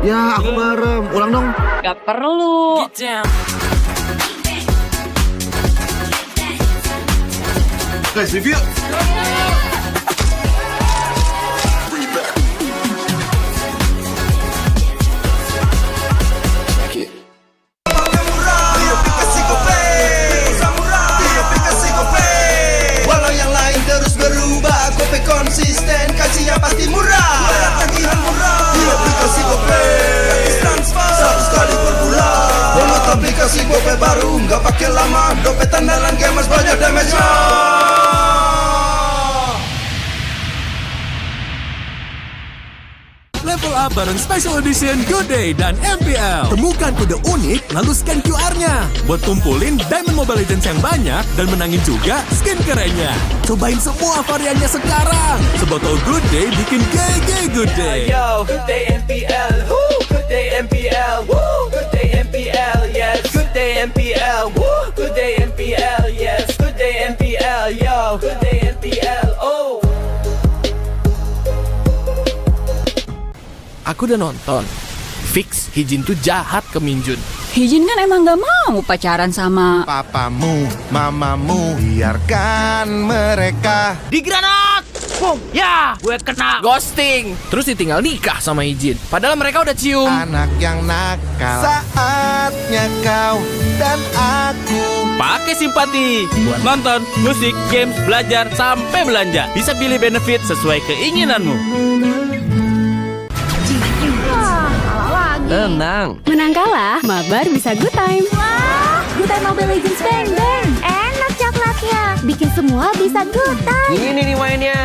Ya, aku merem. Ulang dong. Gak perlu. Guys, review. Walau yang lain terus berubah, Gope konsisten, kasihnya pasti murah. Tagihan murah di aplikasi Gope, gratis transfer 100 kali per bulan. Download aplikasi Gope baru, nggak pakai lama. Dompet andalan gamers banyak damage-nya. Level up bareng Special Edition Good Day dan MPL. Temukan kode unik, lalu scan QR-nya. Buat kumpulin Diamond Mobile Legends yang banyak dan menangin juga skin kerennya. Cobain semua variannya sekarang. Sebotol Good Day bikin GG Good Day. Yo, Good Day MPL, woo! Good Day MPL, woo! Good Day MPL, yes. Good Day MPL, woo! Good Day MPL, yes. Good Day MPL, yo. Good Day MPL, oh. Aku udah nonton. Fix, Hijin tuh jahat ke Minjun. Hijin kan emang gak mau pacaran sama Papamu, mamamu, biarkan mereka. Di granat! Boom! Ya, gue kena ghosting. Terus ditinggal nikah sama Hijin. Padahal mereka udah cium. Anak yang nakal, saatnya kau dan aku. Pakai simpati buat nonton, musik, games, belajar, sampai belanja. Bisa pilih benefit sesuai keinginanmu. Tenang. Menang kalah, mabar bisa good time. Wah, good time Mobile Legends bang bang. Enak coklatnya, bikin semua bisa good time. Ini nih mainnya.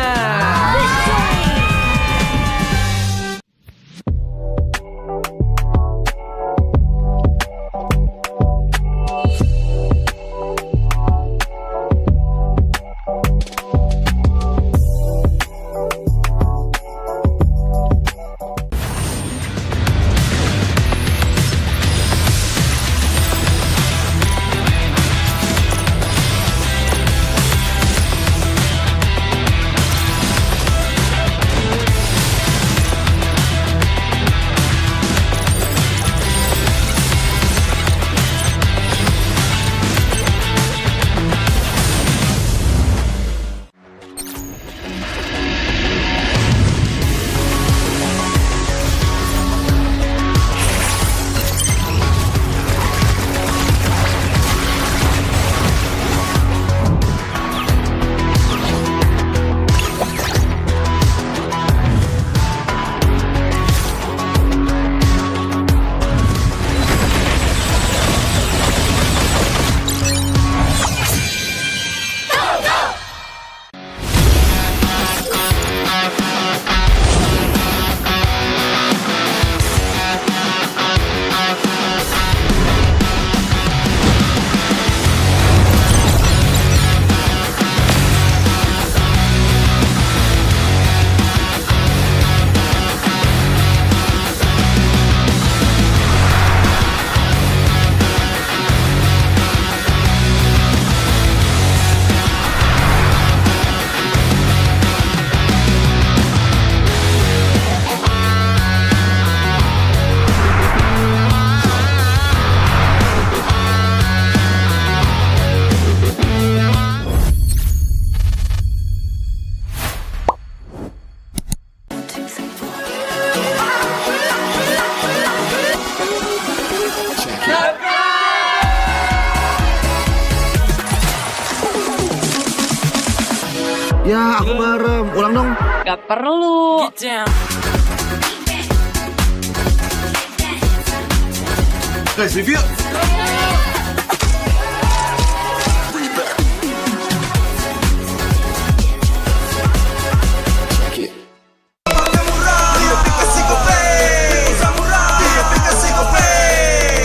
Ya, aku merem. Ulang dong. gak perlu. Guys, review.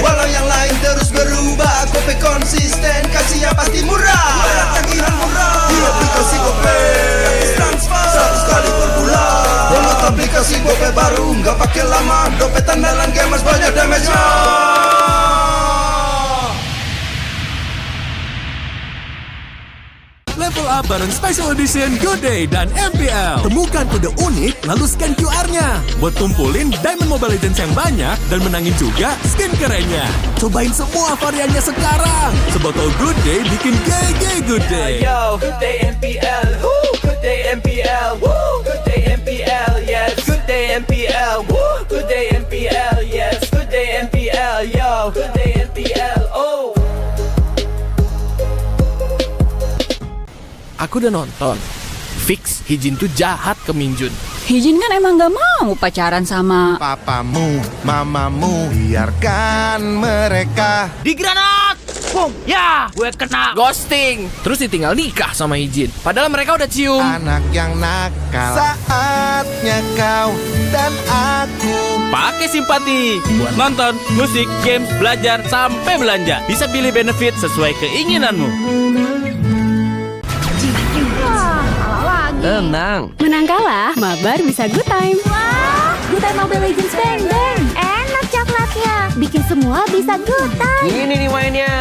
Walau yang lain terus berubah, Gope konsisten, kasihnya pasti murah. Tagihan murah di aplikasi Gope, gratis transfer 100 kali per bulan. Download aplikasi Gope baru, nggak pakai lama. Dompet andalan gamers banyak damage-nya. Level up bareng Special Edition Good Day dan MPL. Temukan kode unik lalu scan QR-nya. Buat tumpulin Diamond Mobile Legends yang banyak dan menangin juga skin kerennya. Cobain semua variannya sekarang. Sebotol Good Day bikin GG Good Day. Yo, good day MPL, woo, good day MPL, woo, good day MPL, yes, good day MPL, woo, good day MPL, yes, good day MPL, yo, good day MPL, oh. Aku udah nonton. Fix Hijin tuh jahat ke Minjun. Hijin kan emang gak mau pacaran sama... Papamu, mamamu, biarkan mereka. Di granat! Boom! Ya! Gue kena ghosting. Terus ditinggal nikah sama Hijin. Padahal mereka udah cium. Anak yang nakal. Saatnya kau dan aku. Pakai simpati buat nonton, musik, games, belajar, sampai belanja. Bisa pilih benefit sesuai keinginanmu. Wah, kalah lagi. Tenang. Menang kalah, mabar bisa good time. Wah, good time Mobile Legends Bang Bang. Enak coklatnya, bikin semua bisa good time. Ini nih mainnya.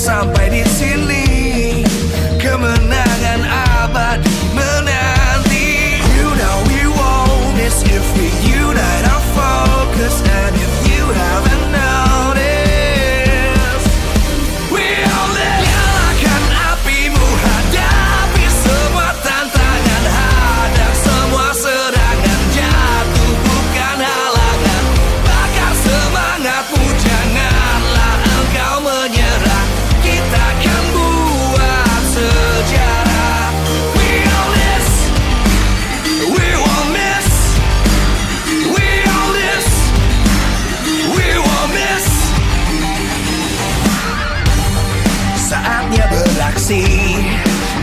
sampai di sini. Kemenangan abadi menanti. You know we won't miss if we unite our focus. And if you haven't noticed, we'll nyalakan apimu, hadapi semua tantangan, hadang semua serangan, jatuh bukan halangan, bakar semangatmu, janganlah engkau menyerah, kita akan buat sejarah. We all this, we won't miss, we all this, we won't miss. Saatnya beraksi,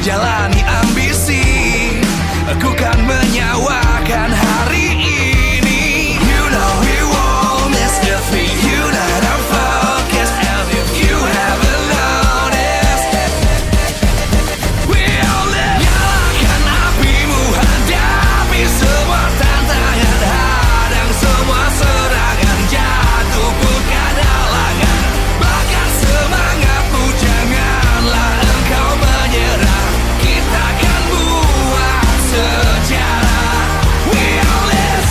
jalani ambisi, aku kan menyawakan hari ini. You know we won't miss if we unite our focus. And if you haven't noticed, we'll nyalakan apimu, hadapi semua tantangan, hadang semua serangan, jatuh bukan halangan, bakar semangatmu, janganlah engkau menyerah, kita akan buat sejarah. We all this,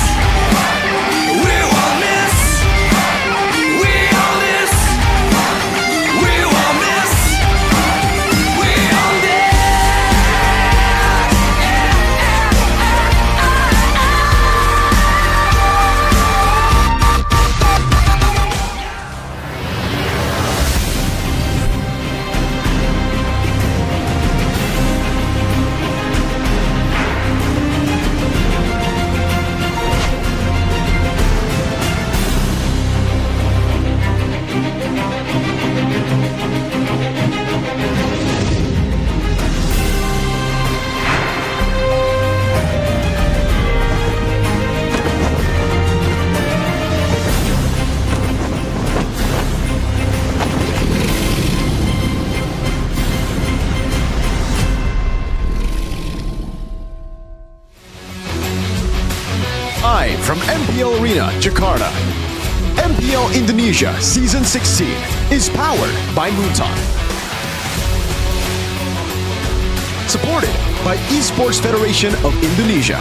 we won't miss, we all this, we won't miss, we all this. Live from MPL Arena, Jakarta. MPL Indonesia Season 16 is powered by montage. Supported by Esports Federation of Indonesia.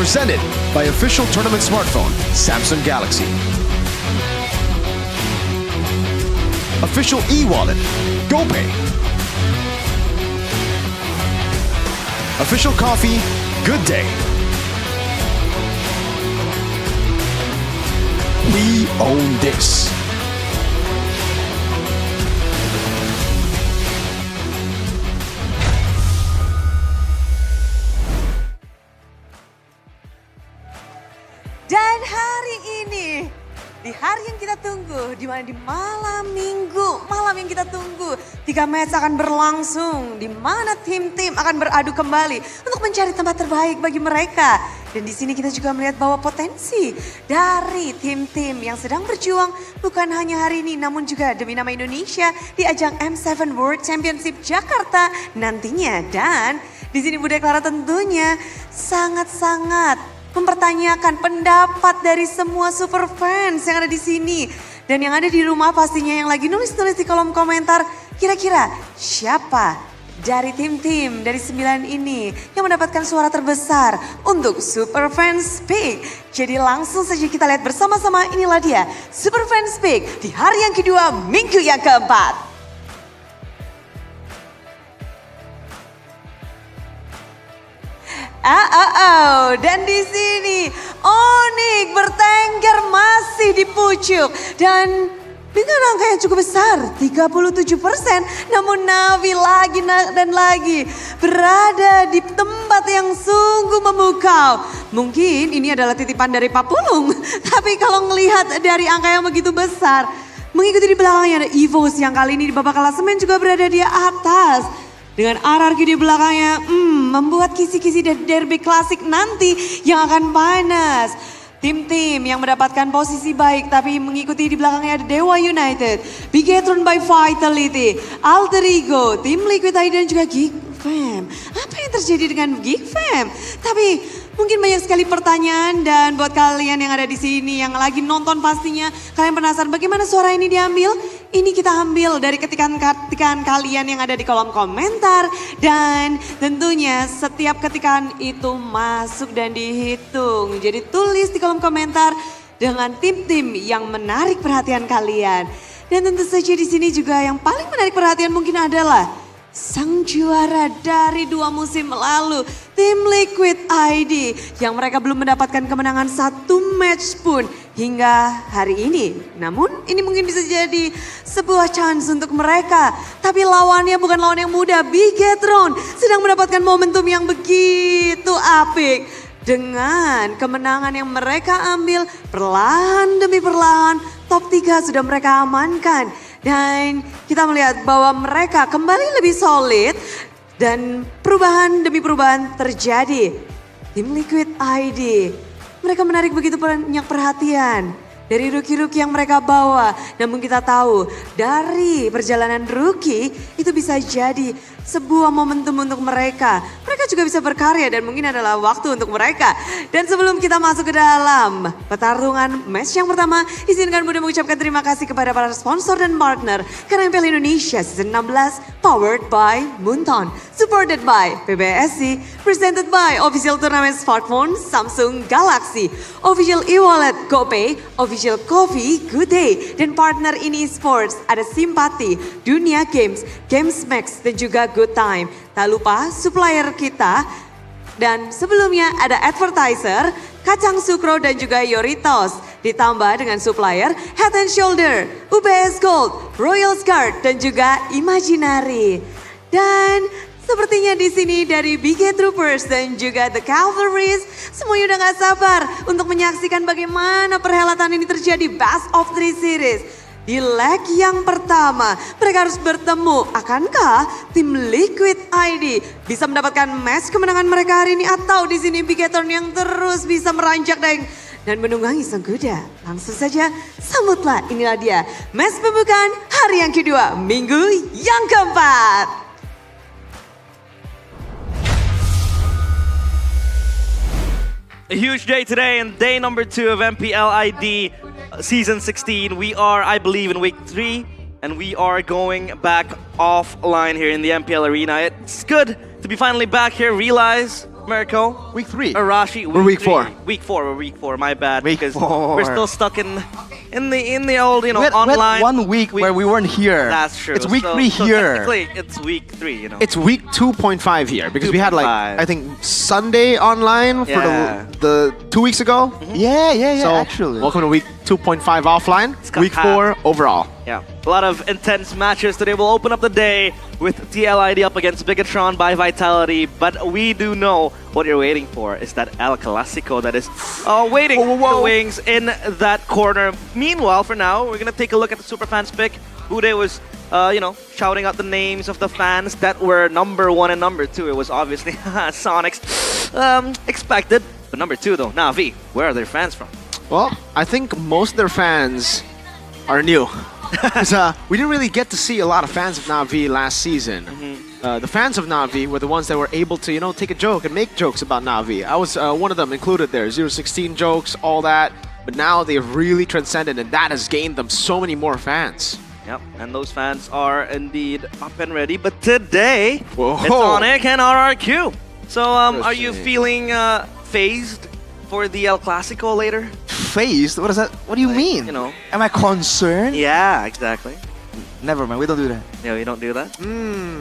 Presented by official tournament smartphone, Samsung Galaxy. Official e-wallet, GoPay. Official coffee, Good Day. We own this. Dan hari ini, di hari yang kita tunggu, di mana di malam minggu, malam yang kita tunggu, 3 match akan berlangsung, di mana tim-tim akan beradu kembali untuk mencari tempat terbaik bagi mereka. Dan di sini kita juga melihat bahwa potensi dari tim-tim yang sedang berjuang bukan hanya hari ini, namun juga demi nama Indonesia di ajang M7 World Championship Jakarta nantinya. Dan di sini Bude Clara tentunya sangat-sangat mempertanyakan pendapat dari semua super fans yang ada di sini. Dan yang ada di rumah pastinya yang lagi nulis-nulis di kolom komentar, kira-kira siapa dari tim-tim dari 9 ini yang mendapatkan suara terbesar untuk Super Fans Pick. Jadi langsung saja kita lihat bersama-sama, inilah dia Super Fans Pick di hari yang kedua, minggu yang keempat. Dan di sini Onyx bertengger masih di pucuk dan dengan angka yang cukup besar 37%, namun Navi lagi dan lagi berada di tempat yang sungguh memukau. Mungkin ini adalah titipan dari Pak Pulung, tapi kalau melihat dari angka yang begitu besar, mengikuti di belakangnya ada Evos yang kali ini di babak klasemen juga berada di atas. Dengan RRQ di belakangnya, membuat kisi-kisi derby klasik nanti yang akan panas. Tim-tim yang mendapatkan posisi baik tapi mengikuti di belakangnya ada Dewa United, Bigetron by Vitality, Alter Ego, tim Liquid ID dan juga Geek Fam. Apa yang terjadi dengan Geek Fam? Tapi mungkin banyak sekali pertanyaan dan buat kalian yang ada di sini yang lagi nonton pastinya kalian penasaran bagaimana suara ini diambil? Ini kita ambil dari ketikan-ketikan kalian yang ada di kolom komentar dan tentunya setiap ketikan itu masuk dan dihitung. Jadi tulis di kolom komentar dengan tim-tim yang menarik perhatian kalian. Dan tentu saja di sini juga yang paling menarik perhatian mungkin adalah sang juara dari 2 musim lalu, tim Liquid ID yang mereka belum mendapatkan kemenangan 1 match pun hingga hari ini. Namun ini mungkin bisa jadi sebuah chance untuk mereka. Tapi lawannya bukan lawan yang mudah, Bigetron sedang mendapatkan momentum yang begitu apik. Dengan kemenangan yang mereka ambil perlahan demi perlahan, top 3 sudah mereka amankan. Dan kita melihat bahwa mereka kembali lebih solid dan perubahan demi perubahan terjadi. Tim Liquid ID, mereka menarik begitu banyak perhatian dari rookie-rookie yang mereka bawa. Namun kita tahu dari perjalanan rookie itu bisa jadi sebuah momentum untuk mereka. Mereka juga bisa berkarya dan mungkin adalah waktu untuk mereka. Dan sebelum kita masuk ke dalam pertarungan match yang pertama, izinkan Bunda mengucapkan terima kasih kepada para sponsor dan partner. Karena MPL Indonesia Season 16 powered by Moonton, supported by PBSC, presented by Official Tournament Smartphone Samsung Galaxy, Official e-wallet GoPay, Official Coffee Good Day, dan partner ini sports ada Simpati, Dunia Games, Games Max, dan juga Good Time. Tak lupa supplier kita dan sebelumnya ada advertiser, Kacang Sukro dan juga Yoritos. Ditambah dengan supplier Head and Shoulder, UBS Gold, Royal Guard dan juga Imaginary. Dan sepertinya di sini dari BK Troopers dan juga The Cavalry semuanya udah gak sabar untuk menyaksikan bagaimana perhelatan ini terjadi Best of 3 Series. Di leg yang pertama, mereka harus bertemu. Akankah tim Liquid ID bisa mendapatkan match kemenangan mereka hari ini? Atau di sini Bigetron yang terus bisa meranjak dan menunggangi sang kuda? Langsung saja, sambutlah inilah dia. Match pembukaan hari yang kedua, minggu yang keempat. A huge day today and day number 2 of MPL ID Season 16. We are, I believe, in week 3 and we are going back offline here in the MPL arena. It's good to be finally back here. Realize, Mirko. Week 3. Arashi. We're week 4. Week 4. We're week 4. My bad. Week because 4. we're still stuck in the old, we had online. 1 week where we weren't here. That's true. It's week 3 so here. Technically, it's week 3. It's week 2.5 here because we had 2.5. I think Sunday online for the 2 weeks ago. Yeah, So actually. welcome to week 2.5 offline. Week 4 overall. Yeah, a lot of intense matches today. We'll open up the day with TLID up against Bigetron by Vitality, but we do know what you're waiting for is that El Clasico that is waiting in the wings in that corner. Meanwhile, for now, we're gonna take a look at the Superfans pick. Bude was, shouting out the names of the fans that were number 1 and number 2. It was obviously Sonic's expected, but number 2 though, Navi. Where are their fans from? Well, I think most of their fans are new. We didn't really get to see a lot of fans of Navi last season. The fans of Navi were the ones that were able to, take a joke and make jokes about Navi. I was one of them included there. 016 jokes, all that. But now they've really transcended and that has gained them so many more fans. Yep, and those fans are indeed up and ready. But today, Whoa. it's Onic and RRQ. So are you feeling phased for the El Clasico later? Phased? What is that? What do you mean? Am I concerned? Yeah, exactly. Never mind, we don't do that. Yeah, you don't do that?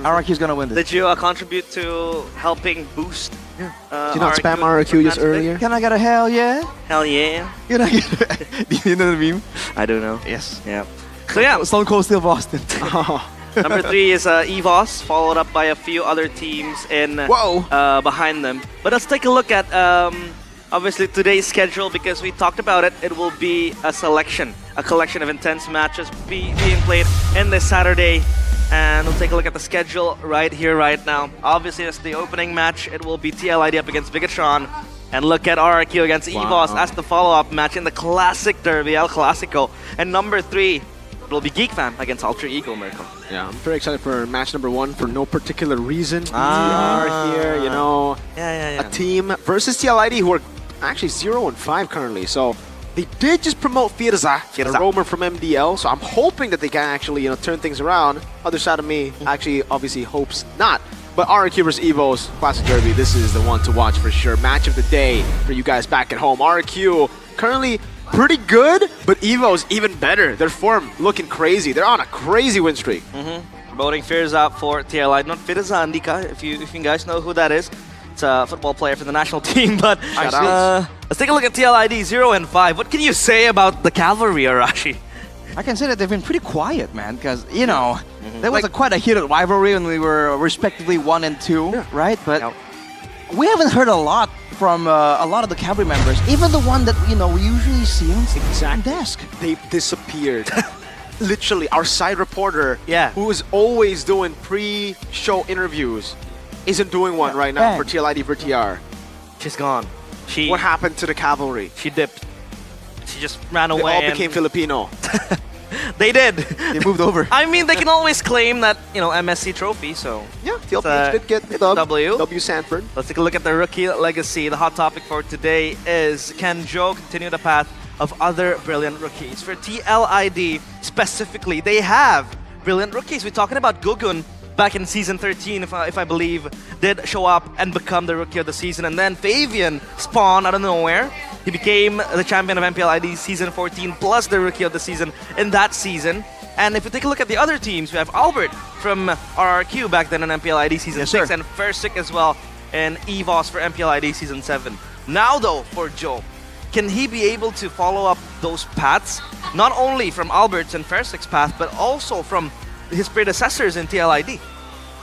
RRQ's gonna win this. Did you contribute to helping boost Did you not spam RRQ just earlier? Can I get a hell yeah? Hell yeah. Can I get do you know the meme? I do know. Yes. Yeah. So yeah, Stone Cold Steel Boston. number 3 is EVOS, followed up by a few other teams in behind them. But let's take a look at obviously today's schedule because we talked about it. It will be a collection of intense matches being played in this Saturday. And we'll take a look at the schedule right here, right now. Obviously, as the opening match, it will be TLID up against Bigetron. And look at RRQ against EVOS as the follow-up match in the classic derby, El Clasico. And number 3, will be Geek Fam against Alter Ego, Mirko. Yeah, I'm very excited for match number 1 for no particular reason. We are here, you know, a team versus TLID who are actually 0-5 currently. So they did just promote Firza, a roamer from MDL. So I'm hoping that they can actually, you know, turn things around. Other side of me actually obviously hopes not. But RQ vs Evo's Classic Derby, this is the one to watch for sure. Match of the day for you guys back at home. RQ currently pretty good, but Evo's even better. Their form looking crazy. They're on a crazy win streak. Voting Firza for TLI, not Firza Andika, if you guys know who that is. It's a football player for the national team, but let's take a look at TLID 0-5. What can you say about the Cavalry, Arashi? I can say that they've been pretty quiet, man, because, you know, there was quite a heated rivalry when we were respectively 1 and 2, right? But we haven't heard a lot from a lot of the Cavalry members, even the one that, you know, we usually see on desk. They've disappeared. Literally, our side reporter, who is always doing pre-show interviews, isn't doing one right now for TLID for TR. She's gone. What happened to the Cavalry? She dipped. She just ran away. They all became Filipino. They did. They moved over. I mean, they can always claim that, you know, MSC trophy, so... Yeah, TLPH did get the W. W Sanford. Let's take a look at the rookie legacy. The hot topic for today is, can Joe continue the path of other brilliant rookies? For TLID specifically, they have brilliant rookies. We're talking about Gugun back in Season 13, if I believe, did show up and become the Rookie of the Season. And then Fabian spawned out of nowhere. He became the champion of MPL ID Season 14, plus the Rookie of the Season in that season. And if we take a look at the other teams, we have Albert from RRQ back then in MPL ID Season 6, and Versik as well in EVOS for MPL ID Season 7. Now though, for Joe, can he be able to follow up those paths? Not only from Albert's and Versik's path, but also from his predecessors in TLID.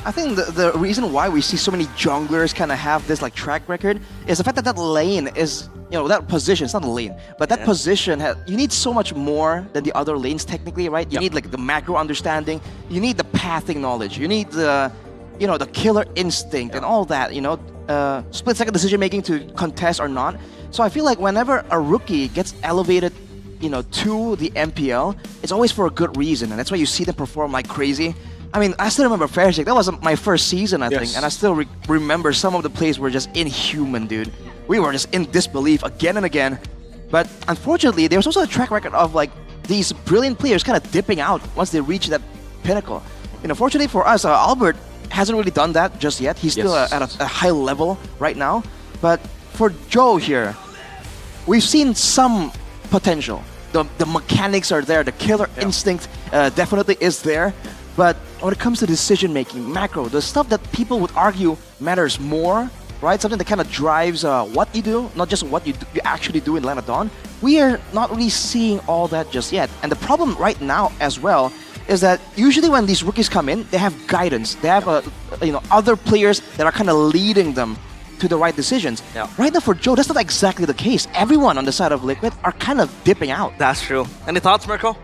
I think the reason why we see so many junglers kind of have this like track record is the fact that that lane is, you know, that position, it's not a lane, but that position, you need so much more than the other lanes technically, right? You need like the macro understanding, you need the pathing knowledge, you need the, you know, the killer instinct and all that, you know, split-second decision-making to contest or not. So I feel like whenever a rookie gets elevated, you know, to the MPL, it's always for a good reason, and that's why you see them perform like crazy. I mean, I still remember Versik. That was my first season, I think, and I still remember some of the plays were just inhuman, dude. We were just in disbelief again and again. But unfortunately, there was also a track record of like these brilliant players kind of dipping out once they reach that pinnacle. You know, fortunately for us, Albert hasn't really done that just yet. He's still at a high level right now. But for Joe here, we've seen some potential. The mechanics are there. The killer instinct definitely is there. But when it comes to decision-making, macro, the stuff that people would argue matters more, right? Something that kind of drives what you do, not just what you actually do in Land of Dawn. We are not really seeing all that just yet. And the problem right now as well is that usually when these rookies come in, they have guidance. They have you know, other players that are kind of leading them to the right decisions. Right now for Joe, that's not exactly the case. Everyone on the side of Liquid are kind of dipping out. That's true. Any thoughts, Mirko?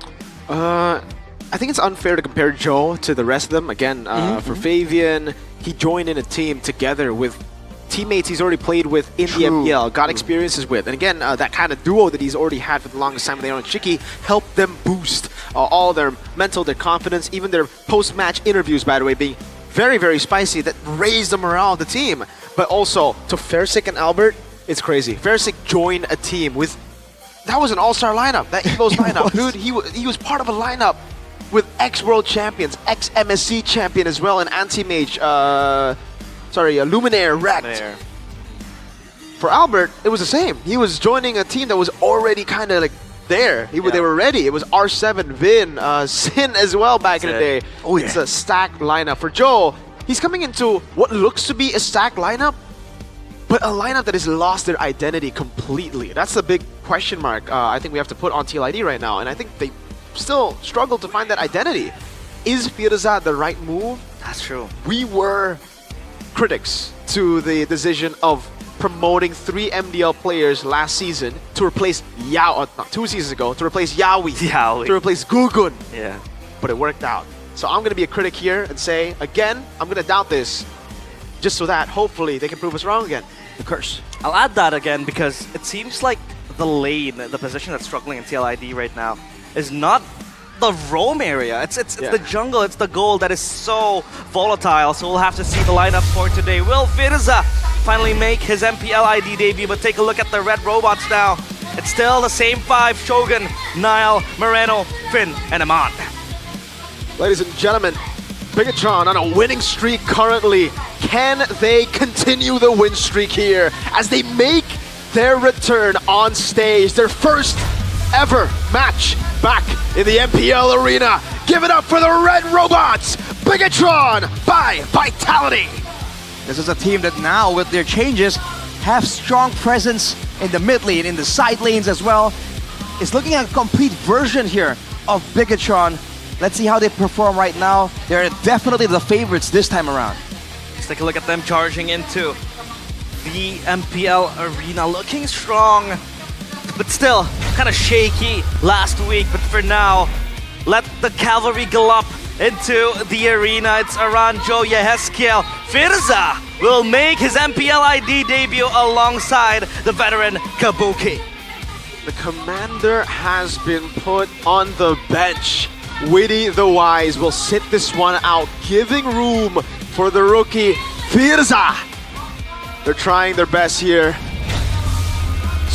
I think it's unfair to compare Joe to the rest of them. Again, for Fabian, he joined in a team together with teammates he's already played with in the MPL, got experiences with. And again, that kind of duo that he's already had for the longest time with Aaron and Shiki helped them boost all their mental, their confidence, even their post-match interviews, by the way, being very, very spicy, that raised the morale of the team. But also, to Versik and Albert, it's crazy. Versik joined a team with... That was an all-star lineup, that EVO's lineup. Dude, he was part of a lineup with ex-world champions, ex-MSC champion as well, and anti-mage, Luminaire Wrecked. For Albert, it was the same. He was joining a team that was already kind of like there. They were ready. It was R7, Vin, Sin as well back in the day. Oh, it's a stacked lineup. For Joe, he's coming into what looks to be a stacked lineup, but a lineup that has lost their identity completely. That's the big question mark I think we have to put on TLID right now, and I think they still struggle to find that identity. Is Firza the right move? That's true. We were critics to the decision of promoting 3 MDL players last season to replace Yao, not 2 seasons ago, to replace Yaoi, to replace Gugun. Yeah. But it worked out. So I'm going to be a critic here and say, again, I'm going to doubt this, just so that hopefully they can prove us wrong again. The curse. I'll add that again because it seems like the lane, the position that's struggling in TLID right now, is not the roam area. It's the jungle, it's the gold that is so volatile. So we'll have to see the lineups for today. Will Firza finally make his MPL ID debut? But take a look at the red robots now. It's still the same 5, Shogun, Nile, Moreno, Finn, and Amon. Ladies and gentlemen, Bigatron on a winning streak currently. Can they continue the win streak here as they make their return on stage? Their first ever match back in the MPL arena. Give it up for the Red Robots, Bigatron by Vitality. This is a team that now, with their changes, have strong presence in the mid lane, in the side lanes as well. It's looking at a complete version here of Bigatron. Let's see how they perform right now. They're definitely the favorites this time around. Let's take a look at them charging into the MPL arena. Looking strong, but still kind of shaky last week. But for now, let the Cavalry gallop into the arena. It's Aranjo Yehezkiel. Firza will make his MPL ID debut alongside the veteran Kabuki. The commander has been put on the bench. Witty the Wise will sit this one out, giving room for the rookie Firza. They're trying their best here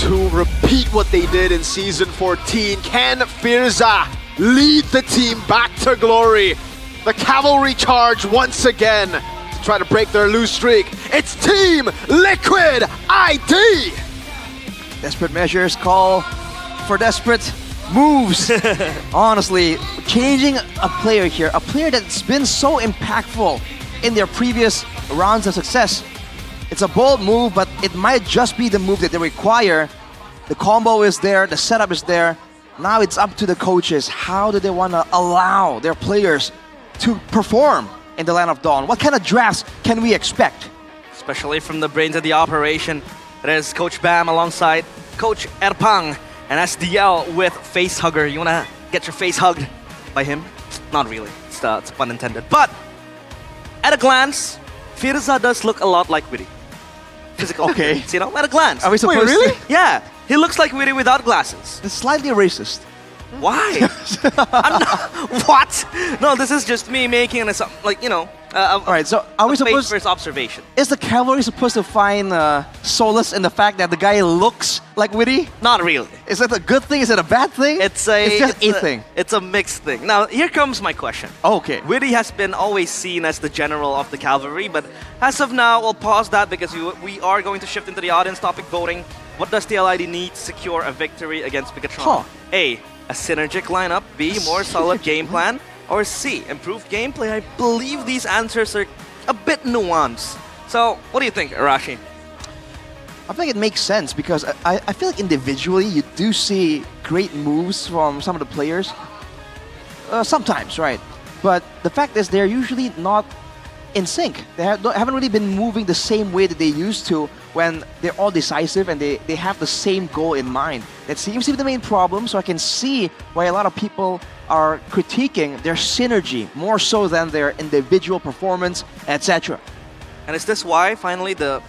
to repeat what they did in Season 14. Can Firza lead the team back to glory? The Cavalry charge once again to try to break their lose streak. It's Team Liquid ID! Desperate measures call for desperate moves. Honestly, changing a player here, a player that's been so impactful in their previous rounds of success. It's a bold move, but it might just be the move that they require. The combo is there, the setup is there. Now it's up to the coaches. How do they want to allow their players to perform in the Land of Dawn? What kind of drafts can we expect? Especially from the brains of the operation. That is Coach Bam alongside Coach Erpang. And SDL with Facehugger. You want to get your face hugged by him? Not really. It's pun intended. But at a glance, Firza does look a lot like Witty. Physical. Okay. You know, at a glance. Are we supposed really? to? Yeah. He looks like Witty without glasses. It's slightly racist. Why? I'm not. What? No, this is just me making an assumption. Like, you know. Alright, so are we supposed... first observation. Is the Cavalry supposed to find solace in the fact that the guy looks like Witty? Not really. Is that a good thing? Is it a bad thing? It's just a thing. It's a mixed thing. Now, here comes my question. Okay. Witty has been always seen as the general of the Cavalry, but as of now, we'll pause that because we are going to shift into the audience topic voting. What does TLID need to secure a victory against Bigatron? Huh. A synergic lineup. B, more solid game plan. Or C, improved gameplay. I believe these answers are a bit nuanced. So, what do you think, Arashi? I think it makes sense because I feel like individually you do see great moves from some of the players. Sometimes, right? But the fact is they're usually not in sync. They haven't really been moving the same way that they used to when they're all decisive and they have the same goal in mind. That seems to be the main problem, so I can see why a lot of people are critiquing their synergy more so than their individual performance, etc. And is this why finally the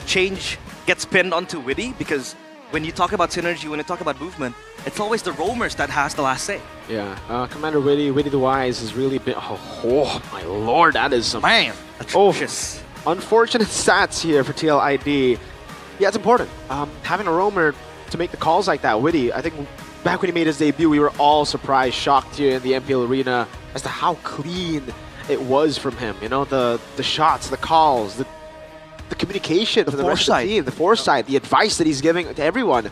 change gets pinned onto Witty? Because when you talk about synergy, when you talk about movement, it's always the roamers that has the last say. Yeah, Commander Witty the Wise has really been... Oh my lord, that is some... Man! Atrocious. Unfortunate stats here for TLID. Yeah, it's important. Having a roamer to make the calls like that, Witty, I think back when he made his debut, we were all surprised, shocked here in the MPL arena as to how clean it was from him. You know, the shots, the calls, the communication from the rest of the team, the foresight, the advice that he's giving to everyone.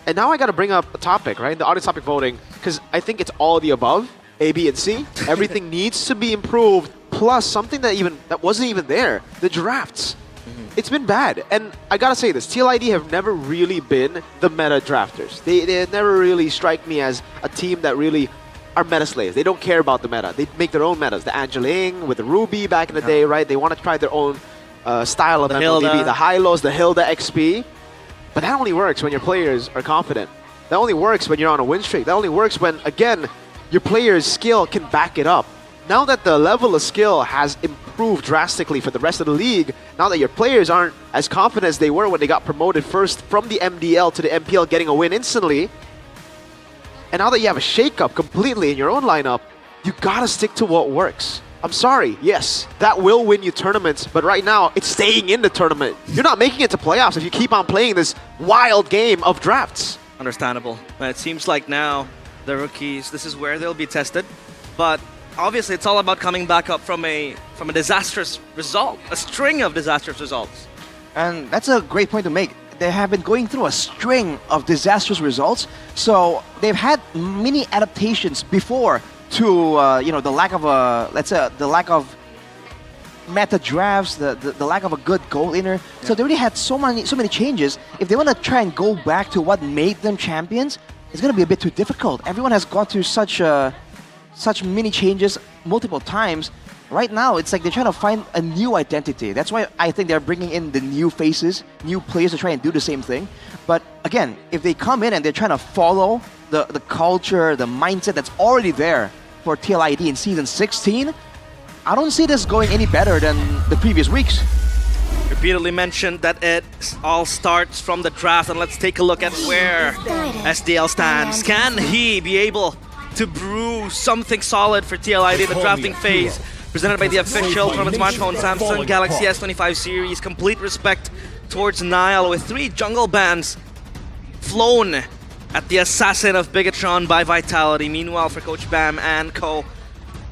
And now I got to bring up a topic, right? The audience topic voting, because I think it's all the above, A, B, and C. Everything needs to be improved, plus something that wasn't even there, the drafts. It's been bad, and I gotta say this, TLID have never really been the meta drafters. They never really strike me as a team that really are meta slaves. They don't care about the meta. They make their own metas. The Angeling with the Ruby back in the day, right? They want to try their own style of MLDB, the Hylos, the Hilda XP. But that only works when your players are confident. That only works when you're on a win streak. That only works when, again, your player's skill can back it up. Now that the level of skill has improved drastically for the rest of the league, now that your players aren't as confident as they were when they got promoted first from the MDL to the MPL, getting a win instantly, And now that you have a shakeup completely in your own lineup, you gotta stick to what works. I'm sorry, yes, that will win you tournaments, but right now, it's staying in the tournament. You're not making it to playoffs if you keep on playing this wild game of drafts. Understandable. It seems like now the rookies, this is where they'll be tested. But obviously, it's all about coming back up from a disastrous result, a string of disastrous results. And that's a great point to make. They have been going through a string of disastrous results, so they've had many adaptations before to the lack of the lack of meta drafts, the lack of a good goal laner. Yeah. So they already had so many changes. If they want to try and go back to what made them champions, it's going to be a bit too difficult. Everyone has gone through such many changes multiple times. Right now, it's like they're trying to find a new identity. That's why I think they're bringing in the new faces, new players to try and do the same thing. But again, if they come in and they're trying to follow the culture, the mindset that's already there for TLID in Season 16, I don't see this going any better than the previous weeks. Repeatedly mentioned that it all starts from the draft, and let's take a look at where SDL stands. Can he be able to brew something solid for TLID in the drafting phase? Presented by the official from its smartphone Samsung Galaxy S25 series. Complete respect towards Nile with 3 jungle bands flown at the assassin of Bigatron by Vitality. Meanwhile, for Coach Bam and co,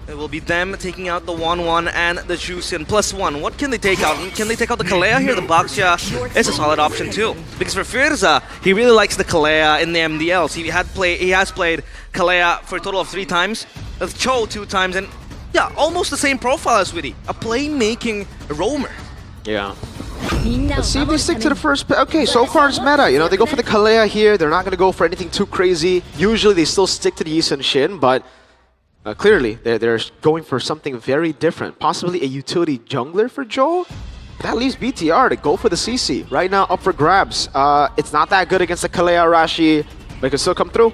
it will be them taking out the 1-1 and the Juicin. +1, what can they take out? Can they take out the Kalea here? The Baxia is a solid option too. Because for Firza, he really likes the Kalea in the MDLs. He has played Kalea for a total of 3 times, with Cho 2 times, and yeah, almost the same profile as Witty. A playmaking roamer. Yeah. Let's see if they stick to the first... Okay, so far it's meta. You know, they go for the Kalea here. They're not going to go for anything too crazy. Usually they still stick to the Yi Sun Shin, but clearly they're going for something very different. Possibly a utility jungler for Joe? That leaves BTR to go for the CC. Right now, up for grabs. It's not that good against the Kalea Rashi, but it can still come through.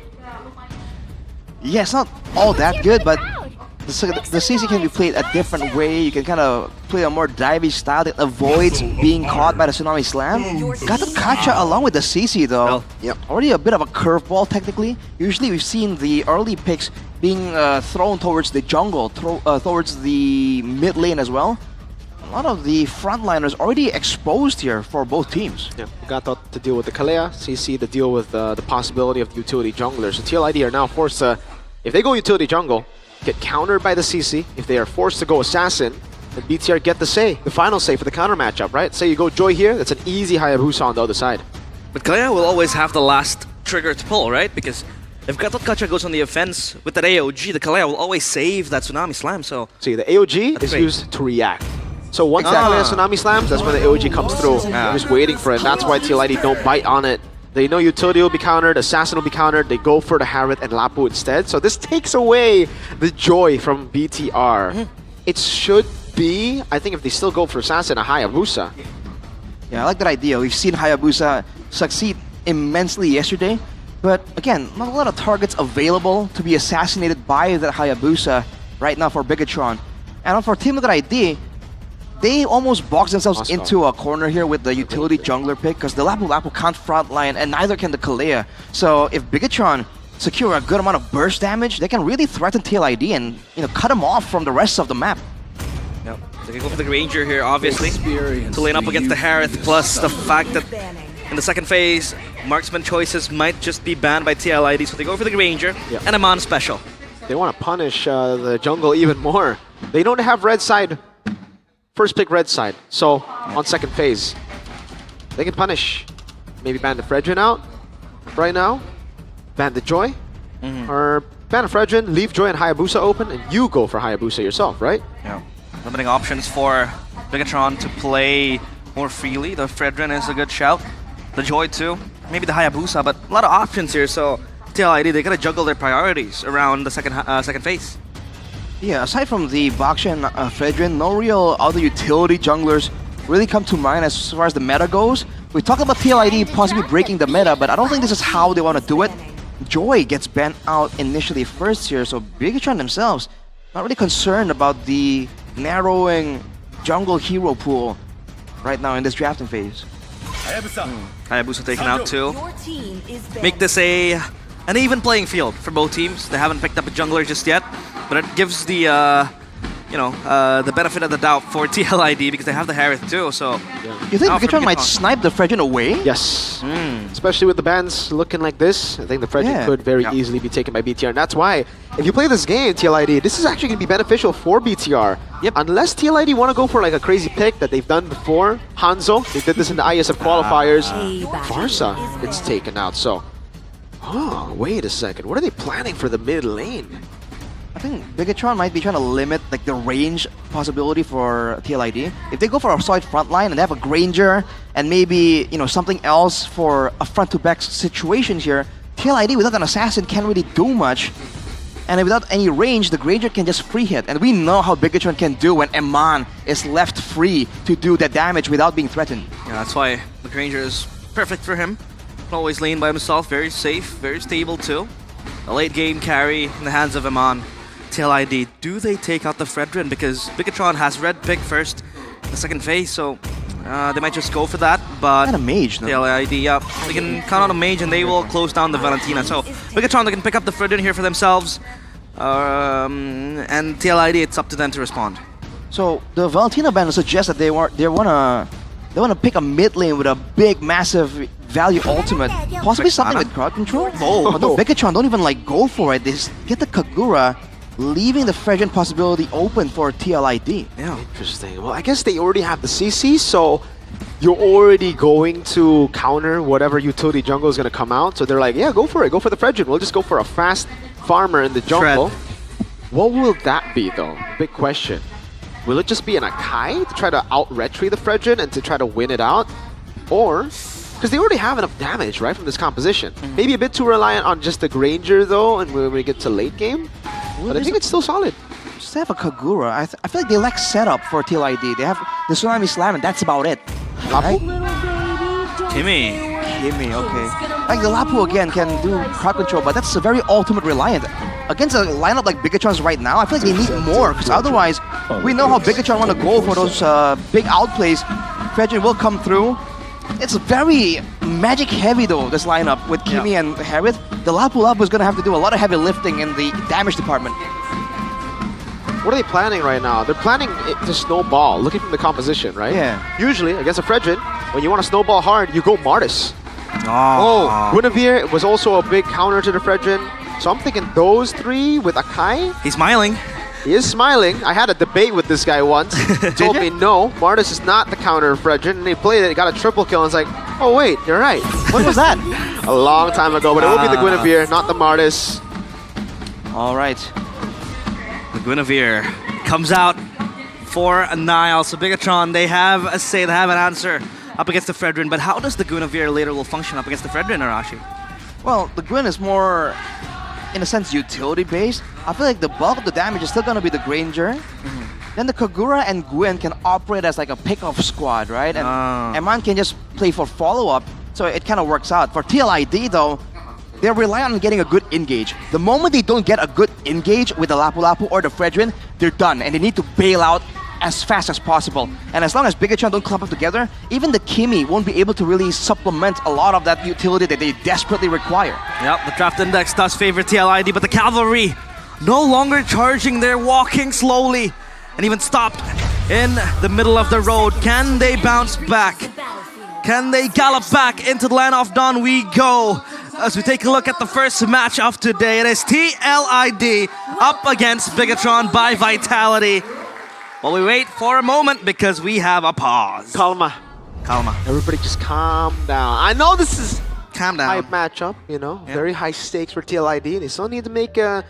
Yeah, it's not all that good, but the CC can be played a different way. You can kind of play a more divey style that avoids being caught by the Tsunami Slam. Got the Kacha along with the CC though. Well, yep. Already a bit of a curveball technically. Usually we've seen the early picks being thrown towards the jungle, towards the mid lane as well. A lot of the frontliners already exposed here for both teams. Yeah, Gato to deal with the Kalea, CC to deal with the possibility of the utility jungler. So TLID are now forced to, if they go utility jungle, get countered by the CC. If they are forced to go assassin, then BTR get the final say for the counter matchup, right? Say you go Joy here, that's an easy Hayabusa on the other side. But Kalea will always have the last trigger to pull, right? Because if Gatot Kacha goes on the offense with that AOG, the Kalea will always save that Tsunami Slam, so... See, the AOG is used to react. So once that Kalea Tsunami slams, that's when the AOG comes through. They're just waiting for it, and that's why TLID don't bite on it. They know utility will be countered, assassin will be countered, they go for the Harith and Lapu instead. So this takes away the joy from BTR. It should be, I think if they still go for assassin, a Hayabusa. Yeah, I like that idea. We've seen Hayabusa succeed immensely yesterday, but again, not a lot of targets available to be assassinated by that Hayabusa right now for Bigatron. And for Team Liquid ID, they almost box themselves into a corner here with the utility jungler pick because the Lapu Lapu can't frontline and neither can the Kalea. So if Bigatron secure a good amount of burst damage, they can really threaten TLID and cut them off from the rest of the map. Yep. They can go for the Ranger here, obviously, to lane up against the Harith, plus the fact that in the second phase, marksman choices might just be banned by TLID, so they go for the Ranger and a Mon special. They want to punish the jungle even more. They don't have red side. First pick red side, so on second phase, they can punish. Maybe ban the Fredrin out right now, ban the Joy, or ban the Fredrin, leave Joy and Hayabusa open, and you go for Hayabusa yourself, right? Yeah. Limiting options for Bigatron to play more freely. The Fredrin is a good shout. The Joy too, maybe the Hayabusa, but a lot of options here, so TLID, they gotta juggle their priorities around the second phase. Yeah, aside from the Baxia and Fredrin, no real other utility junglers really come to mind as far as the meta goes. We talked about TLID possibly breaking the meta, but I don't think this is how they want to do it. Joy gets banned out initially first here, so Bigatron themselves not really concerned about the narrowing jungle hero pool right now in this drafting phase. Hayabusa taken out too. Make this a an even playing field for both teams. They haven't picked up a jungler just yet, but it gives the the benefit of the doubt for TLID because they have the Harith too. So You think now for Bigatron might snipe the Fredgen away? Yes. Especially with the bans looking like this, I think the Fredgen could very easily be taken by BTR. And that's why, if you play this game, TLID, this is actually going to be beneficial for BTR. Unless TLID want to go for like a crazy pick that they've done before. Hanzo, they did this in the ISF qualifiers. Varsa gets taken out. So, wait a second. What are they planning for the mid lane? I think Bigatron might be trying to limit like the range possibility for TLID. If they go for a solid front line and they have a Granger and maybe something else for a front to back situation here, TLID without an assassin can't really do much. And without any range, the Granger can just free hit. And we know how Bigatron can do when Eman is left free to do that damage without being threatened. yeah, that's why the Granger is perfect for him. Can always lane by himself, very safe, very stable too. A late game carry in the hands of Eman. TLID, do they take out the Fredrin? Because Bigatron has red pick first in the second phase, so they might just go for that. But And a mage, no? TLID, yeah, they can count on a mage and they will close down the Valentina. So Bigatron, they can pick up the Fredrin here for themselves. And TLID, it's up to them to respond. So the Valentina ban suggests that they wanna pick a mid lane with a big, massive value ultimate, possibly something with crowd control. But no, Bigatron don't even like go for it. They just get the Kagura, leaving the Fredgen possibility open for TLID. Yeah, interesting. Well, I guess they already have the CC, so you're already going to counter whatever utility jungle is going to come out. So they're like, yeah, go for it. Go for the Fredgen. We'll just go for a fast farmer in the jungle. What will that be, though? Big question. Will it just be an Akai to try to out-retry the Fredgen and to try to win it out? Or, because they already have enough damage, right, from this composition. Maybe a bit too reliant on just the Granger, though, and when we get to late game. But I think it's still solid. Just have a Kagura. I feel like they lack setup for TLID. They have the Tsunami Slam and that's about it. Right? Kimmy, okay. Like the Lapu again can do crowd control, but that's a very ultimate reliant. Against a lineup like Bigatron's right now, I feel like they need more, because otherwise, we know how Bigatron want to go for those big outplays. Fredgen will come through. It's very magic heavy though, this lineup with Kimmy and Harith. The Lapu Lapu is going to have to do a lot of heavy lifting in the damage department. What are they planning right now? They're planning it to snowball, looking from the composition, right? Yeah. Usually, against a Fredgen, when you want to snowball hard, you go Martis. Oh, Guinevere was also a big counter to the Fredgen. So I'm thinking those three with Akai. he's smiling. He is smiling. I had a debate with this guy once. He told me, no, Martis is not the counter of Fredgen. And he played it, got a triple kill, and was like, oh wait, you're right. When was that? A long time ago, but it will be the Guinevere, not the Martis. All right. The Guinevere comes out for a Nile. So Bigatron, they have a say, they have an answer up against the Fredrin. But how does the Guinevere later will function up against the Fredrin, Arashi? Well, the Gwyn is more, in a sense, utility-based. I feel like the bulk of the damage is still going to be the Granger. Then the Kagura and Gwyn can operate as like a pick-off squad, right? And Eman can just play for follow-up, so it kind of works out. For TLID, though, they're relying on getting a good engage. The moment they don't get a good engage with the Lapu Lapu or the Fredrin, they're done, and they need to bail out as fast as possible. And as long as Bigatron don't clump up together, even the Kimmy won't be able to really supplement a lot of that utility that they desperately require. Yep, the draft index does favor TLID, but the Cavalry no longer charging, they're walking slowly and even stopped in the middle of the road. Can they bounce back? Can they gallop back into the land of dawn? We go as we take a look at the first match of today. It is TLID up against Bigatron by Vitality. Well, we wait for a moment because we have a pause. Calma. Everybody just calm down. I know this is Calm high down. matchup, you know, very high stakes for TLID. They still need to make a...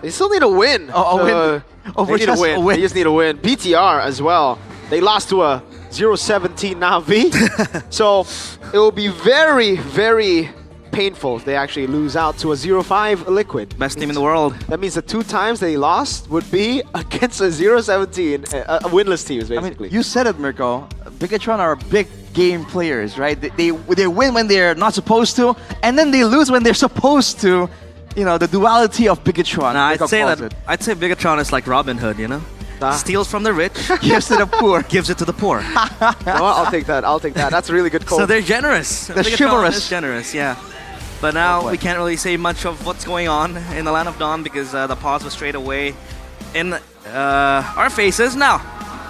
They still need a win. Win. They need a win. They just need a win. BTR as well. They lost to a 0-17 Na'Vi. So it will be very, very painful if they actually lose out to a 0-5 Liquid. Best team in the world. That means the 2 times they lost would be against a 0-17, a winless teams, basically. I mean, you said it, Mirko. Bigatron are big game players, right? They win when they're not supposed to, and then they lose when they're supposed to. You know, the duality of Bigatron. Nah, I'd say Bigatron is like Robin Hood, you know? Steals from the rich, gives to the poor. gives it to the poor. No, I'll take that. That's a really good call. So they're generous. They're Bigatron chivalrous. is generous, yeah. But now we can't really say much of what's going on in the Land of Dawn because the pause was straight away in our faces. Now,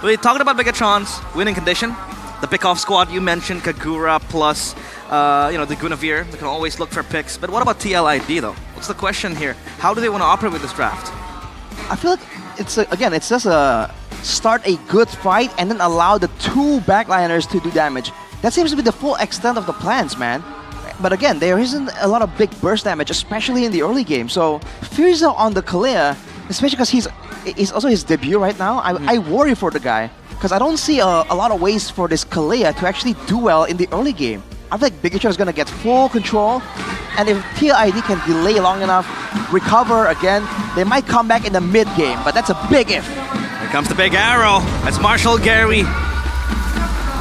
we talked about Bigatron's winning condition. The pick-off squad you mentioned, Kagura plus, the Guinevere. We can always look for picks. But what about TLID though? What's the question here? How do they want to operate with this draft? I feel like it's just a start a good fight and then allow the two backliners to do damage. That seems to be the full extent of the plans, man. But again, there isn't a lot of big burst damage, especially in the early game. So Firza on the Kalea, especially because he's also his debut right now, I worry for the guy. Because I don't see a lot of ways for this Kalea to actually do well in the early game. I feel like Bigatron is going to get full control. And if TLID can delay long enough, recover again, they might come back in the mid-game. But that's a big if. Here comes the big arrow. As Marshall Gary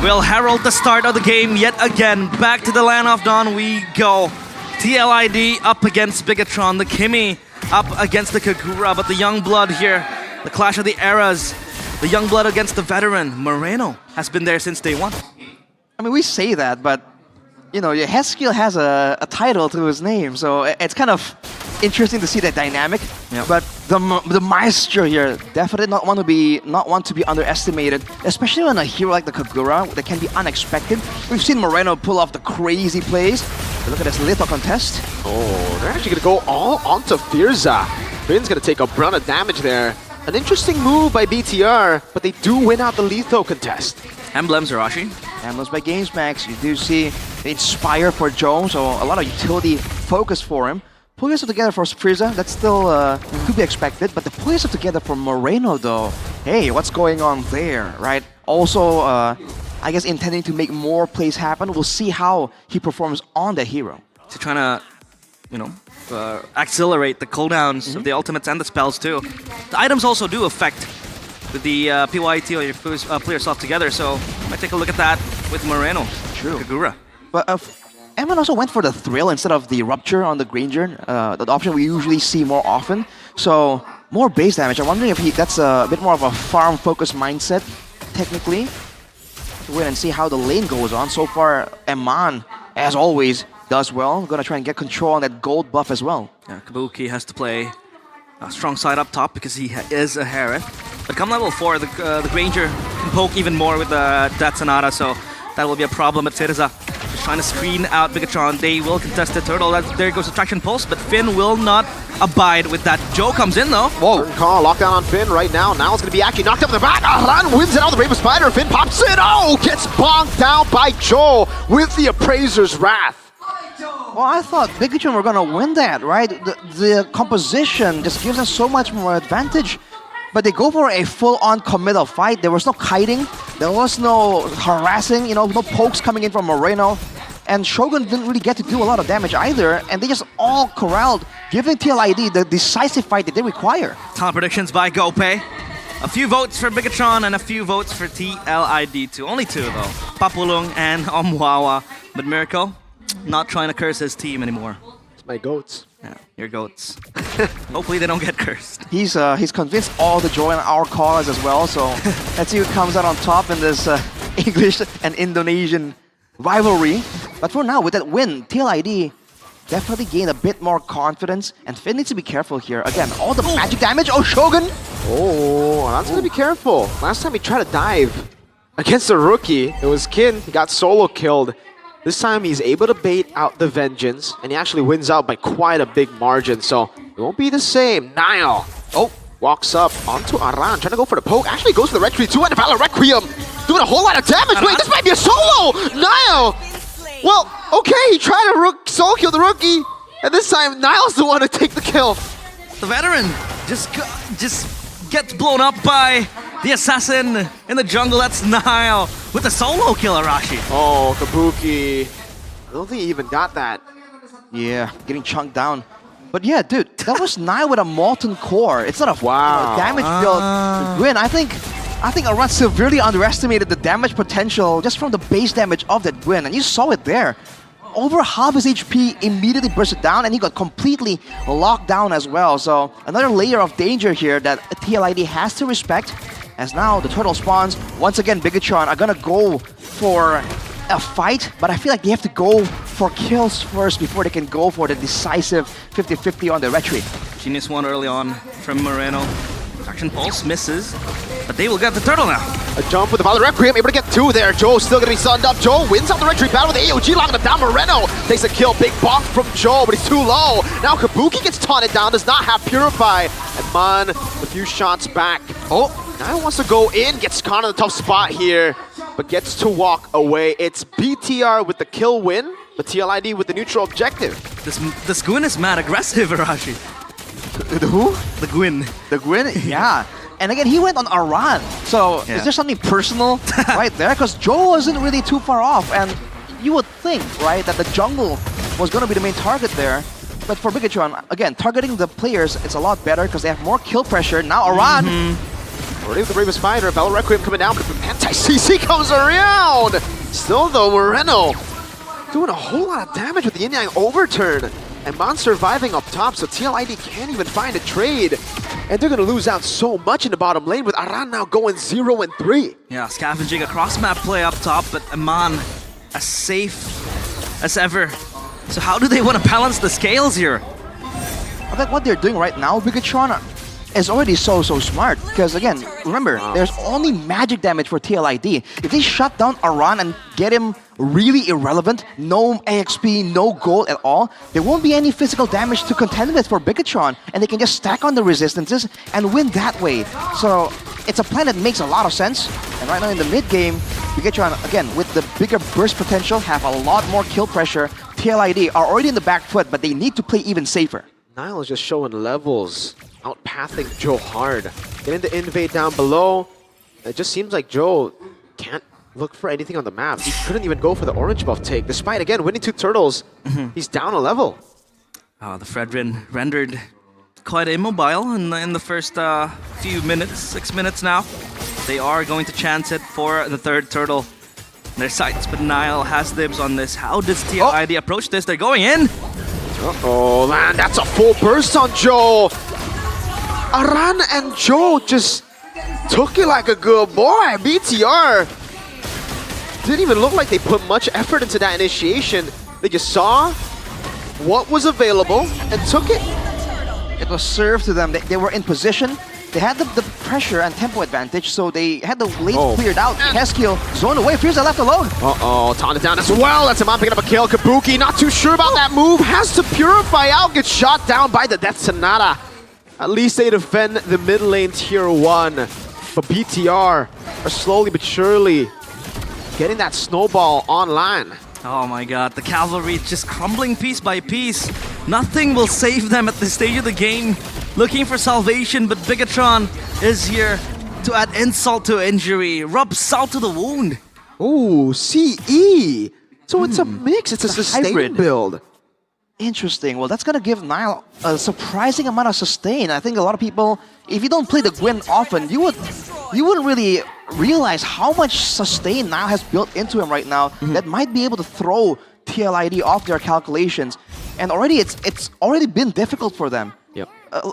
will herald the start of the game yet again. Back to the Land of Dawn we go. TLID up against Bigatron. The Kimi up against the Kagura. But the young blood here, the clash of the eras. The young blood against the veteran. Moreno has been there since day one. I mean, we say that, but Heskiel has a title to his name, so it's kind of interesting to see that dynamic. Yep. But the maestro here definitely not want to be underestimated, especially on a hero like the Kagura that can be unexpected. We've seen Moreno pull off the crazy plays. But look at this little contest. Oh, they're actually going to go all onto Firza. Finn's going to take a brunt of damage there. An interesting move by BTR, but they do win out the lethal contest. Emblems, Arashi. Emblems by GamesMax. You do see the Inspire for Joe, so a lot of utility focus for him. Pull yourself together for Frieza, that's still to be expected, but the pull yourself together for Moreno though, hey, what's going on there, right? Also, I guess intending to make more plays happen. We'll see how he performs on that hero. To trying to, accelerate the cooldowns of the ultimates and the spells too. The items also do affect the PYT or your pull yourself together, so might take a look at that with Moreno. True. Kagura. But Eman also went for the thrill instead of the rupture on the Granger, the option we usually see more often. So more base damage. I'm wondering if that's a bit more of a farm-focused mindset, technically. Wait and see how the lane goes on. So far, Eman, as always, does well. Gonna try and get control on that gold buff as well. Yeah, Kabuki has to play a strong side up top because he is a Harith. But come level 4, the Granger can poke even more with the Death Sonata, so that will be a problem at Firza. Just trying to screen out Bigatron. They will contest the turtle. There goes the Traction Pulse, but Finn will not abide with that. Joe comes in though. Whoa, call, lockdown on Finn right now. Now it's going to be actually knocked up in the back. Aran wins it out, the Raven Spider. Finn pops in. Oh, gets bonked down by Joe with the Appraiser's Wrath. Well, I thought Bigatron were gonna win that, right? The composition just gives them so much more advantage. But they go for a full-on committal fight. There was no kiting. There was no harassing, no pokes coming in from Moreno. And Shogun didn't really get to do a lot of damage either. And they just all corralled, giving TLID the decisive fight that they require. Talent predictions by GoPay. A few votes for Bigatron and a few votes for TLID2. Only 2 though. Papulung and Omwawa. But Miracle, not trying to curse his team anymore. It's my goats. Yeah, your goats. Hopefully they don't get cursed. He's convinced all to join our cause as well, so let's see who comes out on top in this English and Indonesian rivalry. But for now, with that win, TLID definitely gained a bit more confidence, and Finn needs to be careful here. Again, all the magic damage. Oh, Shogun! Oh, that's going to be careful. Last time he tried to dive against a rookie, it was Kin. He got solo killed. This time he's able to bait out the Vengeance, and he actually wins out by quite a big margin, so it won't be the same. Nile, walks up onto Aran, trying to go for the poke, actually goes for the Retreat too, and Valor Requiem, doing a whole lot of damage. Aran? Wait, this might be a solo! Nile! Well, okay, he tried to solo kill the rookie, and this time Nile's the one to take the kill. The veteran just gets blown up by the assassin in the jungle. That's Nile with a solo kill, Arashi. Oh, Kabuki. I don't think he even got that. Yeah, getting chunked down. But yeah, dude, that was Nile with a Molten Core. It's not a damage build win. I think Aran severely underestimated the damage potential just from the base damage of that win. And you saw it there. Over half his HP immediately bursted down, and he got completely locked down as well. So another layer of danger here that TLID has to respect. As now the turtle spawns, once again Bigatron are gonna go for a fight, but I feel like they have to go for kills first before they can go for the decisive 50-50 on the retreat. Genius one early on from Moreno. Action pulse misses, but they will get the turtle now. A jump with the Violet Requiem, able to get 2 there. Joe still gonna be sunned up. Joe wins out the retreat battle with the AOG, locking him down. Moreno takes a kill. Big bonk from Joe, but he's too low. Now Kabuki gets taunted down, does not have Purify. And Man, a few shots back. Oh, now wants to go in, gets caught in a tough spot here, but gets to walk away. It's BTR with the kill win, but TLID with the neutral objective. This Gwyn is mad aggressive, Arashi. The who? The Gwyn. The Gwyn, yeah. And again, he went on a run. So is there something personal right there? Because Joe wasn't really too far off, and you would think, right, that the jungle was going to be the main target there. But for Bigatron, again, targeting the players, it's a lot better because they have more kill pressure. Now Aran. Already with the bravest fighter, Violet Requiem coming down, but the anti-CC comes around! Still though, Moreno doing a whole lot of damage with the yin-yang overturn. And Mon surviving up top, so TLID can't even find a trade. And they're gonna lose out so much in the bottom lane with Aran now going 0-3. Yeah, scavenging a cross-map play up top, but Aman as safe as ever. So how do they want to balance the scales here? I think what they're doing right now, Bigatron, is already so smart. Because again, remember, there's only magic damage for TLID. If they shut down Aran and get him really irrelevant, no AXP, no gold at all, there won't be any physical damage to contend with for Bigatron, and they can just stack on the resistances and win that way. So it's a plan that makes a lot of sense. And right now in the mid game, Bigatron, again, with the bigger burst potential, have a lot more kill pressure. TLID are already in the back foot, but they need to play even safer. Nile is just showing levels, outpathing Joe hard. Getting the invade down below. It just seems like Joe can't look for anything on the map. He couldn't even go for the orange buff take, despite, again, winning 2 turtles. He's down a level. The Fredrin rendered quite immobile in the first few minutes, 6 minutes now. They are going to chance it for the 3rd turtle in their sights, but Nile has dibs on this. How does TLID approach this? They're going in! Uh-oh, man, that's a full burst on Joe! Aran and Joe just took it like a good boy. BTR didn't even look like they put much effort into that initiation. They just saw what was available and took it. It was served to them. They were in position. They had the pressure and tempo advantage, so they had the lane cleared out. Keskill zoned away. Frieza left alone. Uh-oh, taunted down as well. That's Aman picking up a kill. Kabuki not too sure about that move. Has to purify out. Gets shot down by the Death Sonata. At least they defend the mid lane tier 1. But BTR are slowly but surely getting that snowball online. Oh my god, the Cavalry just crumbling piece by piece. Nothing will save them at this stage of the game. Looking for salvation, but Bigatron is here to add insult to injury, rub salt to the wound. Ooh, CE! So it's a mix, it's a sustain hybrid build. Interesting. Well, that's going to give Nile a surprising amount of sustain. I think a lot of people, if you don't play the Gwyn often, you wouldn't really realize how much sustain Nile has built into him right now that might be able to throw TLID off their calculations. And already it's already been difficult for them. Yep.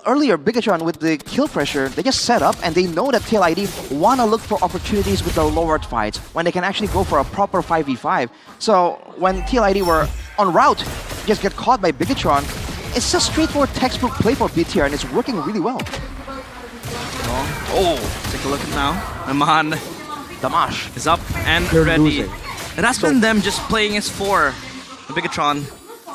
Earlier, Bigatron with the kill pressure, they just set up and they know that TLID want to look for opportunities with the lowered fights when they can actually go for a proper 5v5. So when TLID were en route, just get caught by Bigatron, it's just straightforward textbook play for BTR and it's working really well. Take a look at now. Aman Damash is up and They're ready. losing. It has been them just playing as 4. Bigatron.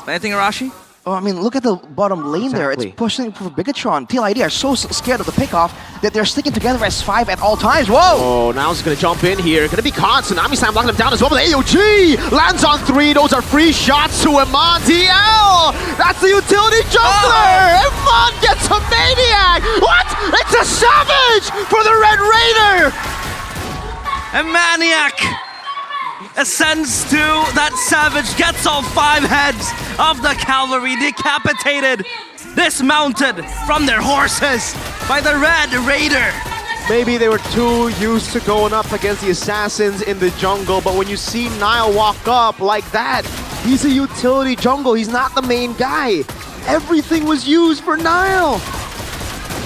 Anything, Arashi? Oh, I mean, look at the bottom lane there. It's pushing for Bigatron. TLID are so scared of the pickoff that they're sticking together as 5 at all times. Whoa! Oh, now he's gonna jump in here. Gonna be caught. Tsunami-san blocking him down as well. But AOG lands on 3. Those are free shots to Iman. DL! That's the utility jungler! Iman gets a maniac! What? It's a savage for the Red Raider! A maniac ascends to that savage, gets all 5 heads of the Cavalry decapitated, dismounted from their horses by the Red Raider. Maybe they were too used to going up against the assassins in the jungle, but when you see Nile walk up like that, he's a utility jungle. He's not the main guy. Everything was used for Nile.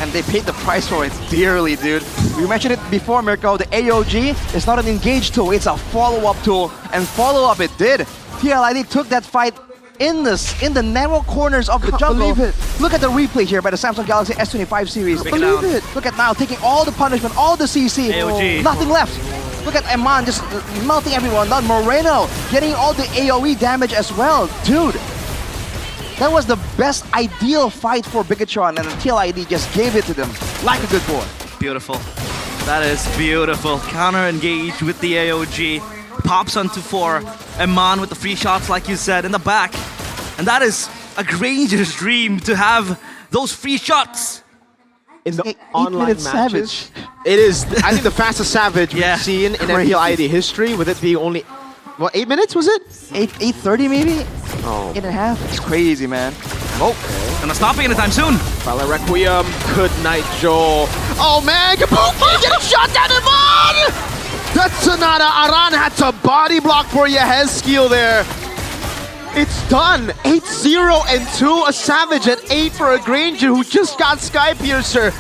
And they paid the price for it dearly, dude. We mentioned it before, Mirko. The AOG is not an engage tool, it's a follow-up tool. And follow-up it did. TLID took that fight in the narrow corners of the jungle. Believe it. Look at the replay here by the Samsung Galaxy S25 series. Believe it. Look at now, taking all the punishment, all the CC. AOG. Nothing left. Look at Eman just melting everyone down. Moreno getting all the AoE damage as well. Dude, that was the best ideal fight for Bigatron, and TLID just gave it to them like a good boy. Beautiful. That is beautiful. Counter engage with the AOG. Pops onto 4. Eman with the free shots, like you said, in the back. And that is a Granger's dream to have those free shots. In the Eight online minute matches, Savage. it is, I think, the fastest Savage Yeah. we've seen in Crazy. MPL ID history, with it being only, what, 8 minutes was it? 8:30 maybe? Oh. 8.5? It's crazy, man. Okay. Gonna stop it anytime soon. Fala Requiem, good night, Joel. Oh man, Kabuki getting shot down in one! That's Sonata. Aran had to body block for Yehezkiel there. It's done. 8-0 and 2. A Savage at 8 for a Granger who just got Sky Piercer.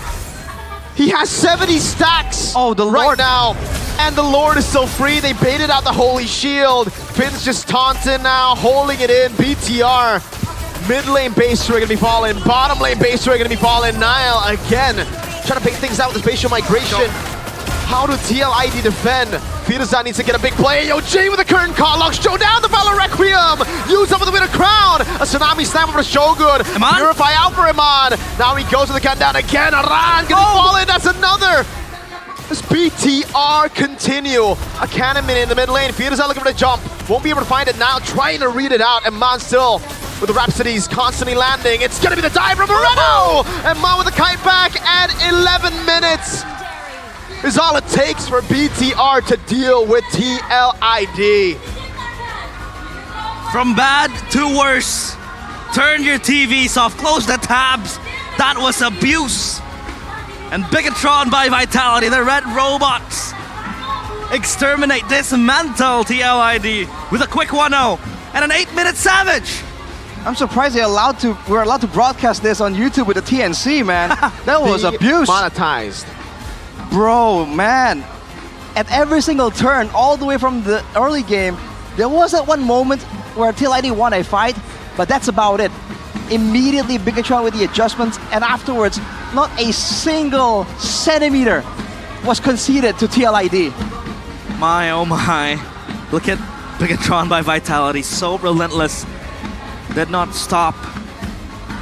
He has 70 stacks. Oh, the right Lord. now. And the Lord is still free. They baited out the Holy Shield. Finn's just taunting now, holding it in. BTR. Mid lane base are gonna be falling. Bottom lane base are gonna be falling. Nile again trying to bait things out with the spatial migration. How do TLID defend? Firza needs to get a big play. Yo, Jay with the current call locks. Joe down the Valor Requiem. Use up with the winner crown. A tsunami slam for Shogun. Eman? Purify out for Eman. Now he goes to the countdown again. Aran gonna fall in. That's another. This BTR continue. A Cannon in the mid lane. Firza looking for the jump. Won't be able to find it now. Trying to read it out. Eman still with the Rhapsodies constantly landing. It's gonna be the dive from Moreno. Eman with the kite back at 11 minutes. Is all it takes for BTR to deal with TLID. From bad to worse. Turn your TVs off, close the tabs. That was abuse. And Bigatron by Vitality, the red robots. Exterminate, dismantle TLID with a quick 1-0 and an 8-minute Savage. I'm surprised we're allowed to broadcast this on YouTube with the TNC, man. That was abuse. Monetized. Bro, man. At every single turn, all the way from the early game, there was that one moment where TLID won a fight, but that's about it. Immediately Bigatron with the adjustments, and afterwards, not a single centimeter was conceded to TLID. My oh my. Look at Bigatron by Vitality, so relentless. Did not stop.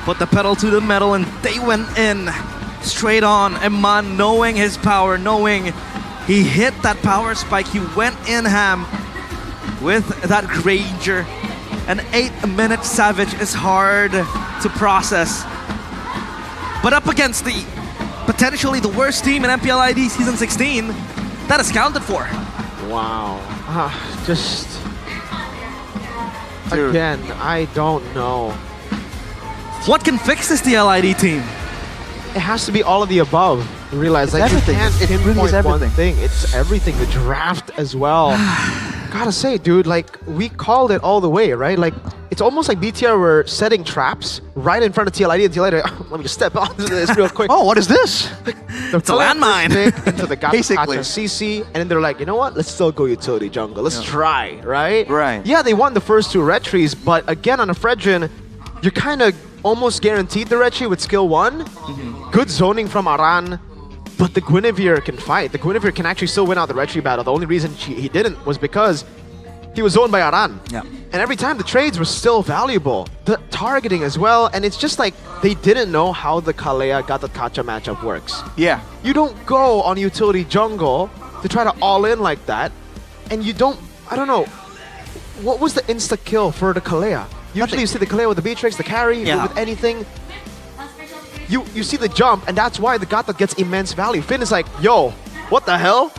Put the pedal to the metal and they went in. Straight on. Eman knowing his power, knowing he hit that power spike. He went in ham with that Granger. An 8-minute Savage is hard to process. But up against the potentially the worst team in MPL ID Season 16, that is counted for. Wow. Just... Dude. Again, I don't know. What can fix this TLID team? It has to be all of the above. You realize, It's like, everything. you can't It really is pinpoint one everything. thing. It's everything. The draft as well. Gotta say, dude, like, we called it all the way, right? Like, it's almost like BTR were setting traps right in front of TLID, and TLID, let me just step onto this real quick. Oh, what is this? It's a landmine. Into the Basically. CC, and then they're like, you know what? Let's still go utility jungle. Let's try, right? Right. Yeah, they won the first 2 retries, but again, on a Fredrin, you're kind of almost guaranteed the retry with skill 1. Good zoning from Aran. But the Guinevere can fight. The Guinevere can actually still win out the retry battle. The only reason he didn't was because he was zoned by Aran. Yeah. And every time the trades were still valuable. The targeting as well. And it's just like they didn't know how the Kalea Gata Kacha matchup works. Yeah. You don't go on utility jungle to try to all in like that. And you don't, I don't know, what was the insta kill for the Kalea? Usually you see the Kalea with the Beatrix, the carry, with anything. You see the jump, and that's why the Gata gets immense value. Finn is like, yo, what the hell?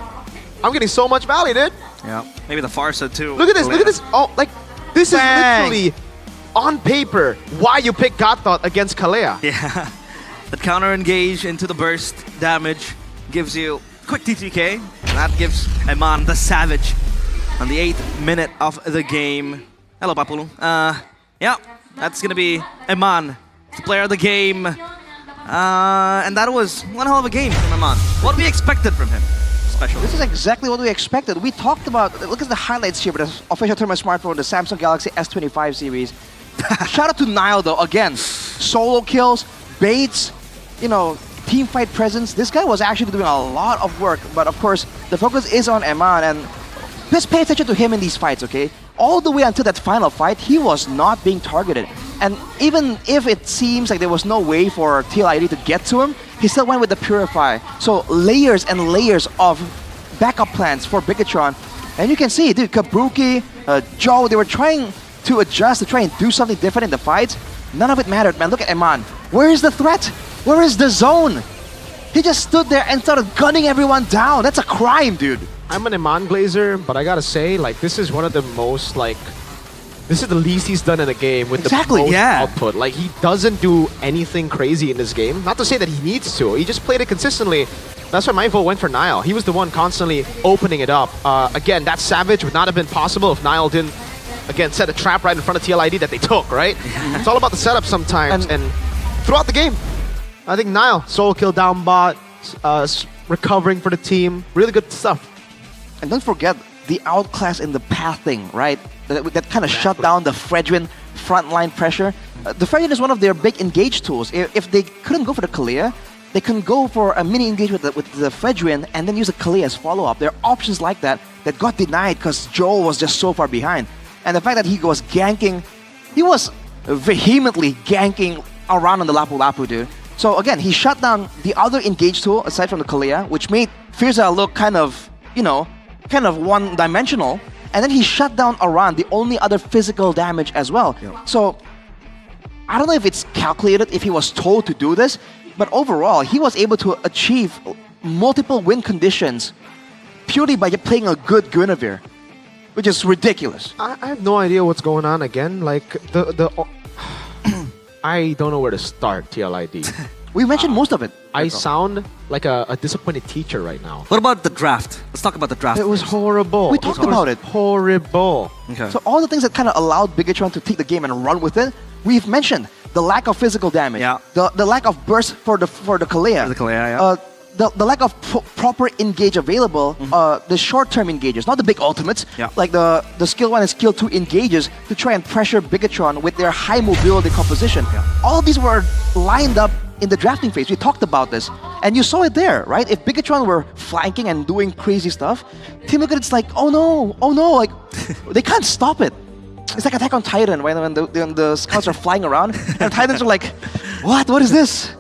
I'm getting so much value, dude. Yeah. Maybe the Farsa too. Look at this, look at this. Oh, like, this is literally, on paper, why you pick Gata against Kalea. Yeah. The counter engage into the burst damage gives you quick TTK. That gives Eman the Savage on the 8th minute of the game. Hello, Papulu. Yeah, that's gonna be Eman, the player of the game. And that was one hell of a game from Aman. What we expected from him. Special. This is exactly what we expected. We talked about, look at the highlights here, but the official tournament smartphone, the Samsung Galaxy S25 series. Shout out to Nile though, again, solo kills, baits, you know, team fight presence. This guy was actually doing a lot of work, but of course, the focus is on Eman, and just pay attention to him in these fights, okay? All the way until that final fight, he was not being targeted. And even if it seems like there was no way for TLID to get to him, he still went with the Purify. So layers and layers of backup plans for Bigatron. And you can see, dude, Kabuki, Joe, they were trying to adjust, to try and do something different in the fights. None of it mattered, man. Look at Eman. Where is the threat? Where is the zone? He just stood there and started gunning everyone down. That's a crime, dude. I'm an Eman Glazer, but I gotta say, like, this is one of the most, like, this is the least he's done in a game with the most output. Like, he doesn't do anything crazy in this game. Not to say that he needs to. He just played it consistently. That's why my vote went for Nile. He was the one constantly opening it up. Again, that Savage would not have been possible if Nile didn't, again, set a trap right in front of TLID that they took, right? It's all about the setup sometimes. And throughout the game, I think Nile, solo kill down bot, recovering for the team. Really good stuff. And don't forget the outclass in the pathing, right? That kind of shut down the Fredrin frontline pressure. The Fredrin is one of their big engage tools. If they couldn't go for the Kalia, they can go for a mini engage with the Fredrin and then use the Kalia as follow-up. There are options like that that got denied because Joel was just so far behind. And the fact that he was ganking, he was vehemently ganking around on the Lapu Lapu, dude. So again, he shut down the other engage tool aside from the Kalia, which made Firza look kind of, you know, kind of one-dimensional. And then he shut down Aran, the only other physical damage as well. So I don't know if it's calculated, if he was told to do this, but overall, he was able to achieve multiple win conditions purely by playing a good Guinevere, which is ridiculous. I have no idea what's going on again. Like, I don't know where to start, TLID. We mentioned most of it. I sound like a disappointed teacher right now. What about the draft? Let's talk about the draft. It was horrible. We talked about it. Horrible. Okay. So all the things that kind of allowed Bigatron to take the game and run with it, we've mentioned. The lack of physical damage. Yeah. The lack of burst for the Kalia. The Kalia, yeah. The lack of proper engage available, the short-term engages, not the big ultimates, like the skill 1 and skill 2 engages to try and pressure Bigatron with their high mobility composition. All these were lined up in the drafting phase. We talked about this, and you saw it there, right? If Bigatron were flanking and doing crazy stuff, Team Liquid's like, oh no, like, they can't stop it. It's like Attack on Titan, when the scouts are flying around, and Titans are like, what is this?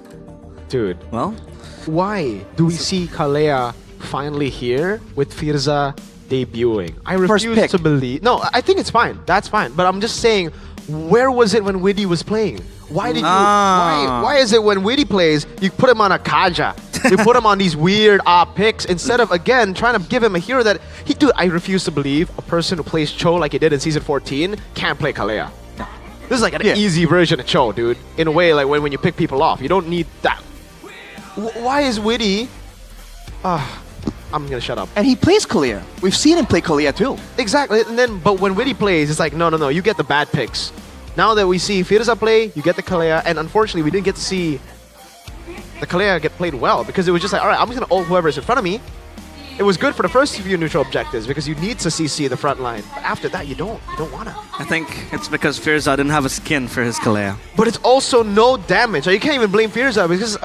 Dude. Well? Why do we see Kalea finally here with Firza debuting? I refuse to believe. No, I think it's fine. That's fine. But I'm just saying, where was it when Widdy was playing? Why did you? Why is it when Widdy plays, you put him on a Kaja? You put him on these weird picks instead of, again, trying to give him a hero that dude, I refuse to believe a person who plays Cho like he did in Season 14 can't play Kalea. This is like an easy version of Cho, dude. In a way, like when you pick people off. You don't need that. Why is Widdy? I'm gonna shut up. And he plays Kalia. We've seen him play Kalia too. Exactly. And then, but when Widdy plays, it's like, no, you get the bad picks. Now that we see Firza play, you get the Kalea, and unfortunately, we didn't get to see the Kalea get played well because it was just like, all right, I'm just gonna ult whoever's in front of me. It was good for the first few neutral objectives because you need to CC the front line. But after that, you don't wanna. I think it's because Firza didn't have a skin for his Kalea. But it's also no damage. You can't even blame Firza because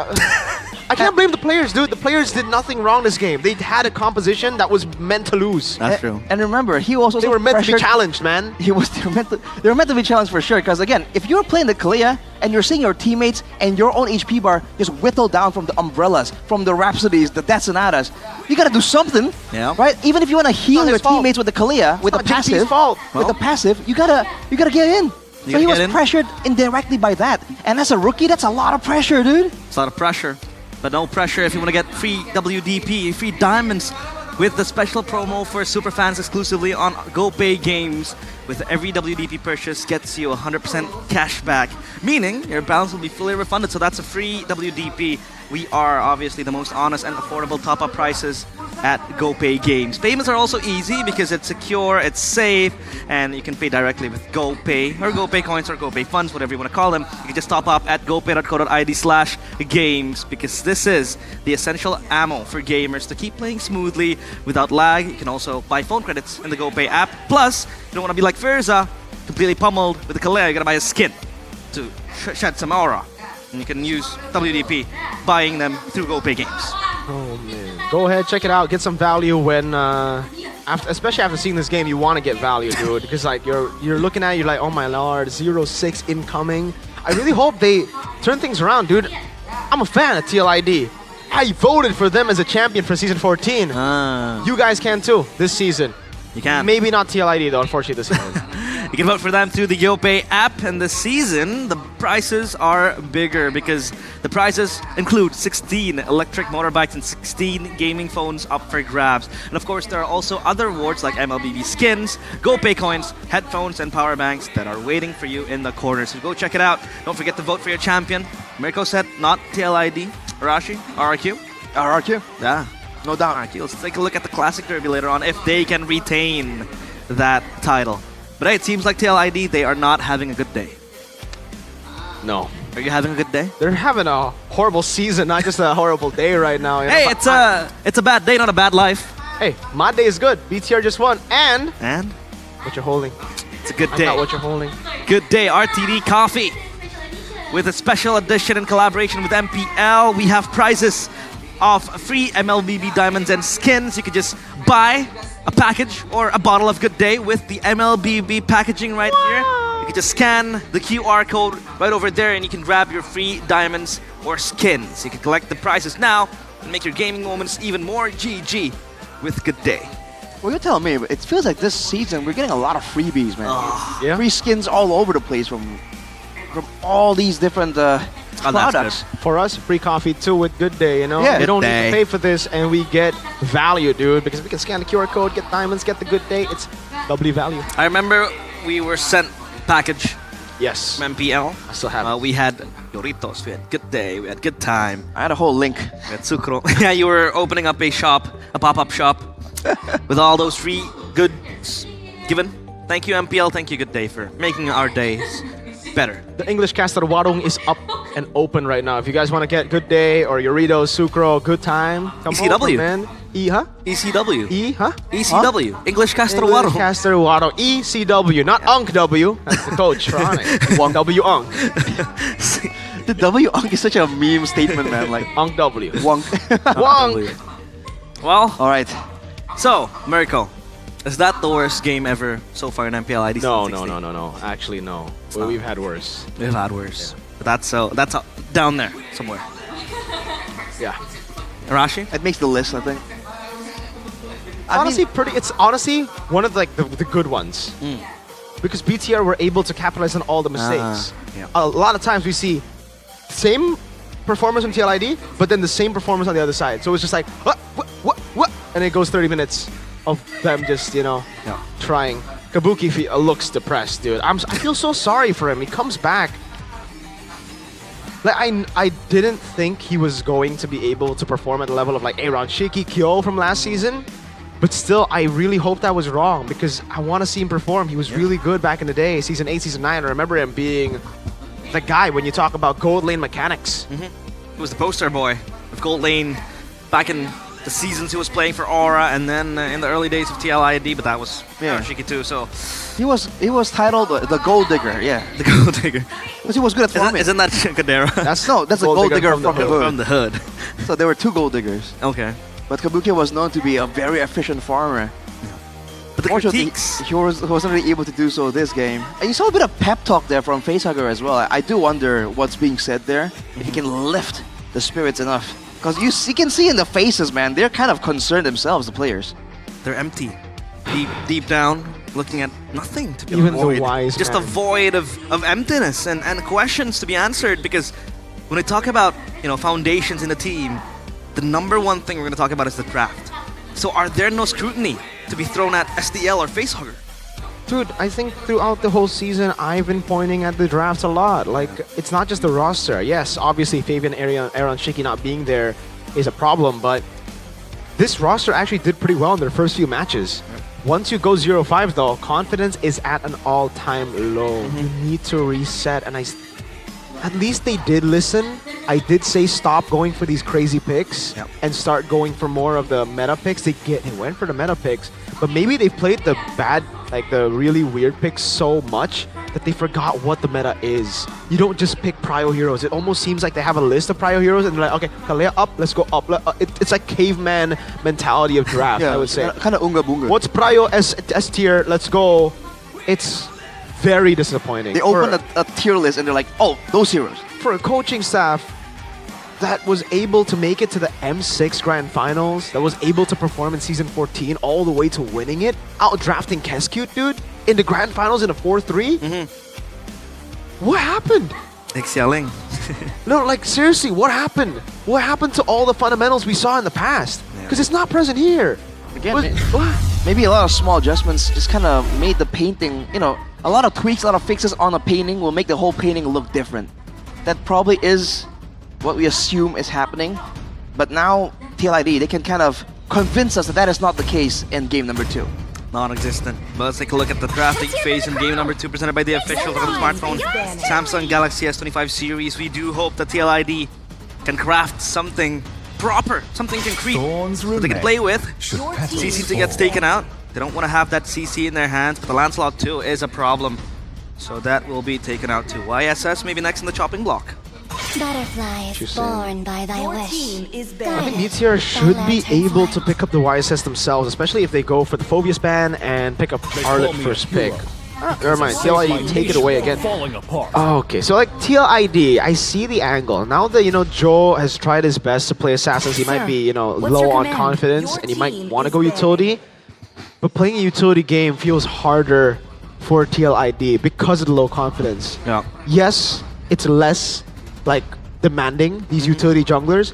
I can't blame the players, dude. The players did nothing wrong this game. They had a composition that was meant to lose. That's true. And remember, he was also they were meant to be challenged, man. They were meant to be challenged for sure. Because again, if you're playing the Kalia and you're seeing your teammates and your own HP bar just whittled down from the Umbrellas, from the Rhapsodies, the Death Sonatas, you gotta do something, right? Even if you want to heal your teammates with the Kalia, with the passive, you gotta get in. So he was pressured indirectly by that. And as a rookie, that's a lot of pressure, dude. It's a lot of pressure. But no pressure if you want to get free WDP, free diamonds with the special promo for superfans exclusively on GoPay games. With every WDP purchase gets you 100% cash back meaning your balance will be fully refunded. So that's a free WDP. We are obviously the most honest and affordable top-up prices at GoPay Games. Payments are also easy because it's secure, it's safe, and you can pay directly with GoPay or GoPay coins or GoPay funds, whatever you want to call them. You can just top up at gopay.co.id/games because this is the essential ammo for gamers to keep playing smoothly without lag. You can also buy phone credits in the GoPay app. Plus, you don't want to be like Firza, completely pummeled with the Kalea. You gotta buy a skin to shed some aura. And you can use WDP buying them through GoPay Games. Oh man, go ahead, check it out, get some value when, especially after seeing this game, you want to get value, dude, because like you're looking at it, you're like, oh my lord, 0-6 incoming. I really hope they turn things around, dude. I'm a fan of TLID. I voted for them as a champion for season 14. You guys can too this season. You can. Maybe not TLID though, unfortunately this season. You can vote for them through the GoPay app, and this season the prizes are bigger because the prizes include 16 electric motorbikes and 16 gaming phones up for grabs. And of course, there are also other awards like MLBB skins, GoPay coins, headphones, and power banks that are waiting for you in the corner. So go check it out. Don't forget to vote for your champion. Mirko said not TLID. Arashi, RRQ? RRQ? Yeah, no doubt RRQ. Let's take a look at the Classic Derby later on if they can retain that title. But hey, it seems like TLID, they are not having a good day. No. Are you having a good day? They're having a horrible season, not just a horrible day right now. You know? Hey, it's a bad day, not a bad life. Hey, my day is good. BTR just won. And And what you're holding. it's a good I day. got what you're holding. Good day, RTD Coffee. With a special edition in collaboration with MPL, we have prizes of free MLBB diamonds and skins. You could just buy a package or a bottle of Good Day with the MLBB packaging right here. You can just scan the QR code right over there and you can grab your free diamonds or skins. You can collect the prizes now and make your gaming moments even more GG with Good Day. Well, you're telling me, but it feels like this season we're getting a lot of freebies, man. Yeah. Free skins all over the place from all these different products. For us, free coffee too with Good Day, you know? Yeah. We don't Good need Day. to pay for this and we get value, dude, because we can scan the QR code, get diamonds, get the Good Day. It's doubly value. I remember we were sent package Yes. from MPL. I still have it. We had Doritos, we had Good Day, we had Good Time, I had a whole link. we had Sucro. Yeah, you were opening up a shop, a pop-up shop, with all those free goods given. Thank you, MPL. Thank you, Good Day, for making our days better. The English caster Warung is up and open right now. If you guys want to get Good Day or Doritos, Sucro, Good Time, come ECW. over, man. ECW. ECW. English Caster English Warung. caster Warung. ECW, not Unk W. That's the coach, Ronnie. W Unk. The W Unk is such a meme statement, man. Like Unk W. Wonk. Wonk. Well, All right. so, Mirko, is that the worst game ever so far in MPL ID? No. Actually, no. Well, we've had worse. We've had worse. But that's down there somewhere. Yeah. Arashi? It makes the list, I think. Honestly, it's honestly one of like the good ones. Because BTR were able to capitalize on all the mistakes. yeah. A lot of times we see same performance from TLID, but then the same performance on the other side. So it's just like, what? And it goes 30 minutes of them just, trying. Kabuki looks depressed, dude. I feel so sorry for him. He comes back. Like I didn't think he was going to be able to perform at the level of like Aaron Shiki Kyo from last season. But still, I really hope that was wrong because I want to see him perform. He was really good back in the day, season 8, season 9. I remember him being the guy when you talk about gold lane mechanics. He was the poster boy of Gold Lane back in the seasons he was playing for Aura and then in the early days of TLID, but that was Shiki too, so... He was titled the Gold Digger, yeah. The Gold Digger. Because he was good at farming. Isn't that Kadera? That's a Gold Digger from the hood. From the hood. So there were two Gold Diggers. Okay. But Kabuki was known to be a very efficient farmer. But the critiques... He wasn't really able to do so this game. And you saw a bit of pep talk there from Facehugger as well. I do wonder what's being said there. If he can lift the spirits enough. Because you can see in the faces, man, they're kind of concerned themselves, the players. They're empty. Deep down, looking at nothing to be Even avoided. the wise Just man. a void of emptiness and questions to be answered, because when we talk about foundations in a team, the number one thing we're going to talk about is the draft. So are there no scrutiny to be thrown at SDL or Facehugger? Dude, I think throughout the whole season, I've been pointing at the drafts a lot. Like, it's not just the roster. Yes, obviously, Fabian, Aaron, Shiki not being there is a problem, but this roster actually did pretty well in their first few matches. Once you go 0-5, though, confidence is at an all-time low. You need to reset, and at least they did listen. I did say stop going for these crazy picks and start going for more of the meta picks. They went for the meta picks, but maybe they played the bad, like the really weird picks so much that they forgot what the meta is. You don't just pick prio heroes. It almost seems like they have a list of prio heroes and they're like, okay, Kalea up, let's go up. It's like caveman mentality of draft, I would say. Kind of unga bunga. What's prio S tier? Let's go. It's very disappointing. They open a tier list and they're like, oh, those heroes. For a coaching staff that was able to make it to the M6 Grand Finals, that was able to perform in Season 14 all the way to winning it, out-drafting Keskute, dude, in the Grand Finals in a 4-3? What happened? Excelling. No, like, seriously, what happened? What happened to all the fundamentals we saw in the past? Because it's not present here. Again, maybe a lot of small adjustments just kind of made the painting, you know, a lot of tweaks, a lot of fixes on the painting will make the whole painting look different. That probably is what we assume is happening. But now, TLID, they can kind of convince us that that is not the case in game number 2. Non-existent. But let's take a look at the drafting phase in game number 2 presented by the official smartphone Samsung Galaxy S25 series. We do hope that TLID can craft something proper, something concrete that they can play with. CC2 gets taken out. They don't want to have that CC in their hands, but the Lancelot 2 is a problem. So that will be taken out too. YSS maybe next in the chopping block. Butterflies born by thy wish. I think Meteor should be able to pick up the YSS themselves, especially if they go for the Phobius ban and pick up Arlet first pick. Never mind, TLID take it away again. Okay, so like TLID, I see the angle. Now that, you know, Joe has tried his best to play Assassins, he might be, you know, low on confidence and he might want to go utility. But playing a utility game feels harder for TLID because of the low confidence. Yeah. Yes, it's less like demanding, these utility junglers,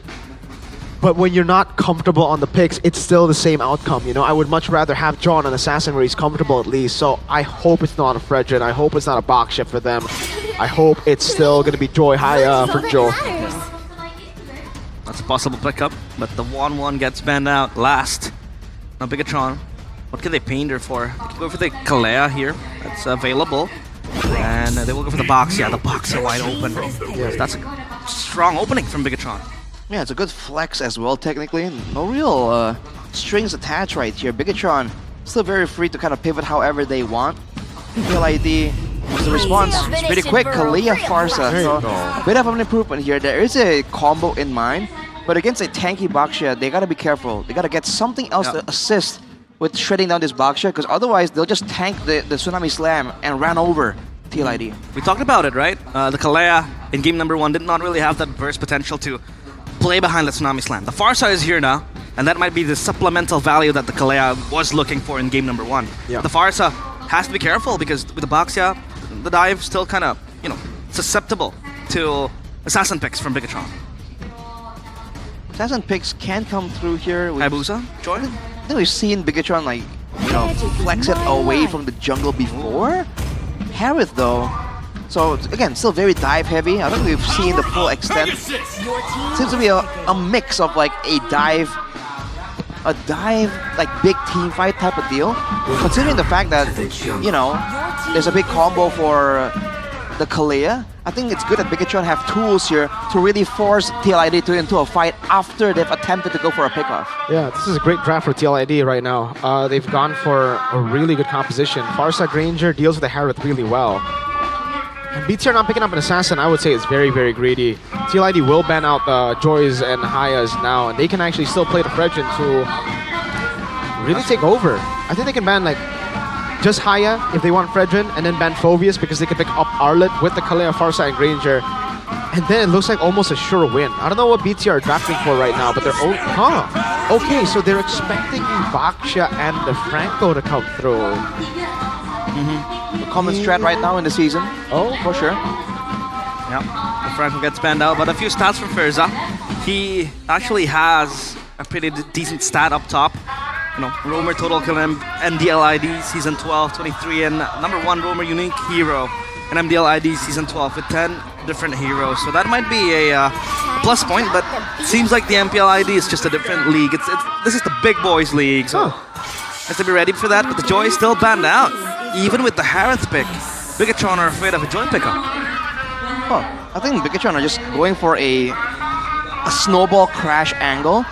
but when you're not comfortable on the picks, it's still the same outcome, you know? I would much rather have Joe on an Assassin where he's comfortable at least, so I hope it's not a Fredrin, I hope it's not a box shift for them. I hope it's still gonna be Joy Haya for Joe. That's a possible pickup, but the 1-1 gets banned out last. Now Bigatron, what can they paint her for? They can go for the Kalea here, that's available. And they will go for the box. Yeah, the box are wide open. Yes, that's a strong opening from Bigatron. Yeah, it's a good flex as well, technically. No real strings attached right here. Bigatron still very free to kind of pivot however they want. TLID, the response is pretty quick. Kalea Farsa. So a bit of an improvement here. There is a combo in mind, but against a tanky Baxia, they gotta be careful. They gotta get something else to assist with shredding down this Baxia, because otherwise they'll just tank the Tsunami Slam and run over TLID. We talked about it, right? The Kalea in game number 1 did not really have that burst potential to play behind the Tsunami Slam. The Farsa is here now, and that might be the supplemental value that the Kalea was looking for in game number 1. Yeah. The Farsa has to be careful because with the Baxia, the dive still kind of, you know, susceptible to assassin picks from Bigatron. Assassin picks can come through here. Hayabusa? Joy? I think we've seen Bigatron, like, you know, flex it away from the jungle before. Harith, though, so again, still very dive heavy. I don't think we've seen the full extent. Seems to be a mix of like a dive like big team fight type of deal. Considering the fact that, you know, there's a big combo for the Kalea, I think it's good that Bigatron have tools here to really force TLID into a fight after they've attempted to go for a pickoff. Yeah, this is a great draft for TLID right now. They've gone for a really good composition. Farsa Granger deals with the Harith really well. And BTR not picking up an Assassin, I would say it's very, very greedy. TLID will ban out the Joys and Hayas now, and they can actually still play the Fredrin to really take over. I think they can ban like just Haya if they want Fredrin, and then ban Phobius because they can pick up Arlet with the Kalea, Farsa, and Granger. And then it looks like almost a sure win. I don't know what BTR are drafting for right now, but they're... Okay, so they're expecting Baxia and the Franco to come through. The common strat right now in the season. Oh, for sure. Yeah, the Franco gets banned out, but a few stats from Firza. He actually has a pretty decent stat up top. Roamer total kill MDL ID Season 12, 23, and number 1 Roamer unique hero in MDL ID Season 12 with 10 different heroes. So that might be a plus point, but it seems like the MPL ID is just a different league. This is the big boys league, so has to be ready for that. But the Joy is still banned out, even with the Harith pick. Bigatron are afraid of a Joy pickup. Oh, I think Bigatron are just going for a snowball crash angle.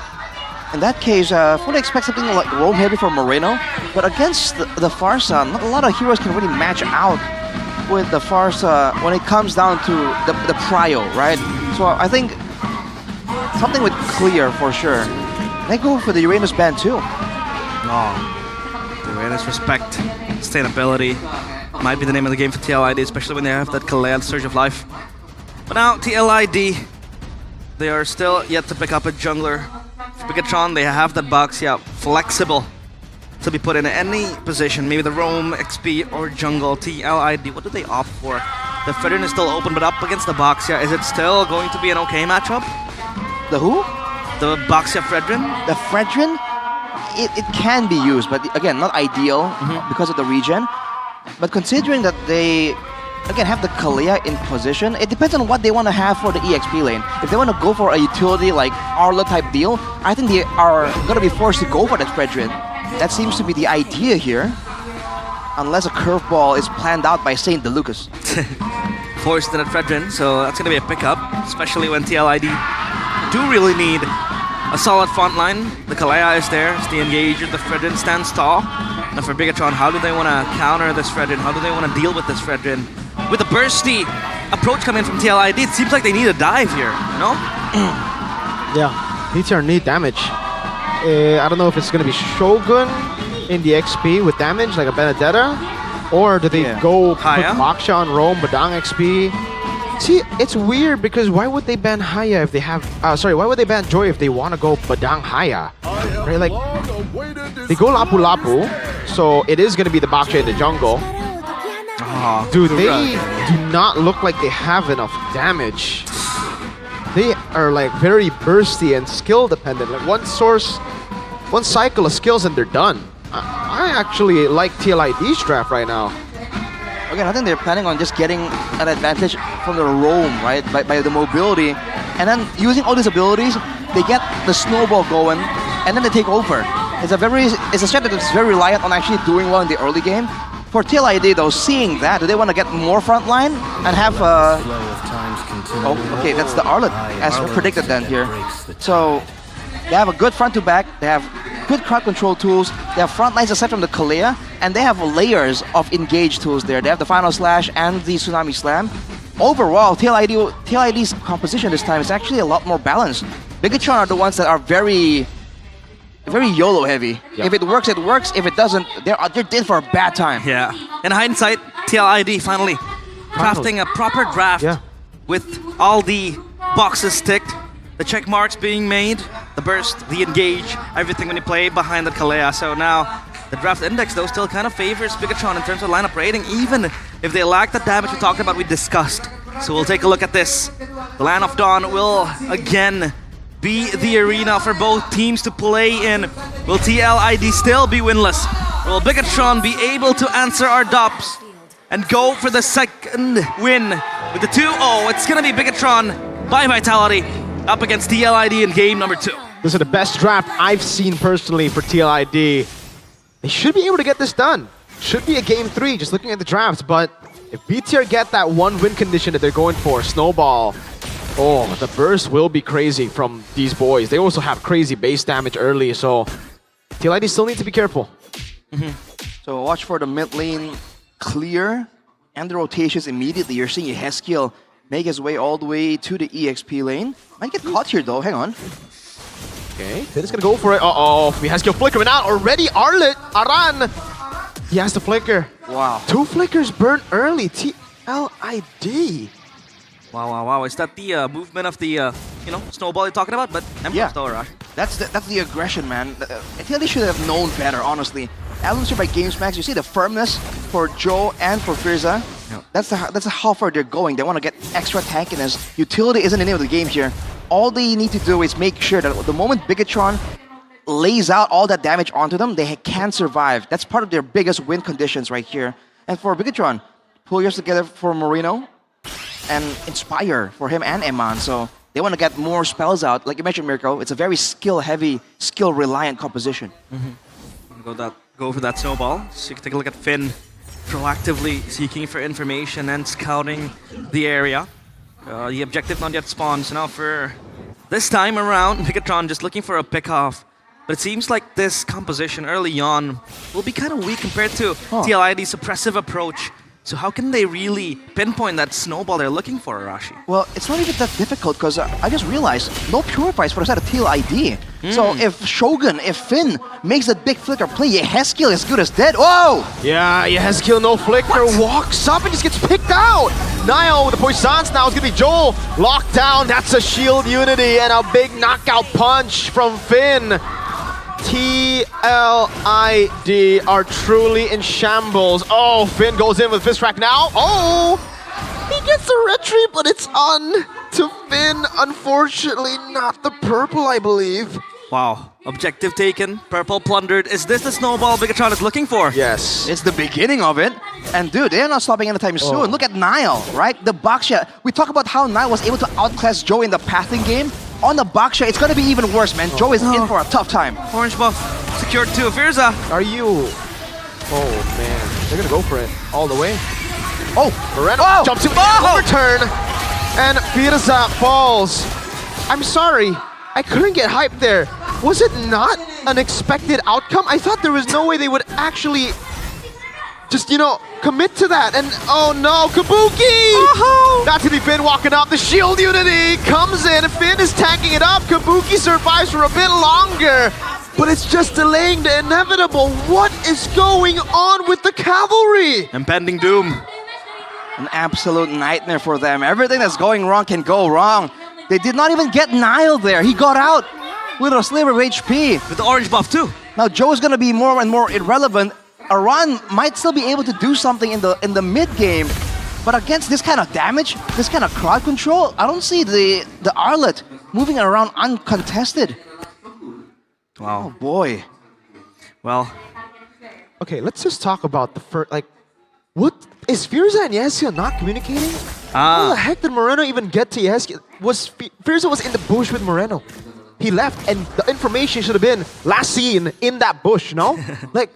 In that case, fully expect something like roam heavy for Moreno, but against the Farsa, not a lot of heroes can really match out with the Farsa when it comes down to the prio, right? So I think something with clear for sure. They go for the Uranus ban too. The Uranus respect, sustainability might be the name of the game for TLID, especially when they have that Kalea Surge of Life. But now TLID, they are still yet to pick up a jungler. For Bigatron, they have that box, flexible to be put in any position. Maybe the roam, XP, or jungle. TLID, what do they opt for? The Fredrin is still open, but up against the Boxia, is it still going to be an okay matchup? The who? The Boxia Fredrin? The Fredrin? It can be used, but again, not ideal because of the regen. But considering that they, again, have the Kalea in position, it depends on what they want to have for the EXP lane. If they want to go for a utility like Arla type deal, I think they are going to be forced to go for that Fredrin. That seems to be the idea here. Unless a curveball is planned out by Saint DeLucas. Forced to that Fredrin, so that's going to be a pickup, especially when TLID do really need a solid front line. The Kalea is there, it's the engager, the Fredrin stands tall. Now for Bigatron, how do they want to counter this Fredrin? How do they want to deal with this Fredrin? With a bursty approach coming from TLID, it seems like they need a dive here, no? Yeah, PTR need damage. I don't know if it's going to be Shogun in the XP with damage, like a Benedetta, or do they go put Moksha on Roam, Badang XP? See, it's weird because why would they ban Haya if they have... why would they ban Joy if they want to go Badang Haya? Right, like, they go Lapu Lapu, so it is going to be the Baksha in the jungle. Dude, they do not look like they have enough damage. They are like very bursty and skill dependent. Like one cycle of skills and they're done. I actually like TLID's draft right now. Again, I think they're planning on just getting an advantage from the roam, right? By the mobility. And then using all these abilities, they get the snowball going and then they take over. It's a strat that's very reliant on actually doing well in the early game. For TLID though, seeing that, do they want to get more frontline and have okay, that's the Arlet as predicted then here. So they have a good front to back, they have good crowd control tools, they have front lines aside from the Kalea, and they have layers of engage tools there. They have the Final Slash and the Tsunami Slam. Overall, TLID's composition this time is actually a lot more balanced. Bigatron are the ones that are very YOLO heavy. Yep. If it works, it works. If it doesn't, they're dead for a bad time. Yeah. In hindsight, TLID finally crafting a proper draft with all the boxes ticked, the check marks being made, the burst, the engage, everything when you play behind the Kalea. So now the draft index though still kind of favors Bigatron in terms of lineup rating, even if they lack the damage we talked about, we discussed. So we'll take a look at this. The Land of Dawn will again be the arena for both teams to play in. Will TLID still be winless? Will Bigatron be able to answer our dops and go for the second win with the 2-0? It's gonna be Bigatron by Vitality up against TLID in game number 2. This is the best draft I've seen personally for TLID. They should be able to get this done. Should be a game 3, just looking at the drafts, but if BTR get that one win condition that they're going for, Snowball, oh, the burst will be crazy from these boys. They also have crazy base damage early, so TLID still need to be careful. So watch for the mid lane clear and the rotations immediately. You're seeing Haskill make his way all the way to the EXP lane. Might get caught here though, hang on. Okay, Finn is gonna go for it. Uh-oh, we Haskill flickering out already. Arlet, Aran, he has the flicker. Wow. 2 flickers burn early, TLID. Wow. Is that the movement of the, snowball you're talking about? But Rush. That's the aggression, man. I think they should have known better, honestly. As by GameSmax, you see the firmness for Joe and for Firza. Yep. That's how far they're going. They want to get extra tankiness. Utility isn't the name of the game here. All they need to do is make sure that the moment Bigatron lays out all that damage onto them, they can survive. That's part of their biggest win conditions right here. And for Bigatron, pull yours together for Marino and Inspire for him and Eman. So they want to get more spells out. Like you mentioned, Mirko, it's a very skill-heavy, skill-reliant composition. Go for that snowball. So you can take a look at Finn proactively seeking for information and scouting the area. The objective not yet spawned, so now for this time around, Bigatron just looking for a pick-off. But it seems like this composition early on will be kind of weak compared to TLID's suppressive approach. So how can they really pinpoint that snowball they're looking for, Arashi? Well, it's not even that difficult because I just realized no purifies for the side of TLID. So if Shogun, if Finn makes that big flicker play, Yehezkiel is good as dead. Whoa! Yeah, Yehezkiel, no flicker, walks up and just gets picked out. Niall with the poisons now is going to be Joel. Locked down, that's a shield unity and a big knockout punch from Finn. TLID are truly in shambles. Oh, Finn goes in with fist rack now. Oh, he gets the retreat, but it's on to Finn. Unfortunately, not the purple, I believe. Wow, objective taken, purple plundered. Is this the snowball Bigatron is looking for? Yes. It's the beginning of it. And dude, they're not stopping anytime soon. Look at Niall, right? The Baksha. We talk about how Niall was able to outclass Joe in the pathing game. On the Baksha, it's gonna be even worse, man. Joe is in for a tough time. Orange buff secured too. Firza. Are you? Oh man, they're gonna go for it all the way. Oh, Moreno jumps in with the overturn, and Firza falls. I'm sorry, I couldn't get hyped there. Was it not an expected outcome? I thought there was no way they would actually just, you know, commit to that. And oh no, Kabuki! That's gonna be Finn walking up. The shield unity comes in. Finn is tanking it up. Kabuki survives for a bit longer, but it's just delaying the inevitable. What is going on with the Cavalry? Impending doom. An absolute nightmare for them. Everything that's going wrong can go wrong. They did not even get Niall there. He got out with a sliver of HP. With the orange buff too. Now Joe is gonna be more and more irrelevant. Aran might still be able to do something in the mid game, but against this kind of damage, this kind of crowd control, I don't see the Arlet moving around uncontested. Wow. Oh boy. Well, okay, let's just talk about the first. Like, what is Firza and Yehezkiel not communicating? How the heck did Moreno even get to Yehezkiel? Firza was in the bush with Moreno. He left, and the information should have been last seen in that bush. No, like.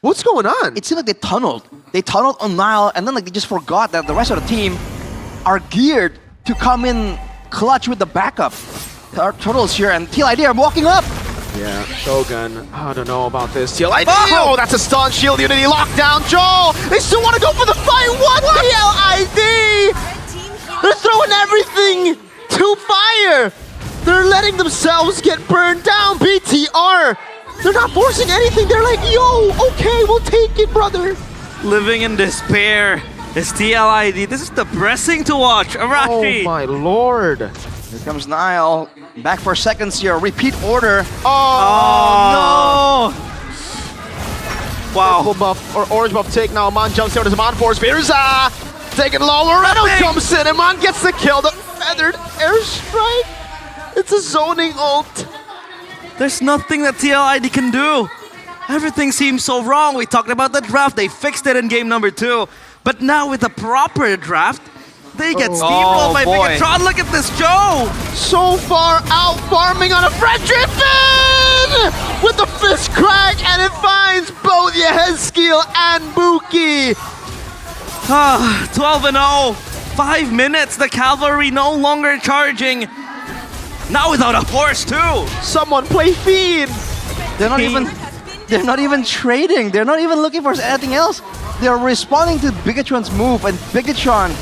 What's going on? It seemed like they tunneled. They tunneled on Niall, and then like they just forgot that the rest of the team are geared to come in clutch with the backup. Our Turtles here, and TLID are walking up. Yeah, Shogun. I don't know about this. TLID. Oh, that's a stun shield unity lockdown. Joel, they still want to go for the fight. What? TLID? They're throwing everything to fire. They're letting themselves get burned down. BTR. They're not forcing anything. They're like, yo, okay, we'll take it, brother. Living in despair is TLID. This is depressing to watch. Arashi. Oh my lord. Here comes Niall. Back for seconds here. Repeat order. Oh, no. Wow. Purple buff or orange buff take now. Amon jumps in with his Amon force. Firza taking low. Moreno jumps in. Amon gets the kill. The feathered airstrike. It's a zoning ult. There's nothing that TLID can do. Everything seems so wrong. We talked about the draft. They fixed it in game number 2. But now with the proper draft, they get steamrolled by Bigatron. Look at this, Joe! So far out farming on a Frederick Finn! With the fist crack, and it finds both Yehezkiel and Buki. 12-0. 5 minutes. The Cavalry no longer charging. Now without a horse too. Someone play Fiend. They're not even trading. They're not even looking for anything else. They're responding to Bigatron's move, and Bigatron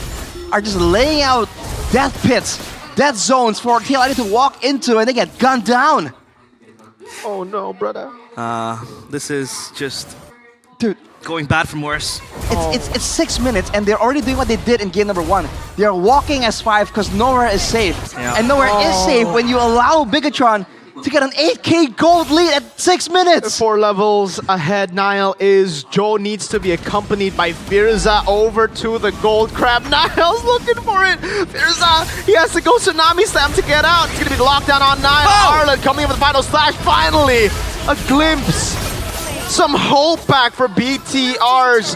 are just laying out death pits, death zones for TLID to walk into, and they get gunned down. Oh no, brother. This is just, dude, going bad from worse. It's 6 minutes, and they're already doing what they did in game number 1. They're walking as 5 because nowhere is safe. Yeah. And nowhere is safe when you allow Bigatron to get an 8k gold lead at 6 minutes. 4 levels ahead, Nile is. Joe needs to be accompanied by Firza over to the gold crab. Nile's looking for it. Firza, he has to go Tsunami Slam to get out. It's going to be the lockdown on Nile. Arlen coming in with the final slash. Finally, a glimpse. Some hope back for BTR's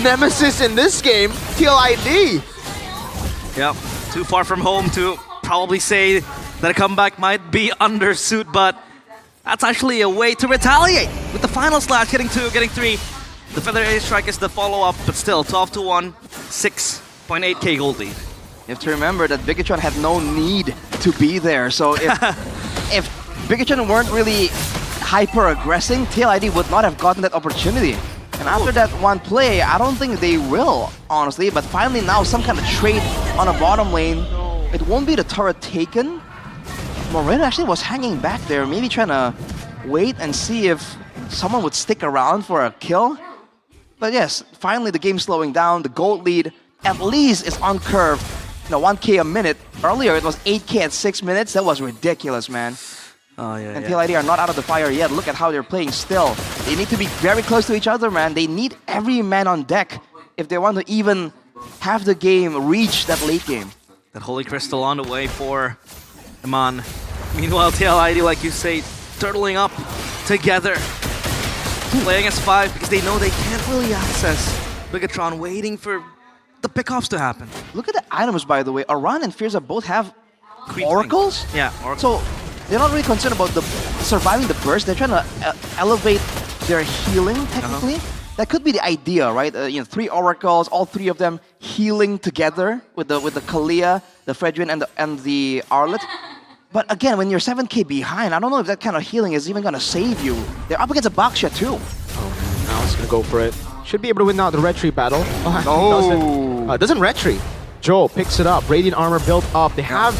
nemesis in this game, TLID. Yep, too far from home to probably say that a comeback might be undersuit, but that's actually a way to retaliate with the final slash, getting 2, getting 3. The Feather Airstrike is the follow-up, but still 12-1, 6.8k gold lead. You have to remember that Bigatron had no need to be there, so if Bigatron weren't really hyper-aggressing, TLID would not have gotten that opportunity. And after that one play, I don't think they will, honestly, but finally now some kind of trade on a bottom lane. It won't be the turret taken. Moreno actually was hanging back there, maybe trying to wait and see if someone would stick around for a kill. But yes, finally the game's slowing down. The gold lead at least is on curve. 1k a minute. Earlier it was 8k at 6 minutes. That was ridiculous, man. Oh, yeah, and TLID are not out of the fire yet. Look at how they're playing still. They need to be very close to each other, man. They need every man on deck if they want to even have the game reach that late game. That Holy Crystal on the way for Iman. Meanwhile, TLID, like you say, turtling up together. Playing as 5 because they know they can't really access Bigatron, waiting for the pickoffs to happen. Look at the items, by the way. Aran and Firza both have oracles? Yeah, oracles. So they're not really concerned about surviving the burst. They're trying to elevate their healing, technically. That could be the idea, right? 3 oracles, all 3 of them healing together with the Kalia, the Fredrin, and the Arlet. But again, when you're 7k behind, I don't know if that kind of healing is even going to save you. They're up against a Baksha too. Oh, now he's going to go for it. Should be able to win now the retreat battle. Doesn't retreat. Joe picks it up. Radiant armor built up. They have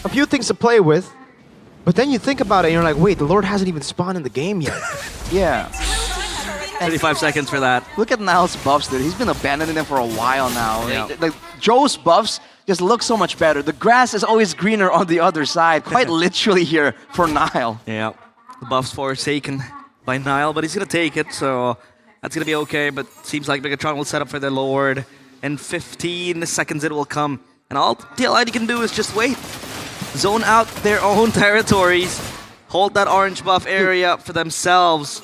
a few things to play with. But then you think about it and you're like, wait, the Lord hasn't even spawned in the game yet. Yeah. 35 seconds for that. Look at Nile's buffs, dude. He's been abandoning them for a while now. Yeah. Like Joe's buffs just look so much better. The grass is always greener on the other side, quite literally here for Nile. Yeah, the buff's forsaken by Nile, but he's going to take it, so that's going to be okay. But seems like Bigatron will set up for the Lord. In 15 seconds it will come. And all TLID can do is just wait. Zone out their own territories. Hold that orange buff area for themselves.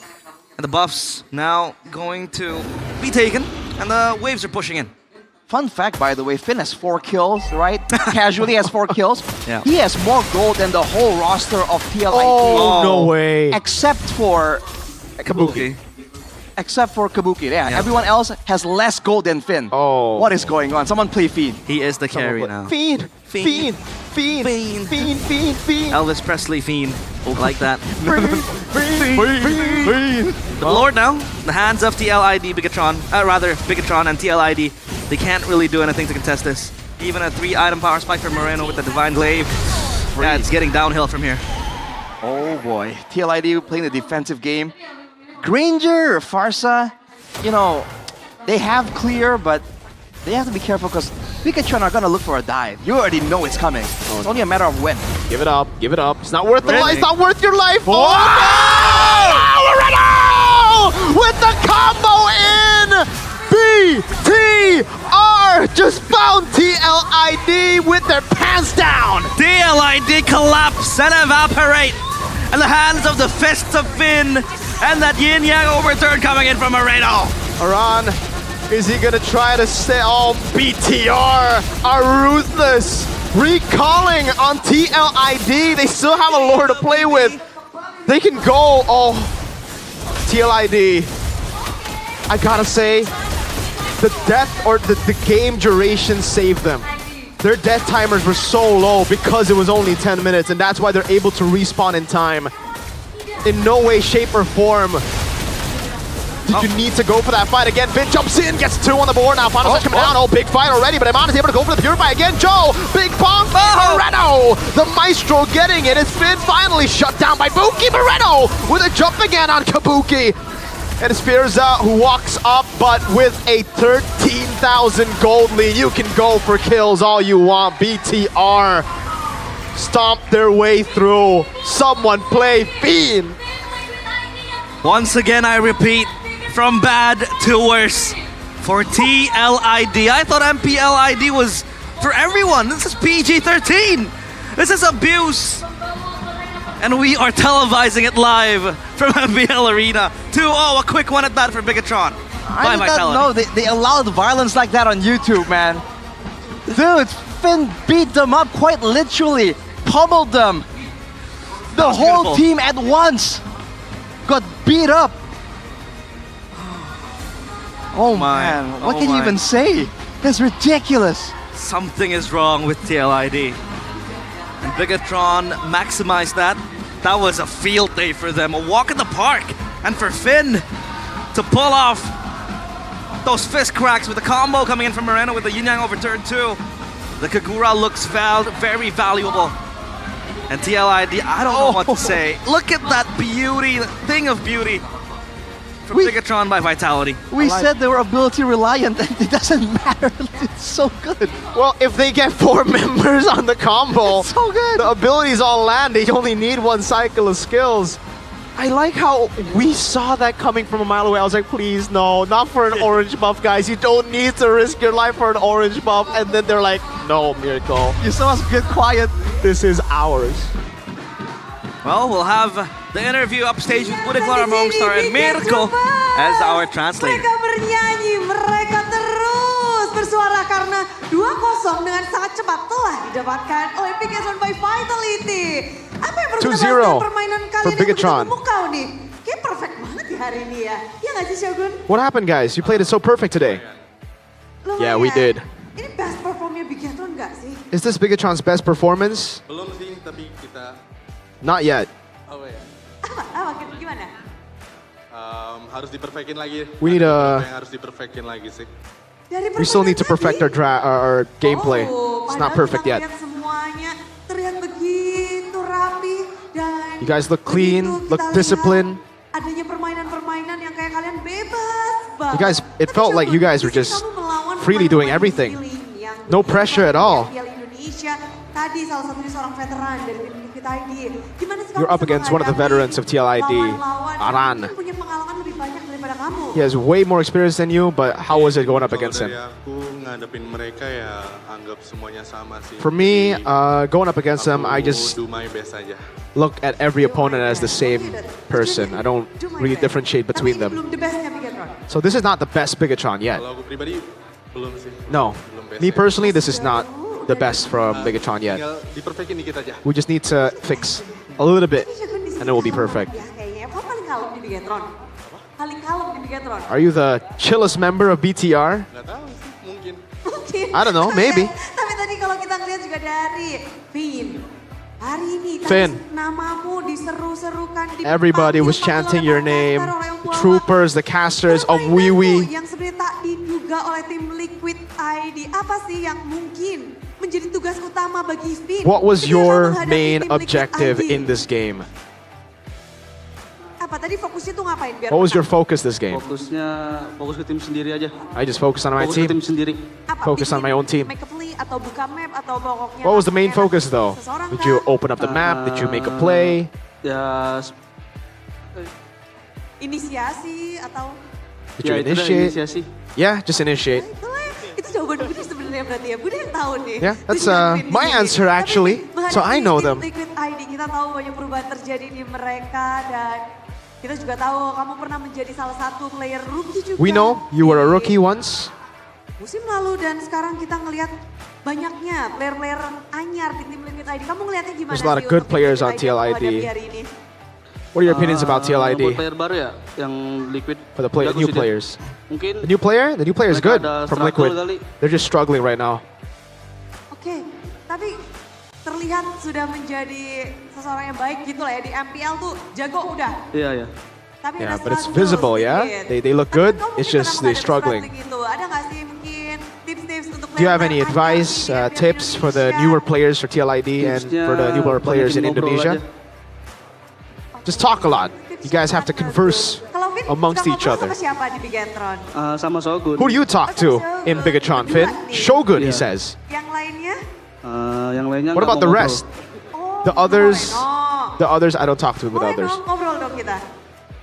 And the buffs now going to be taken. And the waves are pushing in. Fun fact, by the way, Finn has 4 kills, right? Casually has 4 kills. Yeah. He has more gold than the whole roster of TLID. Oh, no way. Except for Kabuki. Except for Kabuki, yeah. Everyone else has less gold than Finn. Oh. What is going on? Someone play Fiend. He is the carry now. Fiend. Elvis Presley Fiend. Like that. Fiend. The Lord now, the hands of TLID, Bigatron, Bigatron and TLID, they can't really do anything to contest this. Even a 3-item power spike from Moreno with the Divine Glaive. Yeah, it's getting downhill from here. Oh boy, TLID playing the defensive game. Granger, Farsa, they have clear, but they have to be careful because Bigatron are gonna look for a dive. You already know it's coming. It's only a matter of when. Give it up. It's not worth the life. It's not worth your life. Oh, Moreno! With the combo in! BTR just found TLID with their pants down! TLID collapse and evaporate in the hands of the fists of Finn and that yin-yang overturn coming in from Moreno. Aran, is he gonna try to stay? Oh, BTR are ruthless! Recalling on TLID. They still have a lore to play with. They can go. Oh, TLID. I gotta say, the death or the game duration saved them. Their death timers were so low because it was only 10 minutes, and that's why they're able to respawn in time. In no way, shape, or form did you need to go for that fight again. Finn jumps in, gets 2 on the board now. Final touch coming down. Oh, big fight already, but Iman is able to go for the Purify again. Joe, big pong, Moreno. The Maestro getting it. It's Finn finally shut down by Buki. Moreno with a jump again on Kabuki. And it's Firza who walks up, but with a 13,000 gold lead. You can go for kills all you want. BTR stomp their way through. Someone play Fiend. Once again, I repeat, from bad to worse for TLID. I thought MPL ID was for everyone. This is PG-13. This is abuse. And we are televising it live from MPL Arena. 2-0, a quick one at bat for Bigatron. I did not know they allowed violence like that on YouTube, man. Dude, Finn beat them up quite literally. Pummeled them. The whole beautiful. team at once got beat up. Oh man, what can you even say? That's ridiculous. Something is wrong with TLID. And Bigatron maximized that. That was a field day for them, a walk in the park. And for Finn to pull off those fist cracks with the combo coming in from Moreno with the yin yang over turn 2. The Kagura looks very valuable. And TLID, I don't know what to say. Look at that beauty, that thing of beauty from Bigatron by Vitality. We said they were ability reliant and it doesn't matter. It's so good. Well, if they get 4 members on the combo, It's so good. the abilities all land. They only need 1 cycle of skills. I like how we saw that coming from a mile away. I was like, please, no, not for an orange buff, guys. You don't need to risk your life for an orange buff. And then they're like, no, Miracle. You saw us get quiet. This is ours. Well, we'll have the interview upstage with Budeklar Mongstar and Miracle as our translator. Mereka bernyanyi, mereka terus bersuara karena 2-0 dengan sangat cepat telah didapatkan oleh Bigatron by Vitality. Apa yang perlu 2-0 menambahkan permainan for kalian yang Bigatron. begitu memukau nih? Kayak perfect banget di hari ini ya. Iya nggak sih Shogun? What happened, guys? You played it so perfect today. Lumayan. Yeah, we did. Ini best performnya Bigatron nggak sih? Is this Bigatron's best performance? Belum sih, tapi kita... Not yet. Oh ya. Apa gimana? Harus diperfekin lagi. We need Ada yang harus diperfekin lagi sih. We still need to perfect our gameplay. It's not perfect yet. Lihat semuanya terlihat begitu rapi dan You guys look clean, begitu look kita disciplined. lihat adanya permainan-permainan yang kayak kalian bebas banget. You guys, it felt like you guys were just freely doing everything. No pressure at all. MPL Indonesia tadi salah satunya seorang veteran dari tim Geek ID. Gimana sih kamu You're up bisa against one of the menghadapi veterans of TLID, lawan-lawan yang Aran. mungkin punya pengalaman lebih banyak daripada kamu? He has way more experience than you, but how was it going up against him? Dari aku ngadepin mereka ya anggap semuanya sama sih. For me, going up against him, I just do my best aja. look at every opponent as the same person. I don't really differentiate between them. Belum the bestnya Bigatron. So this is not the best Bigatron yet. Kalau aku pribadi belum sih. No, me personally, this is not the best from Bigatron yet. Tinggal diperfekin dikit aja. We just need to fix a little bit, and it will be perfect. Ya kayaknya kamu paling kalem di Bigatron. Paling kalem di Bigatron. Are you the chillest member of BTR? Nggak tahu sih, mungkin. Mungkin. I don't know, maybe. Tapi tadi kalau kita ngeliat juga dari Finn. Hari ini Finn. tadi namamu diseru-serukan di Everybody was chanting your name. The troopers, the casters of Wee Wee. Yang sebenarnya tak diduga oleh tim Liquid ID. Apa sih yang mungkin menjadi tugas utama bagi Finn? What was ketika your menghadapi main tim Liquid objective ID? in this game? Apa tadi fokusnya tuh ngapain biar What was your menang? focus this game? Fokus ke tim sendiri aja. I just focused on my Fokus ke tim team. sendiri. Apa, focus on bikin my own team. make a play atau buka map atau pokoknya What was the main langsung focus kayak though? seseorang Did you kah? open up the map? Did you make a play? Ya, Inisiasi atau Did you initiate? inisiasi. Yeah, just initiate. itu jawaban Budi sebenarnya berarti ya. Budi yang tahu nih. Yeah, that's Budi yang my inisiasi. answer actually. Tapi So I know menghadapi them. Liquid ID kita tahu banyak perubahan terjadi di mereka dan kita juga tahu kamu pernah menjadi salah satu player rookie juga. We know you were a di rookie once. musim lalu dan sekarang kita ngelihat banyaknya player-player anyar di tim Liquid ID. Kamu ngelihatnya gimana There's a lot sih of good untuk players on Liquid ID menghadapi TLID. hari ini? What are your opinions about Buat TLID? player baru ya, yang Liquid. For the Jago new sih dia. players. Mungkin The new player is mereka good ada from struggle Liquid. kali. They're just struggling right now. Oke, tapi terlihat sudah menjadi seseorang yang baik gitu lah ya di MPL tuh jago udah. Iya, iya. Tapi Yeah, ada but it's struggle visible, yeah? sedikit. They look Tapi good, kamu it's mungkin just pernah they're menghadapi struggling. Gitu. Ada nggak sih mungkin tips-tips untuk Do you have any player-player advice, anyar di MPL tips for the Indonesia? newer players for TLID and for the newer players in banyakin ngobrol Indonesia? aja. Just talk a lot. You guys have to converse Kalau Vin, amongst suka each ngobrol other. sama siapa di Bigatron? Sama Shogun. Who do you talk to in Bigatron, Finn? Shogun, he Yeah. says. Yang lainnya? Yang lainnya What nggak about the mau rest? ngobrol. The others, I don't talk to with Moreno, others. ngobrol dong kita.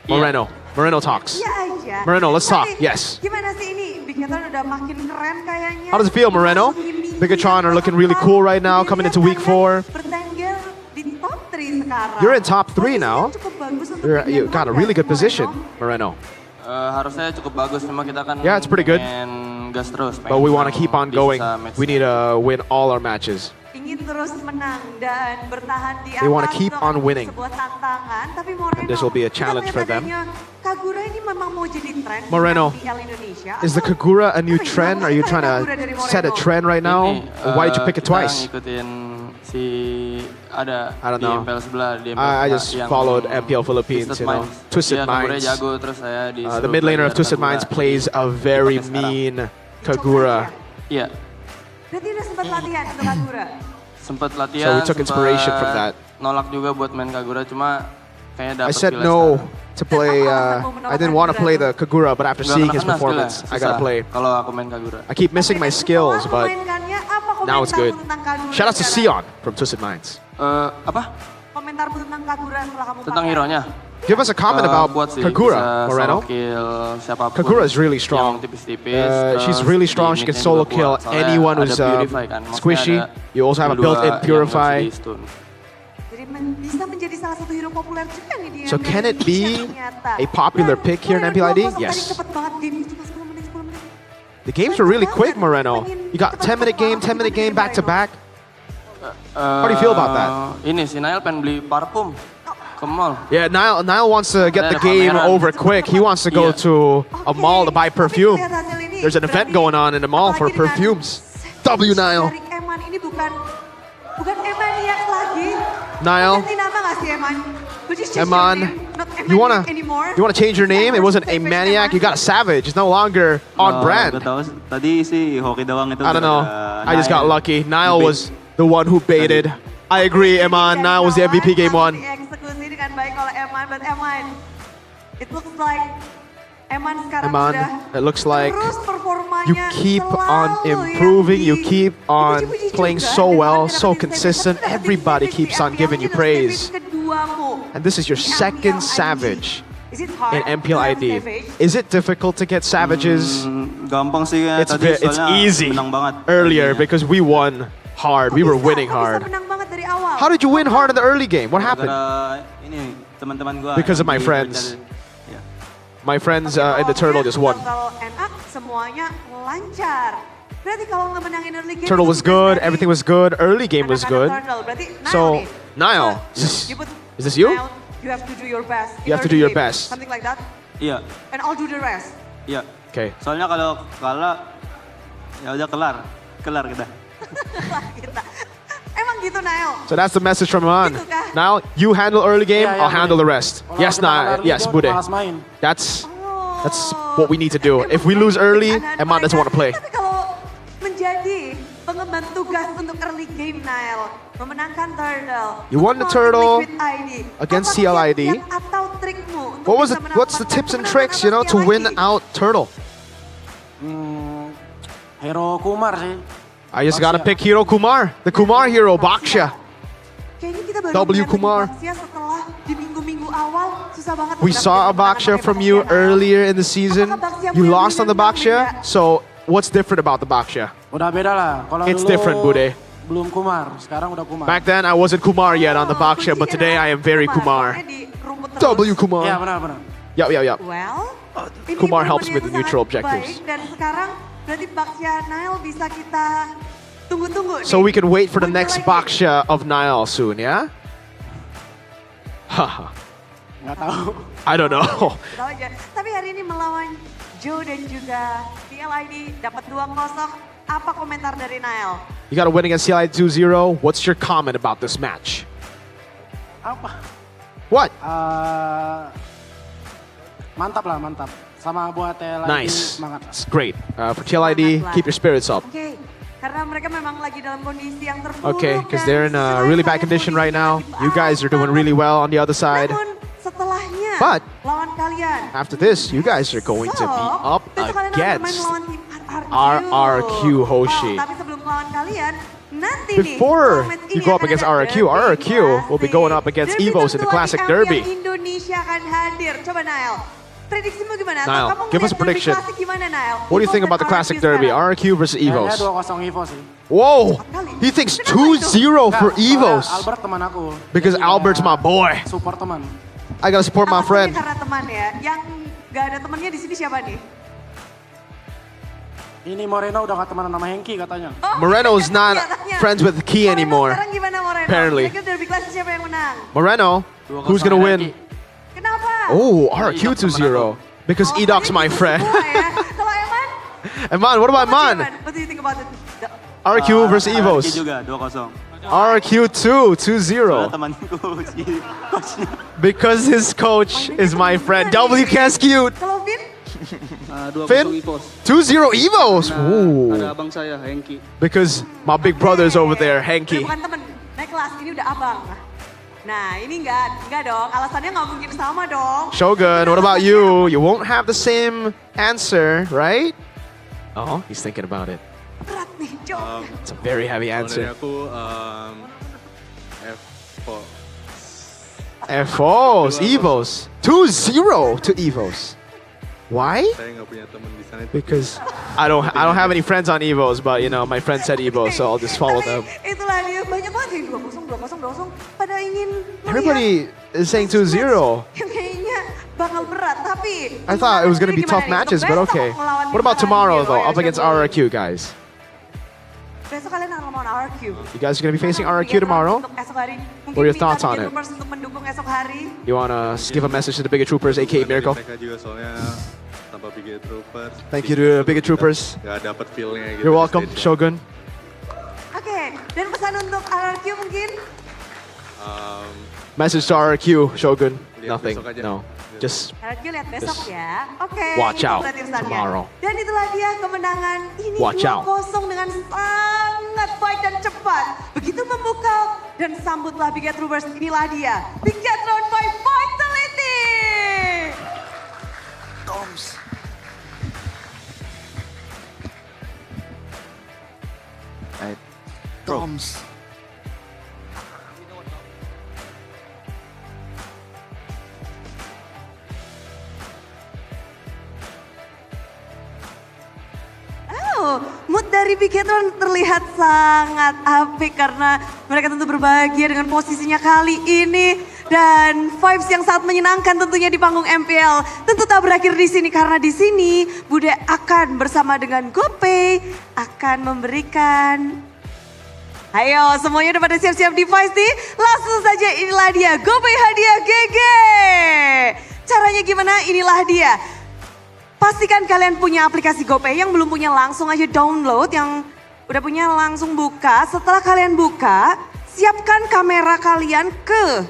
Moreno talks. Iya aja. Moreno, let's talk. Tapi, Yes. Gimana sih ini? Bigatron udah makin keren kayaknya. How does it feel, Moreno? Bigatron are looking really cool right now, coming into week 4. Bertengger di top 3 sekarang. You're in top 3 now. Cukup bagus untuk You got a really good position, Moreno. Harusnya cukup bagus, cuma kita kan Yeah, it's pretty good. pengen gas terus. But we want to keep on going. We need to win all our matches. Ingin terus menang dan bertahan di atas. They wanna keep on winning. Sebuah tantangan, tapi Moreno. And this will be a challenge for them. Kagura ini memang mau jadi tren Moreno, di MPL Indonesia. is the Kagura a new trend? Are you trying to set a trend right now? Why did you pick it twice? Ngikutin si ada I don't di know. MPL sebelah di MPL I just yang followed MPL Philippines, you know. Twisted Kaguranya Minds. jago, terus saya The mid laner of Twisted Minds plays a very mean Kagura. Iya. Berarti udah sempat latihan untuk Kagura. Sempat So latihan. we took inspiration from that. Nolak juga buat main Kagura, cuma kayaknya I dapet said skill-nya no sekarang. to play. I didn't want to play the Kagura, but after Nggak seeing kena his skill-nya, performance, I gotta susah play. Kalau aku main Kagura. I keep missing my skills, but Memainkannya, apa now it's good. komentarmu tentang Kagura Shout out to sekarang? Sion from Twisted Minds. Apa? Komentarmu tentang Kagura setelah kamu Tentang pakai. hero-nya? Give us a comment about Kuat sih, Kagura, bisa Moreno. solo kill siapapun. Kagura is really strong. Yang tipis-tipis, She's terus really di strong. She can mid-nya solo juga kill kuat. Soalnya anyone ada who's Purify kan. Maksudnya squishy. ada You also have a skill dua built-in yang Purify. bisa di-stun. Jadi bisa menjadi salah satu hero populer juga nih di So MPL can it be Indonesia ternyata. a popular pick here in MPL ID? Tadi Yes. cepet banget game cuma 10 menit, 10 menit. The games were really quick, Moreno. You got 10-minute game, 10-minute game back to back. How do you feel about that? Ini si Nail pengen beli parfum ke mall. Yeah, Niall wants to get the game over quick. He wants to go to a mall to buy perfume. There's an event going on in the mall for perfumes. W Niall. Dari Eman ini bukan Emaniac lagi. Niall. Ganti nama nggak sih Eman? Would you change your Eman, name? Not you wanna Emaniac anymore? change your name? It wasn't a maniac. You got a savage. It's no longer on brand. Tadi si Hoki doang itu. I don't know. I just got lucky. Niall was the one who baited. I agree, Eman. Niall was the MVP game 1. Dieksekusi dengan baik oleh Eman, but Eman, it looks like Eman sekarang Eman, sudah it looks like terus performanya you keep on improving. You keep on playing so well, so consistent. Everybody keeps on giving you praise. And this is your second Savage in MPL ID. Is it difficult to get Savages? Gampang sih It's tadi it's soalnya easy menang banget. earlier because we won hard. We were winning hard. How did you win hard in the early game? What happened? Ini teman-teman gua. Because of my friends. My friends in the Turtle just won. Kalau enak, semuanya lancar. Berarti kalau nggak menangin early game, Turtle was good. Everything was good. Early game was good. Turtle, berarti So, Niall, is this you? Niall, you have to do your best. You have to do your best. Something like that. Iya. And I'll do the rest. Iya. Okay. Soalnya kalau kalah ya udah kelar kita. Emang gitu, Niall. So that's the message from Iman. Now you handle early game, I'll handle the rest. Yes, Niall. Yes, Bude. That's what we need to do. If we lose early, Iman doesn't want to play. Tapi kalau menjadi pengemban tugas untuk early game, Niall, memenangkan Turtle. You won the Turtle against CLID. Atau trikmu untuk What's the tips and tricks, you know, to win out Turtle? Hero Kumar sih. I just gotta pick Hero Kumar, the Kumar hero, Baksha. Kayaknya kita baru W melihat Kumar. Baksya setelah di minggu-minggu awal susah banget. We saw a Baksha from you earlier in the season. You lost on the Baksha, so what's different about the Baksha? Udah beda lah. Kalau It's dulu different, Bude. belum Kumar, sekarang udah Kumar. Back then, I wasn't Kumar yet on the Baksha, but today I am very Kumar. W Kumar. Iya benar. Yup. Well, ini Kumar helps momen with the yang neutral sangat objectives. baik, dan sekarang berarti Baksya Niall bisa kita tunggu-tunggu. So we can wait for the next Baksha of Niall soon, yeah? Haha. Nggak tahu. I don't know. Tahu aja. Tapi hari ini melawan Joe dan juga CLID dapat 2-0. Apa komentar dari Niall? You got a win against CLI 2-0. What's your comment about this match? Apa? What? Mantap lah, mantap. Sama buat TLID, Nice. semangat. It's great. For TLID, keep your spirits up. Oke, karena mereka memang lagi dalam kondisi yang terpuruk. Okay, because they're in a really bad condition right now. You guys are doing really well on the other side. Namun setelahnya But lawan kalian. after this, you guys are going to be up besok kalian akan bermain against lawan tim RRQ. RRQ Hoshi. Tapi sebelum lawan kalian, Nanti Before nih, match you ini go up akan against ada RRQ, RRQ will be going up against derby Evos in the tertua Classic di Derby. MPL Indonesia akan hadir. Coba Nael, prediksimu gimana? Niall, Atau kamu give us a ngeliat derby prediction. klasik gimana, Nael? What do you Evos think dan about the Classic RRQ Derby, sekarang. RRQ versus Kayaknya Evos? 2-0 Evo sih. Whoa! He thinks 2-0 for Soalnya Evos. Albert teman aku. Because Jadi Albert's my kayak boy. Support teman. I gotta support my Alasannya friend. karena teman ya. Yang gak ada temannya di sini siapa nih? Ini Moreno udah gak temenan sama Hengki katanya. Moreno's not friends with Key anymore. Sekarang gimana Moreno? Apparently. Kira-kira derby klasik siapa yang menang? Moreno, who's gonna win? Kenapa? Oh, RRQ 2-0. Because Edoc's my friend. Kalau Eman? Eman, what about Eman? What do you think about it? RRQ versus RRQ Evos. juga 2-0. RRQ 2-0. Temanku si coachnya. Because his coach is my friend. W Cast Cute. Kalau Vin? 2-0 Finn? Evos. 2-0 Evos. Ada Ooh. abang saya, Hengki. Because my big brother's over there, Hanky. Bukan temen, naik kelas, ini udah abang. Nah ini enggak dong, alasannya nggak mungkin sama dong. Shogun, what about you? You won't have the same answer, right? Oh, he's thinking about it. Berat nih, Jo. It's a very heavy Kalau dari answer. aku F4. Evos, Evos. 2-0 to Evos. Why? Saya nggak punya teman di sana. Because I don't have any friends on Evos, but you know my friend said Evos, so I'll just follow them. Itulah dia, banyak banget yang 2-0 pada ingin melihat Everybody is saying 2-0. yang kayaknya bakal berat, tapi I thought it was gonna be tough gimana nih matches, untuk but besok okay. melawan What about tomorrow RRQ, though, ya, up against Shogun? RRQ guys? Besok kalian akan melawan RRQ. You guys are gonna be facing RRQ Bigatron tomorrow? Untuk esok hari. Mungkin What are your minta thoughts on it? Bigatroopers untuk mendukung esok hari. You wanna give a message to the Bigger Troopers, aka Miracle? Mereka juga soalnya tanpa Big Troopers. Thank you to Bigger Troopers. Gak dapet feel-nya gitu. You're di welcome, stage-nya. Shogun. Oke, dan pesan untuk RRQ mungkin? Message to RRQ, Shogun. Lihat Nothing. besok aja. No. Just RRQ lihat besok ya. Oke, Watch itu out berarti pesannya. tomorrow. Dan itulah dia kemenangan ini Watch 2-0 dengan sangat baik dan cepat. Begitu membuka dan sambutlah Bigatroopers, inilah dia. Bigatron by Vitality! Toms. Right. Toms. Oh, mood dari Bigatron terlihat sangat apik karena mereka tentu berbahagia dengan posisinya kali ini. Dan vibes yang sangat menyenangkan tentunya di panggung MPL. Tentu tak berakhir di sini karena di sini Bude akan bersama dengan GoPay akan memberikan... Ayo semuanya udah pada siap-siap device nih. Langsung saja inilah dia GoPay hadiah GG. Caranya gimana? Inilah dia. Pastikan kalian punya aplikasi GoPay, yang belum punya langsung aja download, yang udah punya langsung buka. Setelah kalian buka, siapkan kamera kalian ke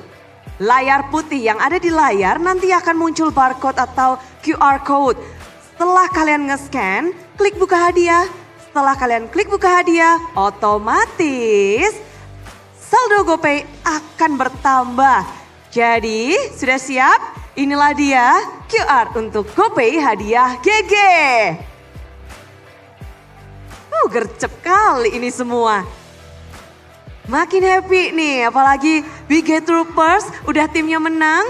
layar putih yang ada di layar, nanti akan muncul barcode atau QR code. Setelah kalian nge-scan, klik buka hadiah. Setelah kalian klik buka hadiah, otomatis saldo GoPay akan bertambah. Jadi, sudah siap? Inilah dia QR untuk GoPay hadiah GG. Gercep kali ini semua. Makin happy nih, apalagi Bigatroopers udah timnya menang,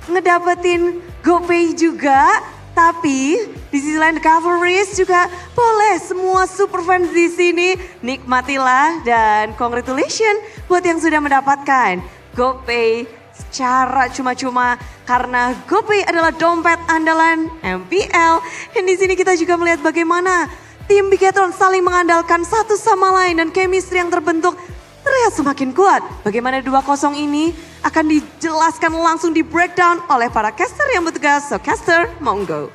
ngedapetin GoPay juga. Tapi di sisi lain The Cavalry juga boleh, semua super fans di sini nikmatilah dan congratulations buat yang sudah mendapatkan GoPay secara cuma-cuma karena GoPay adalah dompet andalan MPL. Dan di sini kita juga melihat bagaimana tim Bigatron saling mengandalkan satu sama lain dan chemistry yang terbentuk terlihat semakin kuat. Bagaimana 2-0 ini akan dijelaskan langsung di breakdown oleh para caster yang bertugas. So caster, monggo.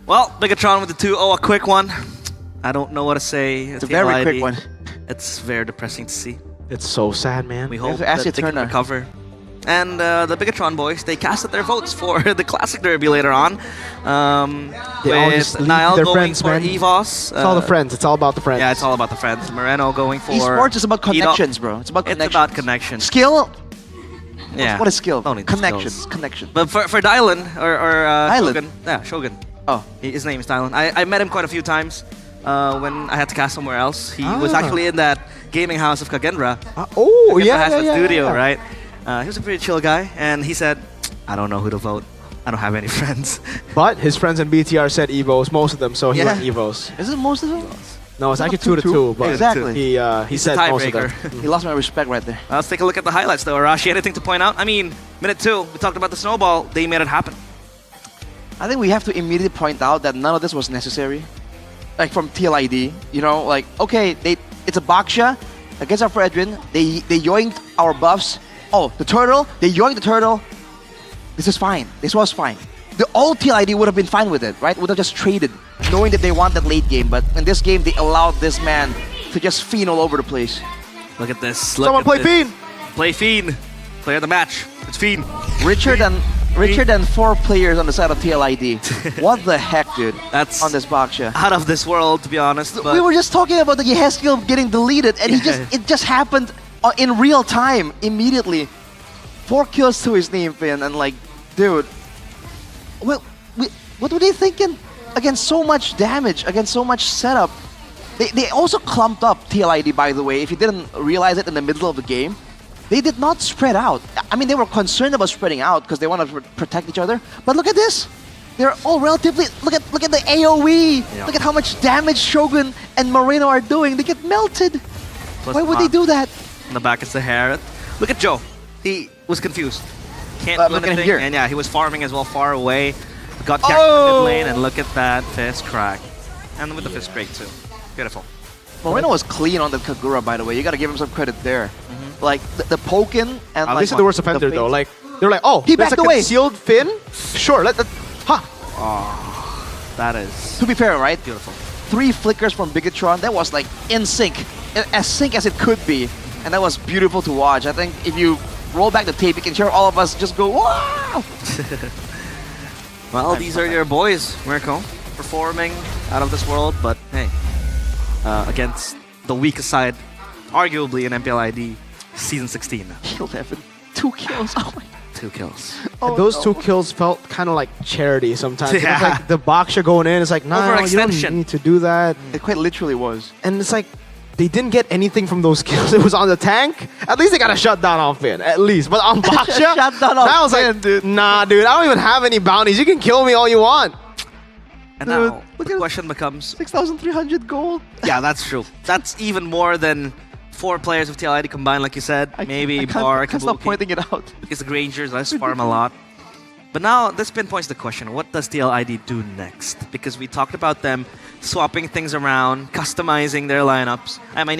Well, Bigatron with the 2-0, a quick one. I don't know what to say. It's a very quick one. It's very depressing to see. It's so sad, man. We hope that they can recover. And the Bigatron boys, they casted their votes for the Classic Derby later on. They all just with leave Niall their going friends, for man. Evos. It's all the friends. It's all about the friends. Yeah, it's all about the friends. Moreno going for... Esports is about Edo. connections, bro. It's about connections. It's about connections. Skill Yeah. What is skill? Don't need the Connection. skills. Connection. But for Dylan or Dylan? Shogun, yeah, Shogun. Oh, His name is Dylan. I met him quite a few times when I had to cast somewhere else. He was Ah. actually in that gaming house of Kagendra. Oh, Kagendra yeah, has yeah, a yeah, studio, yeah. right? He was a pretty chill guy, and he said, "I don't know who to vote. I don't have any friends." But his friends in BTR said Evos, most of them, so he Yeah. went Evos. is it most of them? No, it's Not actually 2 to 2-2. 2, but Exactly. he He's said the most of them. tiebreaker. He lost my respect right there. Let's take a look at the highlights, though. Arashi, anything to point out? I mean, minute 2, we talked about the snowball. They made it happen. I think we have to immediately point out that none of this was necessary. Like from TLID, you know, like okay, it's a Baksha against our Fredrin. They yoinked our buffs. Oh, the turtle. They yoinked the turtle. This is fine. This was fine. The old TLID would have been fine with it, right? Would have just traded, knowing that they wanted late game. But in this game, they allowed this man to just fiend all over the place. Look at this. Someone play Fiend! Play Fiend. Player of the match. It's Fiend. Richer than 4 players on the side of TLID. What the heck, dude? That's on this Baksha. out of this world, to be honest. But We were just talking about the Yeheskiel getting deleted, and it just happened in real time, immediately. 4 kills to his name, Finn, and like, dude, well, what were they thinking? Against so much damage, against so much setup. They also clumped up TLID, by the way, if you didn't realize it in the middle of the game. They did not spread out. I mean, they were concerned about spreading out because they want to protect each other. But look at this. They're all relatively... Look at the AoE. Yeah. Look at how much damage Shogun and Moreno are doing. They get melted. Plus Why would they do that? in the back is the hair. Look at Joe. He was confused. Can't do look at him anything. here. And yeah, he was farming as well, far away. Got jacked in the mid lane, and look at that fist crack. And with the fist break too. Beautiful. Moreno was clean on the Kagura, by the way. You gotta give him some credit there. Like, the poking and At like... least the worst offender, though. feints. Like, they're like, oh, He there's backed a away. concealed Finn? Sure, let that... Ha! Oh, that is To be fair, right? beautiful. 3 flickers from Bigatron, that was like in sync as it could be, and that was beautiful to watch. I think if you roll back the tape, you can hear all of us just go, wow! Well, these are your boys, Mirko, performing out of this world, but hey, against the weakest side, arguably in MPL ID Season 16. Kill 11. 2 kills. Oh my. 2 kills. And those 2 kills felt kind of like charity sometimes. It was Yeah. like the Baksha going in, it's like, nah, you don't Overextension. need to do that. It quite literally was. And it's like, they didn't get anything from those kills. It was on the tank. At least they got a shutdown on Finn, at least. But on Baksha, Shutdown on that was like, Finn, dude. nah, dude, I don't even have any bounties. You can kill me all you want. And Dude, now look the at question becomes, 6,300 gold. yeah, that's true. That's even more than 4 players of TLID combined, like you said. Maybe I Bar, can't stop Kabuki. pointing it out. Because the Grangers let's farm a lot. But now this pinpoints the question, what does TLID do next? Because we talked about them swapping things around, customizing their lineups. I mean,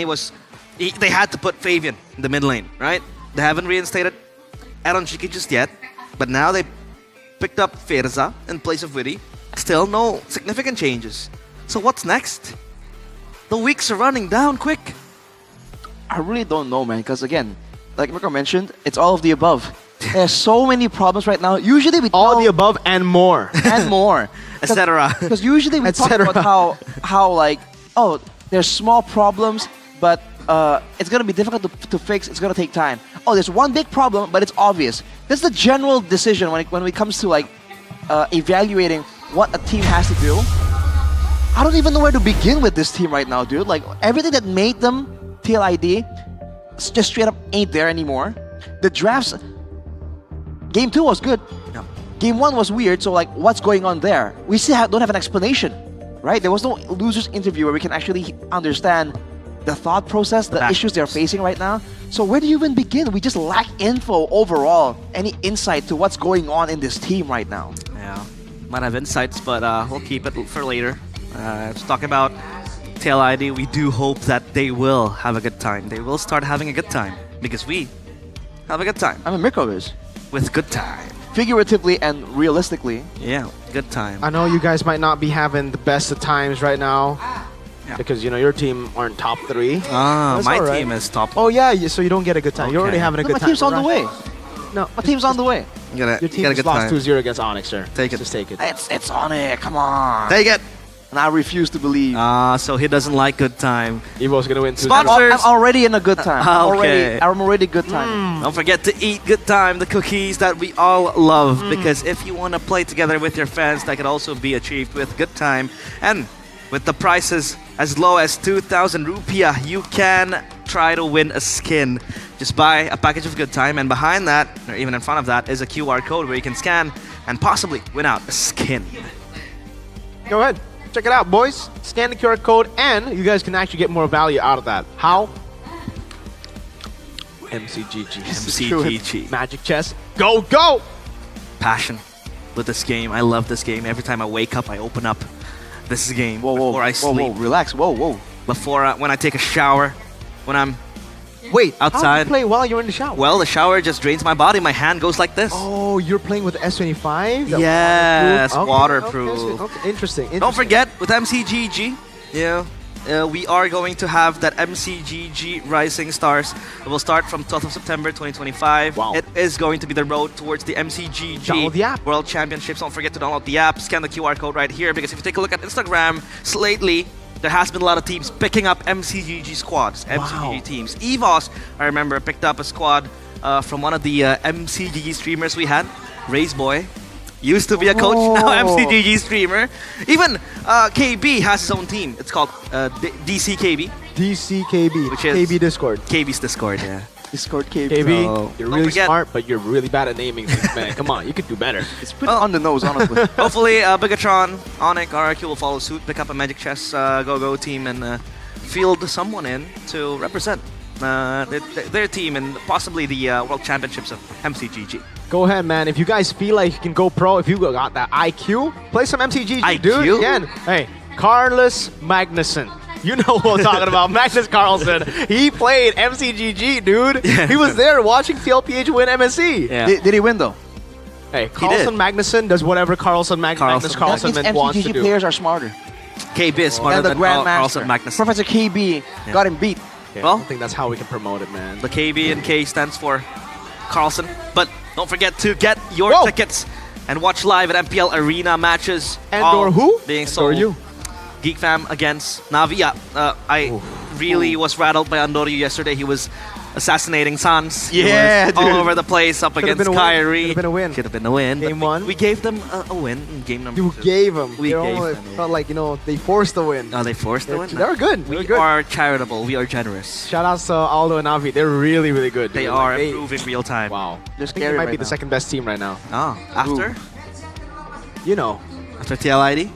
they had to put Fabian in the mid lane, right? They haven't reinstated Aaron Shiki just yet, but now they picked up Ferza in place of Witty. Still no significant changes. So what's next? The weeks are running down quick. I really don't know, man, because again, like Mirko mentioned, it's all of the above. There's so many problems right now. Usually we All the above and more. and more. Etc. Because usually we talk Etc. about how like, oh, there's small problems, but it's gonna be difficult to fix. It's gonna take time. Oh, there's one big problem, but it's obvious. That's the general decision when it comes to like evaluating what a team has to do. I don't even know where to begin with this team right now, dude. Like everything that made them TLID just straight up ain't there anymore. The drafts. Game 2 was good. Yeah. Game 1 was weird, so like, what's going on there? We still don't have an explanation, right? There was no losers interview where we can actually understand the thought process, the issues they're facing right now. So where do you even begin? We just lack info overall, any insight to what's going on in this team right now. Yeah, might have insights, but we'll keep it for later. Let's talk about TLID. We do hope that they will have a good time. They will start having a good time because we have a good time. I mean, Mirko is. With good time. Figuratively and realistically. Yeah, good time. I know you guys might not be having the best of times right now. Yeah. Because, you know, your team aren't top 3. Ah, That's my all right. team is top. Oh, yeah, so you don't get a good time. You're already Okay. having a No, good my time. team's on the way. No, My team's on the way. You gotta, your you team got a just good lost time. 2-0 against Onyx, sir. Take it. Just take it. It's on it. Come on. Take it. and I refuse to believe. So he doesn't like good time. Evo's gonna win too. Sponsors. I'm already in a good time. Okay. I'm already good time. Don't forget to eat good time, the cookies that we all love. Because if you want to play together with your friends, that can also be achieved with good time. And with the prices as low as 2,000 rupiah, you can try to win a skin. Just buy a package of good time, and behind that, or even in front of that, is a QR code where you can scan and possibly win out a skin. Go ahead. Check it out, boys. Scan the QR code, and you guys can actually get more value out of that. How? MCGG. MCGG. Magic chess. Go, go! Passion with this game. I love this game. Every time I wake up, I open up this game before I sleep. Relax. Whoa. Before when I take a shower, when I'm Wait, outside. How do you play while you're in the shower? Well, the shower just drains my body. My hand goes like this. Oh, you're playing with the S25? The Yes, waterproof? waterproof. Okay, interesting. Don't forget, with MCGG, we are going to have that MCGG Rising Stars. It will start from 12th of September 2025. Wow. It is going to be the road towards the MCGG Download the app. World Championships. Don't forget to download the app, scan the QR code right here, because if you take a look at Instagram lately, there has been a lot of teams picking up MCGG squads, MCGG teams. EVOS, I remember, picked up a squad from one of the MCGG streamers we had, Raise Boy. Used to be a coach, now MCGG streamer. Even KB has his own team. It's called DCKB. DCKB, which is KB Discord. KB's Discord, yeah. Discord KB. KB, you're really forget. smart, but you're really bad at naming things, man. Come on, you could do better. It's pretty on the nose, honestly. Hopefully, Bigatron, Onyx, RRQ will follow suit, pick up a Magic Chess Go-Go team, and field someone in to represent their team and possibly the World Championships of MCGG. Go ahead, man. If you guys feel like you can go pro, if you got that IQ, play some MCGG, dude. Again, hey, Carlos Magnusson. You know what I'm talking about. Magnus Carlsen. He played MCGG, dude. Yeah. He was there watching TLPH win MSC. Yeah. Did he win though? Hey, Carlsen Magnusson does whatever Magnus Carlsen That means wants to MCGG do. players are smarter. KB is smarter And the than Grandmaster. Carlsen Magnus. Professor KB got him beat. Yeah, Well, I think that's how we can promote it, man. The KB and K stands for Carlsen. But don't forget to get your tickets and watch live at MPL Arena matches. And all or who? Being And sold. or you. Geek Fam against Navi. I really was rattled by Andoryu yesterday. He was assassinating Sans. He Yeah, was dude. all over the place up Could've against been a win. Kyrie. Could've been a win. Could have been a win. Game but one. We gave them a win in game number You 2. gave them. We They gave almost them, yeah. felt like, they forced the win. Oh, they forced the win? They were good. We are charitable. We are generous. Shout out to Aldo and Navi. They're really, really good. They dude. are Like, improving real time. Wow. They're I think they scary might right be the now. second best team right now. Ah, after? After TLID?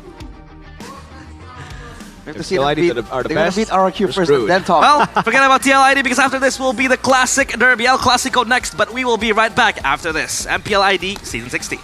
We have to If see them TLID beat, are the they're gonna best, beat RRQ we're first screwed. and then talk. Well, forget about TLID because after this will be the classic derby, El Clasico next, but we will be right back after this. MPL ID Season 16.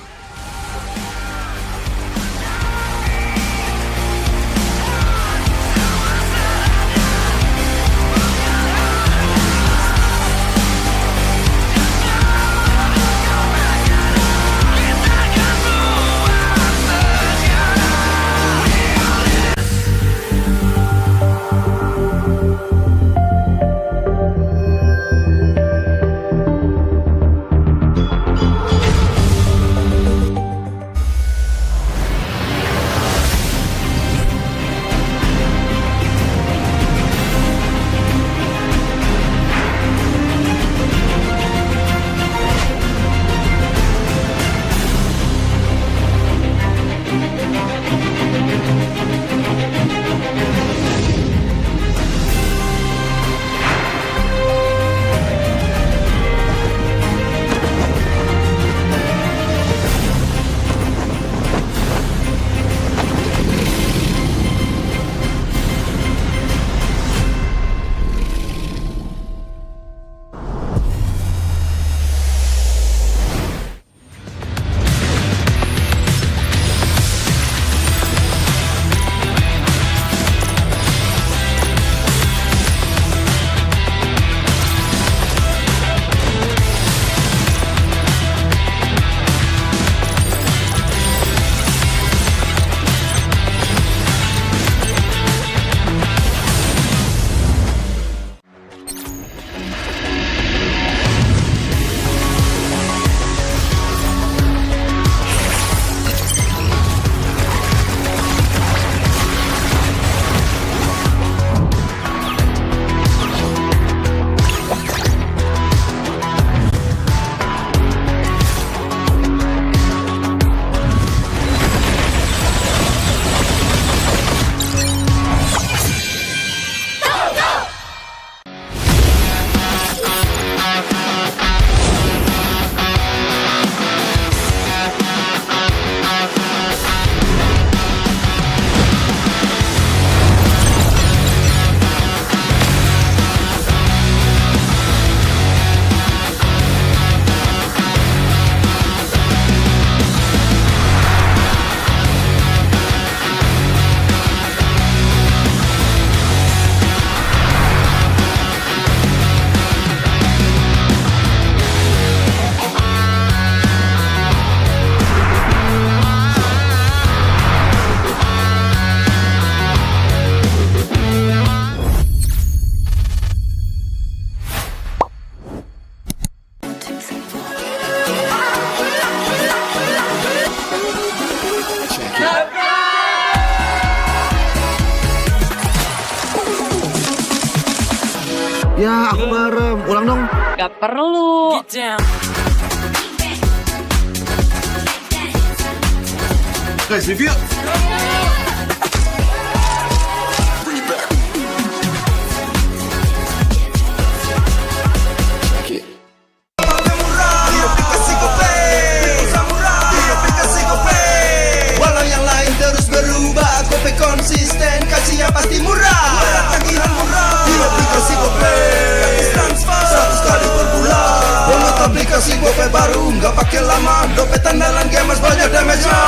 Ya, aku merem. Ulang dong. Gak perlu. Guys, review. Walau yang lain terus berubah, Gope konsisten, kasihnya pasti murah. Tagihan murah di aplikasi Gope, gratis transfer 100 kali per bulan. Download aplikasi Gope baru, nggak pakai lama. Dompet andalan gamers banyak damage-nya.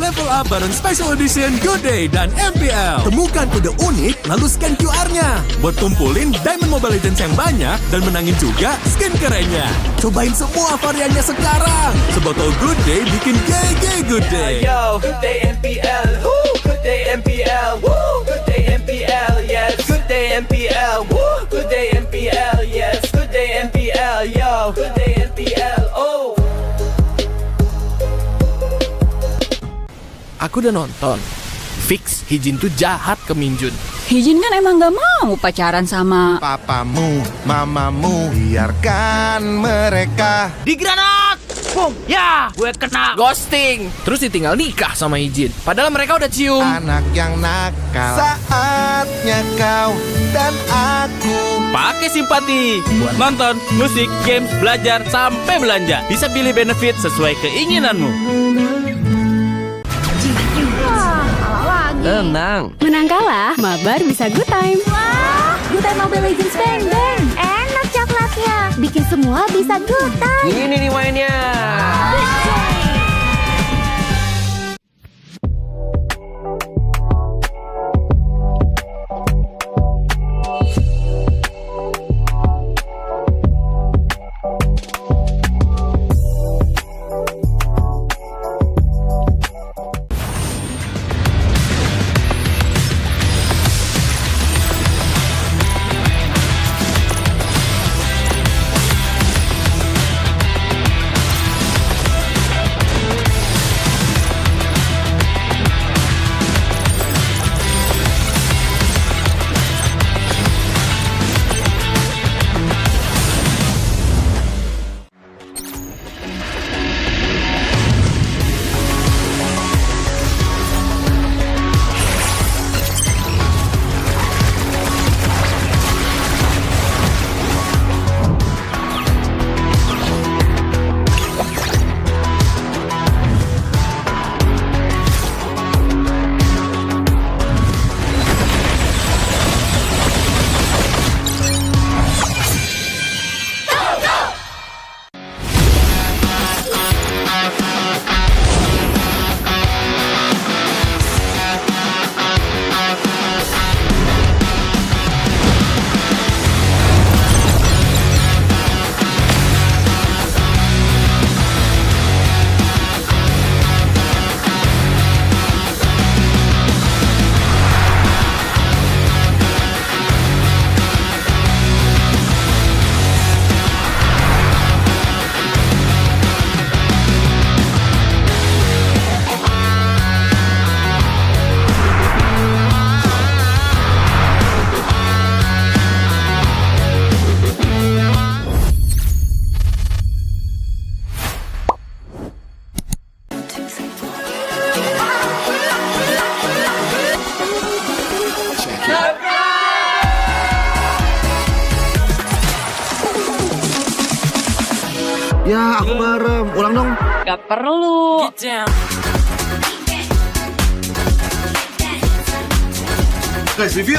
Level up bareng Special Edition Good Day dan MPL. Temukan kode unik, lalu scan QR-nya. Buat kumpulin Diamond Mobile Legends yang banyak dan menangin juga skin kerennya. Cobain semua variannya sekarang. Sebotol Good Day bikin GG Good Day. Yo, good day MPL, woo, good day MPL, woo, good day MPL, yes, good day MPL, woo, good day MPL, yes, good day MPL, yo, good day MPL, oh. Aku udah nonton. Fix Hijin tuh jahat ke Minjun. Hijin kan emang gak mau pacaran sama Papamu, mamamu, biarkan mereka. Di granat! Boom! Ya! Gue kena ghosting. Terus ditinggal nikah sama Hijin. Padahal mereka udah cium. Anak yang nakal, saatnya kau dan aku. Pakai simpati buat nonton, musik, games, belajar, sampai belanja. Bisa pilih benefit sesuai keinginanmu. Tenang. Menang kalah, mabar bisa good time. Wah, good time Mobile Legends Bang Bang. Enak coklatnya, bikin semua bisa good time. Ini nih mainnya. Ya, aku merem. Ulang dong. Gak perlu. Guys, review.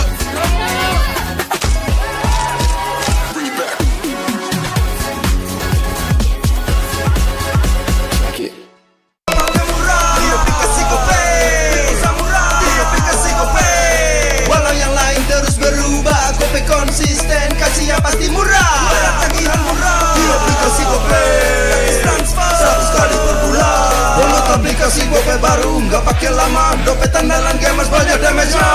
Walau yang lain terus berubah, Gope konsisten, kasihnya pasti murah. Tagihan murah di aplikasi Gope, gratis transfer 100 kali per bulan. Download aplikasi Gope baru, nggak pakai lama. Dompet andalan gamers banyak damage-nya.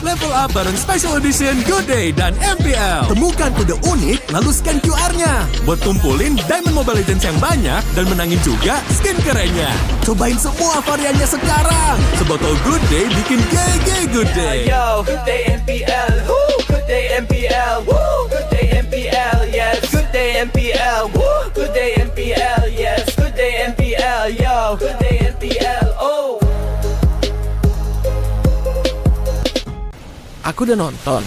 Level up bareng Special Edition Good Day dan MPL. Temukan kode unik lalu scan QR-nya buat kumpulin Diamond Mobile Legends yang banyak dan menangin juga skin kerennya. Cobain semua variannya sekarang. Sebotol Good Day bikin GG Good Day. Yo, good day MPL, woo, good day MPL, woo, good day MPL, yes, good day MPL, woo, good day MPL, yes, good day MPL, yo, good day MPL, oh. Aku udah nonton.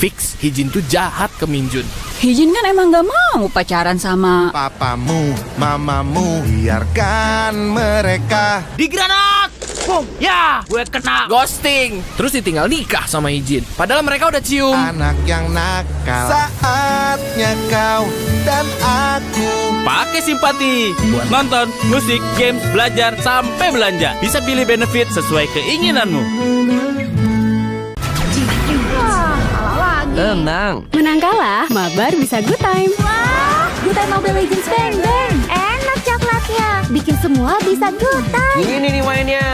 Fix Hijin tuh jahat ke Minjun. Hijin kan emang gak mau pacaran sama Papamu, mamamu, biarkan mereka. Di granat! Boom! Ya, gue kena ghosting. Terus ditinggal nikah sama Hijin. Padahal mereka udah cium. Anak yang nakal. Saatnya kau dan aku. Pakai simpati buat nonton, musik, games, belajar, sampai belanja. Bisa pilih benefit sesuai keinginanmu. Tenang. Menang kalah, mabar bisa good time. Wah, good time Mobile Legends Bang Bang. Enak coklatnya. Bikin semua bisa good time. Ini nih mainnya.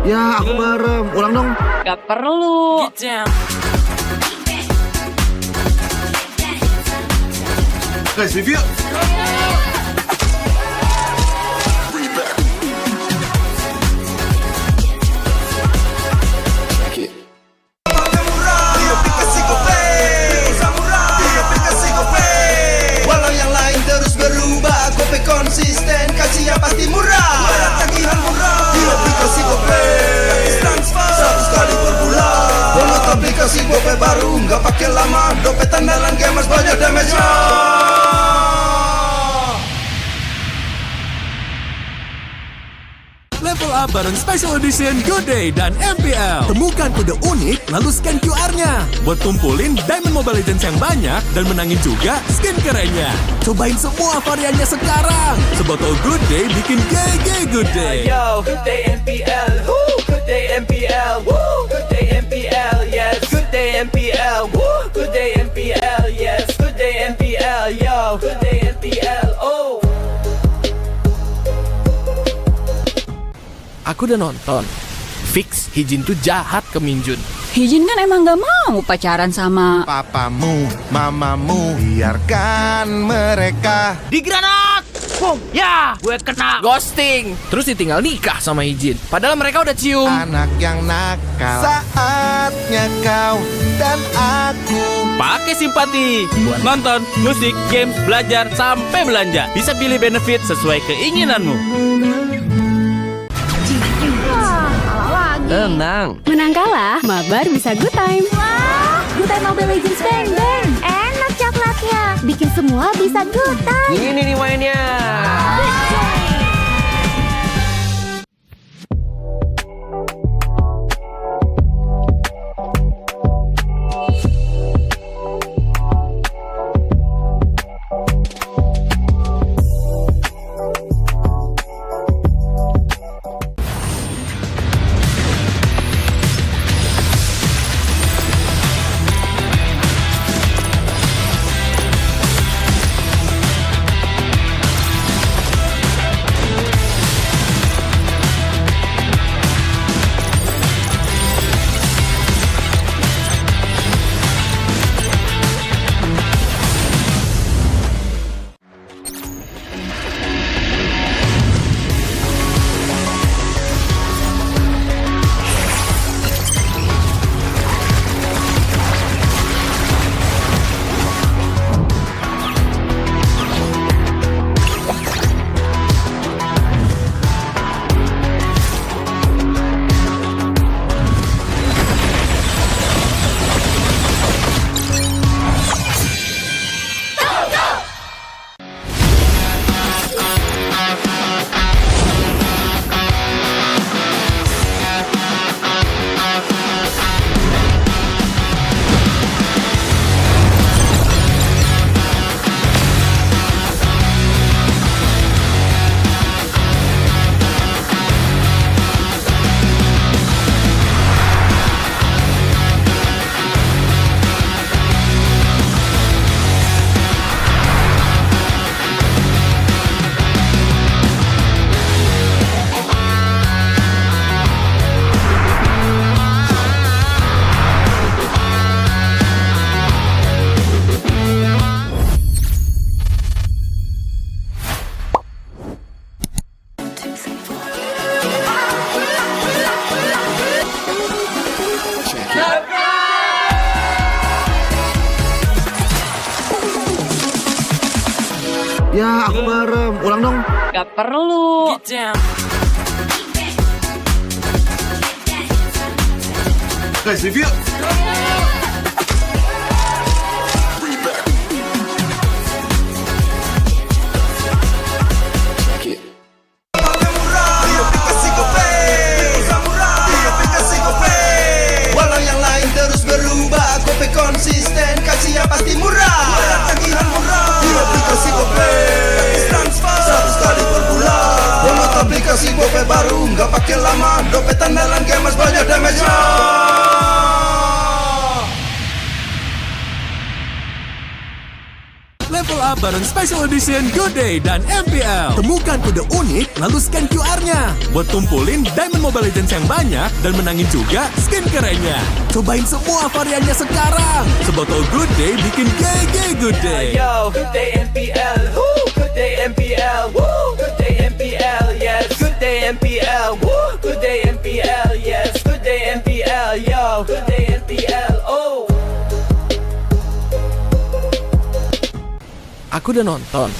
Ya, aku merem. Ulang dong. Gak perlu. Guys, review. Walau yang lain terus berubah, Gope konsisten, kasihnya pasti murah. Tagihan murah, di aplikasi Gope, gratis transfer 100 kali per bulan. Download aplikasi Gope baru, nggak pakai lama. Dompet andalan gamers banyak damage-nya. Level up bareng Special Edition Good Day dan MPL. Temukan kode unik lalu scan QR-nya buat kumpulin Diamond Mobile Legends yang banyak dan menangin juga skin kerennya. Cobain semua variannya sekarang. Sebotol Good Day bikin GG Good Day. Yo, good day MPL, woo, good day MPL, woo, good day MPL, yes, good day MPL, woo, good day MPL, yes, good day MPL, yo, good day MPL, oh. Aku udah nonton. Fix Hijin tuh jahat ke Minjun. Hijin kan emang gak mau pacaran sama Papamu, mamamu, biarkan mereka. Di granat! Ya, gue kena ghosting. Terus ditinggal nikah sama Hijin. Padahal mereka udah cium. Anak yang nakal, saatnya kau dan aku. Pakai simpati buat nonton, musik, games, belajar, sampai belanja. Bisa pilih benefit sesuai keinginanmu. Tenang. Menang kalah, mabar bisa good time. Wah, good time Mobile Legends Bang Bang. Enak coklatnya, bikin semua bisa good time. Ini nih mainnya. Ya, aku merem. Ulang dong. Gak perlu. Guys, review. Walau yang lain terus berubah, Gope konsisten, kasihnya pasti murah. Tagihan murah, di aplikasi Gope, transfer 100 kali per bulan. Download aplikasi Gope baru, nggak pakai lama. Dompet andalan gamers banyak damage-nya. Level up bareng Special Edition Good Day dan MPL. Temukan kode unik, lalu scan QR-nya. Buat tumpulin Diamond Mobile Legends yang banyak dan menangin juga skin kerennya. Cobain semua variannya sekarang. Sebotol Good Day bikin GG Good Day. Yo, good day MPL, woo, good day MPL, woo, good day MPL, yes, good day MPL, woo, good day MPL, yes, good day MPL, yo, good day MPL, oh. Aku udah nonton.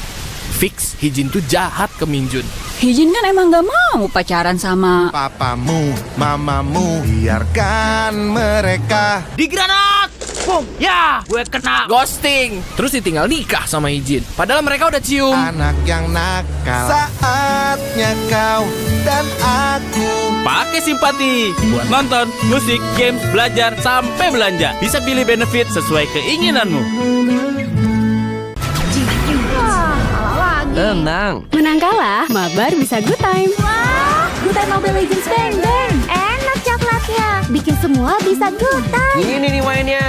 Fix Hijin tuh jahat ke Minjun. Hijin kan emang gak mau pacaran sama Papamu, mamamu, biarkan mereka. Di granat! Boom! Ya, gue kena ghosting. Terus ditinggal nikah sama Hijin. Padahal mereka udah cium. Anak yang nakal, saatnya kau dan aku. Pakai simpati buat nonton, musik, games, belajar, sampai belanja. Bisa pilih benefit sesuai keinginanmu. Tenang. Menang kalah, mabar bisa good time. Wah, good time Mobile Legends Bang Bang. Enak coklatnya, bikin semua bisa good time. Ini nih mainnya.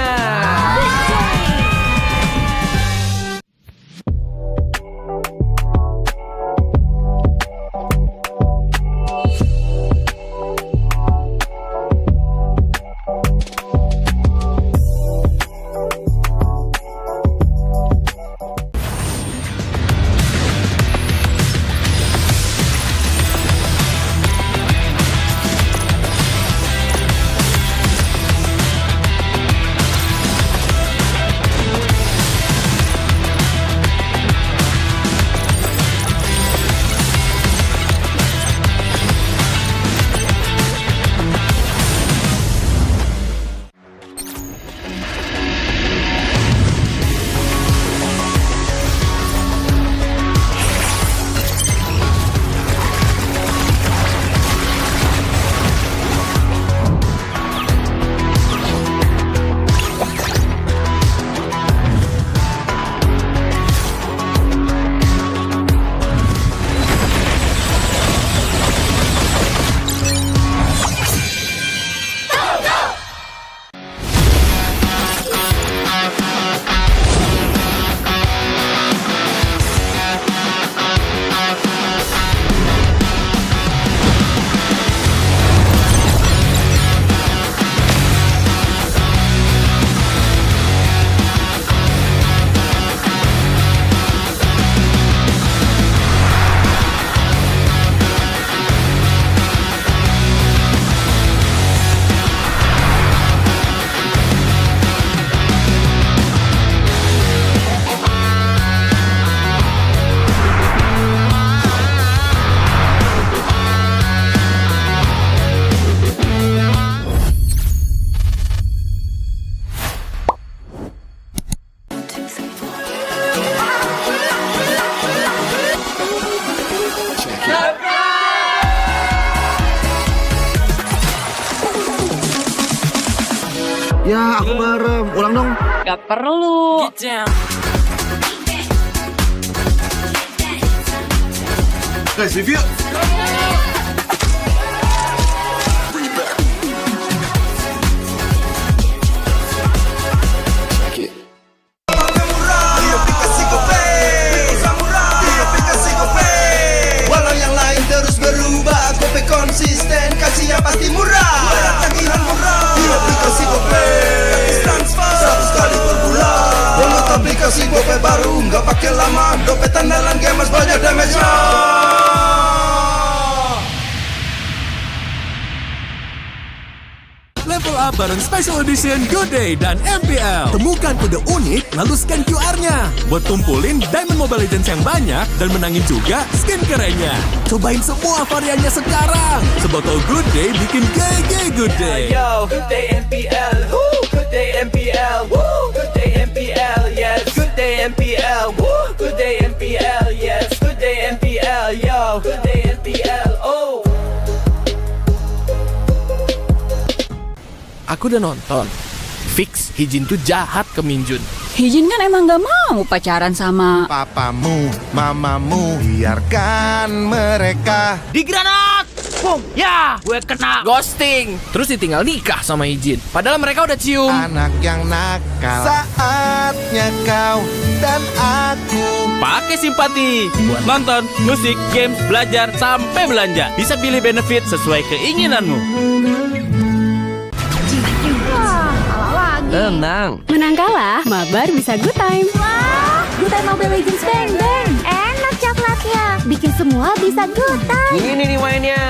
Ya, aku merem. Ulang dong. Gak perlu. Guys, review. Walau yang lain terus berubah, Kope konsisten, kasihnya pasti murah. Tagihan murah, di aplikasi Kope, gratis transfer 100 kali per bulan. Download aplikasi Kope baru, nggak pakai lama. Dompet andalan gamers banyak damage-nya. Level up bareng Special Edition Good Day dan MPL. Temukan kode unik lalu scan QR-nya. Buat tumpulin Diamond Mobile Legends yang banyak dan menangin juga skin kerennya. Cobain semua variannya sekarang. Sebotol Good Day bikin GG Good Day. Yo, good day MPL, woo, good day MPL, woo, good day MPL, yes, good day MPL, woo, good day MPL, yes, good day MPL, yo, good day MPL, oh. Aku udah nonton. Fix, Hijin tuh jahat ke Minjun. Hijin kan emang gak mau pacaran sama Papamu, mamamu, biarkan mereka. Di granat! Boom! Ya, gue kena ghosting. Terus ditinggal nikah sama Hijin. Padahal mereka udah cium. Anak yang nakal. Saatnya kau dan aku. Pakai simpati buat nonton, musik, games, belajar, sampai belanja. Bisa pilih benefit sesuai keinginanmu. Tenang. Menang kalah, mabar bisa good time. Wah, good time Mobile Legends bang bang. Enak coklatnya, bikin semua bisa good time. Ini nih mainnya.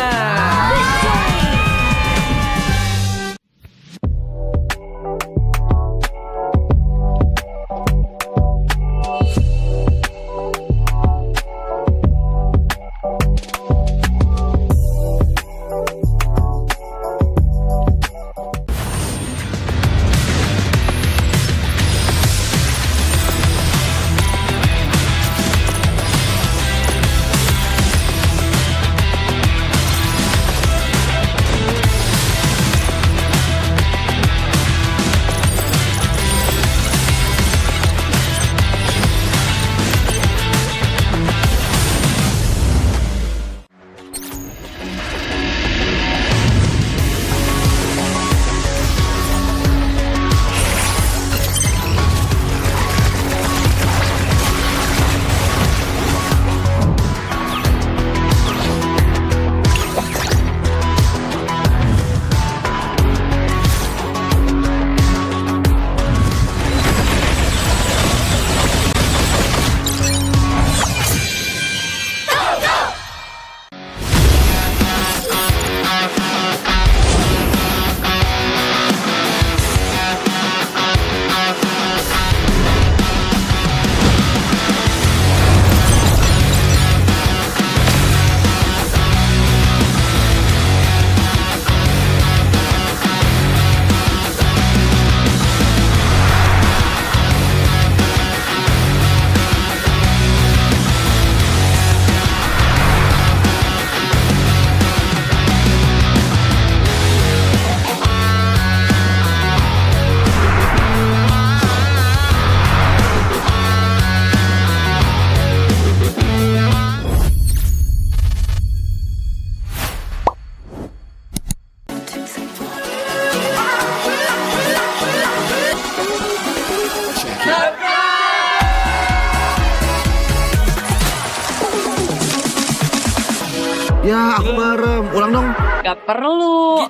Ya, aku merem. Ulang dong. Gak perlu.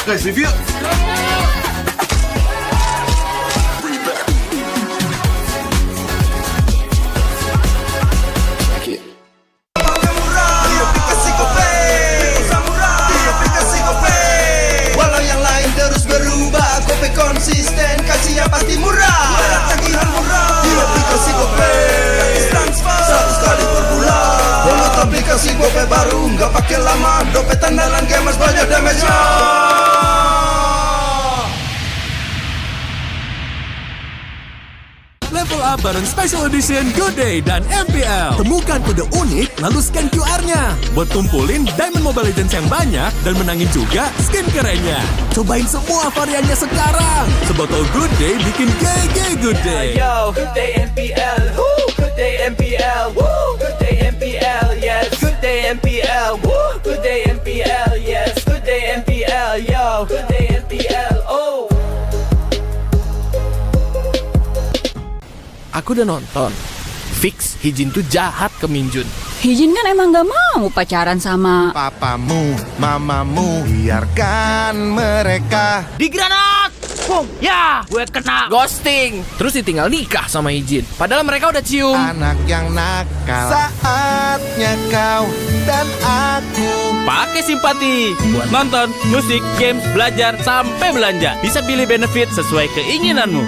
Guys, review. Walau yang lain terus berubah, Kope konsisten, kasihnya pasti murah. Tagihan murah, di aplikasi Kope, gratis transfer 100 kali per bulan. Download aplikasi Kope baru, nggak pakai lama. Dompet andalan gamers banyak damage-nya. Level Level up bareng Special Edition Good Day dan MPL. Temukan kode unik, lalu scan QR-nya. Buat kumpulin Diamond Mobile Legends yang banyak dan menangin juga skin kerennya. Cobain semua variannya sekarang. Sebotol Good Day bikin GG Good Day. Yo, good day MPL, woo, good day MPL, woo, good day MPL, yes, good day MPL, woo, good day MPL, yes, good day MPL, yo, good day MPL, oh. Aku udah nonton. Fix Hijin tuh jahat ke Minjun. Hijin kan emang gak mau pacaran sama Papamu, mamamu, biarkan mereka. Di granat! Boom! Ya! Gue kena ghosting. Terus ditinggal nikah sama Hijin. Padahal mereka udah cium. Anak yang nakal. Saatnya kau dan aku Pakai simpati buat nonton, musik, games, belajar, sampai belanja. Bisa pilih benefit sesuai keinginanmu.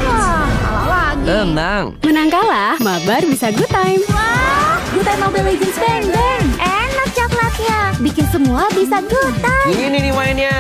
Wah, kalah lagi. Tenang. Menang kalah, mabar bisa good time. Wah, good time Mobile Legends Bang Bang. Enak coklatnya, bikin semua bisa good time. Ini nih mainnya.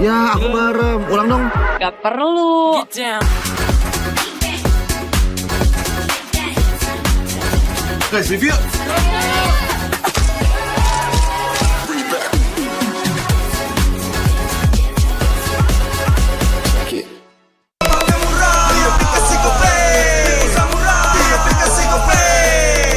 Ya, aku merem. Ulang dong. Gak perlu. Guys, review.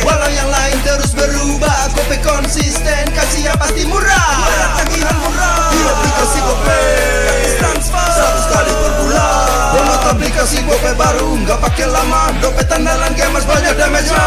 Walau yang lain terus berubah, Kope konsisten, kasih yang pasti murah. Tagihan murah di aplikasi Kope, gratis transfer 100 kali per bulan. Download aplikasi Kope baru, nggak pakai lama. Dompet andalan gamers banyak damage-nya.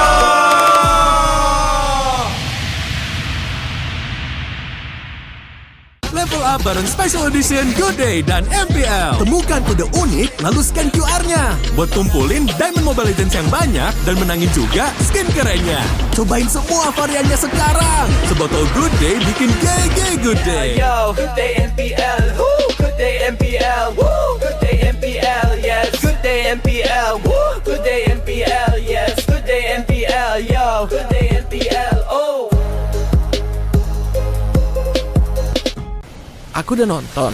Level up bareng Special Edition Good Day dan MPL. Temukan kode unik, lalu scan QR-nya. Buat kumpulin Diamond Mobile Legends yang banyak dan menangin juga skin kerennya. Cobain semua variannya sekarang. Sebotol Good Day bikin GG Good Day. Yo, good day MPL, woo, good day MPL, woo, good day MPL, yes, good day MPL, woo, good day MPL, yes, good day MPL, yo, good day MPL, oh. Aku udah nonton.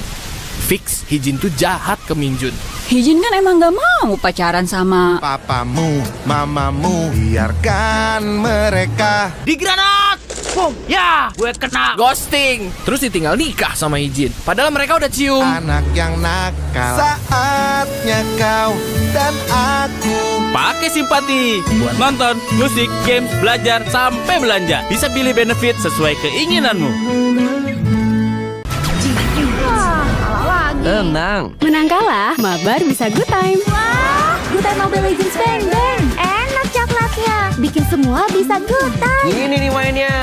Fix Hijin tuh jahat ke Minjun. Hijin kan emang gak mau pacaran sama Papamu, mamamu, biarkan mereka. Di granat! Ya, gue kena ghosting. Terus ditinggal nikah sama Hijin. Padahal mereka udah cium. Anak yang nakal, saatnya kau dan aku. Pakai simpati buat nonton, musik, games, belajar, sampai belanja. Bisa pilih benefit sesuai keinginanmu. Tenang. Menang kalah, mabar bisa good time. Wah, good time Mobile Legends Bang Bang. Enak coklatnya, bikin semua bisa good time. Ini nih mainnya.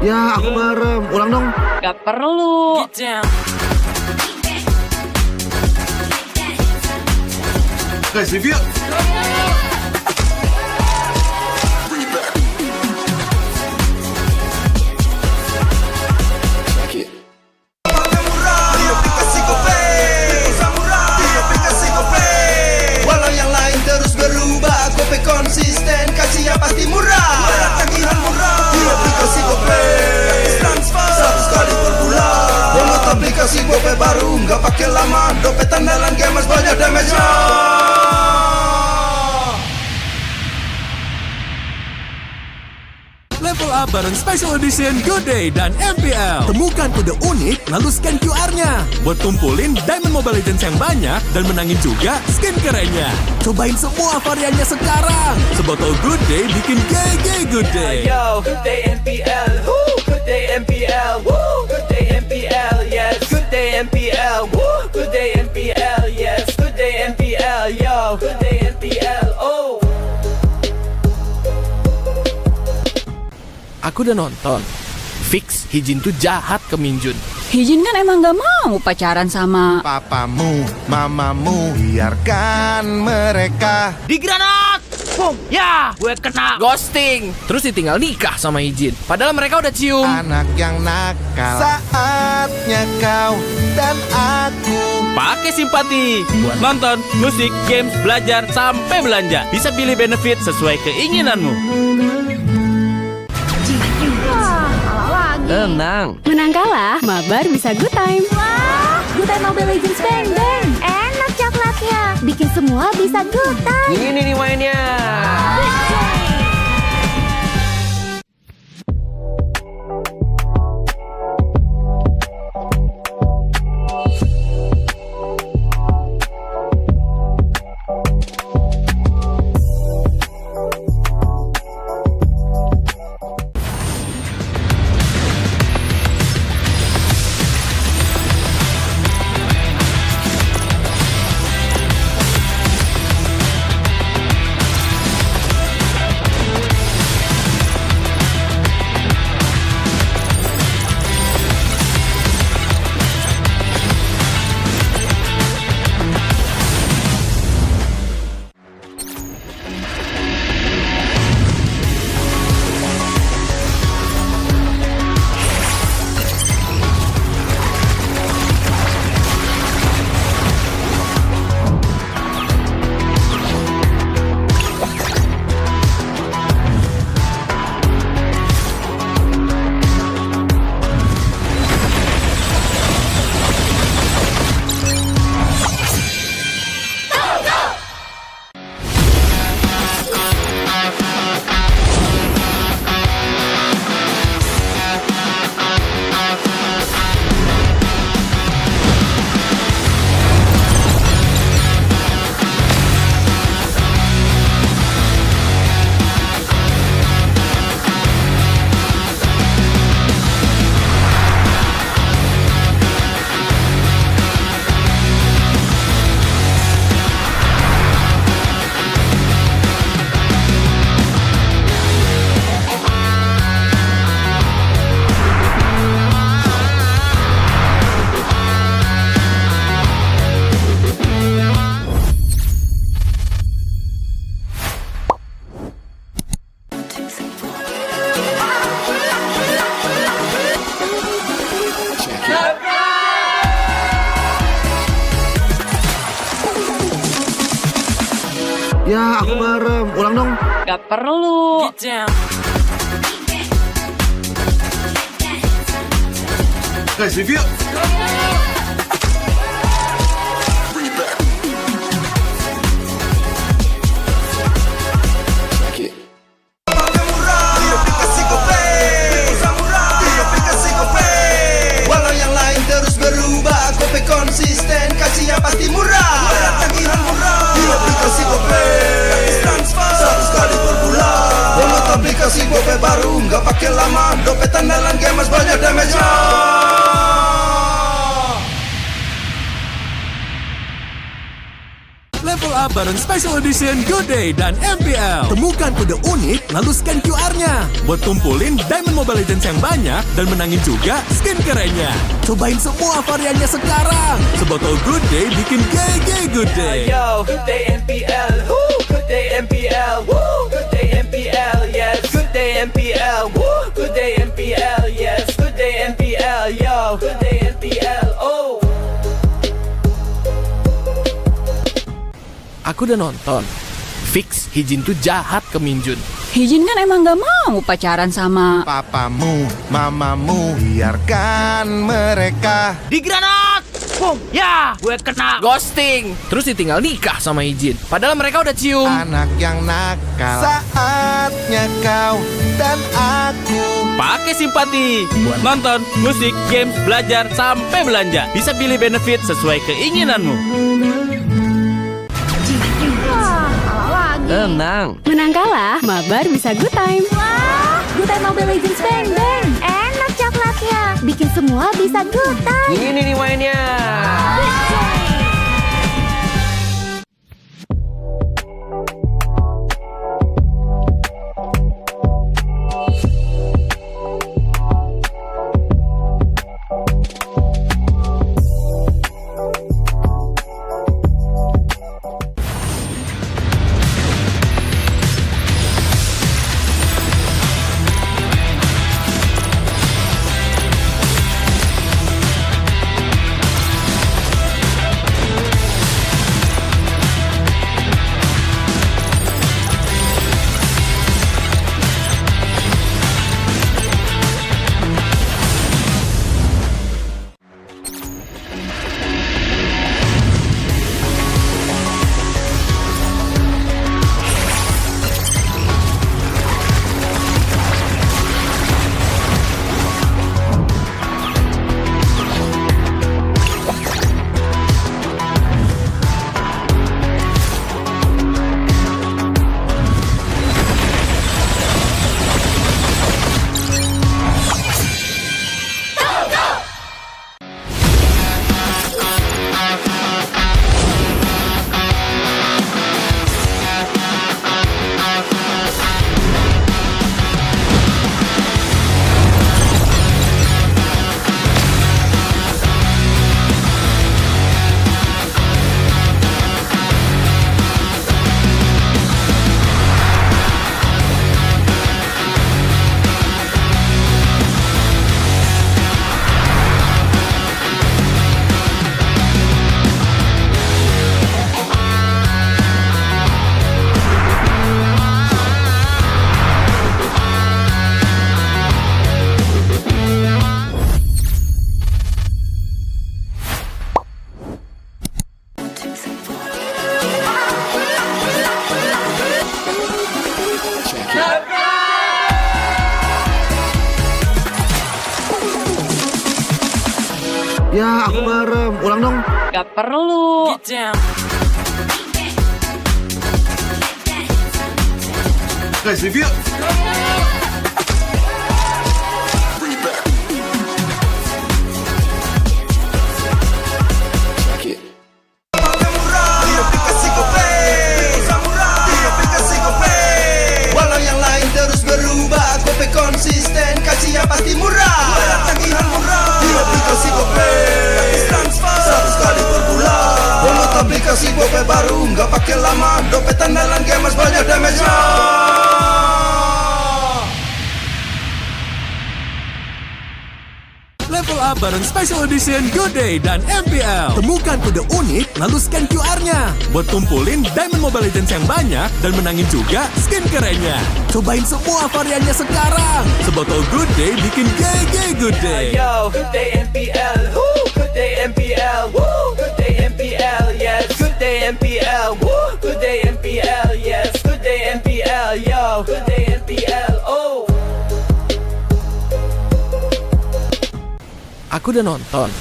Ya, aku merem. Ulang dong. Gak perlu. Guys, review. Walau yang lain terus berubah, Gope konsisten, kasih yang pasti murah. Tagihan murah, di aplikasi Gope transfer 100 kali per bulan. Download aplikasi Gope baru, nggak pakai lama. Dompet andalan gamers banyak damage-nya. Level up bareng Special Edition Good Day dan MPL. Temukan kode unik, lalu scan QR-nya. Buat kumpulin Diamond Mobile Legends yang banyak dan menangin juga skin kerennya. Cobain semua variannya sekarang. Sebotol Good Day bikin GG Good Day. Yo, good day MPL, woo, good day MPL, woo, good day MPL, yes, good day MPL, woo, good day MPL, yes, good day MPL, yo, good day MPL, oh. Aku udah nonton. Fix Hijin tuh jahat ke Minjun. Hijin kan emang gak mau pacaran sama Papamu, mamamu, biarkan mereka. Di granat! Boom! Ya, gue kena ghosting. Terus ditinggal nikah sama Hijin. Padahal mereka udah cium. Anak yang nakal, saatnya kau dan aku. Pakai simpati buat nonton, musik, games, belajar, sampai belanja. Bisa pilih benefit sesuai keinginanmu. Tenang. Menang kalah, mabar bisa good time. Wah, good time Mobile Legends Bang Bang. Enak coklatnya, bikin semua bisa good time. Ini nih mainnya. Ya, aku merem. Ulang dong. Gak perlu. Guys, review. Walau yang lain terus berubah, Kope konsisten, kasihnya pasti murah. Tagihan murah, di aplikasi Kope, gratis transfer 100 kali per bulan. Download aplikasi Kope baru, nggak pakai lama. Dompet andalan gamers banyak damage-nya. Level up bareng Special Edition Good Day dan MPL. Temukan kode unik, lalu scan QR-nya. Buat kumpulin Diamond Mobile Legends yang banyak dan menangin juga skin kerennya. Cobain semua variannya sekarang. Sebotol Good Day bikin GG Good Day. Yo, good day MPL, woo, good day MPL, woo, good day MPL, yes, good day MPL, woo, good day MPL, yes, good day MPL, yo, good day MPL, oh. Aku udah nonton. Fix Hijin tuh jahat ke Minjun. Hijin kan emang gak mau pacaran sama Papamu, mamamu, biarkan mereka. Di granat! Boom! Ya! Gue kena ghosting. Terus ditinggal nikah sama Hijin. Padahal mereka udah cium. Anak yang nakal. Saatnya kau dan aku. Pakai simpati buat nonton, musik, games, belajar, sampai belanja. Bisa pilih benefit sesuai keinginanmu. Tenang. Menang kalah, mabar bisa good time. Wah, good time Mobile Legends Bang Bang. Enak coklatnya, bikin semua bisa good time. Ini nih mainnya. Ya, aku merem. Ulang dong. Gak perlu. Guys, review. Walau yang lain terus berubah, Kope konsisten, kasihnya pasti murah. Tagihan murah, di aplikasi Kope, gratis transfer 100 kali per bulan. Download aplikasi Kope baru, nggak pakai lama. Dompet andalan gamers banyak damage-nya. Level up bareng Special Edition Good Day dan MPL. Temukan kode unik, lalu scan QR-nya. Buat kumpulin Diamond Mobile Legends yang banyak dan menangin juga skin kerennya. Cobain semua variannya sekarang. Sebotol Good Day bikin GG Good Day. Yo, good day MPL, woo, good day MPL, woo, good day MPL, yes, good day MPL, woo, good day MPL, yes, good day MPL, yo, good day MPL, oh. Aku udah nonton.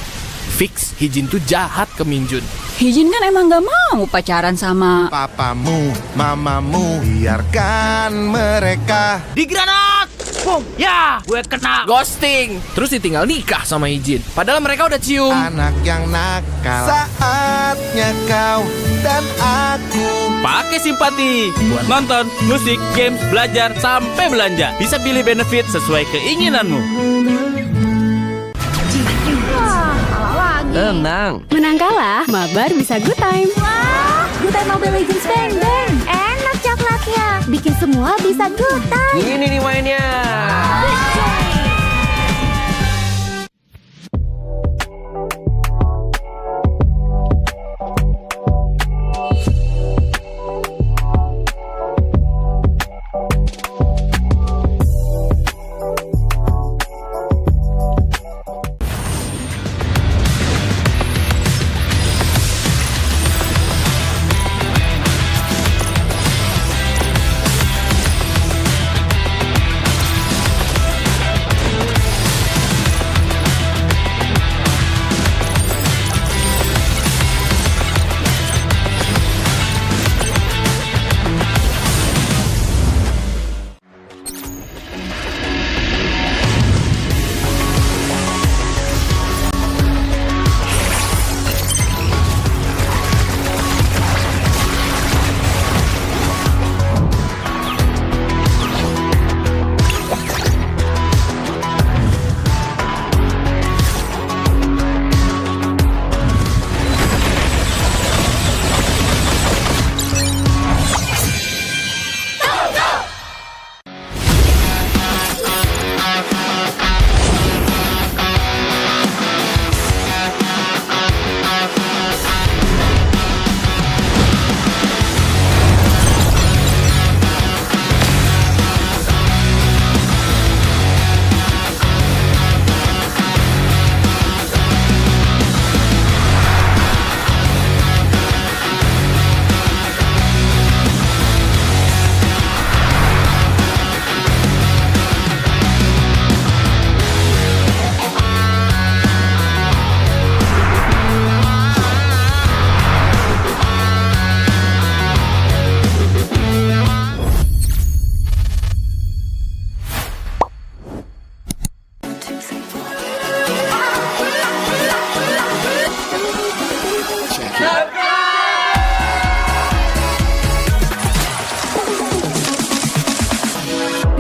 Fix Hijin tuh jahat ke Minjun. Hijin kan emang gak mau pacaran sama Papamu, mamamu, biarkan mereka. Di granat! Boom! Ya! Gue kena ghosting. Terus ditinggal nikah sama Hijin. Padahal mereka udah cium. Anak yang nakal. Saatnya kau dan aku. Pakai simpati buat nonton, musik, games, belajar, sampai belanja. Bisa pilih benefit sesuai keinginanmu. Tenang. Menang kalah, mabar bisa good time. Wah, good time Mobile Legends Bang Bang. Enak coklatnya, bikin semua bisa good time. Ini nih mainnya.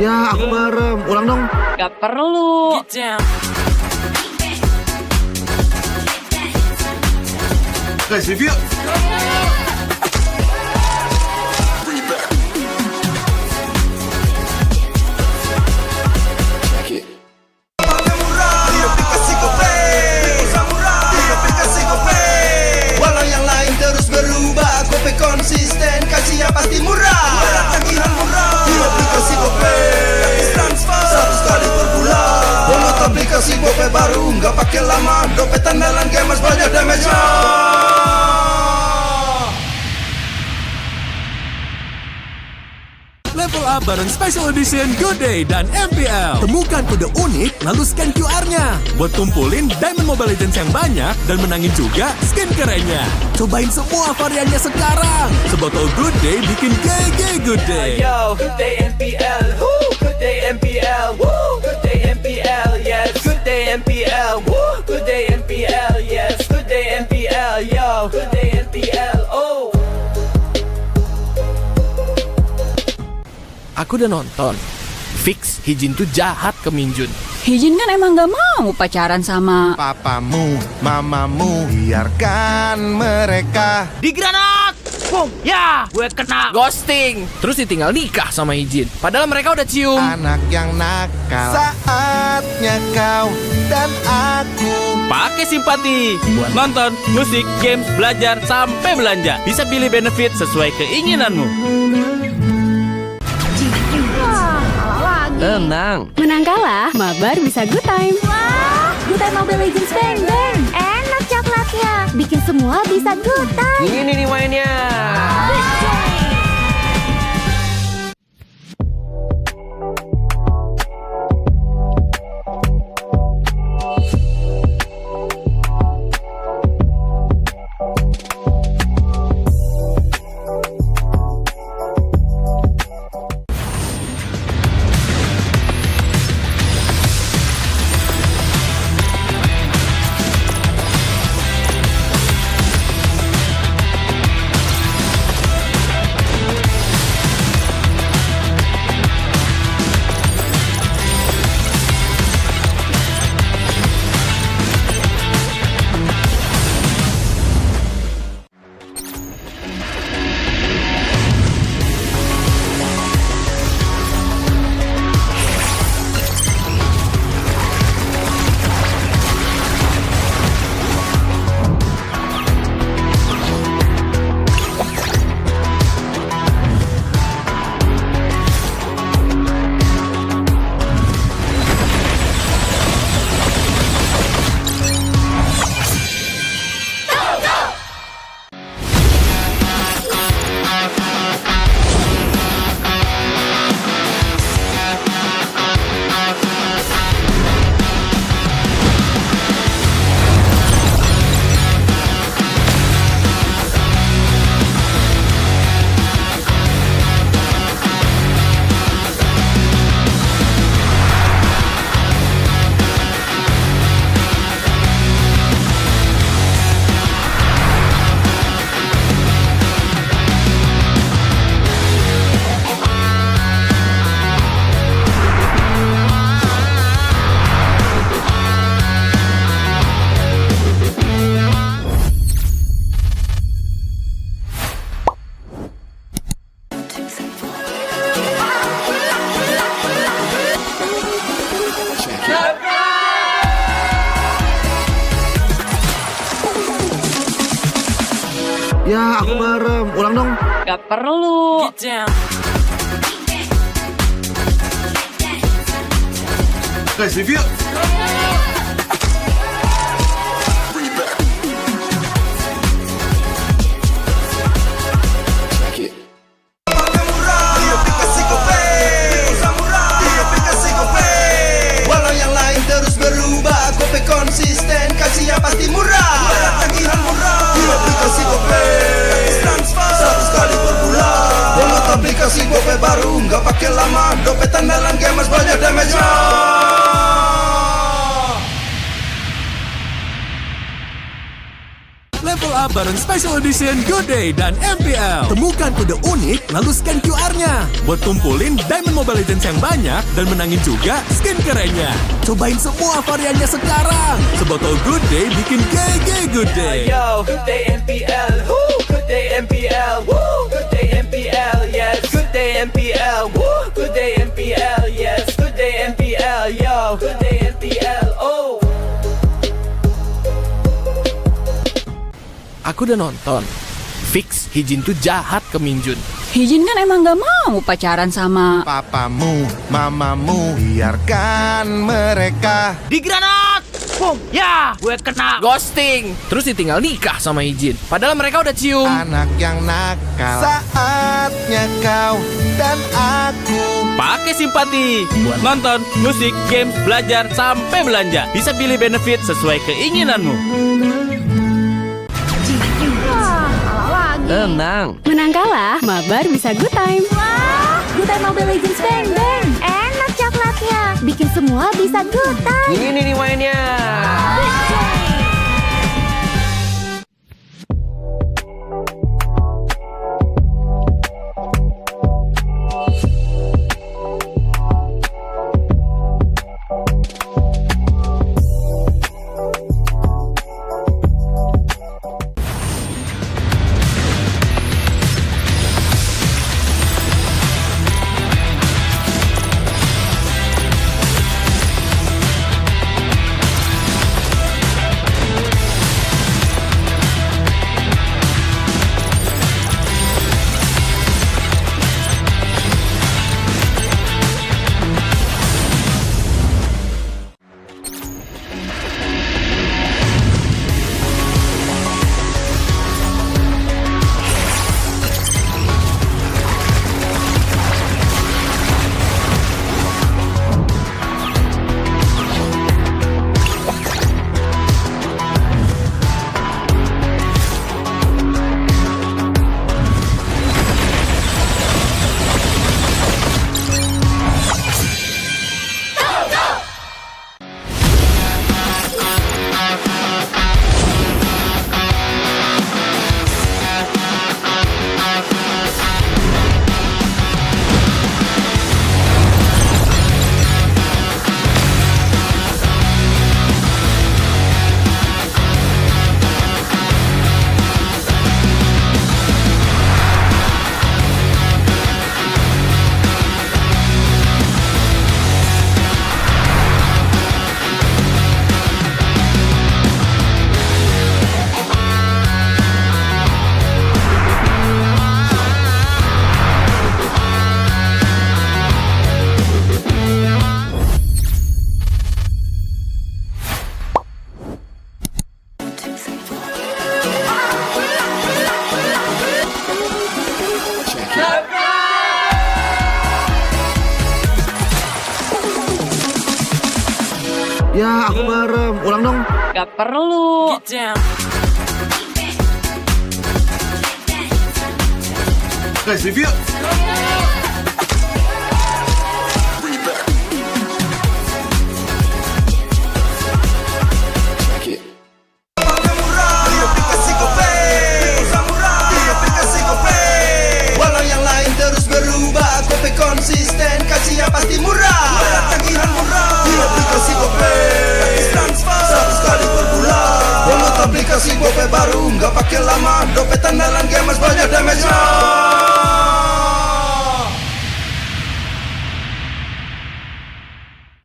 Ya, aku merem. Ulang dong. Gak perlu. Guys, review. Walau yang lain terus berubah, Gope konsisten, kasih yang pasti murah. Bayar tagihan murah di aplikasi Gope, gratis transfer 100 kali per bulan. Download aplikasi Gope baru, nggak pakai lama. Dompet andalan gamers banyak damage-nya. Level up bareng Special Edition Good Day dan MPL. Temukan kode unik, lalu scan QR-nya. Buat kumpulin Diamond Mobile Legends yang banyak dan menangin juga skin kerennya. Cobain semua variannya sekarang. Sebotol Good Day bikin GG Good Day. Yo, good day MPL, woo, good day MPL, woo, good day MPL, yes, good day MPL, woo, good day MPL, yes, good day MPL, yo, good day MPL, oh. Aku udah nonton. Fix Hijin tuh jahat ke Minjun. Hijin kan emang gak mau pacaran sama Papamu, mamamu, biarkan mereka. Di granat! Boom! Ya! Gue kena ghosting. Terus ditinggal nikah sama Hijin. Padahal mereka udah cium. Anak yang nakal. Saatnya Saatnya kau dan aku. Pakai simpati buat nonton, musik, games, belajar, sampai belanja. Bisa pilih benefit sesuai keinginanmu. Tenang. Menang kalah, mabar bisa good time. Wah, good time Mobile Legends bang bang. Enak coklatnya, bikin semua bisa good time. Ini nih mainnya. Ya, aku merem. Ulang dong. Gak perlu. Guys, review. Walau yang lain terus berubah, Gope konsisten, kasihnya pasti murah. Tagihan murah, di aplikasi Gope, transfer 100 kali per bulan. Download aplikasi Gope baru, nggak pakai lama. Dompet andalan gamers banyak damage-nya. Level up bareng Special Edition Good Day dan MPL. Temukan kode unik, lalu scan QR-nya. Buat kumpulin Diamond Mobile Legends yang banyak dan menangin juga skin kerennya. Cobain semua variannya sekarang. Sebotol Good Day bikin GG Good Day. Yo, good day MPL, woo, good day MPL, woo, good day MPL, yes, good day MPL, woo, good day MPL, yes, good day MPL, yo, good day MPL, oh. Aku udah nonton. Fix Hijin tuh jahat ke Minjun. Hijin kan emang gak mau pacaran sama Papamu, mamamu, biarkan mereka. Di granat! Boom! Ya! Gue kena ghosting. Terus ditinggal nikah sama Hijin. Padahal mereka udah cium. Anak yang nakal. Saatnya kau dan aku. Pakai simpati buat nonton, musik, games, belajar, sampai belanja. Bisa pilih benefit sesuai keinginanmu. Tenang. Menang kalah, mabar bisa good time. Wah, good time Mobile Legends bang bang. Enak coklatnya, bikin semua bisa good time. Ini nih mainnya. Ya, aku merem. Ulang dong. Gak perlu. Guys, review. Walau yang lain terus berubah, Kope konsisten, kasihnya pasti murah. Tagihan murah, di aplikasi Kope, gratis transfer 100 kali per bulan. Download aplikasi Kope baru, nggak pakai lama. Dompet andalan gamers banyak damage-nya.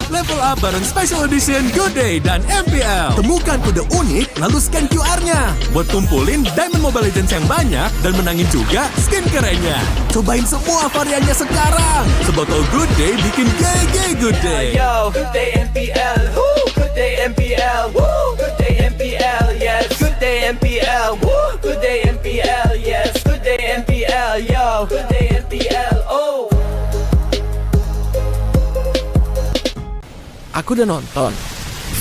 Level up bareng Special Edition Good Day dan MPL. Temukan kode unik, lalu scan QR-nya. Buat kumpulin Diamond Mobile Legends yang banyak dan menangin juga skin kerennya. Cobain semua variannya sekarang. Sebotol Good Day bikin GG Good Day. Yo, good day MPL, woo, good day MPL, woo, good day MPL, yes, good day MPL, woo, good day MPL, yes, good day MPL, yo, good day MPL, oh. Aku udah nonton.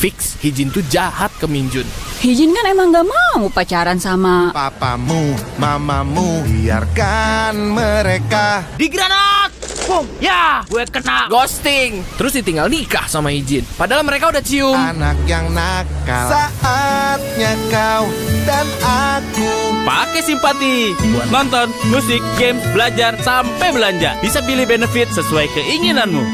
Fix, Hijin tuh jahat ke Minjun. Hijin kan emang gak mau pacaran sama Papamu, mamamu, biarkan mereka. Di granat! Boom! Ya! Gue kena ghosting. Terus ditinggal nikah sama Hijin. Padahal mereka udah cium. Anak yang nakal, saatnya kau dan aku. Pakai simpati buat nonton, musik, games, belajar, sampai belanja. Bisa pilih benefit sesuai keinginanmu.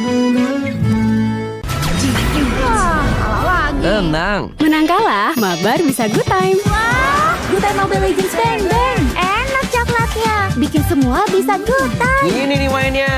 Tenang. Menang kalah, mabar bisa good time. Wah, good time Mobile Legends Bang Bang. Enak coklatnya, bikin semua bisa good time. Ini nih mainnya.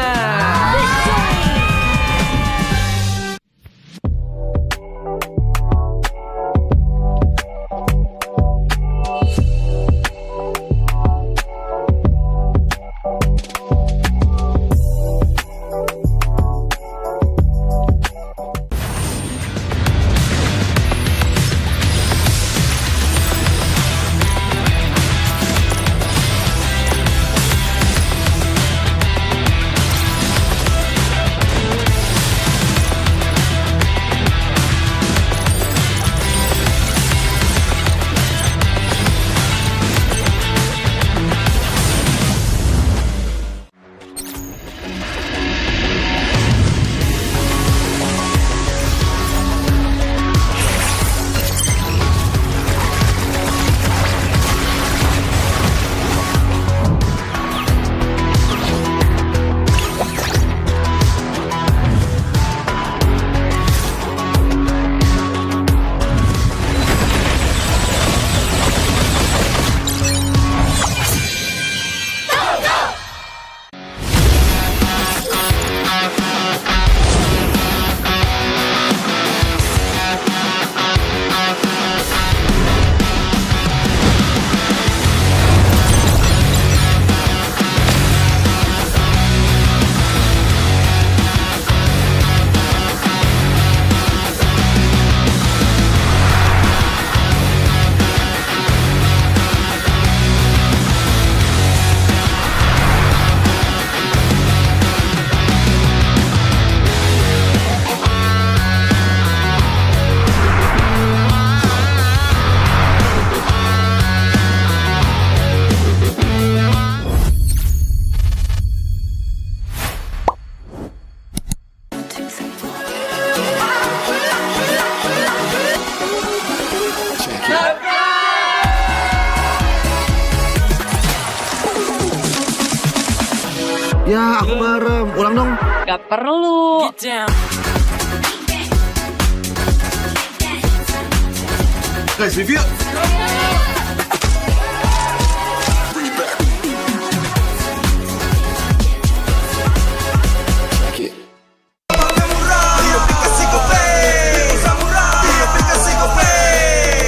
Ya, aku merem. Ulang dong. Gak perlu. Guys, review.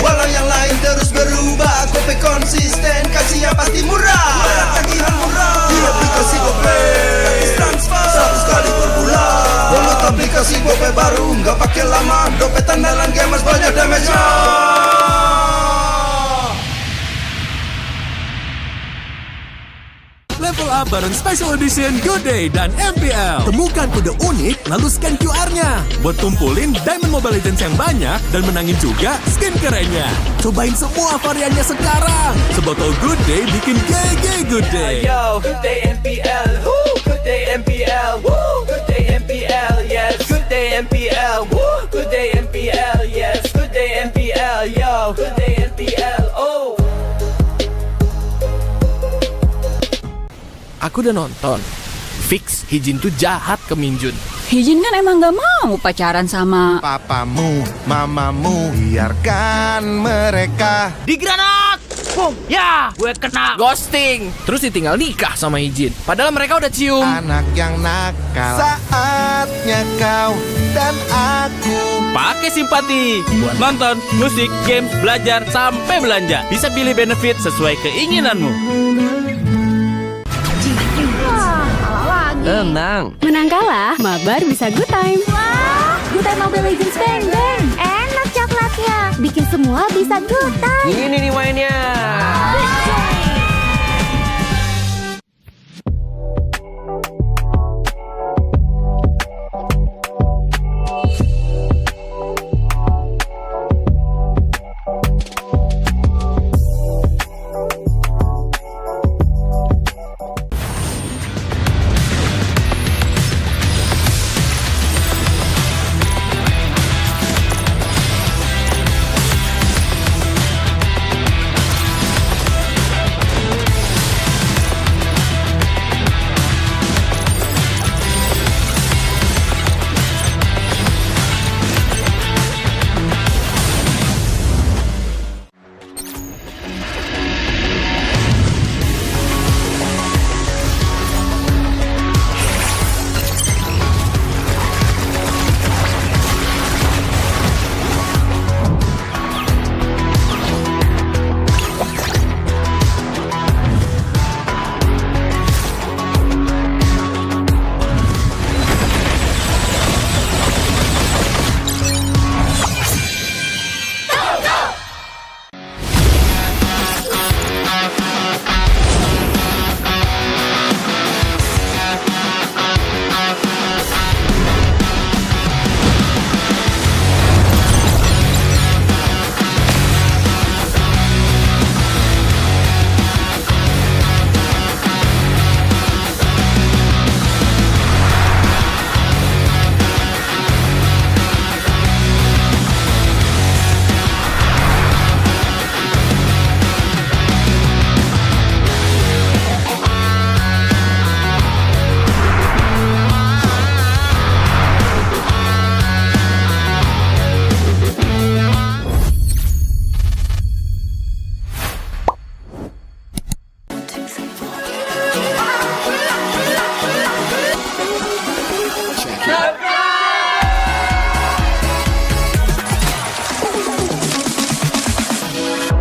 Walau yang lain terus berubah, Kope konsisten, kasihnya pasti murah. Tagihan murah, di aplikasi Kope, gratis transfer 100 kali per bulan. Download aplikasi Kope baru, nggak pakai lama. Dompet andalan gamers banyak damage-nya. Level up bareng Special Edition Good Day dan MPL. Temukan kode unik lalu scan QR-nya buat kumpulin Diamond Mobile Legends yang banyak dan menangin juga skin kerennya. Cobain semua variannya sekarang. Sebotol Good Day bikin GG Good Day. Yo, good day MPL, woo, good day MPL, woo, good day MPL, yes, good day MPL, woo, good day MPL, yes, good day MPL, yo, good day MPL, oh. Aku udah nonton. Fix Hijin tuh jahat ke Minjun. Hijin kan emang gak mau pacaran sama Papamu, mamamu, biarkan mereka. Di granat! Boom! Ya, gue kena ghosting. Terus ditinggal nikah sama Hijin. Padahal mereka udah cium. Anak yang nakal. Saatnya kau dan aku. Pakai simpati buat nonton, musik, games, belajar, sampai belanja. Bisa pilih benefit sesuai keinginanmu. Tenang. Menang kalah, mabar bisa good time. Wah, good time Mobile Legends bang bang. Enak coklatnya, bikin semua bisa good time. Ini nih mainnya.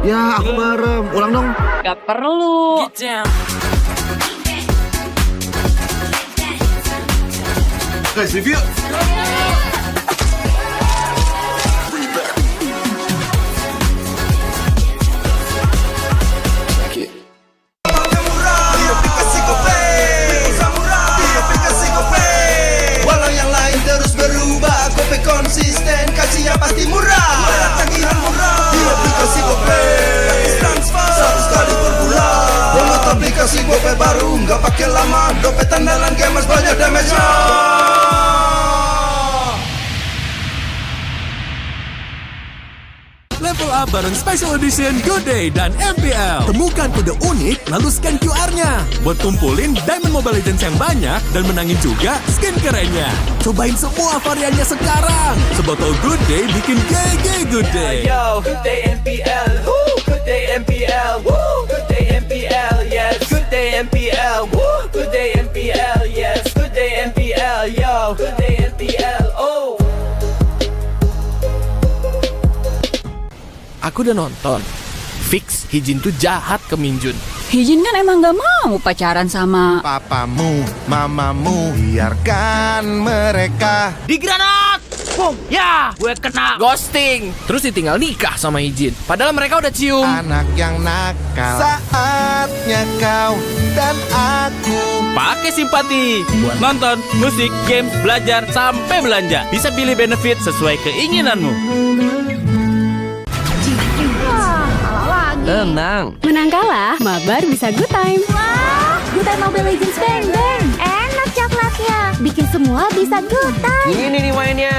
Ya, aku merem. Ulang dong. Gak perlu. Guys, review. Walau yang lain terus berubah, Gope konsisten, kasih yang pasti murah. Tagihan murah di aplikasi Gope, gratis transfer 100 kali per bulan. Download aplikasi Gope baru, nggak pakai lama. Dompet andalan gamers banyak damage-nya. Level up bareng Special Edition Good Day dan MPL. Temukan kode unik lalu scan QR-nya buat kumpulin Diamond Mobile Legends yang banyak dan menangin juga skin kerennya. Cobain semua variannya sekarang. Sebotol Good Day bikin GG Good Day. Yo, good day MPL, woo, good day MPL, woo, good day MPL, yes, good day MPL, woo, good day MPL, yes, good day MPL, yo, good day MPL, oh. Aku udah nonton. Fix Hijin tuh jahat ke Minjun. Hijin kan emang gak mau pacaran sama Papamu, mamamu, biarkan mereka. Di granat! Boom, ya, gue kena ghosting. Terus ditinggal nikah sama Ijin. Padahal mereka udah cium. Anak yang nakal, saatnya kau dan aku. Pakai simpati buat nonton, musik, games, belajar, sampai belanja. Bisa pilih benefit sesuai keinginanmu. Wah, kalah lagi. Tenang. Menang kalah, mabar bisa good time. Wah, good time Mobile Legends Bang Bang. Enak coklatnya, bikin semua bisa good time. Ini nih mainnya.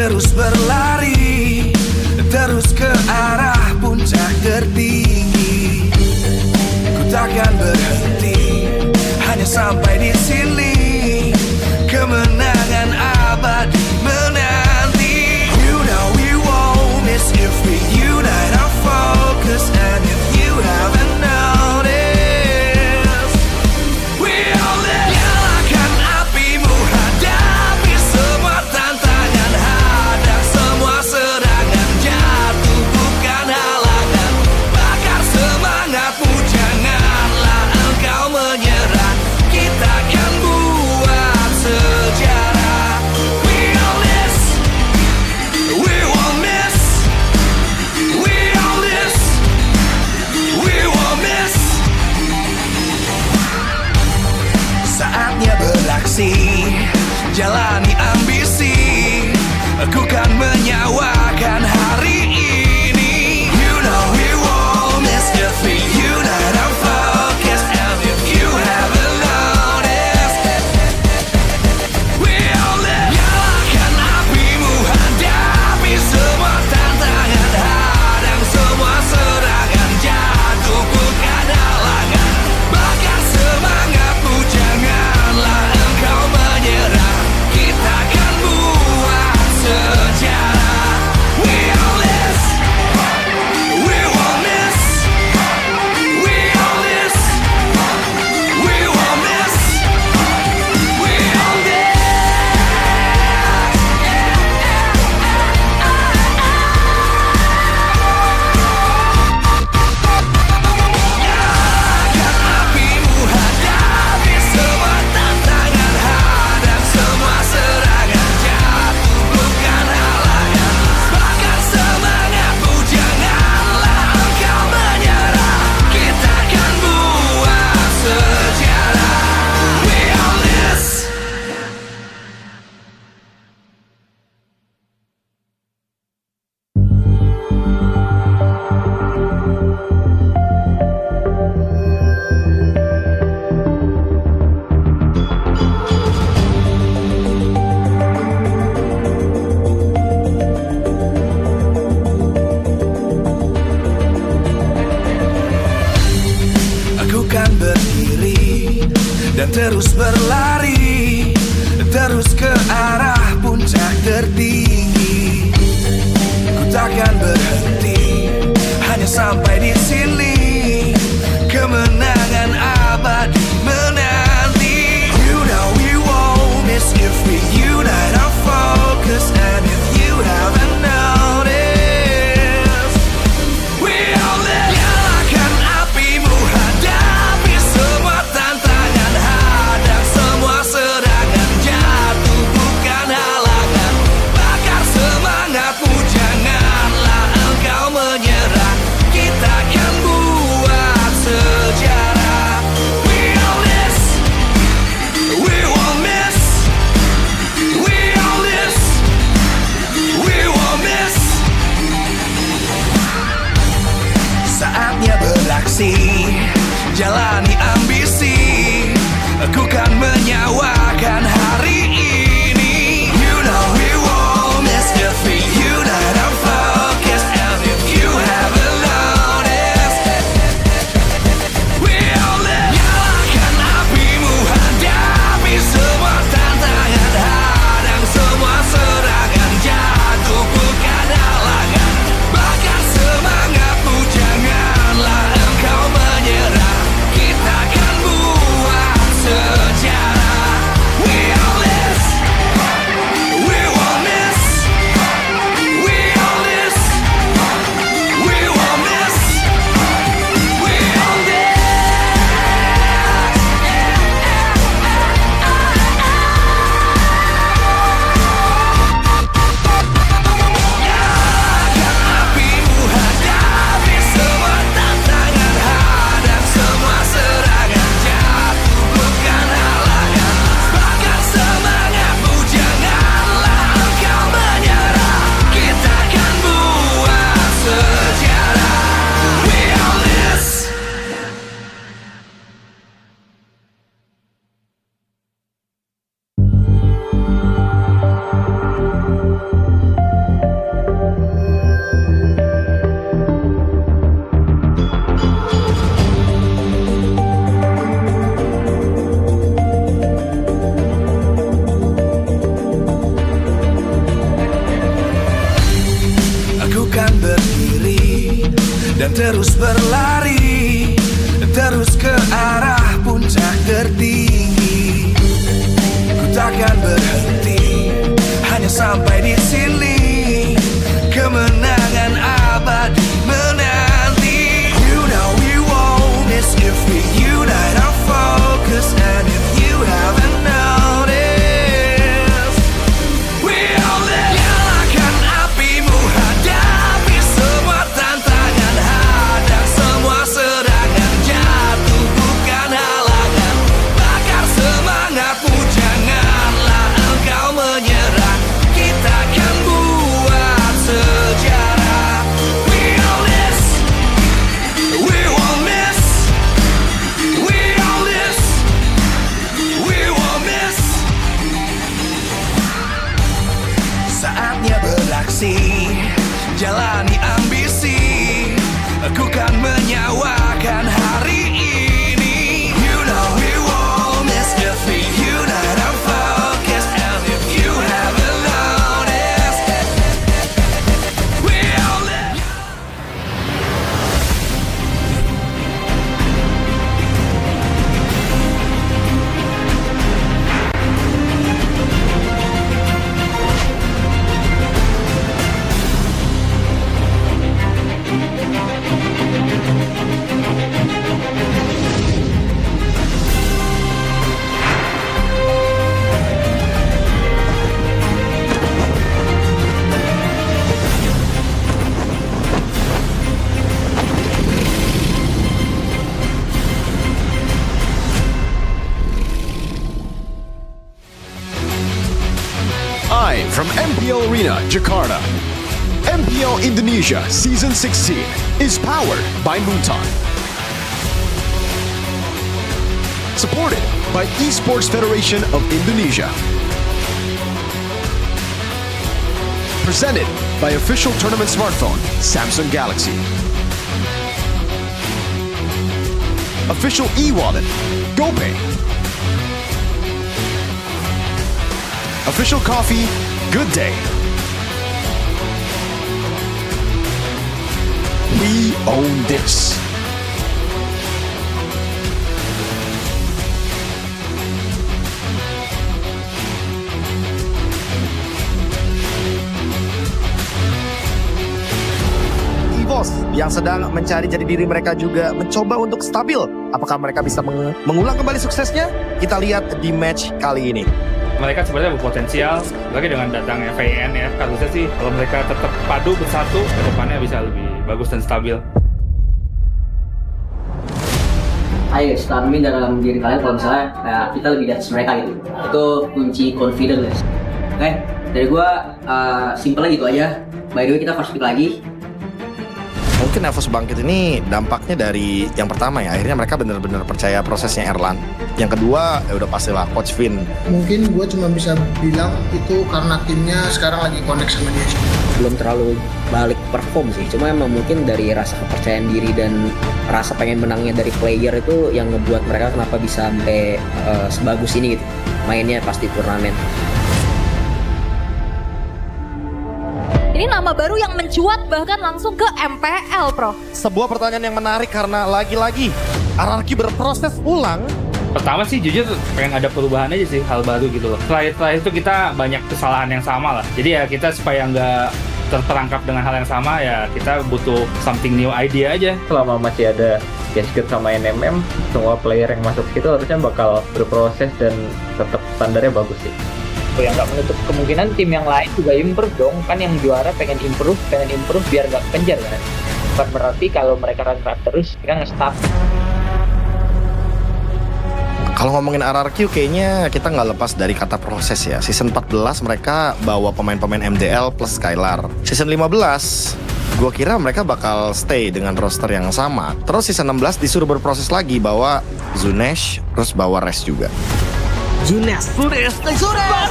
terus berlari, terus ke arah puncak tertinggi. Ku takkan berhenti, hanya sampai di sini. Kemenangan abadi menanti. You know we won't miss if we unite our focus. And if you haven't noticed, we all live. Nyalakan apimu, hadapi semua tantangan, hadang semua serangan, jatuh bukan halangan. Bakar semangatmu, janganlah engkau menyerah. Kita akan buat sejarah. We all this, we won't miss. We all this, we won't miss. Saatnya beraksi, jalani ambisi. Aku kan menyawakan hari ini. You know we won't miss if we unite our focus. And if you haven't noticed, we all live. Nyalakan apimu, hadapi semua tantangan, hadang semua serangan, jatuh bukan halangan. Bakar semangatmu, janganlah engkau menyerah. Kita akan buat sejarah. We all this, we won't miss. We all this, we won't miss. We all this. Nyalakan apimu, hadapi semua tantangan, hadang semua serangan, jatuh bukan halangan. Bakar semangatmu, janganlah engkau menyerah. Kita akan buat sejarah. We all this. Aku kan berdiri dan terus berlari, terus ke arah puncak tertinggi. Ku takkan berhenti, hanya sampai di sini. Kemenangan abadi menanti. You know we won't miss if we unite our focus. And if you haven't noticed, we all live. Nyalakan apimu, hadapi semua tantangan, hadang semua serangan, jatuh bukan halangan. Bakar semangatmu, janganlah engkau menyerah. Kita akan buat sejarah. We all this, we won't miss. We all this, we won't miss. Saatnya beraksi, jalani ambisi. Aku kan menyawakan hari ini. You know we won't miss if we unite our focus. And if you haven't noticed, we all live. Nyalakan apimu, hadapi semua tantangan, hadang semua serangan, jatuh bukan halangan. Bakar semangatmu, janganlah engkau menyerah. Kita akan buat sejarah. MPL Arena, Jakarta. MPL Indonesia Season 16 is powered by montage. Supported by Esports Federation of Indonesia. Presented by official tournament smartphone, Samsung Galaxy. Official e-wallet, GoPay. Official coffee, Good Day. We own this. EVOS yang sedang mencari jati diri mereka juga mencoba untuk stabil. Apakah mereka bisa mengulang kembali suksesnya? Kita lihat di match kali ini. Mereka sebenarnya berpotensial, lagi dengan datangnya VN ya. Harusnya sih kalau mereka tetap padu bersatu, ke depannya bisa lebih bagus dan stabil. Ayo tanemin dalam diri kalian kalau misalnya kita lebih di atas mereka gitu. Itu kunci confidence. Oke, dari gua simpelnya gitu aja. By the way, kita first pick lagi. Mungkin EVOS bangkit ini dampaknya dari yang pertama ya, akhirnya mereka benar-benar percaya prosesnya Erlan. Yang kedua ya udah pastilah Coach Vin. Mungkin gue cuma bisa bilang itu karena timnya sekarang lagi connect sama dia. Belum terlalu balik perform sih, cuma emang mungkin dari rasa kepercayaan diri dan rasa pengen menangnya dari player itu yang ngebuat mereka kenapa bisa sampai sebagus ini gitu. Mainnya pasti turnamen. Ini nama baru yang mencuat bahkan langsung ke MPL, Pro. Sebuah pertanyaan yang menarik karena lagi-lagi RRQ berproses ulang. Pertama sih jujur pengen ada perubahan aja sih, hal baru gitu loh. Setelah itu kita banyak kesalahan yang sama lah. Jadi ya kita supaya nggak terperangkap dengan hal yang sama ya kita butuh something new idea aja. Selama masih ada Geek sama NMM, semua player yang masuk situ harusnya bakal berproses dan tetap standarnya bagus sih. Ya nggak menutup kemungkinan tim yang lain juga improve dong, kan yang juara pengen improve biar nggak kejar kan. Bukan berarti kalau mereka run terus mereka nge-stop. Kalau ngomongin RRQ kayaknya kita nggak lepas dari kata proses ya. Season 14 mereka bawa pemain-pemain MDL plus Skylar. Season 15 gue kira mereka bakal stay dengan roster yang sama. Terus season 16 disuruh berproses lagi, bawa Zunesh, terus bawa Res juga. Zunes,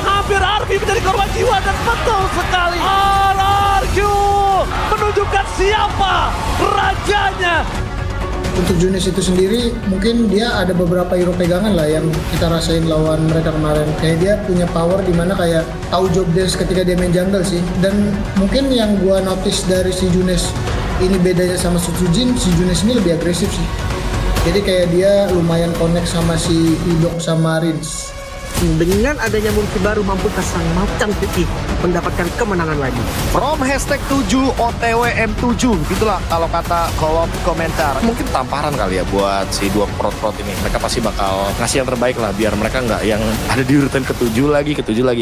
hampir Arfi menjadi korban jiwa dan betul sekali. RRQ menunjukkan siapa rajanya. Untuk Junes itu sendiri, mungkin dia ada beberapa hero pegangan lah yang kita rasain lawan mereka kemarin. Kayak dia punya power di mana kayak tahu job desk ketika dia main jungle sih. Dan mungkin yang gua notice dari si Junes ini bedanya sama Sujin, si Junes ini lebih agresif sih. Jadi kayak dia lumayan connect sama si Idok sama Rins. Dengan adanya multi baru mampukah sang macan putih mendapatkan kemenangan lagi. From hashtag 7 OTW M7, gitulah kalau kata kolom komentar. Mungkin tamparan kali ya buat si dua prot-prot ini. Mereka pasti bakal ngasih yang terbaik lah biar mereka nggak yang ada di urutan ke-7 lagi.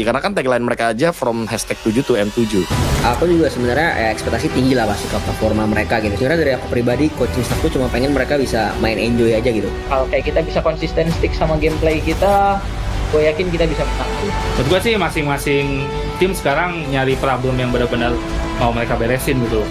Karena kan tagline mereka aja from hashtag 7 to M7. Aku juga sebenarnya ekspektasi tinggi lah pasti ke performa mereka gitu. Sebenarnya dari aku pribadi, coaching staffku cuma pengen mereka bisa main enjoy aja gitu. Kalau kayak kita bisa konsisten stick sama gameplay kita, gue yakin kita bisa menang. Menurut gue sih masing-masing tim sekarang nyari problem yang benar-benar mau mereka beresin gitu.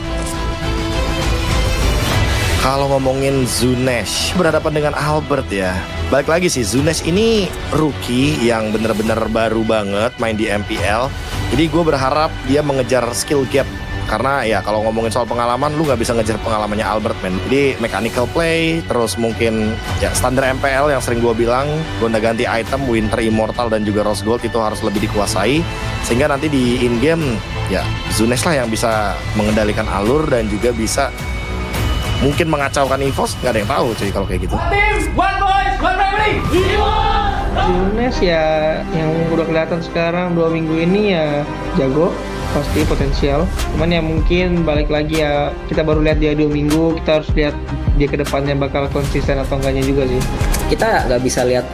Kalau ngomongin Zunesh berhadapan dengan Albert ya, balik lagi sih, Zunesh ini rookie yang benar-benar baru banget main di MPL. Jadi gue berharap dia mengejar skill gap. Karena ya kalau ngomongin soal pengalaman, lu nggak bisa ngejar pengalamannya Albert, man. Jadi mechanical play, terus mungkin ya standar MPL yang sering gue bilang, gonta-ganti item, Winter Immortal dan juga Rose Gold itu harus lebih dikuasai. Sehingga nanti di in-game ya Zunesh lah yang bisa mengendalikan alur dan juga bisa mungkin mengacaukan EVOS, nggak ada yang tahu cuy kalau kayak gitu. Team, one voice, one family. Zunes ya yang udah kelihatan sekarang 2 minggu ini ya jago, pasti potensial. Cuman ya mungkin balik lagi ya, kita baru lihat dia 2 minggu, kita harus lihat dia ke depannya bakal konsisten atau enggaknya juga sih. kita nggak bisa lihat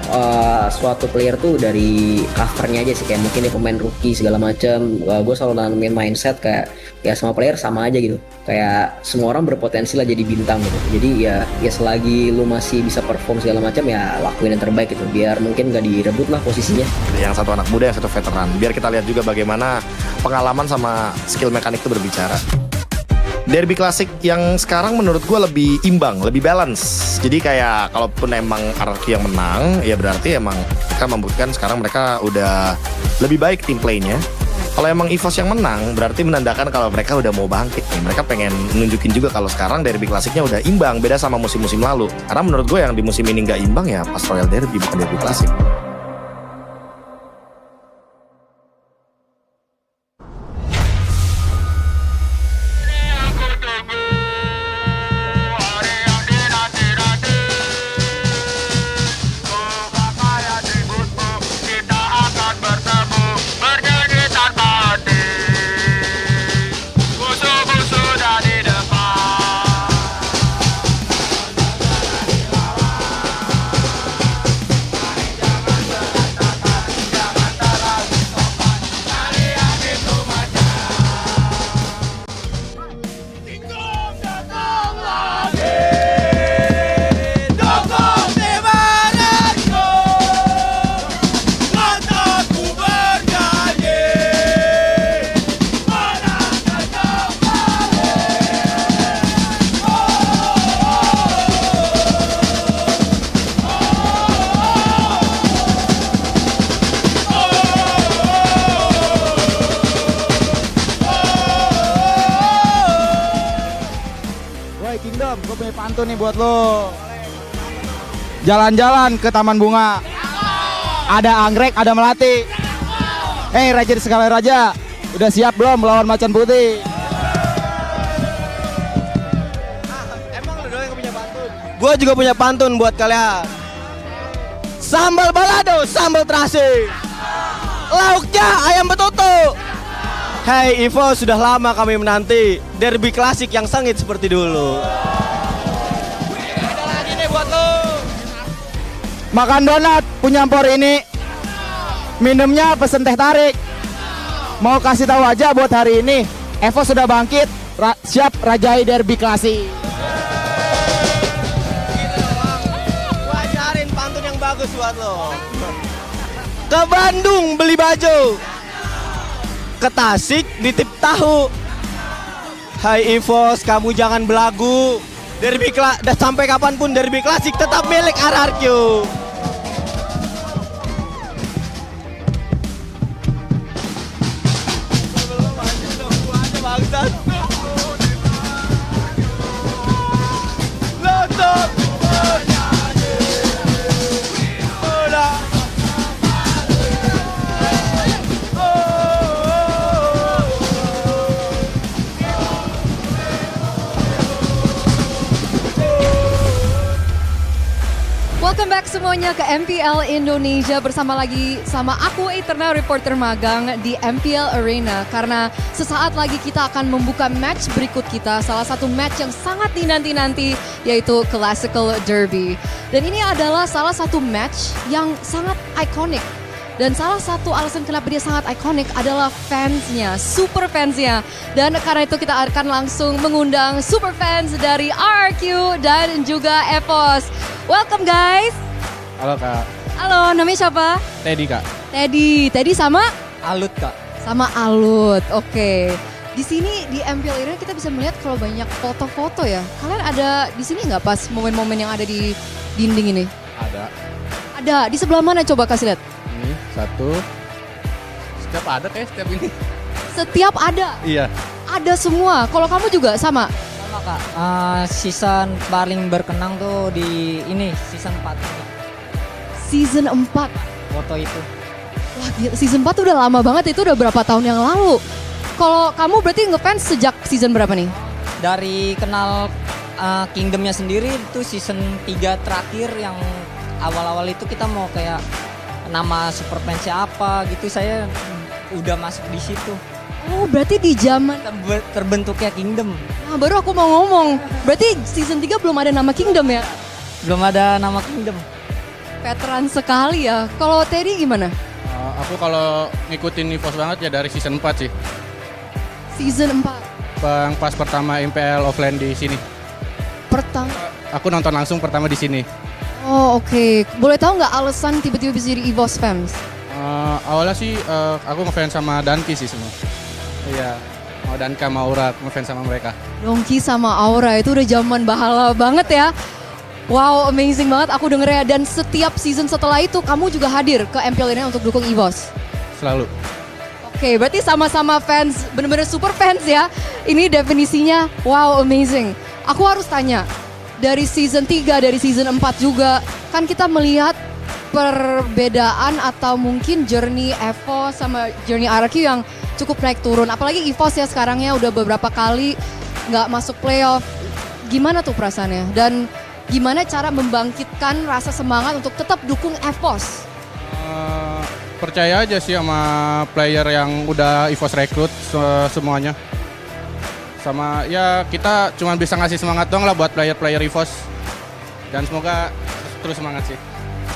suatu player tuh dari covernya aja sih, kayak mungkin dia pemain rookie segala macam. Gue selalu nanamin mindset kayak ya semua player sama aja gitu, kayak semua orang berpotensi lah jadi bintang gitu. Jadi ya selagi lu masih bisa perform segala macam ya lakuin yang terbaik gitu, biar mungkin nggak direbut lah posisinya. Yang satu anak muda, yang satu veteran. Biar kita lihat juga bagaimana pengalaman sama skill mekanik itu berbicara. Derby klasik yang sekarang menurut gue lebih imbang, lebih balance. Jadi kayak kalaupun emang RRQ yang menang, ya berarti emang mereka membuktikan sekarang mereka udah lebih baik tim play-nya. Kalau emang EVOS yang menang, berarti menandakan kalau mereka udah mau bangkit nih. Mereka pengen nunjukin juga kalau sekarang derby klasiknya udah imbang, beda sama musim-musim lalu. Karena menurut gue yang di musim ini nggak imbang ya pas Royal Derby, bukan derby klasik. Gue punya pantun nih buat lo. Jalan-jalan ke taman bunga, ada anggrek, ada melati. Raja di segala raja, udah siap belum melawan macan putih? Emang lo doang yang punya pantun? Gue juga punya pantun buat kalian. Sambal balado, sambal terasi, lauknya ayam betutu. Hey Ivo, sudah lama kami menanti derby klasik yang sengit seperti dulu. Ada lagi nih buat lo. Makan donat punya Empor ini, minumnya pesen teh tarik. Mau kasih tahu aja buat hari ini, Evo sudah bangkit, siap rajai derby klasik. Gua ajarin pantun yang bagus buat lo. Ke Bandung beli baju, ke Tasik nitip tahu. Hai Evos, kamu jangan belagu. Derby dan sampai kapanpun derby klasik tetap milik RRQ. Welcome back semuanya ke MPL Indonesia, bersama lagi sama aku Eternal Reporter magang di MPL Arena. Karena sesaat lagi kita akan membuka match berikut kita, salah satu match yang sangat dinanti-nanti, yaitu Classical Derby. Dan ini adalah salah satu match yang sangat ikonik. Dan salah satu alasan kenapa dia sangat ikonik adalah fansnya, super fansnya. Dan karena itu kita akan langsung mengundang super fans dari RRQ dan juga EVOS. Welcome guys. Halo Kak. Halo, namanya siapa? Teddy Kak. Teddy sama? Alut Kak. Sama Alut, oke. Di sini di MPL Arena kita bisa melihat kalau banyak foto-foto ya. Kalian ada di sini nggak pas momen-momen yang ada di dinding ini? Ada. Ada, di sebelah mana coba kasih lihat? Ini satu. Setiap ada kayak setiap ini. Setiap ada? Iya. Ada semua. Kalau kamu juga sama? Sama Kak. Season paling berkenang tuh di ini season 4 ini. Season 4? Foto itu. Wah gila, season 4 udah lama banget, itu udah berapa tahun yang lalu. Kalau kamu berarti ngefans sejak season berapa nih? Dari kenal Kingdomnya sendiri itu season 3 terakhir, yang awal-awal itu kita mau kayak nama super fansnya apa gitu, saya udah masuk di situ. Oh berarti di zaman terbentuknya Kingdom. Nah baru aku mau ngomong, berarti season 3 belum ada nama Kingdom ya? Belum ada nama Kingdom. Veteran sekali ya. Kalau Teddy gimana? Aku kalau ngikutin EVOS banget ya dari season 4 sih. Season 4? Bang, pas pertama MPL offline di sini. Pertama? Aku nonton langsung pertama di sini. Oh oke. Boleh tahu nggak alasan tiba-tiba bisa jadi EVOS fans? Awalnya sih aku ngefans sama Danki sih semua. Iya, mau Danka mau Aura, ngefans sama mereka. Dongki sama Aura itu udah zaman bahala banget ya. Wow, amazing banget aku denger ya. Dan setiap season setelah itu kamu juga hadir ke MPL ini untuk dukung EVOS? Selalu. Oke, berarti sama-sama fans, bener-bener super fans ya. Ini definisinya wow, amazing. Aku harus tanya, dari season 3, dari season 4 juga, kan kita melihat perbedaan atau mungkin journey EVOS sama journey RRQ yang cukup naik turun. Apalagi EVOS ya sekarangnya udah beberapa kali nggak masuk playoff. Gimana tuh perasaannya? Dan gimana cara membangkitkan rasa semangat untuk tetap dukung EVOS? Percaya aja sih sama player yang udah EVOS rekrut semuanya. Sama ya kita cuma bisa ngasih semangat doang lah buat player-player EVOS. Dan semoga terus semangat sih.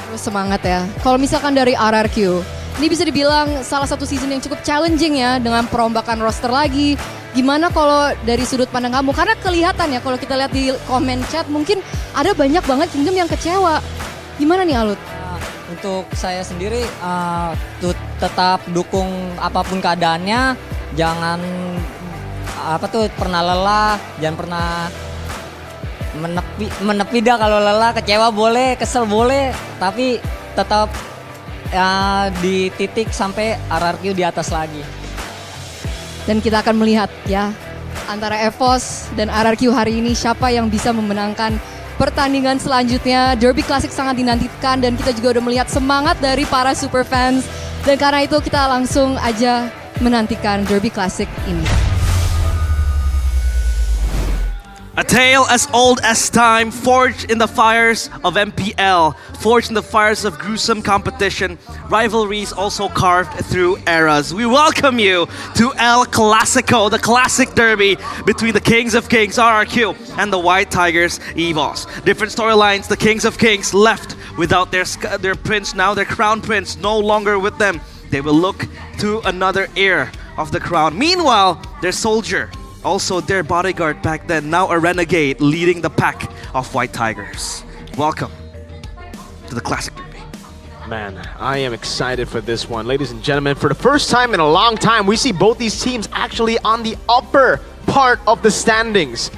Terus semangat ya. Kalau misalkan dari RRQ, ini bisa dibilang salah satu season yang cukup challenging ya dengan perombakan roster lagi. Gimana kalau dari sudut pandang kamu? Karena kelihatan ya kalau kita lihat di komen chat mungkin ada banyak banget Kingdom yang kecewa. Gimana nih Alut? Untuk saya sendiri tetap dukung apapun keadaannya, jangan pernah lelah, jangan pernah menepi dah. Kalau lelah, kecewa boleh, kesel boleh, tapi tetap di titik sampai RRQ di atas lagi. Dan kita akan melihat ya antara EVOS dan RRQ hari ini siapa yang bisa memenangkan pertandingan selanjutnya. Derby Classic sangat dinantikan dan kita juga udah melihat semangat dari para super fans. Dan karena itu kita langsung aja menantikan Derby Classic ini. A tale as old as time, forged in the fires of MPL, forged in the fires of gruesome competition, rivalries also carved through eras. We welcome you to El Clasico, the classic derby between the Kings of Kings, RRQ, and the White Tigers, EVOS. Different storylines, the Kings of Kings left without their prince, now their crown prince no longer with them. They will look to another heir of the crown. Meanwhile, their soldier, also their bodyguard back then, now a renegade leading the pack of White Tigers. Welcome to the Classic Derby. Man, I am excited for this one. Ladies and gentlemen, for the first time in a long time, we see both these teams actually on the upper part of the standings.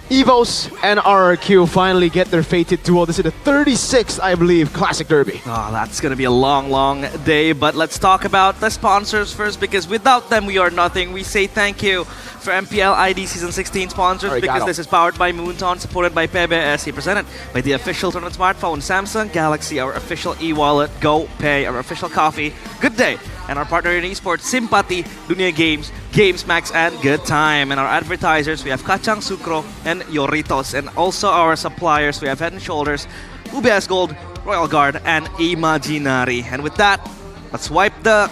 EVOS and RRQ finally get their fated duel. This is the 36th, I believe, Classic Derby. Oh, that's going to be a long, long day. But let's talk about the sponsors first, because without them, we are nothing. We say thank you for MPL ID Season 16 sponsors, because this is powered by Moonton, supported by PBSC, presented by the official tournament smartphone, Samsung Galaxy, our official e-wallet, GoPay, our official coffee, Good Day, and our partner in esports, Simpati, Dunia Games, GamesMax, and Good Time. And our advertisers, we have Kacang Sukro and Yoritos. And also our suppliers, we have Head & Shoulders, UBS Gold, Royal Guard, and Imaginary. And with that, let's wipe the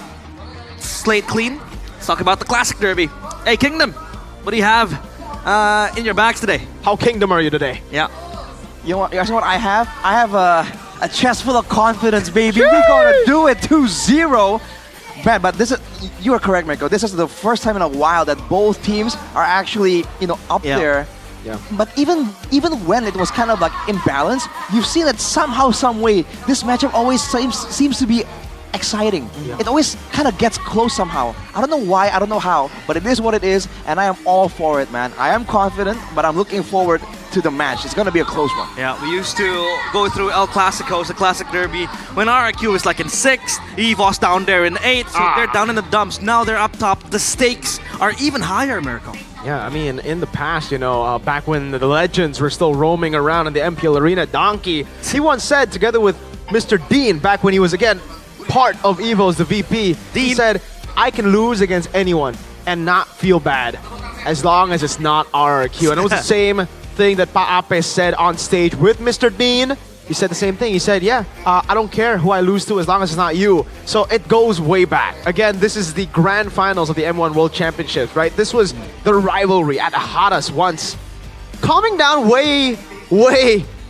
slate clean. Let's talk about the Classic Derby. Hey, Kingdom, what do you have in your bags today? How Kingdom are you today? Yeah. You guys know what I have? I have a chest full of confidence, baby. We're gonna do it 2-0. Man, but this is, you are correct, Marco. This is the first time in a while that both teams are actually, up there. Yeah. But even when it was kind of like imbalanced, you've seen that somehow, some way, this matchup always seems to be exciting. Yeah. It always kind of gets close somehow. I don't know why, I don't know how, but it is what it is, and I am all for it, man. I am confident, but I'm looking forward to the match. It's gonna be a close one. Yeah, we used to go through El Clasico, the Classic Derby, when RRQ was like in 6th, EVOS down there in 8th, so they're down in the dumps. Now they're up top. The stakes are even higher, Mirko. Yeah, I mean, in the past, back when the legends were still roaming around in the MPL arena, Donkey, he once said, together with Mr. Dean, back when he was, again, part of EVOS, the VP, he said, I can lose against anyone and not feel bad as long as it's not RRQ. And it was the same thing that Paape said on stage with Mr. Dean. He said the same thing. He said, yeah, I don't care who I lose to as long as it's not you. So it goes way back. Again, this is the grand finals of the M1 World Championships, right? This was the rivalry at the hottest once. Calming down way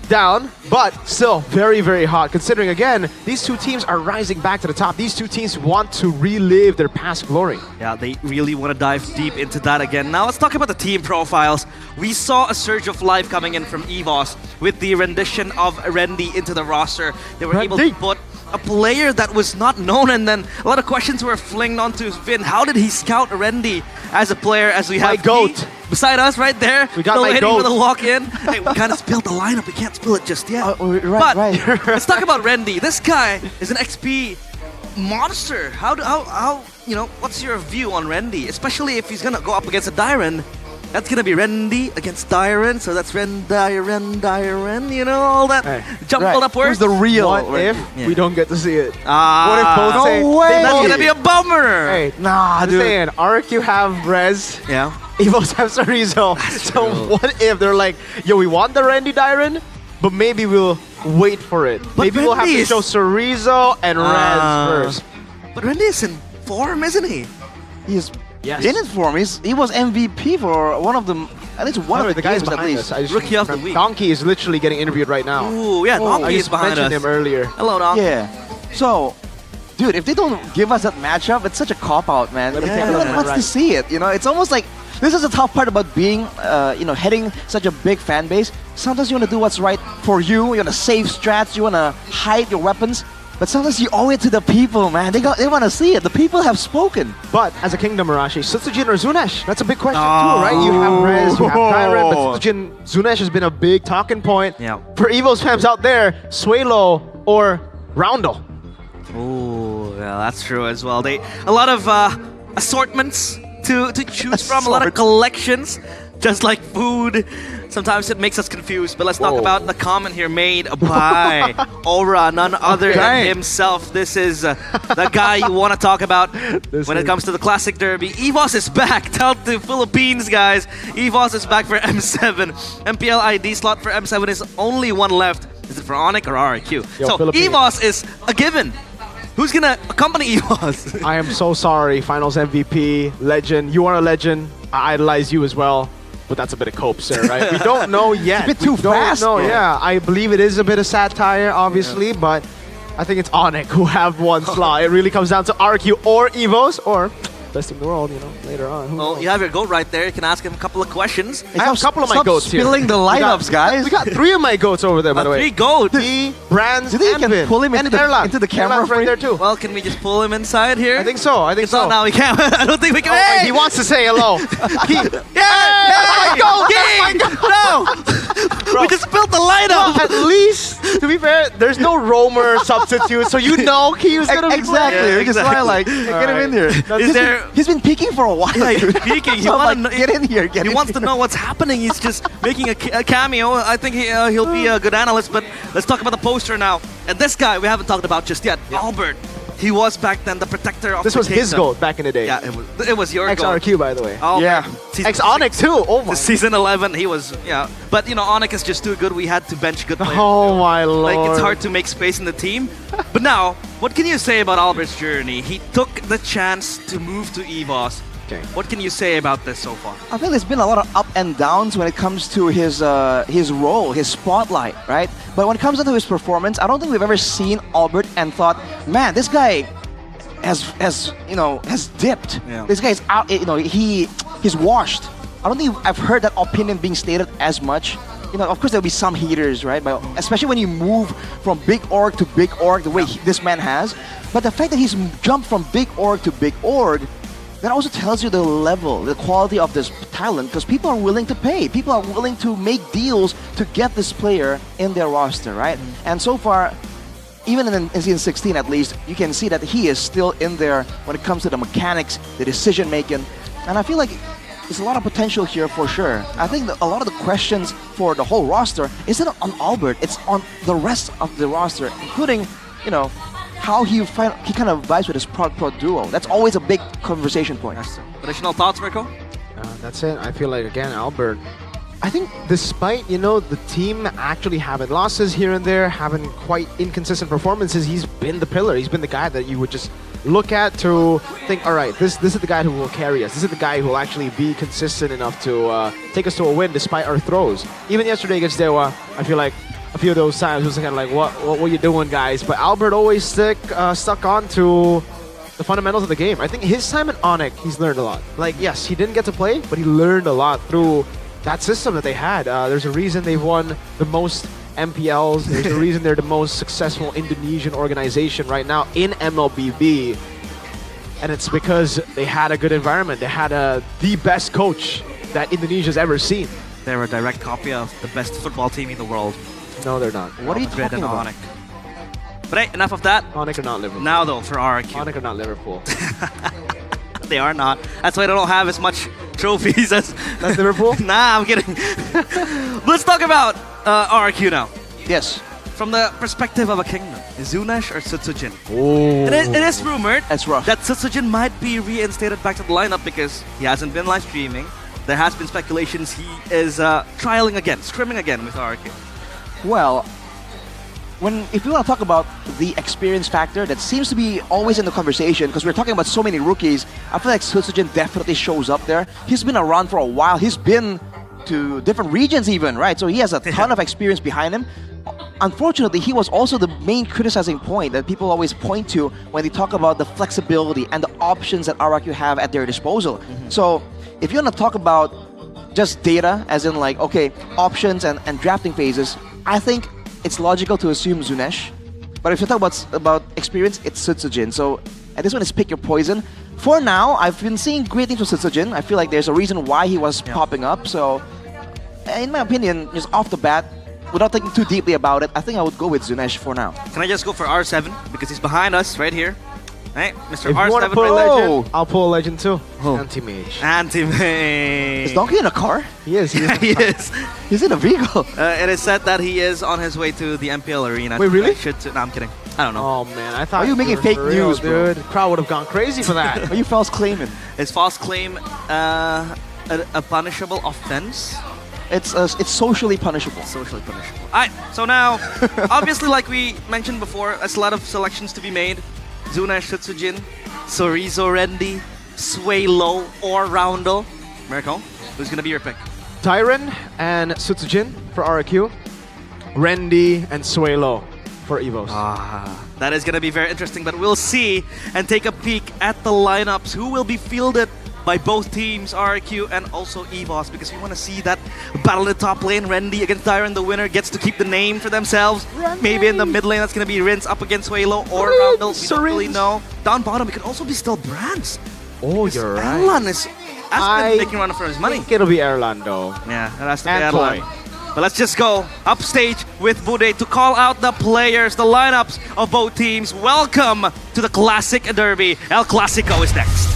down, but still very, very hot. Considering, again, these two teams are rising back to the top. These two teams want to relive their past glory. Yeah, they really want to dive deep into that again. Now let's talk about the team profiles. We saw a surge of life coming in from EVOS with the rendition of Rendy into the roster. They were able to put a player that was not known, and then a lot of questions were flinged onto Finn. How did he scout Rendy as a player, as we have GOAT beside us right there? We got still my waiting GOAT for the walk-in. Hey, we gotta spill the lineup. We can't spill it just yet. Right. Let's talk about Rendy. This guy is an XP monster. How you know, what's your view on Rendy? Especially if he's gonna go up against a Dyren. That's gonna be Rendy against Dyren, so that's Dyren, you know, all that jumbled up words. Who's the real? What if we don't get to see it? What if both say, that's gonna be a bummer. Hey, Nah, I'm dude. saying, RQ have Rez, Yeah. EVOS have Chorizo. So what if they're like, yo, we want the Rendy Dyren, but maybe we'll wait for it. But Maybe we'll have Rendy to is- show Chorizo and Rez first. But Rendy is in form, isn't he? He's Yes. in his form. He was MVP for one of them, at least one of the guys games at behind least. us. I just Rookie of the remember week. Donkey is literally getting interviewed right now. Ooh, yeah, Oh, I Donkey is just behind mentioned us. him earlier. Hello, Donkey. Yeah. So, dude, if they don't give us that matchup, it's such a cop-out, man. Let me No take a one look. wants to see it, you know? It's almost like, this is the tough part about being, heading such a big fan base. Sometimes you want to do what's right for you. You want to save strats. You want to hide your weapons. But sometimes you owe it to the people, man. They want to see it. The people have spoken. But as a Kingdom Marashi, Sutsujin or Zunesh? That's a big question too, right? You have Rez, you have Tyrant, but Sutsujin, Zunesh has been a big talking point. Yeah. For EVO's fans out there, Suelo or Roundel. Oh, yeah, that's true as well. A lot of assortments to choose from, a lot of collections, just like food. Sometimes it makes us confused, but let's talk about the comment here made by Aura, none other than himself. This is the guy you want to talk about when it comes to the Classic Derby. EVOS is back. Tell the Philippines, guys. EVOS is back for M7. MPL ID slot for M7 is only one left. Is it for Onyx or RRQ? So Philippines. EVOS is a given. Who's gonna accompany EVOS? I am so sorry, Finals MVP, legend. You are a legend. I idolize you as well. But that's a bit of cope, sir, right? We don't know yet. It's a bit too fast. No, bro. yeah. I believe it is a bit of satire, obviously, but I think it's Onyx who have one slot. It really comes down to RQ or EVOS or best in the world, you know, later on. Who Well, knows? you have your goat right there. You can ask him a couple of questions. I have a couple of my Stop goats here. spilling the lineups, guys. We got 3 of my goats over there, by the way. 3 goats. D, Brands, Do you think and you can Vin. pull him And into Erlan. the camera Erlan's right frame? there too. Well, can we just pull him inside here? I think so. I think so. No, we can't. I don't think we can. Oh, Hey! he wants to say hello. Yeah! Go! King! No! We just built the lineup! At least, to be fair, there's no roamer substitute, so you know he was gonna be Exactly. Yeah, We just exactly. like, get him in here. Is there... He's been peeking for a while. Yeah, dude. he's peeking. He So I'm wanna like, know- get in here. Get He in wants here. to know what's happening. He's just making a cameo. I think he'll be a good analyst, but let's talk about the poster now. And this guy we haven't talked about just yet, Albert. He was back then the protector of This the was his kingdom. goal back in the day. Yeah, it was your goal. XRQ, by the way. Albert. Yeah. Season X Onyx too. Oh my. Season 11, he was, yeah. But, you know, Onyx is just too good. We had to bench good players. Oh my lord. Like, it's hard to make space in the team. But now, what can you say about Albert's journey? He took the chance to move to EVOS. Okay. What can you say about this so far? I feel there's been a lot of up and downs when it comes to his role, his spotlight, right? But when it comes down to his performance, I don't think we've ever seen Albert and thought, man, this guy has dipped. Yeah. This guy is out. He's washed. I don't think I've heard that opinion being stated as much. You know, of course there'll be some haters, right? But especially when you move from big org to big org, the way this man has. But the fact that he's jumped from big org to big org, that also tells you the level, the quality of this talent, because people are willing to pay. People are willing to make deals to get this player in their roster, right? And so far, even in season 16 at least, you can see that he is still in there when it comes to the mechanics, the decision making. And I feel like there's a lot of potential here for sure. I think that a lot of the questions for the whole roster isn't on Albert, it's on the rest of the roster, including, you know, how he kind of vibes with his prod duo. That's always a big conversation point. Additional thoughts, Mirko? That's it. I feel like, again, Albert, I think despite, you know, the team actually having losses here and there, having quite inconsistent performances, he's been the pillar. He's been the guy that you would just look at to think, all right, this is the guy who will carry us. This is the guy who will actually be consistent enough to take us to a win despite our throws. Even yesterday against Dewa, I feel like a few of those times. It was kind of like, what were you doing, guys? But Albert always stuck on to the fundamentals of the game. I think his time in Onyx, he's learned a lot. Like, yes, he didn't get to play, but he learned a lot through that system that they had. There's a reason they've won the most MPLs. There's a reason they're the most successful Indonesian organization right now in MLBB. And it's because they had a good environment. They had the best coach that Indonesia's ever seen. They're a direct copy of the best football team in the world. No, they're not. What are you talking about? But hey, enough of that. Onyx are not Liverpool. Now though, for RRQ. Onyx are not Liverpool. They are not. That's why they don't have as much trophies as... That's Liverpool? Nah, I'm kidding. Let's talk about RRQ now. Yes. From the perspective of a kingdom, Zunesh or Sutsujin? Oh. It is rumored That's rough. that Sutsujin might be reinstated back to the lineup because he hasn't been live streaming. There has been speculations he is trialing again, scrimming again with RRQ. Well, if we want to talk about the experience factor, that seems to be always in the conversation because we're talking about so many rookies. I feel like Sutsujin definitely shows up there. He's been around for a while. He's been to different regions even, right? So he has a ton of experience behind him. Unfortunately, he was also the main criticizing point that people always point to when they talk about the flexibility and the options that RRQ have at their disposal. So if you want to talk about just data, as in like, okay, options and drafting phases, I think it's logical to assume Zunesh. But if you talk about experience, it's Sutsujin. So at this one, it's pick your poison. For now, I've been seeing great things from Sutsujin. I feel like there's a reason why he was popping up. So in my opinion, just off the bat, without thinking too deeply about it, I think I would go with Zunesh for now. Can I just go for R7? Because he's behind us right here. Hey, Mr. If R7 you want to pull right a legend. legend, I'll pull a legend too. Anti-mage. Anti-mage. Is Donkey in a car? He is. Yeah, he is. He's in a vehicle. It is said that he is on his way to the MPL arena. Wait, really? No, I'm kidding. I don't know. Oh man, I thought Are you making were fake for real, news, bro? dude? The crowd would have gone crazy for that. Are you false claiming? Is false claim a punishable offense? It's socially punishable. Socially punishable. Alright, so now, obviously like we mentioned before, there's a lot of selections to be made. Zunesh, Sutsujin, Sorizo Rendi, Sway Low, or Roundel. Miracle, who's gonna be your pick? Tyron and Sutsujin for RRQ. Rendi and Suelo for Evos. That is gonna be very interesting, but we'll see and take a peek at the lineups. Who will be fielded by both teams, RRQ and also EVOS, because we want to see that battle in the top lane. Rendi against Tyron, the winner gets to keep the name for themselves. Maybe in the mid lane, that's going to be Rince up against Suelo or Roundel. We don't really know. Down bottom, it could also be still Brands. Oh, you're right. Erlan has been making run for his money. I think it'll be Erlan though. Yeah, it has to be And Erlan. But let's just go upstage with Bude to call out the players, the lineups of both teams. Welcome to the Classic Derby. El Clasico is next.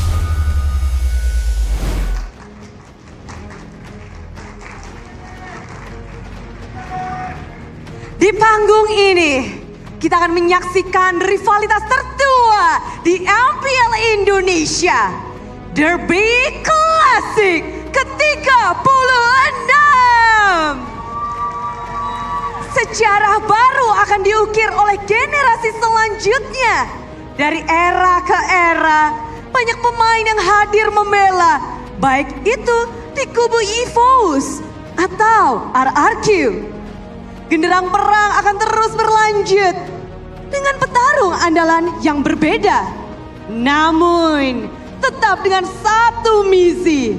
Di panggung ini, kita akan menyaksikan rivalitas tertua di MPL Indonesia. Derby Classic ke-36. Sejarah baru akan diukir oleh generasi selanjutnya. Dari era ke era, banyak pemain yang hadir membela, baik itu di kubu EVOS atau RRQ. Genderang perang akan terus berlanjut dengan petarung andalan yang berbeda. Namun, tetap dengan satu misi.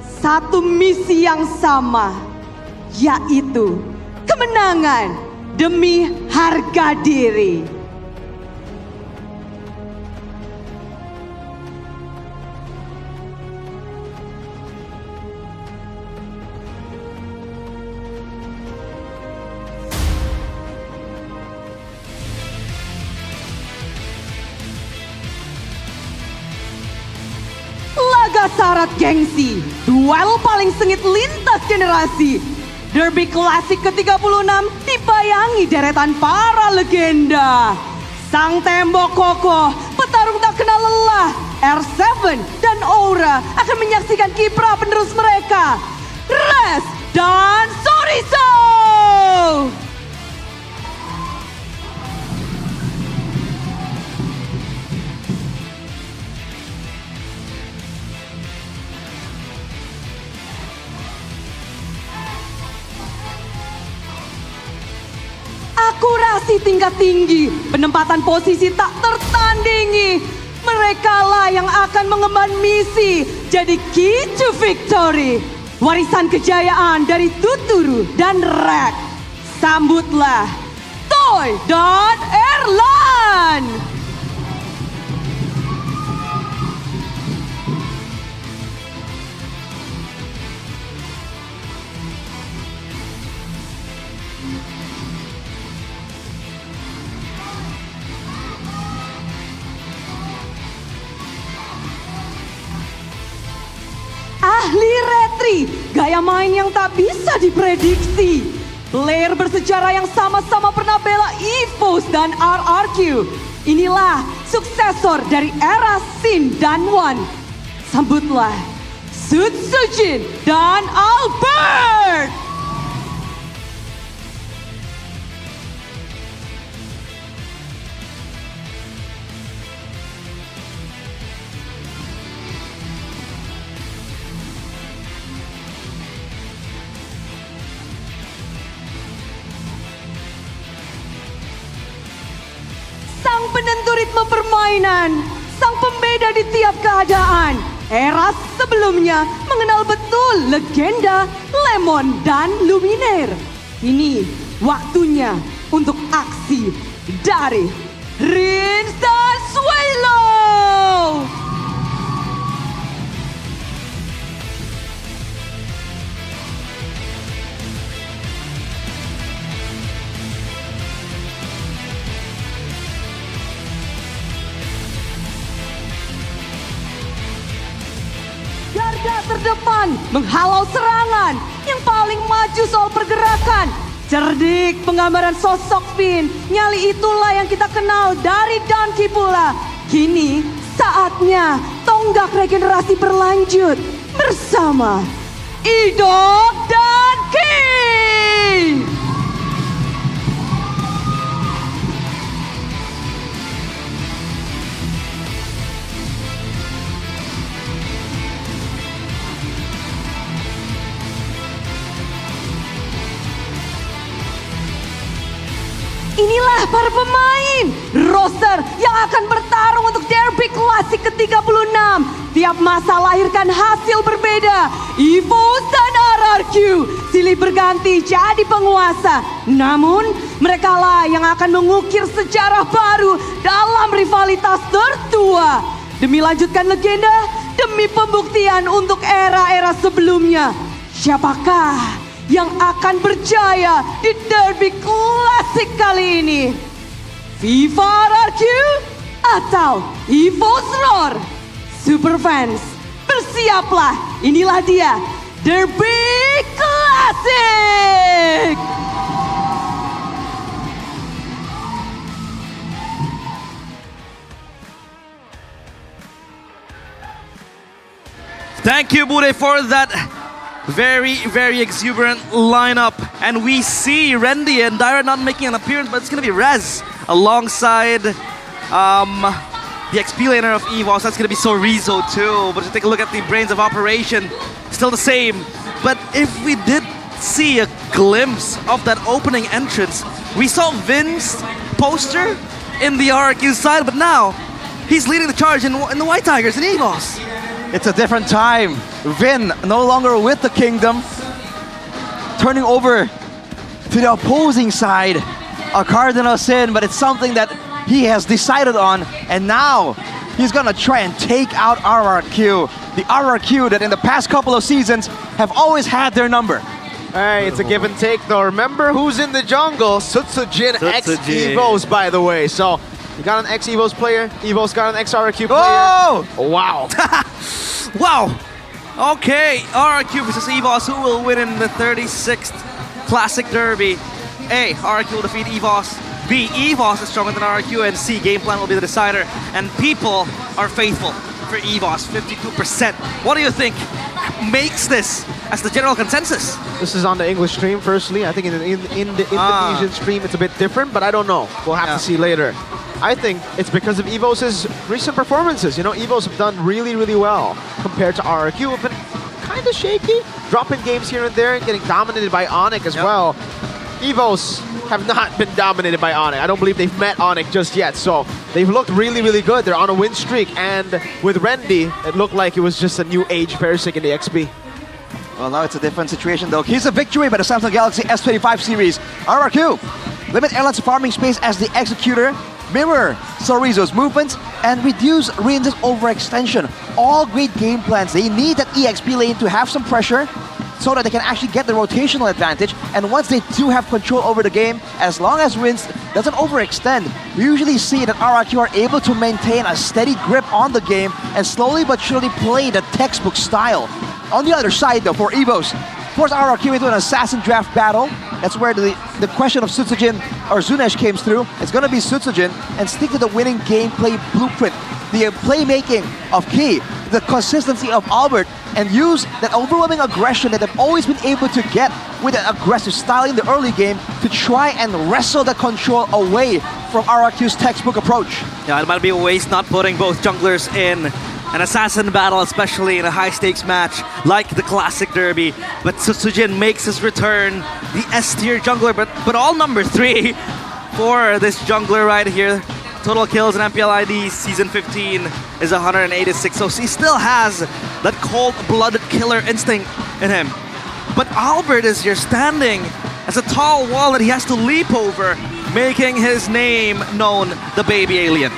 Satu misi yang sama, yaitu kemenangan demi harga diri. Laga syarat gengsi, duel paling sengit lintas generasi. Derby Klasik ke-36 dibayangi deretan para legenda. Sang tembok kokoh, petarung tak kenal lelah, R7 dan Aura akan menyaksikan kiprah penerus mereka, Res dan Sorizo. dominasi tingkat tinggi, penempatan posisi tak tertandingi. Mereka lah yang akan mengemban misi jadi key to victory. Warisan kejayaan dari Tuturu dan Rek. Sambutlah Toy dan Erlan. Ahli retri, gaya main yang tak bisa diprediksi. Player bersejarah yang sama-sama pernah bela EVOS dan RRQ. Inilah suksesor dari era Sin dan Wan. Sambutlah Sutsujin dan Albert. Sang penentu ritme permainan, sang pembeda di tiap keadaan. Era sebelumnya mengenal betul legenda Lemon dan Luminaire. Ini waktunya untuk aksi dari Rins dan Swelo. Garda terdepan menghalau serangan, yang paling maju soal pergerakan. Cerdik penggambaran sosok Finn, nyali itulah yang kita kenal dari Donkey pula. Kini saatnya tonggak regenerasi berlanjut bersama Idok dan King. Inilah para pemain roster yang akan bertarung untuk Derby Klasik ke-36. Tiap masa lahirkan hasil berbeda. EVOS dan RRQ silih berganti jadi penguasa. Namun mereka lah yang akan mengukir sejarah baru dalam rivalitas tertua. Demi lanjutkan legenda, demi pembuktian untuk era-era sebelumnya. Siapakah yang akan berjaya di Derby Klasik kali ini? FIFA RRQ atau EVOS Roar? Superfans, bersiaplah, inilah dia Derby Klasik. Thank you, Bude, for that very exuberant lineup. And we see Randy and Dyra not making an appearance, but it's going to be Rez alongside the XP laner of EVOS. That's going to be Sorizo too. But to take a look at the brains of operation, still the same. But if we did see a glimpse of that opening entrance, we saw Vin's poster in the RRQ side, but now he's leading the charge in the White Tigers in EVOS. It's a different time. Vin no longer with the kingdom, turning over to the opposing side. A cardinal sin, but it's something that he has decided on, and now he's gonna try and take out RRQ. The RRQ that in the past couple of seasons have always had their number. Hey, it's a give and take though. Remember who's in the jungle? Sutsujin ex-EVOS, by the way. So you got an ex-EVOS player, EVOS got an ex-RRQ player. Oh! Wow. Wow. Okay, RRQ versus EVOS. Who will win in the 36th Classic Derby? A, RRQ will defeat EVOS. B, EVOS is stronger than RRQ. And C, game plan will be the decider. And people are faithful for EVOS, 52%. What do you think makes this as the general consensus? This is on the English stream, firstly. I think in the Indonesian stream it's a bit different, but I don't know. We'll have to see later. I think it's because of EVOS' recent performances. You know, EVOS have done really well compared to RRQ. Have been kind of shaky, dropping games here and there, and getting dominated by Onyx as well. Evos have not been dominated by Onyx. I don't believe they've met Onyx just yet, so they've looked really, really good. They're on a win streak, and with Rendy, it looked like it was just a new age Parasic in the XP. Well, now it's a different situation though. Here's a victory by the Samsung Galaxy S25 series. RRQ, limit Airline's farming space as the executor, mirror Sorizo's movements, and reduce Rin's overextension. All great game plans. They need that EXP lane to have some pressure so that they can actually get the rotational advantage. And once they do have control over the game, as long as Rins doesn't overextend, we usually see that RRQ are able to maintain a steady grip on the game and slowly but surely play the textbook style. On the other side though, for Evos, force RRQ into an assassin draft battle. That's where the question of Sutsujin or Zunesh came through. It's gonna be Sutsujin and stick to the winning gameplay blueprint. The playmaking of Key, the consistency of Albert, and use that overwhelming aggression that they've always been able to get with an aggressive style in the early game to try and wrestle the control away from RRQ's textbook approach. Yeah, it might be a waste not putting both junglers in an assassin battle, especially in a high-stakes match like the Classic Derby. But Sutsujin makes his return, the S-tier jungler, but all number 3 for this jungler right here. Total kills in MPL ID Season 15 is 186, so he still has that cold-blooded killer instinct in him. But Albert is here standing as a tall wall that he has to leap over, making his name known, the baby alien.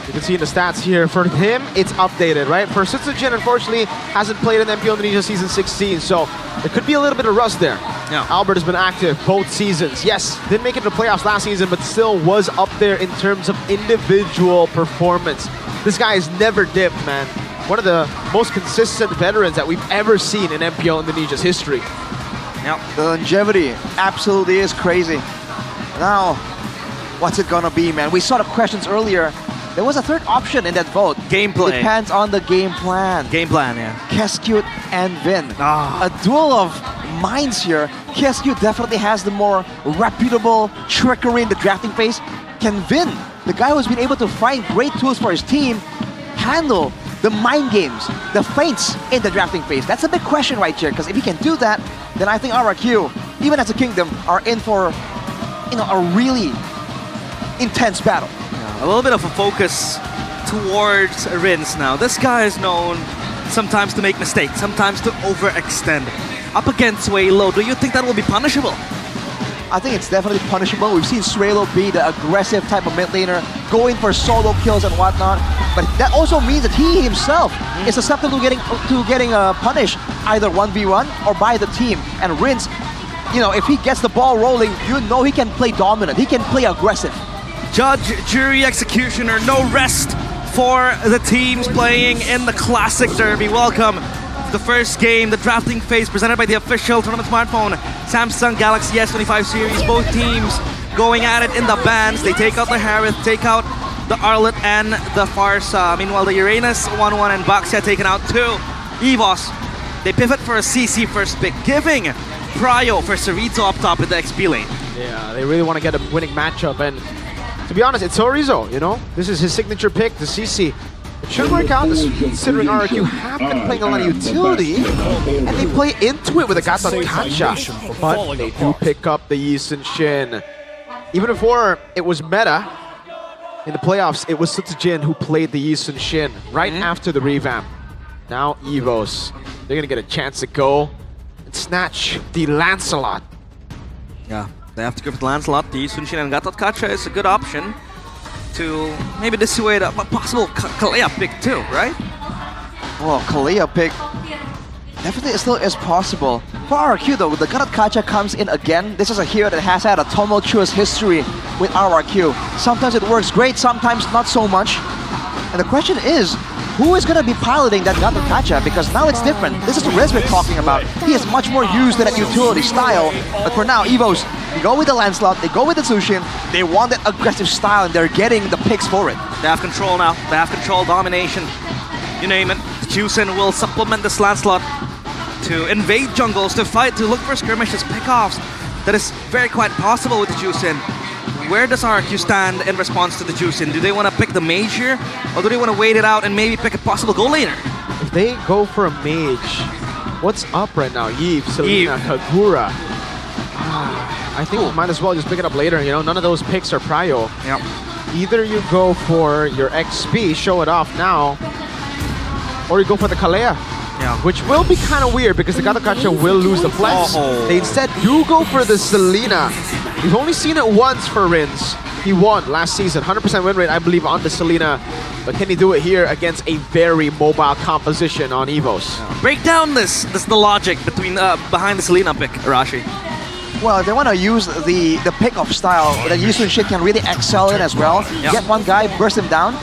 You can see in the stats here, for him, it's updated, right? For Sutsujin, unfortunately, hasn't played in MPL Indonesia Season 16, so there could be a little bit of rust there. Yeah. Albert has been active both seasons. Yes, didn't make it to the playoffs last season, but still was up there in terms of individual performance. This guy has never dipped, man. One of the most consistent veterans that we've ever seen in MPL Indonesia's history. Yep. The longevity absolutely is crazy. Now, what's it gonna be, man? We saw the questions earlier. There was a third option in that vote. Gameplay. Depends on the game plan. Game plan, yeah. Keskute and Vin. A duel of minds here. Keskute definitely has the more reputable trickery in the drafting phase. Can Vin, the guy who's been able to find great tools for his team, handle the mind games, the feints in the drafting phase? That's a big question right here, because if he can do that, then I think RRQ, even as a kingdom, are in for a really intense battle. A little bit of a focus towards Rins now. This guy is known sometimes to make mistakes, sometimes to overextend. Up against Swaylo, do you think that will be punishable? I think it's definitely punishable. We've seen Swaylo be the aggressive type of mid laner, going for solo kills and whatnot. But that also means that he himself is susceptible to getting punished, either 1v1 or by the team. And Rins, if he gets the ball rolling, he can play dominant. He can play aggressive. Judge, jury, executioner, no rest for the teams playing in the Classic Derby. Welcome to the first game, the drafting phase presented by the official tournament smartphone, Samsung Galaxy S25 series. Both teams going at it in the bans. They take out the Harith, take out the Arlet and the Farsa. Meanwhile, the Uranus 1-1 and Baxia taken out too. Evos, they pivot for a CC first pick, giving Prio for Cerrito up top in the XP lane. Yeah, they really want to get a winning matchup, and to be honest, it's Sorizo, This is his signature pick, the CC. It should work out, considering RRQ have been playing a lot of utility, and they play into it with a Gatot Kacha. But they do pick up the Yi Sun-shin. Even before it was meta, in the playoffs, it was Sutsujin who played the Yi Sun-shin right after the revamp. Now Evos, they're going to get a chance to go and snatch the Lancelot. Yeah. They have to go with Lancelot. The Sun-shin and Gatot Kacha is a good option to maybe dissuade a possible Kalea pick too, right? Well, Kalea pick definitely still is possible. For RRQ though, the Gatot Kacha comes in again. This is a hero that has had a tumultuous history with RRQ. Sometimes it works great, sometimes not so much. And the question is, who is going to be piloting that Gatot Kacha? Because now it's different. This is the Riz we're talking about. He is much more used to that utility style. But for now, Evos, they go with the Lancelot, they go with the Sushin. They want that aggressive style, and they're getting the picks for it. They have control now. They have control, domination. You name it. The Jusin will supplement this Lancelot to invade jungles, to fight, to look for skirmishes, pickoffs. That is very quite possible with the Jusin. Where does RRQ stand in response to the Jusin? Do they want to pick the mage here? Or do they want to wait it out and maybe pick a possible goal laner? If they go for a mage, what's up right now? Yves, Selena, Kagura. I think we might as well just pick it up later, you know? None of those picks are prio. Yep. Either you go for your XP, show it off now, or you go for the Kalea. Yeah. Which will be kind of weird because the Gatakacha will lose the flex. They instead do go for the Selena. We've only seen it once for Rins. He won last season, 100% win rate, I believe, on the Selena. But can he do it here against a very mobile composition on Evos? Break down this the logic behind the Selena pick, Arashi. Well, if they want to use the pick-off style that Yisun Shin can really excel in as well, get one guy, burst him down,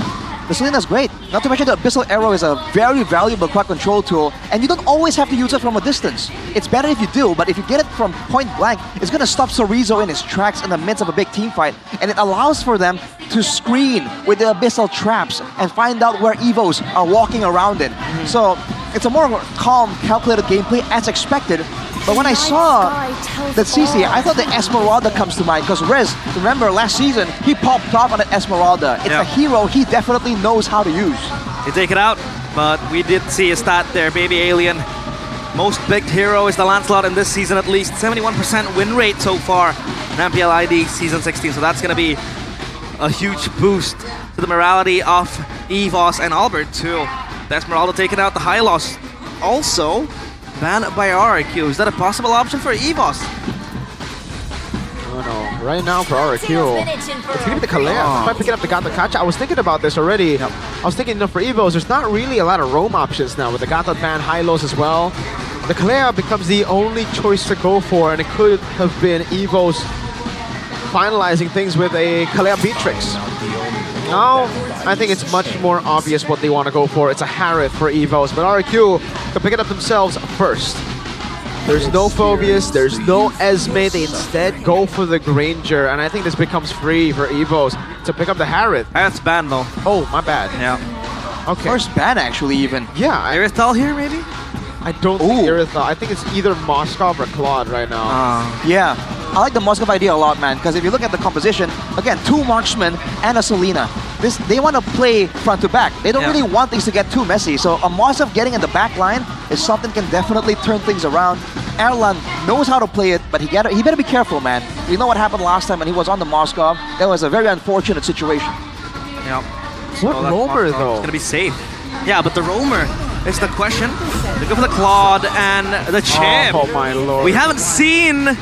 the Selena's great. Not to mention the Abyssal Arrow is a very valuable quad control tool, and you don't always have to use it from a distance. It's better if you do, but if you get it from point blank, it's going to stop Sorizo in his tracks in the midst of a big team fight, and it allows for them to screen with the Abyssal traps and find out where Evos are walking around in. So it's a more calm, calculated gameplay as expected. But when I saw that CC, I thought the Esmeralda comes to mind, because Riz, remember last season, he popped off on the Esmeralda. It's a hero he definitely knows how to use. You take it out, but we did see a stat there, Baby Alien. Most picked hero is the Lancelot in this season at least. 71% win rate so far in MPL ID Season 16, so that's going to be a huge boost to the morality of Evos and Albert too. The Esmeralda taking out the high loss. Also, banned by RRQ. Is that a possible option for Evos? Oh no, right now for RRQ, it's gonna be the Kalea. If I pick up the Gatakacha, I was thinking about this already. I was thinking, you know, for Evos, there's not really a lot of roam options now with the Gata ban high lows as well. The Kalea becomes the only choice to go for, and it could have been Evos finalizing things with a Kalea Beatrix. Now, I think it's much more obvious what they want to go for. It's a Harith for Evos, but RRQ can pick it up themselves first. There's no Phobius, there's no Esme, they instead go for the Granger, and I think this becomes free for Evos to pick up the Harith. That's banned though. Oh, my bad. Yeah. Okay. First ban actually even. Yeah. Irithal here maybe? I don't think Irithal. I think it's either Moskov or Claude right now. Yeah. I like the Moskov idea a lot, man, because if you look at the composition, again, 2 marksmen and a Selena. They want to play front to back. They don't really want things to get too messy. So a Moskov getting in the back line is something can definitely turn things around. Erlan knows how to play it, but he better be careful, man. You know what happened last time when he was on the Moskov? That was a very unfortunate situation. Yeah. What roamer though? It's gonna be safe. Yeah, but the roamer is the question. They go for the Claude and the Chip. Oh my lord. We haven't seen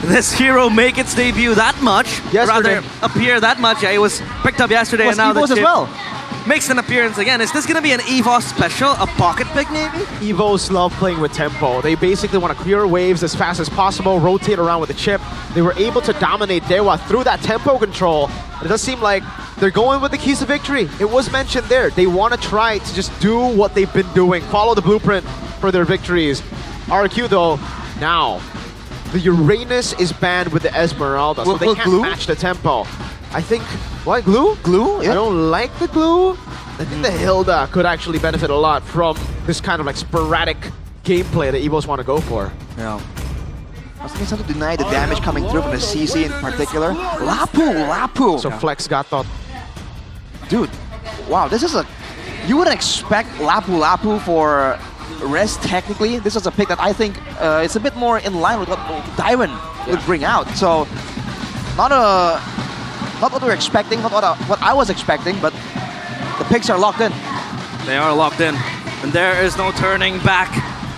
this hero make its debut that much. Rather appear that much. Yeah, it was picked up yesterday, and now Evos the Chip as well. makes an appearance again. Is this gonna be an Evos special? A pocket pick maybe? Evos love playing with tempo. They basically want to clear waves as fast as possible, rotate around with the chip. They were able to dominate Dewa through that tempo control. It does seem like they're going with the keys to victory. It was mentioned there. They want to try to just do what they've been doing, follow the blueprint for their victories. RQ though, now, the Uranus is banned with the Esmeralda, so they can't match the tempo. I think, what, glue? Glue? Yeah. I don't like the glue. I think the Hilda could actually benefit a lot from this kind of like sporadic gameplay that Evos want to go for. Yeah. I was thinking something to deny the damage coming through from the CC in particular. Lapu! So Flex got thought. Dude, wow, this is a... You wouldn't expect Lapu for Res technically. This is a pick that I think it's a bit more in line with what Dyron would bring out. So, not what we're expecting, not what I was expecting, but the picks are locked in. They are locked in. And there is no turning back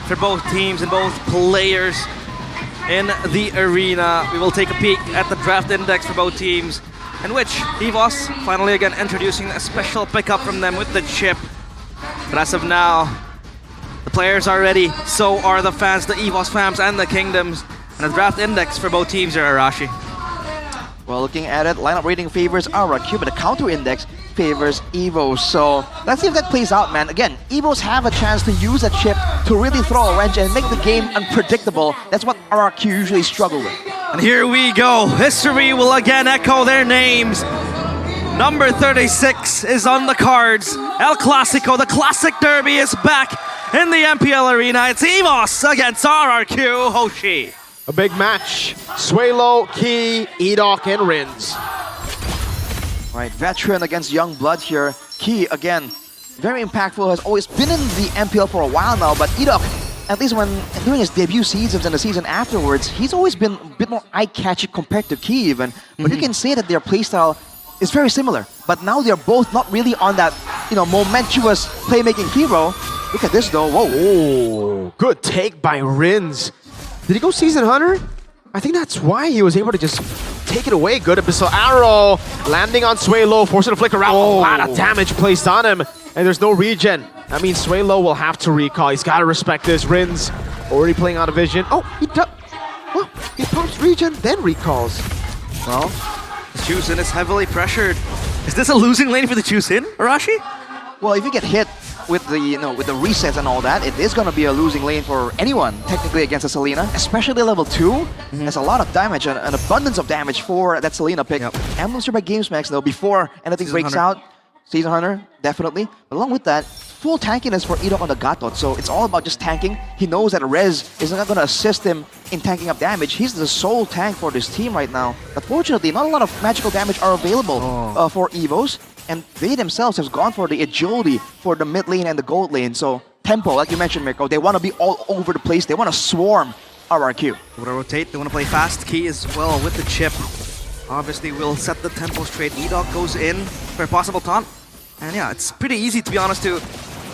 for both teams and both players in the arena. We will take a peek at the draft index for both teams, in which Evos finally again introducing a special pickup from them with the chip. But as of now, the players are ready, so are the fans, the Evos fans and the Kingdoms. And the draft index for both teams are Arashi. Well, looking at it, lineup rating favors RRQ, but the counter index favors Evos. So let's see if that plays out, man. Again, Evos have a chance to use a chip to really throw a wrench and make the game unpredictable. That's what RRQ usually struggle with. And here we go. History will again echo their names. Number 36 is on the cards. El Clasico, the Classic Derby, is back in the MPL Arena. It's Evos against RRQ Hoshi. A big match. Suelo, Key, Edok, and Rins. Right, veteran against young blood here. Key, again, very impactful, has always been in the MPL for a while now, but Edok at least when during his debut seasons and the season afterwards, he's always been a bit more eye-catching compared to Key even. But you can say that their playstyle is very similar. But now they're both not really on that, momentous playmaking hero. Look at this though, whoa. Oh, good take by Rins. Did he go Season Hunter? I think that's why he was able to just take it away. Good Abyssal Arrow, landing on Sway Low, forcing to flicker out. A lot of damage placed on him, and there's no regen. That means Sway Low will have to recall. He's got to respect this. Rins already playing out of vision. Oh, he pumps regen, then recalls. Well, the Chusin is heavily pressured. Is this a losing lane for the Chusin, Arashi? Well, if you get hit with the with the resets and all that, it is going to be a losing lane for anyone technically against a Selena, especially level 2. There's a lot of damage, an abundance of damage for that Selena pick. Emblem by GameSmax though, before anything breaks out, Season Hunter, definitely. But along with that, full tankiness for Edok on the Gatot, so it's all about just tanking. He knows that Rez is not going to assist him in tanking up damage. He's the sole tank for this team right now. But fortunately, not a lot of magical damage are available for Evos, and they themselves have gone for the agility for the mid lane and the gold lane. So tempo, like you mentioned, Mirko, they want to be all over the place. They want to swarm RRQ. They want to rotate, they want to play fast. Key as well with the chip. Obviously, will set the tempo straight. Edok goes in for a possible taunt. And yeah, it's pretty easy, to be honest, to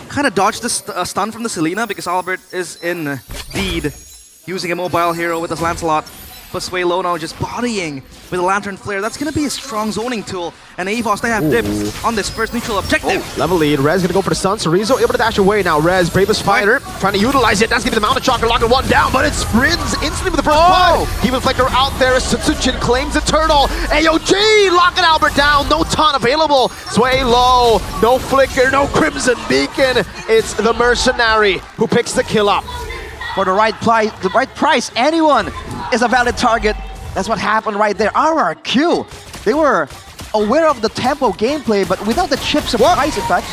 kind of dodge this stun from the Selena because Albert is indeed using a mobile hero with his Lancelot. But Sway Low now just bodying with a Lantern Flare. That's going to be a strong zoning tool. And EVOS, they have dips on this first neutral objective. Level lead. Rez gonna go for the stun. Cerezo able to dash away now. Rez, bravest fighter, trying to utilize it. That's gonna be the Mountain Shocker, locking one down, but it's Rins instantly with the first blood. Demon Flicker out there. Sutsujin claims the turtle. AOG locking Albert down. No taunt available. Sway Low, no flicker, no Crimson Beacon. It's the Mercenary who picks the kill up. For the right price, anyone is a valid target. That's what happened right there. RRQ, they were aware of the tempo gameplay, but without the chip surprise effect.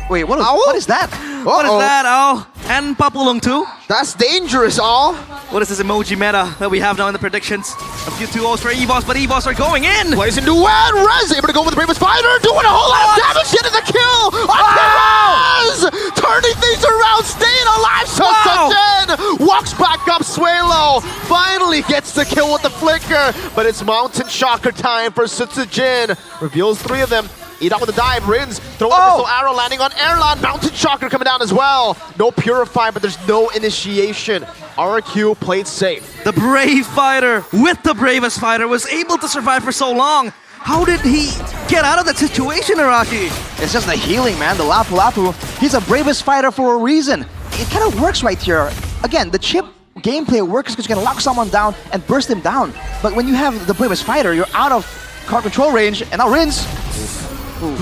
Wait, what is that? What is that, Al? And Papulong too? That's dangerous, Al. What is this emoji meta that we have now in the predictions? A few 2-0s for EVOS, but EVOS are going in! Plays into Wen! Rez able to go with the bravest fighter, doing a whole lot of damage, getting the kill! Rez! Turning things around, staying alive, Sutsujin! Walks back up, Swaylo finally gets the kill with the flicker, but it's Mountain Shocker time for Sutsujin. Reveals 3 of them. Edok with the dive, Rins throwing a pistol arrow, landing on Erlan. Mountain Shocker coming down as well. No Purify, but there's no initiation. RRQ played safe. The brave fighter with the bravest fighter was able to survive for so long. How did he get out of that situation, Arashi? It's just the healing, man. The Lapu Lapu. He's a bravest fighter for a reason. It kind of works right here. Again, the chip gameplay works because you can lock someone down and burst him down. But when you have the bravest fighter, you're out of card control range, and now Rins.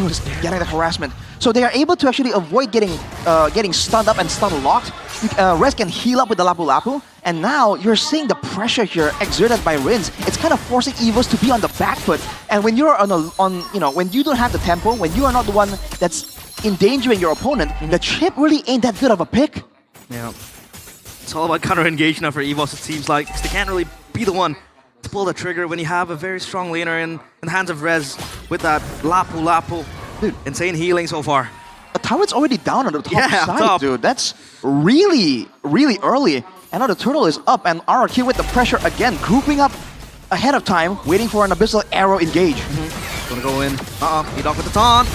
Just getting the harassment. So they are able to actually avoid getting stunned up and stun locked. Rez can heal up with the Lapu Lapu, and now you're seeing the pressure here exerted by Rins. It's kind of forcing EVOS to be on the back foot. And when you're when you don't have the tempo, when you are not the one that's endangering your opponent, the chip really ain't that good of a pick. Yeah, it's all about counter engage now for EVOS. It seems like 'cause they can't really be the one to pull the trigger when you have a very strong laner in the hands of Rez with that Lapu Lapu. Dude, insane healing so far. The turret's already down on the top side, dude. That's really, really early. And now the turtle is up, and RRQ with the pressure again, grouping up ahead of time, waiting for an Abyssal Arrow engage. Gonna go in. Edok with the taunt.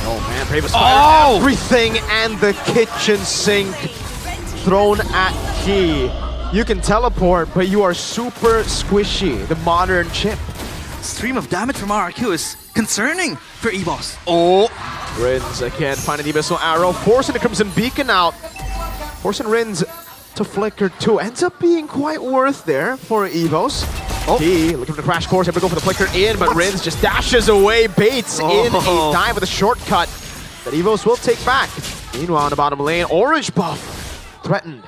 Oh man, bravest fighter. Everything and the kitchen sink thrown at Key. You can teleport, but you are super squishy. The modern chip. Stream of damage from RRQ is concerning for EVOS. Oh, Rins again finding the Abyssal Arrow, forcing the Crimson Beacon out. Forcing Rins to flicker too. Ends up being quite worth there for EVOS. He looking for the crash course, able to go for the flicker in, but Rins just dashes away, baits in a dive with a shortcut that EVOS will take back. Meanwhile, in the bottom lane, orange buff threatened.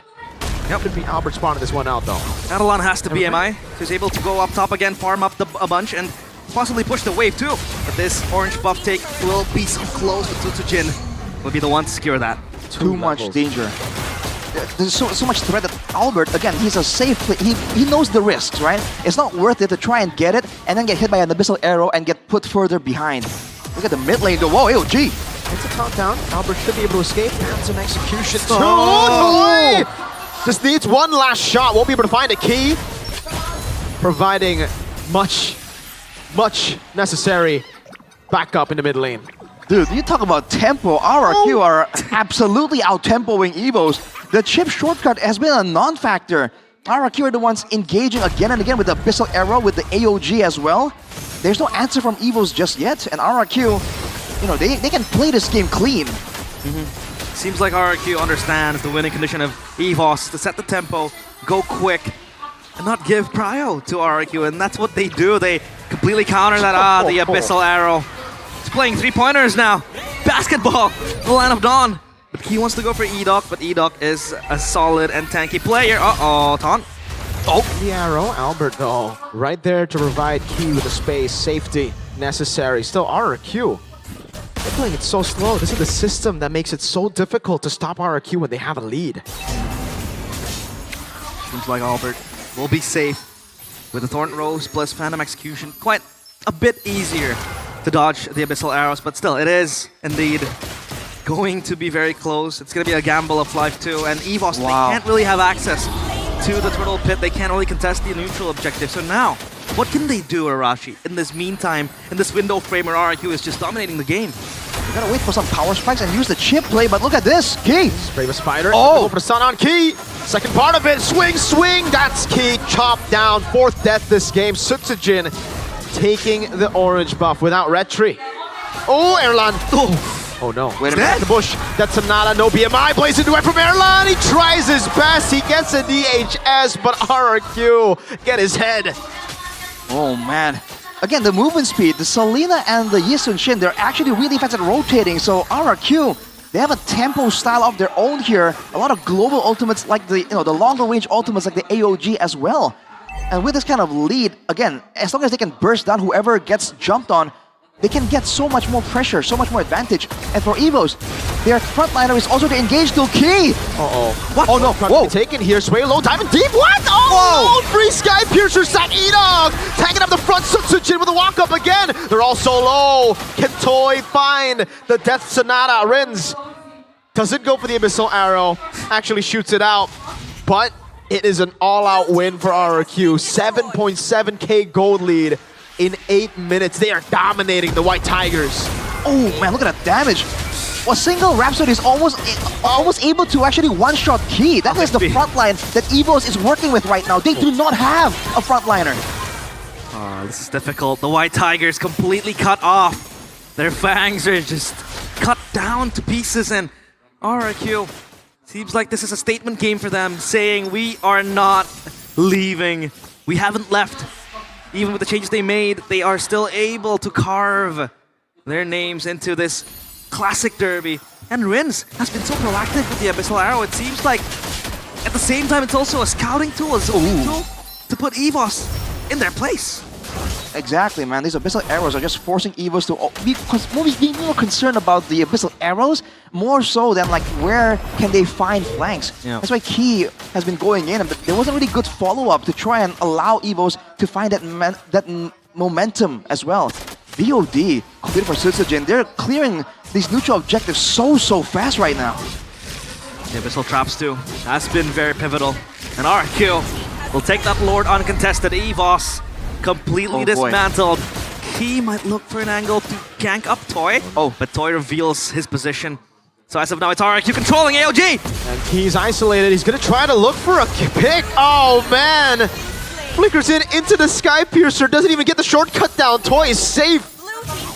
Could be Albert spawning this one out though. Adelan has to be MI. He's able to go up top again, farm up a bunch, and possibly push the wave too. But this orange buff take will be so close, but Sutsujin will be the one to secure that. Too much danger. There's so much threat that Albert, again, he's a safe play. He knows the risks, right? It's not worth it to try and get it and then get hit by an Abyssal Arrow and get put further behind. Look at the mid lane though. Whoa, AOG! It's a countdown. Albert should be able to escape. Handsome execution. Oh! Toy! Just needs one last shot. Won't be able to find a key. Providing much necessary backup in the mid lane. Dude, you talk about tempo. RRQ are absolutely out-tempoing Evos. The chip shortcut has been a non-factor. RRQ are the ones engaging again and again with the Abyssal Arrow, with the AOG as well. There's no answer from Evos just yet, and RRQ, you know, they can play this game clean. Seems like RRQ understands the winning condition of EVOS to set the tempo, go quick, and not give prio to RRQ, and that's what they do. They completely counter that, the Abyssal Arrow. He's playing three-pointers now. Basketball, the line of dawn. But he wants to go for Edok, but Edok is a solid and tanky player. Uh-oh, taunt. Oh, the arrow. Albert, though, right there to provide key with the space, safety necessary. Still, RRQ, they're playing it so slow. This is the system that makes it so difficult to stop RRQ when they have a lead. Seems like Albert will be safe with the Thorn Rose plus Phantom Execution. Quite a bit easier to dodge the Abyssal Arrows, but still, it is indeed going to be very close. It's going to be a gamble of life too, and EVOS, they can't really have access to the Turtle Pit. They can't really contest the neutral objective. So now, what can they do, Arashi, in this meantime, in this window frame where RRQ is just dominating the game? You gotta wait for some power spikes and use the chip play, but look at this, Key! Brave Spider, go for the stun on Key! Second part of it, swing! That's Key, chopped down, fourth death this game. Sutsujin taking the orange buff without retry. Oh, Erlan! Oh no, wait a minute, the bush. That's Sonata, no BMI, plays into it from Erlan. He tries his best, he gets a DHS, but RRQ get his head. Oh man. Again, the movement speed, the Selena and the Yisun Shin, they're actually really fast at rotating, so RRQ, they have a tempo style of their own here. A lot of global ultimates like the, the longer range ultimates like the AOG as well. And with this kind of lead, again, as long as they can burst down whoever gets jumped on, they can get so much more pressure, so much more advantage. And for Evos, their frontliner is also to engage to Key. What? Oh no, whoa. Taken here, Sway low, diving deep, what? Oh, whoa. Free Sky Piercer, Sack Edog, tagging up the front, Sutsujin with a walk up again. They're all so low. Can Toy find the Death Sonata? Rins doesn't go for the Abyssal Arrow, actually shoots it out, but it is an all-out win for RRQ. 7.7k gold lead. In 8 minutes, they are dominating the White Tigers. Oh man, look at that damage. A single Rhapsody is almost able to actually one-shot Key. That is the front line that EVOS is working with right now. They do not have a frontliner. Oh, this is difficult. The White Tigers completely cut off. Their fangs are just cut down to pieces, and RRQ seems like this is a statement game for them, saying we are not leaving. We haven't left. Even with the changes they made, they are still able to carve their names into this classic derby. And Rins has been so proactive with the Abyssal Arrow. It seems like at the same time it's also a scouting tool, a zooming tool to put EVOS in their place. Exactly, man. These Abyssal Arrows are just forcing EVOS to be more concerned about the Abyssal Arrows, more so than like where can they find flanks. Yeah. That's why Key has been going in, but there wasn't really good follow-up to try and allow EVOS to find that momentum as well. VOD, completed for Sutsujin, they're clearing these neutral objectives so fast right now. The Abyssal Traps too has been very pivotal. And RRQ will take that Lord uncontested. EVOS completely dismantled. Key might look for an angle to gank up Toy, but Toy reveals his position. So as of now, it's RRQ controlling AOG! And Key's isolated. He's gonna try to look for a pick. Oh man! Flickers into the Sky Piercer, doesn't even get the shortcut down. Toy is safe.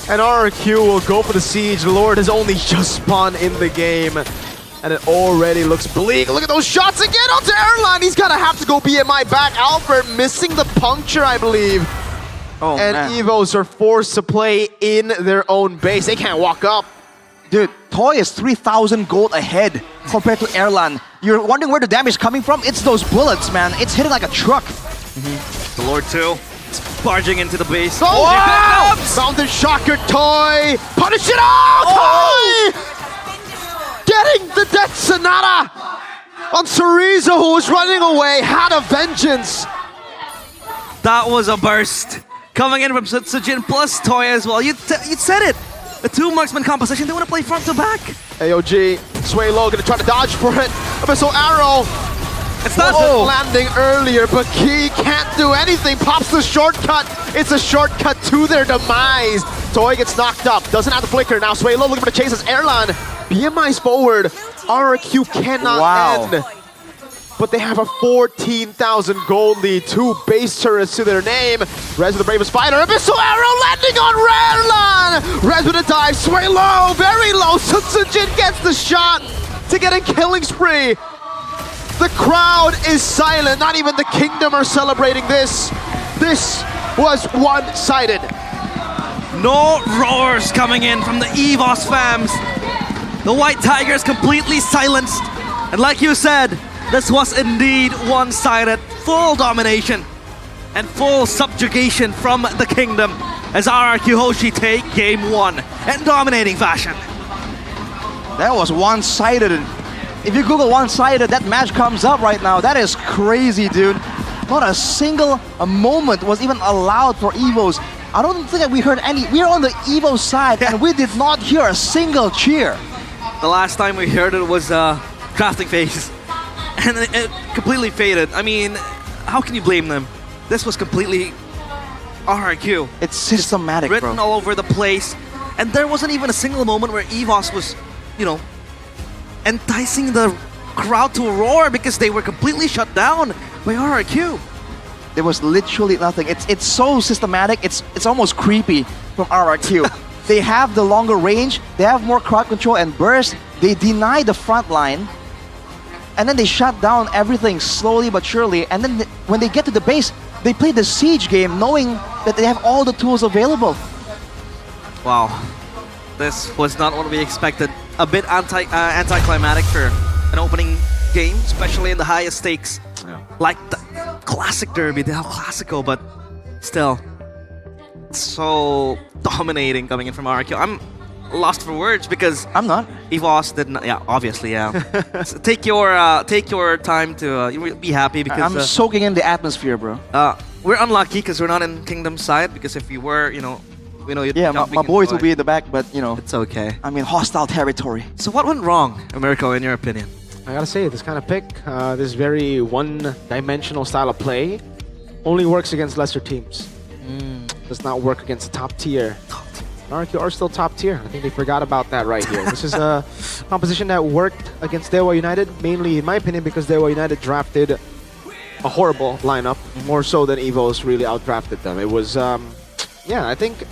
And RRQ will go for the siege. Lord has only just spawned in the game. And it already looks bleak. Look at those shots again onto Airline. He's gonna have to go BMI back. Albert missing the puncture, I believe. And man. EVOS are forced to play in their own base. They can't walk up. Dude, Toy is 3,000 gold ahead compared to Erlan. You're wondering where the damage is coming from? It's those bullets, man. It's hitting like a truck. The Lord too. Barging into the base. Oh, wow! Fountain Shocker, Toy! Punish it out! Toy! Getting the Death Sonata on Cerezo, who was running away, had a vengeance. That was a burst. Coming in from Sutsujin plus Toy as well. You said it. The two marksman composition, they want to play front to back. AOG, Sway Low gonna try to dodge for it. Abyssal Arrow. It's not landing earlier, but Key can't do anything. Pops the shortcut. It's a shortcut to their demise. Toy gets knocked up. Doesn't have the flicker. Now Sway Low looking for the chase as Airlan. BMI's forward. RRQ cannot end. But they have a 14,000 gold lead. 2 base turrets to their name. Rez with the bravest fighter. Abyssal Arrow landing on Airlan. Rez with a dive. Sway Low, very low. Sutsujin gets the shot to get a killing spree. The crowd is silent. Not even the Kingdom are celebrating this. This was one-sided. No roars coming in from the EVOS fams. The White Tigers completely silenced. And like you said, this was indeed one-sided. Full domination and full subjugation from the Kingdom as RRQ Hoshi take game 1 in dominating fashion. That was one-sided. If you Google one-sided, that match comes up right now. That is crazy, dude. Not a single moment was even allowed for EVOs. I don't think that we heard any. We're on the EVO side, and we did not hear a single cheer. The last time we heard it was crafting phase, and it completely faded. I mean, how can you blame them? This was completely RRQ. It's systematic, written all over the place, and there wasn't even a single moment where EVOS was, you know, enticing the crowd to roar because they were completely shut down by RRQ. There was literally nothing. It's so systematic. It's almost creepy from RRQ. They have the longer range. They have more crowd control and burst. They deny the front line, and then they shut down everything slowly but surely. And then when they get to the base, they play the siege game, knowing that they have all the tools available. Wow, this was not what we expected. A bit anticlimactic for an opening game, especially in the highest stakes. Yeah. Like the classic derby, the El Clasico, but still so dominating coming in from RRQ. I'm lost for words because I'm not. EVOS did not. Yeah, obviously, yeah. So take your time to be happy because I'm soaking in the atmosphere, bro. We're unlucky because we're not in Kingdom side. Because if we were, you know, we know. Yeah, my boys will be in the back, but you know, it's okay. I'm in hostile territory. So what went wrong, Americo, in your opinion? I gotta say, this kind of pick, this very one-dimensional style of play, only works against lesser teams. Does not work against top tier. RRQ are still top tier. I think they forgot about that right here. This is a composition that worked against Dewa United, mainly in my opinion because Dewa United drafted a horrible lineup, more so than EVOS really outdrafted them. It was, yeah, I think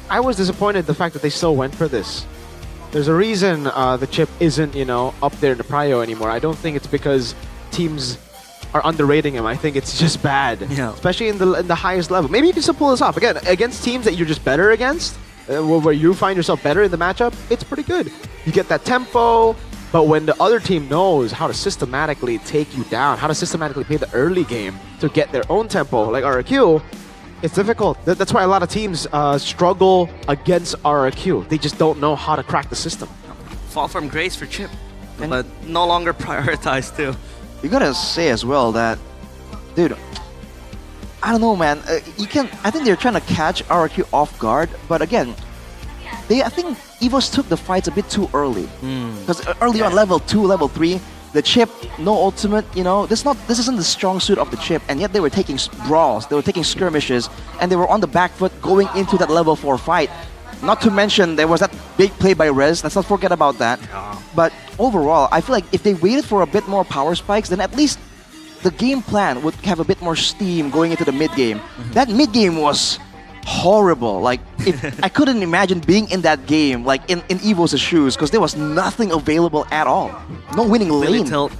I was disappointed the fact that they still went for this. There's a reason the chip isn't, you know, up there in the prio anymore. I don't think it's because teams are underrating him. I think it's just bad, especially in the highest level. Maybe you can still pull this off again against teams that you're just better against, where you find yourself better in the matchup. It's pretty good. You get that tempo, but when the other team knows how to systematically take you down, how to systematically play the early game to get their own tempo, like RRQ, it's difficult. That's why a lot of teams struggle against RRQ. They just don't know how to crack the system. Fall from grace for Chip, but no longer prioritized too. You gotta say as well that, dude, I don't know, man. I think they're trying to catch RRQ off guard, but again, I think EVOS took the fights a bit too early. Because early on, level 2, level 3, the chip, no ultimate, you know, this isn't the strong suit of the chip, and yet they were taking brawls, they were taking skirmishes, and they were on the back foot going into that level 4 fight. Not to mention, there was that big play by Rez, let's not forget about that. But overall, I feel like if they waited for a bit more power spikes, then at least the game plan would have a bit more steam going into the mid-game. That mid-game was horrible. Like, I couldn't imagine being in that game, like in EVO's shoes, because there was nothing available at all. No winning lane. Tilt,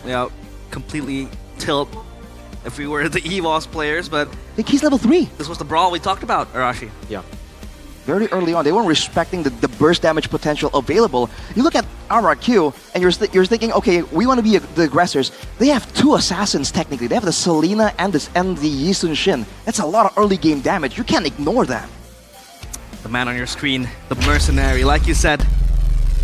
yeah, completely tilt if we were the EVOS players, but... The key's level 3. This was the brawl we talked about, Arashi. Yeah. Very early on, they weren't respecting the burst damage potential available. You look at RRQ, and you're thinking, okay, we want to be the aggressors. They have 2 assassins, technically. They have the Selena and the Yi Sun Shin. That's a lot of early game damage. You can't ignore that. The man on your screen, the mercenary, like you said,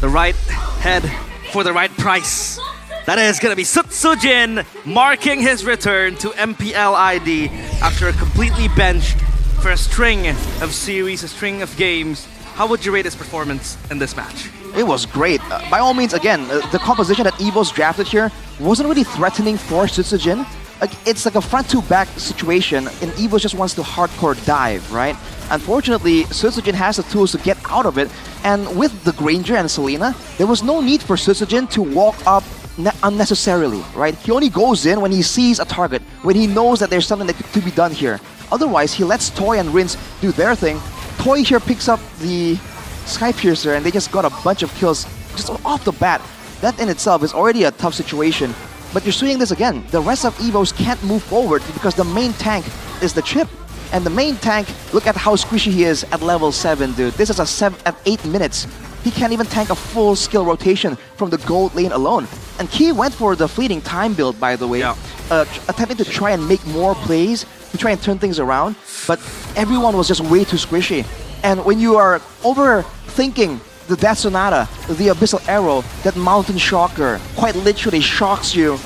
the right head for the right price. That is going to be Sutsujin marking his return to MPL ID after a completely benched for a string of series, a string of games. how would you rate his performance in this match? It was great. By all means, again, the composition that EVO's drafted here wasn't really threatening for Sutsujin. Like, it's like a front-to-back situation, and EVO just wants to hardcore dive, right? Unfortunately, Sutsujin has the tools to get out of it, and with the Granger and Selena, there was no need for Sutsujin to walk up unnecessarily, right? He only goes in when he sees a target, when he knows that there's something that could be done here. Otherwise, he lets Toy and Rince do their thing. Toy here picks up the Sky Piercer, and they just got a bunch of kills just off the bat. That in itself is already a tough situation. But you're seeing this again. The rest of EVOs can't move forward because the main tank is the chip. And the main tank, look at how squishy he is at level 7, dude. This is at 8 minutes. He can't even tank a full skill rotation from the gold lane alone. And Key went for the fleeting time build, by the way, attempting to try and make more plays, to try and turn things around. But everyone was just way too squishy. And when you are overthinking the Death Sonata, the Abyssal Arrow, that Mountain Shocker quite literally shocks you.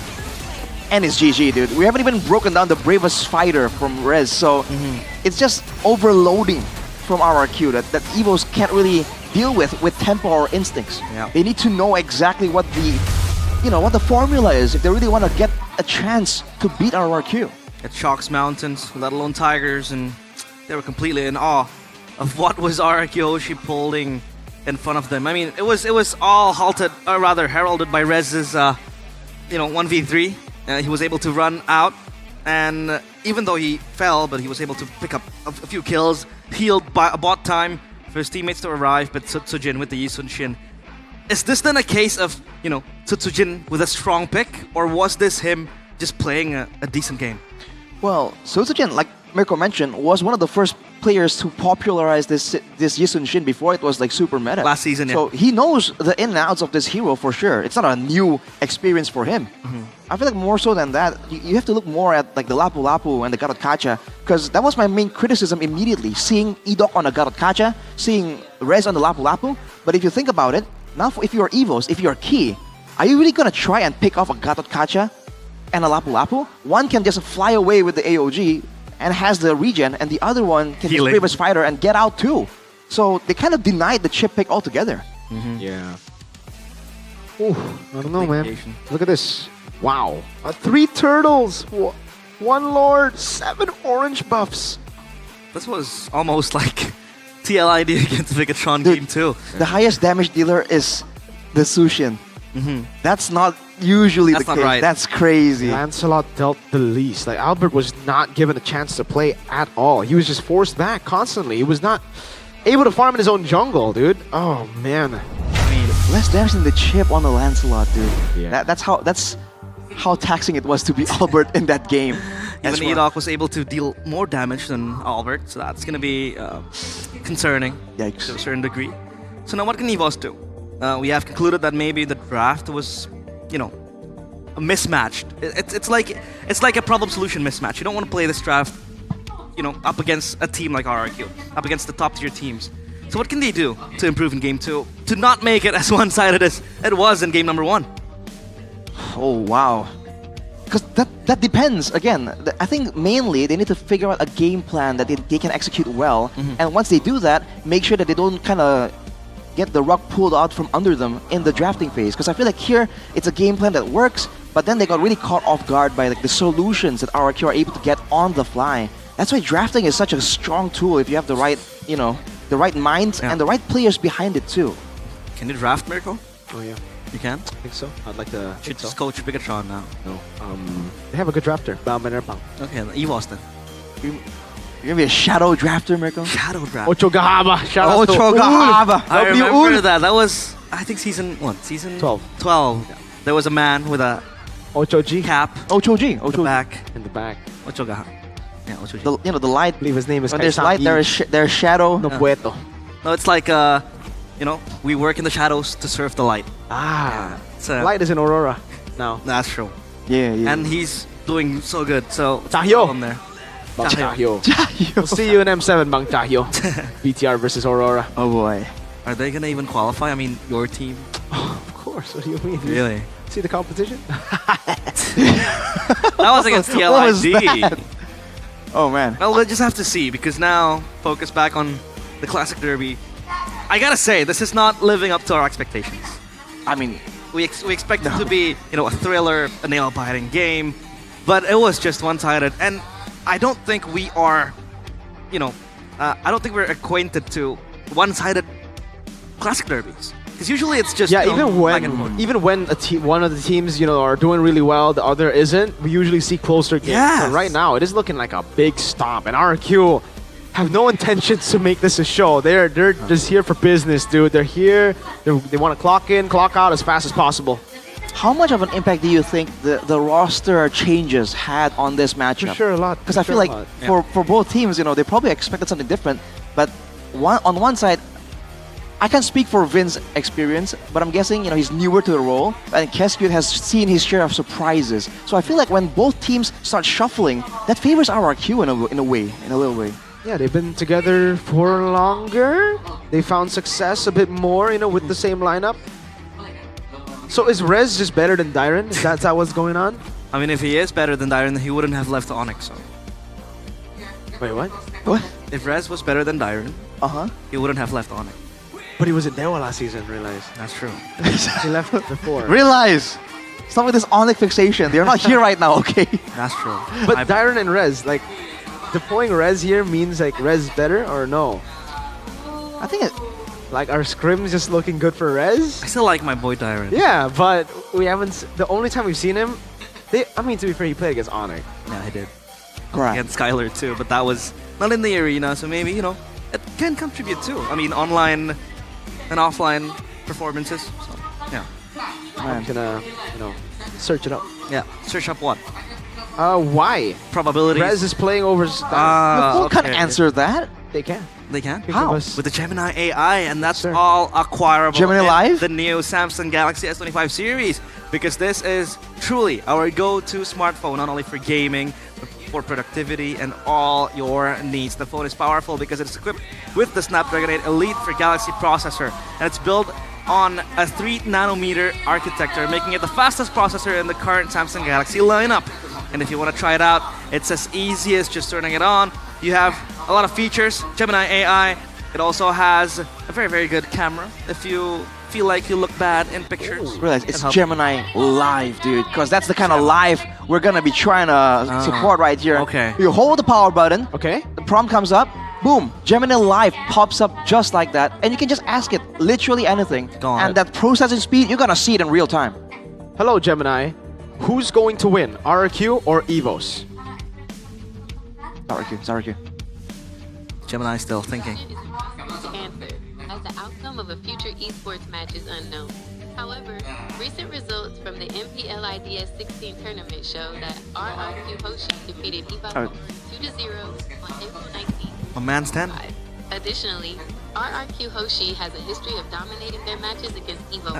And it's GG, dude. We haven't even broken down the Bravest Fighter from Rez, so it's just overloading from RRQ that EVOs can't really deal with tempo or instincts. Yeah. They need to know exactly what the formula is if they really want to get a chance to beat RRQ. It shocks mountains, let alone tigers, and they were completely in awe of what was RRQ pulling in front of them. I mean, it was all heralded by Rez's 1v3. He was able to run out, and even though he fell, but he was able to pick up a few kills, healed by bot time for his teammates to arrive, but Sutsujin with the Yi Sun-shin. Is this then a case of, Sutsujin with a strong pick, or was this him just playing a decent game? Well, Sutsujin, like Mirko mentioned, was one of the first players to popularize this Yi Sun-shin before it was like super meta. Last season, yeah. So he knows the in and outs of this hero for sure. It's not a new experience for him. I feel like more so than that, you have to look more at like the Lapu Lapu and the Garot Kacha, because that was my main criticism immediately, seeing Edok on the Garot Kacha, seeing Rez on the Lapu Lapu. But if you think about it, now if you're EVOs, if you're Key, are you really gonna try and pick off a Garot Kacha and a Lapu Lapu? One can just fly away with the AOG and has the regen, and the other one can just Bravest Fighter and get out too. So they kind of denied the chip pick altogether. Yeah. Ooh, I don't know, man. Look at this. Wow. 3 turtles, 1 lord, 7 orange buffs. This was almost like TLID against Megatron game 2. The highest damage dealer is the Sushin. That's not usually the case. Right. That's crazy. Lancelot dealt the least. Like, Albert was not given a chance to play at all. He was just forced back constantly. He was not able to farm in his own jungle, dude. Oh, man. I mean, less damage than the chip on the Lancelot, dude. Yeah. That's how taxing it was to be Albert in that game. Even Edok was able to deal more damage than Albert, so that's going to be concerning to a certain degree. So now what can EVOs do? We have concluded that maybe the draft was, mismatched. It's like a problem-solution mismatch. You don't want to play this draft, up against a team like RRQ, up against the top-tier teams. So what can they do to improve in Game 2, to not make it as one-sided as it was in Game number 1? Oh, wow. Because that depends. Again, I think mainly they need to figure out a game plan that they can execute well. And once they do that, make sure that they don't kind of get the rug pulled out from under them in the drafting phase. Because I feel like here, it's a game plan that works, but then they got really caught off guard by like the solutions that RRQ are able to get on the fly. That's why drafting is such a strong tool if you have the right, the right minds and the right players behind it too. Can you draft, Mirko? Oh, yeah. You can? I think so. I'd like to. Should just coach Bigatron now. No. They have a good drafter. Okay, EVOS then. You're gonna be a shadow drafter, Mirko? Shadow drafter. Ocho Gahaba. Shout out to Gahaba. I remember that. That was, I think, season 12. 12. Yeah. There was a man with a Ocho G cap. Ocho G. In the back. In the back. Ocho Gahaba. Yeah, Ocho G. The light. I believe his name is. When there's light, there's shadow. No pueto. No, it's like we work in the shadows to serve the light. Light is in Aurora now. That's true. Yeah. And he's doing so good. So Chahyo. on there. Bang Chahyo. We'll see you in M7, Bang Chahyo. BTR versus Aurora. Oh boy. Are they gonna even qualify? I mean, your team. Of course. What do you mean? Really? See the competition? That was against TLID. Oh man. Well, we'll just have to see, because now focus back on the Classic Derby. I gotta say, this is not living up to our expectations. I mean, we expect it to be, a thriller, a nail-biting game, but it was just one-sided, and I don't think we are, I don't think we're acquainted to one-sided classic derbies. Because usually it's just even when one of the teams are doing really well, the other isn't. We usually see closer games. Yes. But right now, it is looking like a big stomp, and RRQ have no intentions to make this a show. They're just here for business, dude. They're here. They want to clock in, clock out as fast as possible. How much of an impact do you think the roster changes had on this matchup? For sure, a lot. Because I feel like for both teams, they probably expected something different. But on one side, I can't speak for Vin's experience, but I'm guessing he's newer to the role, and Keskut has seen his share of surprises. So I feel like when both teams start shuffling, that favors RRQ in a little way. Yeah, they've been together for longer. They found success a bit more, with the same lineup. So is Rez just better than Dyron? Is that what's going on? I mean, if he is better than Dyron, he wouldn't have left Onyx. So. Wait, what? What? If Rez was better than Dyron, he wouldn't have left Onyx. But he was in Dewa last season, realize. That's true. He left before. Realize! Stop with this Onyx fixation. They're not here right now, okay? That's true. But Dyron and Rez, deploying Rez here means Rez better or no? I think our scrims just looking good for Rez? I still like my boy Dyron. Yeah, but we haven't. The only time we've seen him, to be fair, he played against Onyx. Yeah, he did. Correct. Against Skylar too, but that was not in the arena, so maybe it can contribute too. I mean, online and offline performances. So yeah. I'm gonna search it up. Yeah, search up what? Why? Probabilities. Rez is playing over. The fool can't answer that. They can. They can? How? With the Gemini AI, and that's all acquirable Gemini in Live? the new Samsung Galaxy S25 series, because this is truly our go-to smartphone, not only for gaming, but for productivity and all your needs. The phone is powerful because it's equipped with the Snapdragon 8 Elite for Galaxy processor, and it's built on a 3nm architecture, making it the fastest processor in the current Samsung Galaxy lineup. And if you want to try it out, it's as easy as just turning it on. You have a lot of features, Gemini AI. It also has a very, very good camera if you feel like you look bad in pictures. Realize it's Gemini Live, dude, because that's the kind of live we're going to be trying to support right here. Okay. You hold the power button. Okay. The prompt comes up. Boom. Gemini Live pops up just like that. And you can just ask it literally anything. And that processing speed, you're going to see it in real time. Hello, Gemini. Who's going to win, RRQ or EVOS? RRQ. Gemini still thinking. Answer, as the outcome of a future esports match is unknown. However, recent results from the MPL ID S16 tournament show that RRQ Hoshi defeated Evo 2-0 on April 19th. My man's 10. Additionally, RRQ Hoshi has a history of dominating their matches against Evo.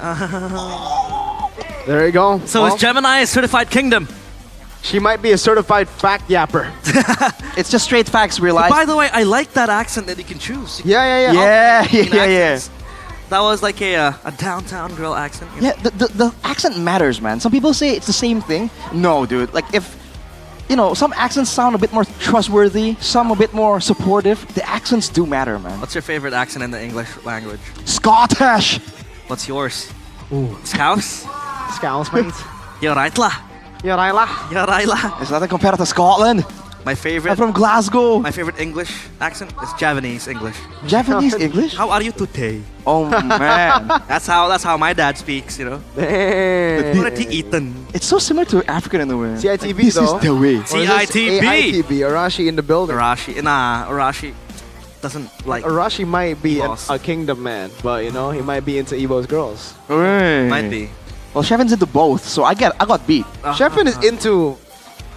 There you go. So is Gemini a certified kingdom? She might be a certified fact yapper. It's just straight facts, realize. By the way, I like that accent that you can choose. Yeah. That was like a downtown girl accent. Yeah, the accent matters, man. Some people say it's the same thing. No, dude. Like if, some accents sound a bit more trustworthy, some a bit more supportive. The accents do matter, man. What's your favorite accent in the English language? Scottish! What's yours? Ooh. Scouse? Scouse, mate. You're right lah. You're right lah. It's nothing compared to Scotland. My favorite. I'm from Glasgow. My favorite English accent is Javanese English. Javanese English? How are you today? Oh man. That's how my dad speaks, Damn. What have you eaten? It's so similar to African in the way. CITB this though. is the way. CITB. AITB. Arashi in the building. Arashi doesn't like. Arashi might be a kingdom man, but he might be into Evo's girls. Right. Might be. Well, Shevin's into both, so I got beat. Sheffin is into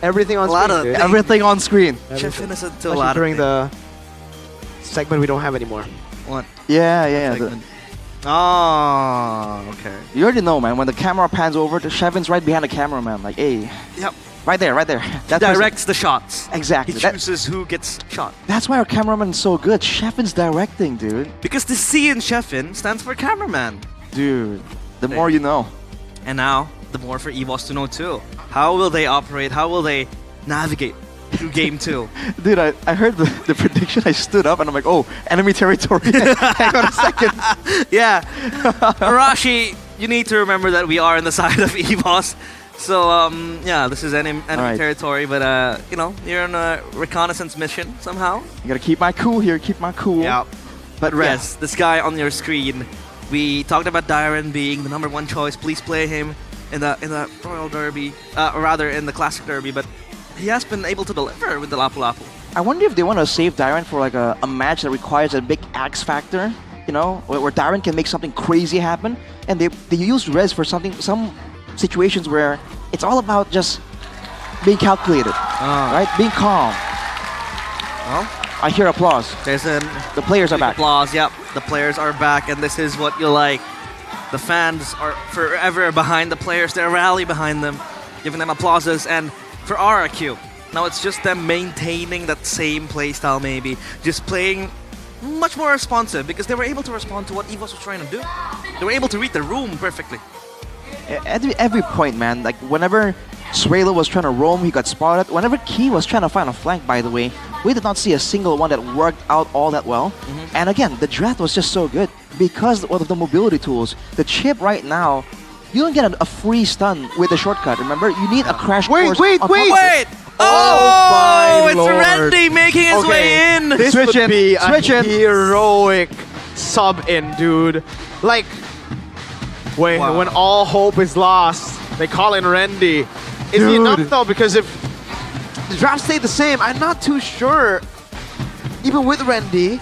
everything on screen. Everything on screen. Sheffin is into a Especially lot during the segment we don't have anymore. What? Yeah. Oh, okay. You already know, man. When the camera pans over, the Shevin's right behind the cameraman. Like, hey. Yep. Right there. That directs the shots. Exactly. He chooses who gets shot. That's why our cameraman's so good. Shevin's directing, dude. Because the C in Sheffin stands for cameraman. Dude, the more you know. And now, the more for EVOS to know too. How will they operate? How will they navigate through game 2. Dude, I heard the prediction. I stood up and I'm like, oh, enemy territory. Hang on a second. Yeah. Arashi, you need to remember that we are on the side of EVOS. So, yeah, this is enemy right. territory, but, you know, you're on a reconnaissance mission somehow. I gotta keep my cool here, keep my cool. Yeah. But yes, this guy on your screen, we talked about Dyron being the #1 choice. Please play him in the Royal Derby, rather in the Classic Derby, but he has been able to deliver with the Lapu Lapu. I wonder if they want to save Dyron for like a match that requires a big X factor, you know, where Dyron can make something crazy happen, and they use Rez for some situations where it's all about just being calculated, right? Being calm. Well, I hear applause. The players are back. Applause, yep. The players are back, and this is what you like. The fans are forever behind the players. They rally behind them, giving them applauses. And for RRQ, now it's just them maintaining that same playstyle maybe. Just playing much more responsive because they were able to respond to what EVOS was trying to do. They were able to read the room perfectly. At every point, man, like whenever Suelo was trying to roam, he got spotted. Whenever Key was trying to find a flank, by the way, we did not see a single one that worked out all that well. And again, the draft was just so good because of the mobility tools. The chip right now, you don't get a free stun with the shortcut, remember? You need a crash course. Wait! Oh, it's Randy making his way in! This would be a heroic sub-in, dude. Like, when all hope is lost, they call in Randy. Is he enough though? Because if the draft stayed the same, I'm not too sure. Even with Randy,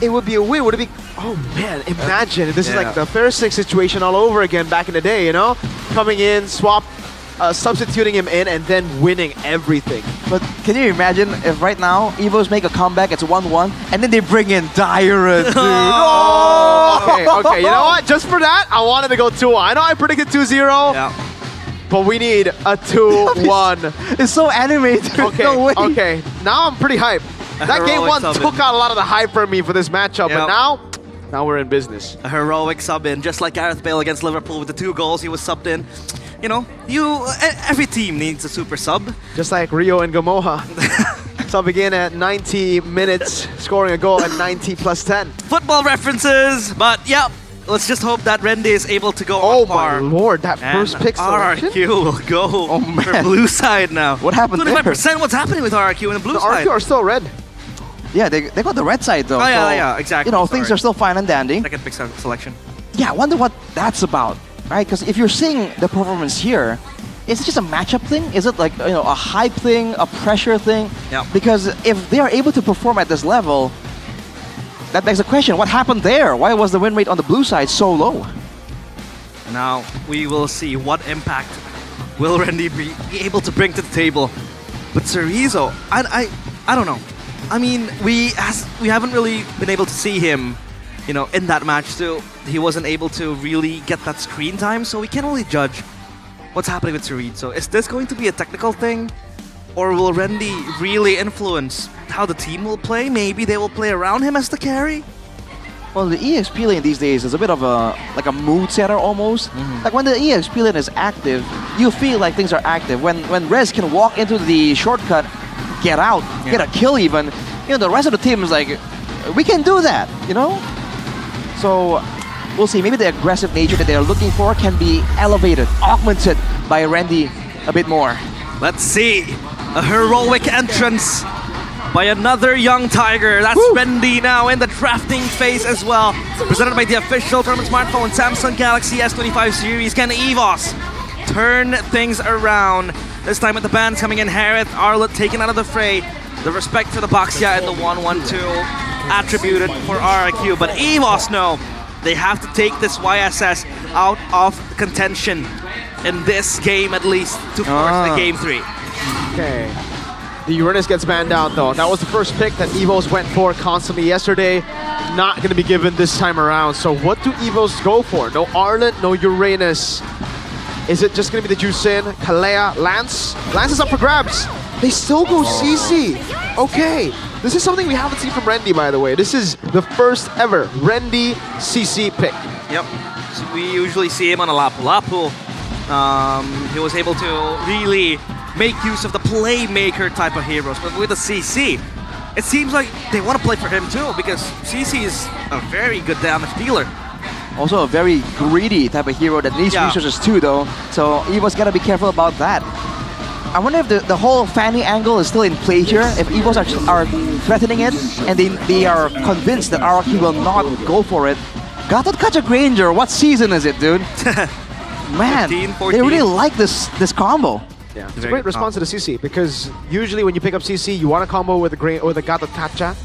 it would be a win. Would it be? Oh man, imagine this is like the Ferrisix situation all over again back in the day. You know, coming in, substituting him in, and then winning everything. But can you imagine if right now EVOS make a comeback, it's 1-1, and then they bring in Dyron, dude. Okay, you know what? Just for that, I wanted to go 2-1. I know I predicted 2-0. Yeah. But we need a 2-1. It's so animated. Okay, no way. Okay. Now I'm pretty hyped. That game 1 took out a lot of the hype for me for this matchup, but now we're in business. A heroic sub-in, just like Gareth Bale against Liverpool with the 2 goals he was subbed in. You know, every team needs a super sub. Just like Rio and Gamoha. Subbing in at 90 minutes, scoring a goal at 90 plus 10. Football references, but yeah. Let's just hope that Randy is able to go on par. Oh my lord, that first pick selection? RRQ will go for blue side now. What happened 25%, there? What's happening with RRQ in the blue side? RRQ are still red. Yeah, they got the red side though. Oh yeah, so, yeah, exactly. You know, things are still fine and dandy. Second pick selection. Yeah, I wonder what that's about, right? Because if you're seeing the performance here, is it just a matchup thing? Is it like, you know, a hype thing, a pressure thing? Yeah. Because if they are able to perform at this level, that begs the question, what happened there? Why was the win rate on the blue side so low? Now, we will see what impact will Randy be able to bring to the table. But Cerezo, I don't know. I mean, we haven't really been able to see him, you know, in that match too. He wasn't able to really get that screen time, so we can't really judge what's happening with Cerezo. Is this going to be a technical thing? Or will Randy really influence how the team will play? Maybe they will play around him as the carry? Well, the EXP lane these days is a bit of a mood setter almost. Like when the EXP lane is active, you feel like things are active. When Rez can walk into the shortcut, get out, get a kill even, you know, the rest of the team is like, we can do that, you know? So we'll see, maybe the aggressive nature that they're looking for can be elevated, augmented by Randy a bit more. Let's see. A heroic entrance by another young tiger. That's Randy now in the drafting phase as well. Presented by the official tournament smartphone Samsung Galaxy S25 series. Can EVOS turn things around? This time with the bans coming in. Harith, Arlet taken out of the fray. The respect for the Baxia and the 1-1-2 attributed for RRQ. But EVOS know they have to take this YSS out of contention in this game at least to force the game 3. Okay. The Uranus gets banned out though. That was the first pick that EVOS went for constantly yesterday. Not going to be given this time around. So what do EVOS go for? No Arlet, no Uranus. Is it just going to be the Jusin, Kalea, Lance? Lance is up for grabs. They still go CC. Okay. This is something we haven't seen from Randy, by the way. This is the first ever Randy CC pick. Yep. So we usually see him on a Lapu Lapu. He was able to really make use of the playmaker type of heroes. But with the CC, it seems like they want to play for him too, because CC is a very good damage dealer. Also a very greedy type of hero that needs resources too, though. So Evo's gotta be careful about that. I wonder if the whole Fanny angle is still in play here. If Evos are threatening it and they are convinced that RRQ will not go for it. Gatot Kacha Granger, what season is it, dude? Man, 15, they really like this combo. Yeah, it's a great response to the CC, because usually when you pick up CC, you want to combo with the Gatot Kacha,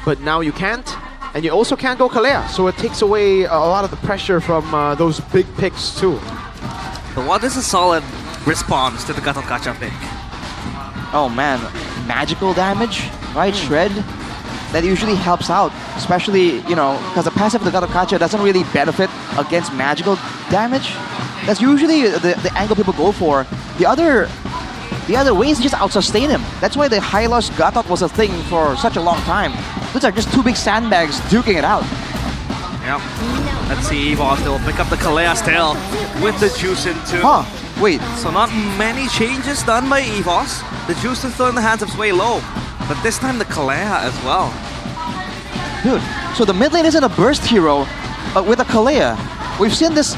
but now you can't. And you also can't go Kalea, so it takes away a lot of the pressure from those big picks too. But what is a solid response to the Gatot Kacha pick? Oh man, magical damage, right? Shred. That usually helps out, especially, you know, because the passive of the Gatot Kacha doesn't really benefit against magical damage. That's usually the angle people go for. The other way is just out-sustain him. That's why the high-loss Gatot was a thing for such a long time. Those are just two big sandbags duking it out. Yeah. Let's see, Evos, they'll pick up the Kalea still with the Juicing too. Huh, wait. So not many changes done by Evos. The Juicing still in the hands of Sway Low. But this time the Kalea as well. Dude, so the mid lane isn't a burst hero, but with a Kalea. We've seen this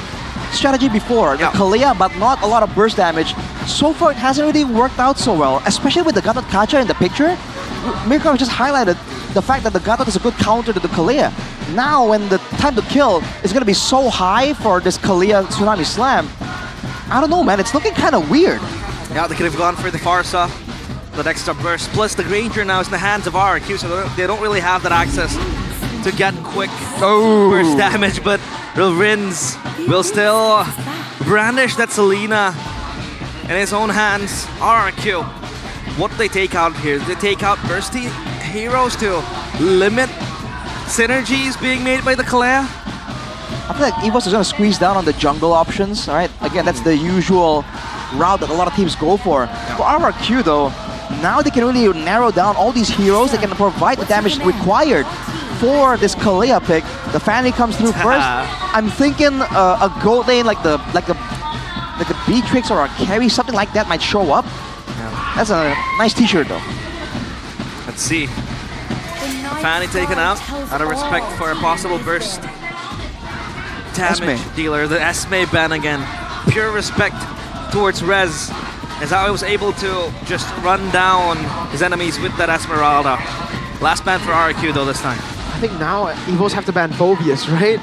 strategy before, the Kalea, but not a lot of burst damage. So far, it hasn't really worked out so well, especially with the Gatot Kacha in the picture. Mirko just highlighted the fact that the Gatot is a good counter to the Kalea. Now, when the time to kill is going to be so high for this Kalea Tsunami Slam, I don't know, man, it's looking kind of weird. Yeah, they could have gone for the Farsa, that extra burst, plus the Granger now is in the hands of RRQ, so they don't really have that access to get quick burst damage, but Rins will still brandish that Selena in his own hands. RRQ, what they take out here? They take out bursty heroes to limit synergies being made by the Kalea? I feel like Evos is going to squeeze down on the jungle options, alright? Again, that's the usual route that a lot of teams go for. For RRQ though, now they can really narrow down all these heroes. They can provide the damage required for this Kalea pick. The Fanny comes through first. I'm thinking a gold lane like a Beatrix or a carry, something like that might show up. That's a nice t-shirt though. Let's see. Fanny taken out of respect for a possible burst damage dealer. The Esme ban again. Pure respect towards Rez, as I was able to just run down his enemies with that Esmeralda. Last ban for RRQ though this time. I think now Evos have to ban Phobius, right?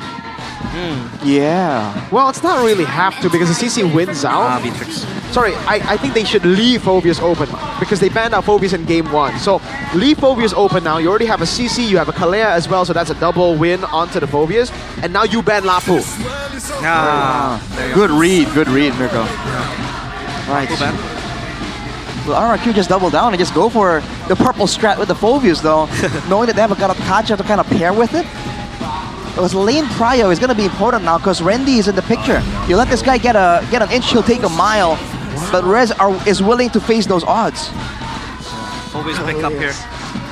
Yeah. Well, it's not really have to, because the CC wins out. Beatrix. Sorry, I think they should leave Phobius open, because they banned out Phobius in game 1. So leave Phobius open now. You already have a CC, you have a Kalea as well, so that's a double win onto the Phobius. And now you ban Lapu. Good read, Mirko. Right. Well, RRQ just double down and just go for the purple strat with the Phobius though, knowing that they have a Gatot Kacha to kind of pair with it. Because lane prio is going to be important now, because Rendy is in the picture. You let this guy get an inch, he'll take a mile. But Rez is willing to face those odds. Phobius pick up here.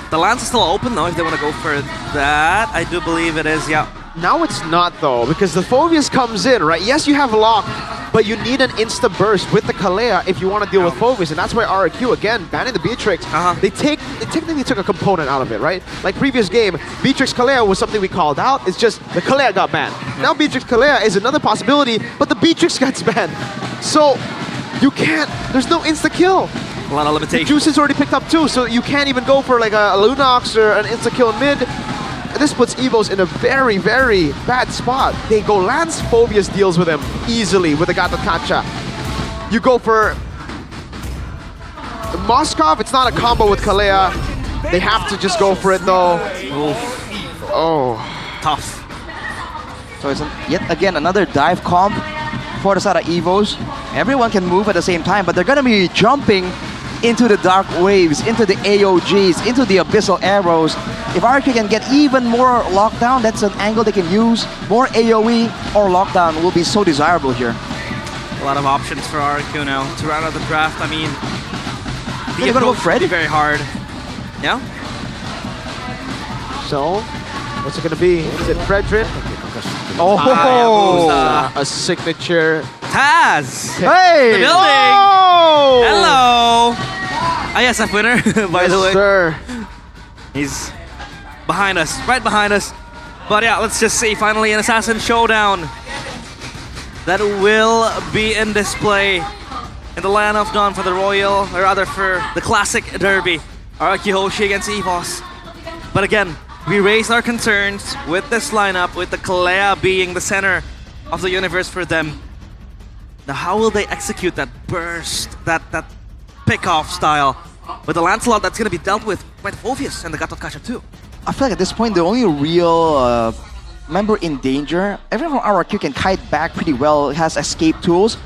The lance is still open though if they want to go for that. I do believe it is, yeah. Now it's not though, because the Phobius comes in, right? Yes, you have lock, but you need an insta burst with the Kalea if you want to deal with Phobius, and that's why RRQ, again, banning the Beatrix, they technically took a component out of it, right? Like previous game, Beatrix Kalea was something we called out, it's just the Kalea got banned. Now Beatrix Kalea is another possibility, but the Beatrix gets banned. So, you can't, there's no insta-kill. A lot of limitations. The Juice is already picked up too, so you can't even go for like a Lunox or an insta-kill in mid. This puts Evos in a very, very bad spot. They go Lance, Phobius deals with him easily with the Gatot Kacha. You go for Moskov, it's not a combo with Kalea. They have to just go for it though. Oof. Oh. Tough. So it's yet again another dive comp for the side of Evos. Everyone can move at the same time, but they're gonna be jumping into the dark waves, into the AOGs, into the abyssal arrows. If RRQ can get even more lockdown, that's an angle they can use. More AoE or lockdown will be so desirable here. A lot of options for RRQ now to round out the draft. I mean, They're gonna go Fred? Be very hard. Yeah. So, what's it gonna be? Is it Fredrin? A signature. Taz! Hey! The building! Oh! Hello! ISF winner, by the way. Sir. He's behind us, right behind us. But yeah, let's just see, finally an Assassin Showdown that will be in display in the Land of Dawn for the Royal, or rather for the Classic Derby. RRQ Hoshi against EVOS. But again, we raised our concerns with this lineup, with the Kalea being the center of the universe for them. Now how will they execute that burst, that pick-off style? With the Lancelot, that's going to be dealt with quite obvious, and the Gatot Kacha too. I feel like at this point, the only real member in danger, everyone from RRQ can kite back pretty well, has escape tools,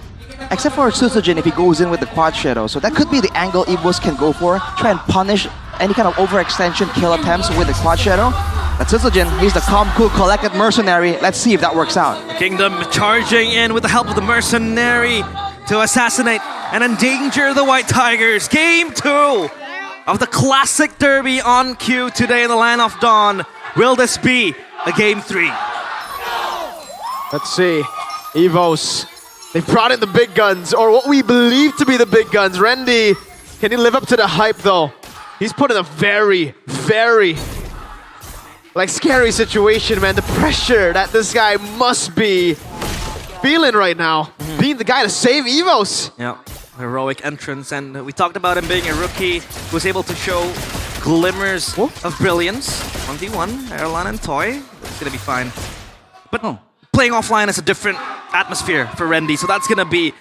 except for Susujin if he goes in with the quad shadow. So that could be the angle EVOS can go for, try and punish any kind of overextension kill attempts with the quad shadow. But Susujin, he's the calm, cool, collected mercenary. Let's see if that works out. Kingdom charging in with the help of the mercenary to assassinate and endanger the White Tigers. Game 2 of the Classic Derby on cue today in the Land of Dawn. Will this be a Game 3? Let's see. EVOS. They've brought in the big guns, or what we believe to be the big guns. Rendy, can he live up to the hype though? He's put in a very, very scary situation, man. The pressure that this guy must be feeling right now. Being the guy to save EVOS. Yeah, heroic entrance, and we talked about him being a rookie who was able to show glimmers of brilliance. 1v1, Airline and Toy. It's gonna be fine. But playing offline is a different atmosphere for Rendy, so that's gonna be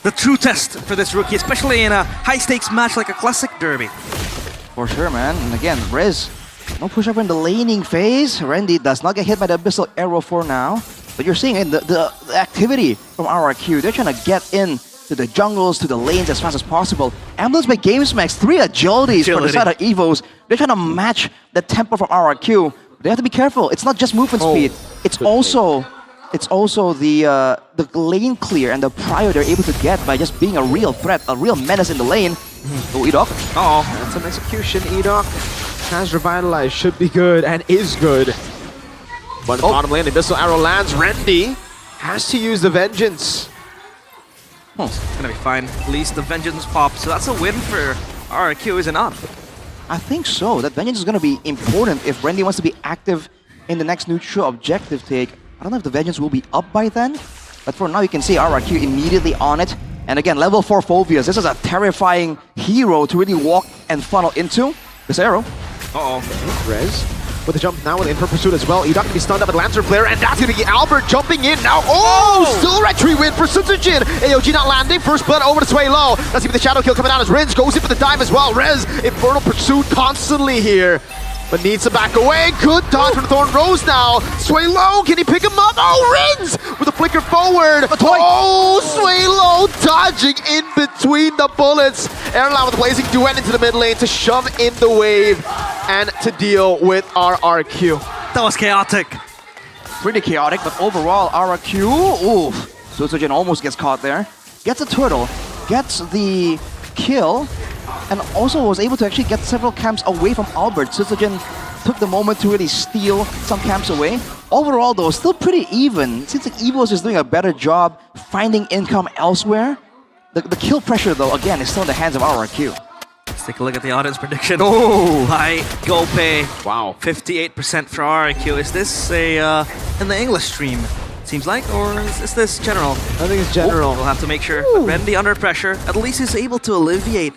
the true test for this rookie, especially in a high-stakes match like a Classic Derby. For sure, man. And again, Riz, no push-up in the laning phase. Rendy does not get hit by the Abyssal Arrow for now. But you're seeing the activity from RRQ. They're trying to get in to the jungles, to the lanes as fast as possible. Ambulance by GameSmax, 3 agilities for the side of EVOS. They're trying to match the tempo from RRQ. They have to be careful. It's not just movement speed. It's also the lane clear and the prio they're able to get by just being a real threat, a real menace in the lane. Oh, Edok. Uh-oh. That's an execution. Edok has revitalized. Should be good and is good. But in the bottom lane, the Abyssal Arrow lands. Rendy has to use the Vengeance. It's gonna be fine. At least the Vengeance pops. So that's a win for RRQ, is it not? I think so. That Vengeance is going to be important if Rendy wants to be active in the next neutral objective take. I don't know if the Vengeance will be up by then, but for now you can see RRQ immediately on it. And again, level 4 Phobias. This is a terrifying hero to really walk and funnel into. This arrow. Uh-oh. Rez with the jump now with Infer Pursuit as well. Edok can be stunned up at Lancer Flare, and that's going to be Albert jumping in now. Oh! Still retry win for Sutsujin. AOG not landing. First blood over to Sway Low. That's even the shadow kill coming down as Rinz goes in for the dive as well. Rez, Infernal Pursuit constantly here, but needs to back away. Good dodge from Thorn Rose now. Sway Low, can he pick him up? Oh, Rinz with a flicker forward. Oh, Sway Low dodging in between the bullets. Airline with Blazing Duet into the mid lane to shove in the wave and to deal with RRQ. That was chaotic. Pretty chaotic, but overall, RRQ, oof. Susujin almost gets caught there. Gets a turtle, gets the kill, and also was able to actually get several camps away from Albert. Susujin took the moment to really steal some camps away. Overall, though, still pretty even. Seems like EVOS is doing a better job finding income elsewhere. The kill pressure, though, again, is still in the hands of RRQ. Let's take a look at the audience prediction. Oh, by GoPay. Wow. 58% for RRQ. Is this a in the English stream? Seems like, or is this general? I think it's general. We'll have to make sure. But Rendy under pressure, at least he's able to alleviate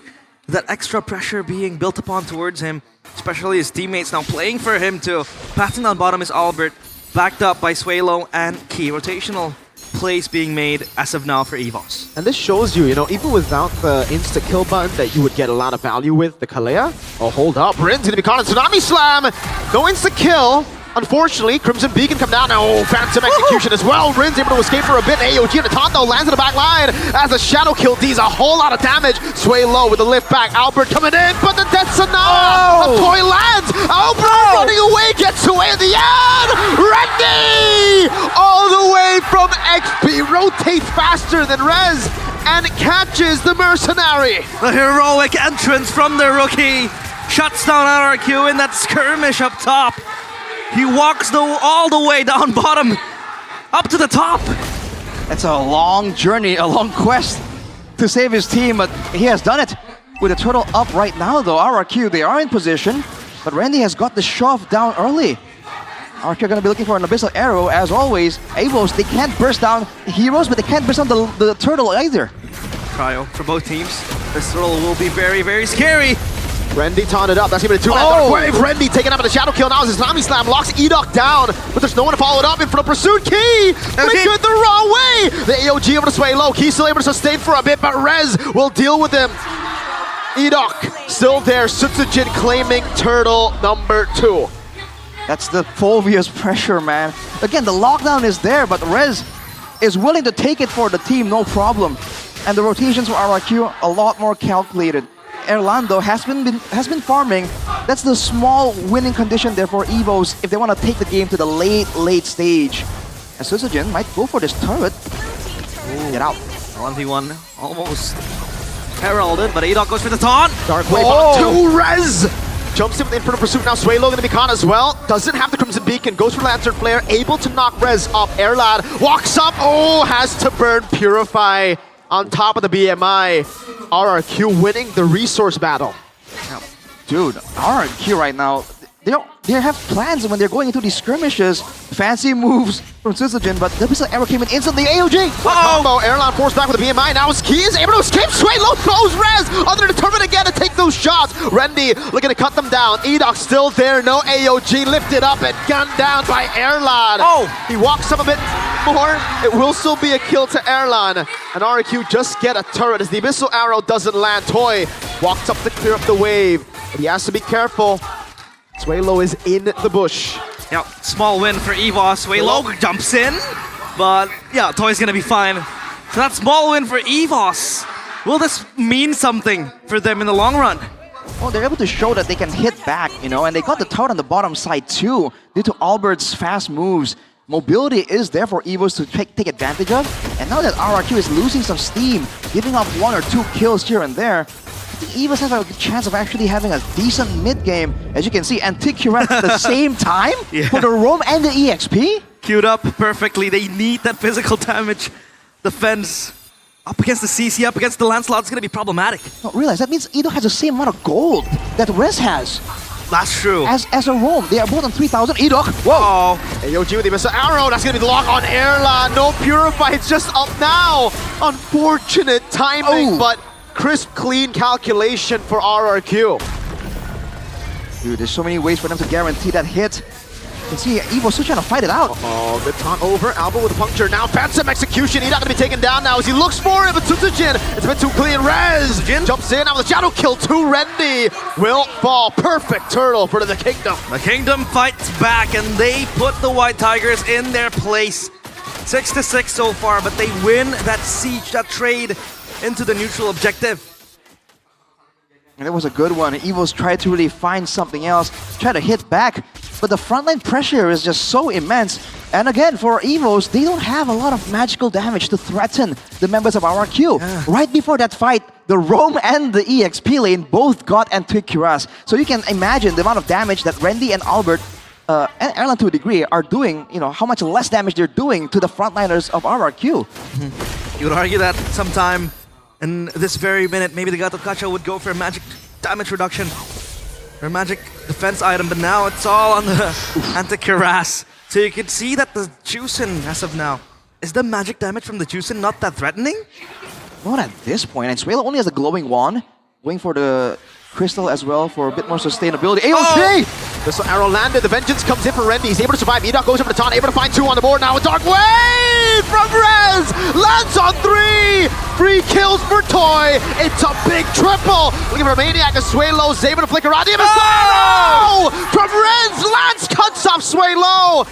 that extra pressure being built upon towards him, especially his teammates now playing for him too. Passing down bottom is Albert, backed up by Swalo and Key. Rotational plays being made as of now for EVOS. And this shows you, even without the insta-kill button that you would get a lot of value with the Kalea. Oh, hold up. Rin's gonna be caught in Tsunami Slam. No insta-kill. Unfortunately, Crimson Beacon come down. Oh, Phantom Execution as well. Rin's able to escape for a bit. AOG on the top though, lands in the back line as a Shadow Kill deals a whole lot of damage. Sway low with the lift back. Albert coming in, but the Death Sonata. A toy lands. Albert running away, gets away in the end. Rendy all the way from XP rotates faster than Rez and catches the Mercenary. The heroic entrance from the rookie shuts down RRQ in that skirmish up top. He walks all the way down bottom Up to the top! It's a long journey, a long quest to save his team, but he has done it. With the turtle up right now though, RRQ, they are in position, but Randy has got the shove down early. RRQ are going to be looking for an Abyssal Arrow, as always. Avos, they can't burst down heroes, but they can't burst down the turtle either. Cryo for both teams. This turtle will be very, very scary. Randy taunted up. That's going to be a 2-man dark wave. Randy taken up in the shadow kill. Now his Islami Slam locks Edok down, but there's no one to follow it up in front of Pursuit. Key flickered the wrong way. The AOG over to Sway Low. Key still able to sustain for a bit, but Rez will deal with him. Edok still there. Sutsujin claiming turtle number 2. That's the Fulvius pressure, man. Again, the lockdown is there, but Rez is willing to take it for the team, no problem. And the rotations for RRQ, a lot more calculated. Erlando has been farming. That's the small winning condition there for Evos if they want to take the game to the late stage. And Sutsujin might go for this turret. Get out. 1v1 almost heralded, but Edok goes for the taunt. Dark Wave on 2, Rez! Jumps in front of Pursuit, now Swaylo going to be caught as well. Doesn't have the Crimson Beacon, goes for Lantern Flare, able to knock Rez up. Erlad walks up, has to burn Purify on top of the BMI. RRQ winning the resource battle. Dude, RRQ right now, they have plans when they're going into these skirmishes. Fancy moves from Sutsujin, but the Abyssal Arrow came in instantly. AOG! Combo, Erlad forced back with the BMI. Now his Key is able to escape. Swaylo throws Rez! Other determined again to take those shots. Randy looking to cut them down. Edok still there. No AOG, lifted up and gunned down by Erlad. He walks up a bit more. It will still be a kill to Erlad. And RRQ just get a turret as the Abyssal Arrow doesn't land. Toy walks up to clear up the wave, but he has to be careful. Swaylo is in the bush. Yeah, small win for Evos. Swaylo jumps in, but yeah, Toy's gonna be fine. So that small win for Evos. Will this mean something for them in the long run? Well, they're able to show that they can hit back, you know, and they got the turret on the bottom side too, due to Albert's fast moves. Mobility is there for Evos to take advantage of, and now that RRQ is losing some steam, giving up 1 or 2 kills here and there, the Evos have a chance of actually having a decent mid-game, as you can see, and Anticurat at the same time for the roam and the EXP. Queued up perfectly. They need that physical damage. Defense up against the CC, up against the Lancelot, it's going to be problematic. No, realize that means Edo has the same amount of gold that Rez has. That's true. As a roam, they are both on 3,000. Edok, whoa! AOG with the Abyssal Arrow, that's gonna be the lock on Erla. No Purify, it's just up now. Unfortunate timing, but crisp, clean calculation for RRQ. Dude, there's so many ways for them to guarantee that hit. You can see Evo still trying to fight it out. Good taunt over. Alba with a puncture. Now Phantom execution. He's not going to be taken down now as he looks for it, but Sutsujin, it's been too clean. Rez jumps in. Now the shadow kill to Rendy. Will fall. Perfect turtle for the Kingdom. The Kingdom fights back, and they put the White Tigers in their place. 6-6 so far, but they win that siege, that trade into the neutral objective. And it was a good one. Evo's tried to really find something else, try to hit back, but the frontline pressure is just so immense. And again, for Evos, they don't have a lot of magical damage to threaten the members of RRQ. Yeah. Right before that fight, the Roam and the EXP lane both got Anticuras. So you can imagine the amount of damage that Randy and Albert, and Erland to a degree, are doing, you know, how much less damage they're doing to the frontliners of RRQ. You would argue that sometime in this very minute, maybe the Gato Kacha would go for a magic damage reduction, or a magic defense item, but now it's all on the Anticuras. So you can see that the Juicin, as of now, is the magic damage from the Juicin not that threatening? Not at this point, and Suelo only has a glowing wand, going for the crystal as well for a bit more sustainability. AOP! This arrow landed, the vengeance comes in for Rendy. He's able to survive. Edok goes over to taunt, able to find 2 on the board. Now a dark wave from Rez! Lands on 3! 3 kills for Toy. It's a big triple. Looking for a Maniac as Suelo's able to flicker out. From Rez! Lance cuts off Suelo!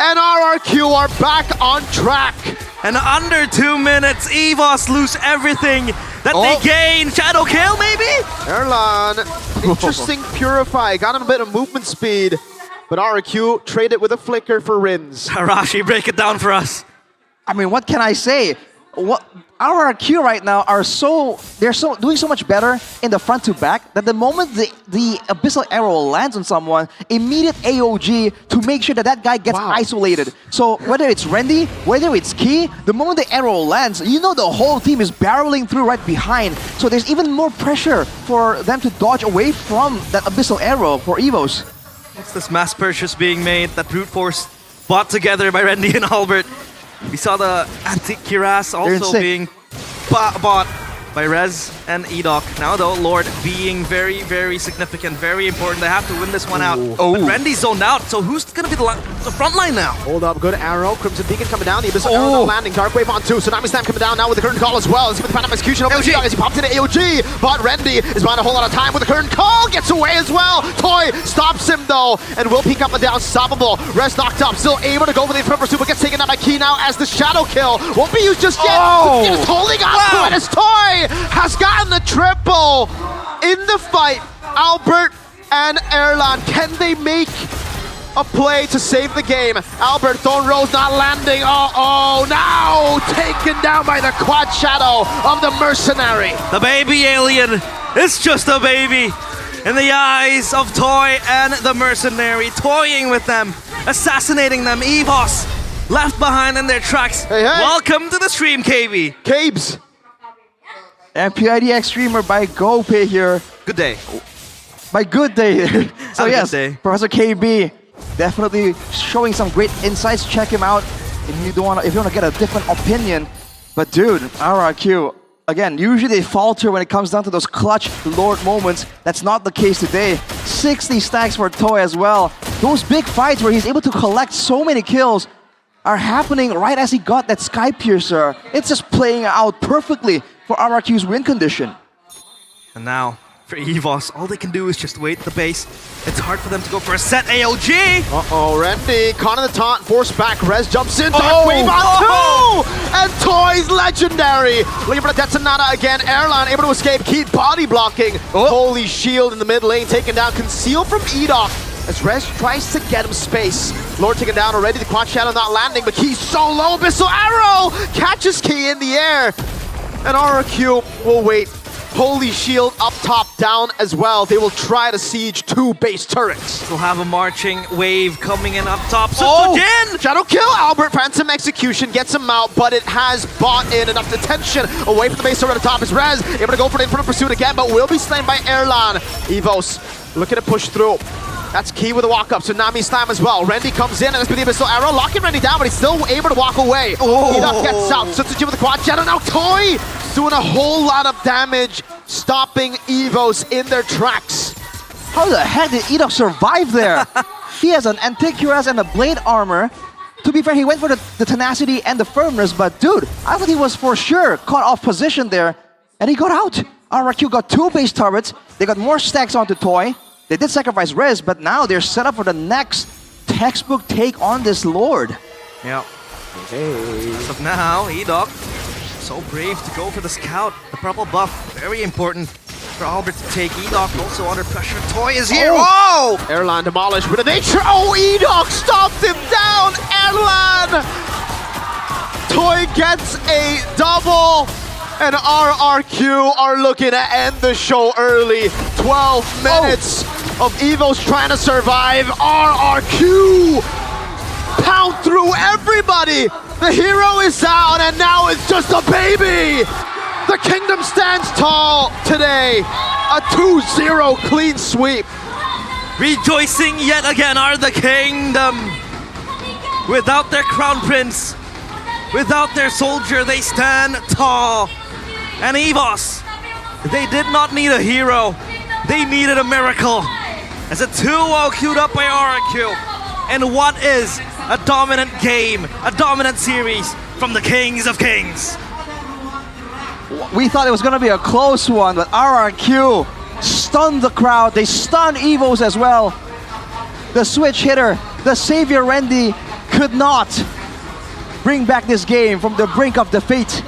And RRQ are back on track. And under 2 minutes, Evos lose everything that they gain. Shadow kill, maybe? Erlan, interesting Purify. Got him a bit of movement speed. But RRQ traded with a flicker for Rins. Harashi, break it down for us. I mean, what can I say? what RRQ right now they're doing so much better in the front to back that the moment the Abyssal Arrow lands on someone, immediate AOG to make sure that guy gets isolated. So whether it's Randy, whether it's Key, the moment the arrow lands, you know the whole team is barreling through right behind. So there's even more pressure for them to dodge away from that Abyssal Arrow for Evos. What's this mass purchase being made? That brute force bought together by Randy and Albert. We saw the antique cuirass also being bought by Rez and Edok. Now though, Lord being very, very significant, very important. They have to win this one out. But Randy's zoned out, so who's going to be the front line now? Hold up, good arrow. Crimson Beacon coming down. The Abyssal Arrow now landing. Dark Wave on 2. Tsunami Slam coming down now with the current call as well. Let's see what the Phantom Execution over AOG as he popped into AOG. But Randy is buying a whole lot of time with the current call. Gets away as well. Toy stops him though and will peek up and down. Stoppable. Rez knocked up. Still able to go for the front pursuit, but gets taken out by Key now as the shadow kill. Won't be used just yet. Just holding on to it as Toy has gotten the triple in the fight. Albert and Erlan, can they make a play to save the game? Albert, Thorn Rose not landing. Now taken down by the quad shadow of the mercenary. The baby alien is just a baby in the eyes of Toy and the mercenary, toying with them, assassinating them. Evos left behind in their tracks. Hey. Welcome to the stream, KB. Cabes. MPL ID X streamer by GoPay here. Good day. By good day. So yes, good day. Professor KB definitely showing some great insights. Check him out if you want to get a different opinion. But dude, RRQ, again, usually they falter when it comes down to those clutch Lord moments. That's not the case today. 60 stacks for Toy as well. Those big fights where he's able to collect so many kills are happening right as he got that Sky Piercer. It's just playing out perfectly for RRQ's win condition. And now, for Evos, all they can do is just wait at the base. It's hard for them to go for a set AOG! Randy caught in the taunt, forced back, Rez jumps in, Dark Wave on 2! And Toy's legendary! Looking for the Detonata again, Erlan able to escape, Keith body blocking. Holy shield in the mid lane, taken down, concealed from Edok. As Rez tries to get him space. Lord taken down already, the quad shadow not landing, but Key's so low, Abyssal Arrow! Catches Key in the air. And RRQ will wait. Holy shield up top, down as well. They will try to siege 2 base turrets. We'll have a marching wave coming in up top. So again! Shadow kill! Albert Phantom Execution gets him out, but it has bought in enough attention away from the base turret at the top. Is Rez able to go for the infinite pursuit again, but will be slain by Erlan. Evos looking to push through. That's Key with a walk-up. Tsunami Slam as well. Randy comes in, and it's with the Abyssal Arrow. Locking Randy down, but he's still able to walk away. Edok gets out. Sutsuji with the quad shadow. Now Toy doing a whole lot of damage, stopping Evos in their tracks. How the heck did Edok survive there? He has an antique cuirass and a blade armor. To be fair, he went for the tenacity and the firmness, but dude, I thought he was for sure caught off position there, and he got out. RRQ got 2 base turrets. They got more stacks onto Toy. They did sacrifice Rez, but now they're set up for the next textbook take on this Lord. Yeah. As of now, Edok, so brave to go for the scout. The purple buff, very important for Albert to take. Edok also under pressure. Toy is here. Whoa! Erlan demolished with a nature. Edok stopped him down. Erlan! Toy gets a double. And RRQ are looking to end the show early. 12 minutes of Evos trying to survive. RRQ pound through everybody. The hero is down, and now it's just a baby. The kingdom stands tall today. A 2-0 clean sweep. Rejoicing yet again are the kingdom. Without their crown prince, without their soldier, they stand tall. And Evos, they did not need a hero. They needed a miracle. As a 2-0 queued up by RRQ. And what is a dominant game, a dominant series from the Kings of Kings? We thought it was going to be a close one, but RRQ stunned the crowd. They stunned Evos as well. The switch hitter, the savior Randy, could not bring back this game from the brink of defeat.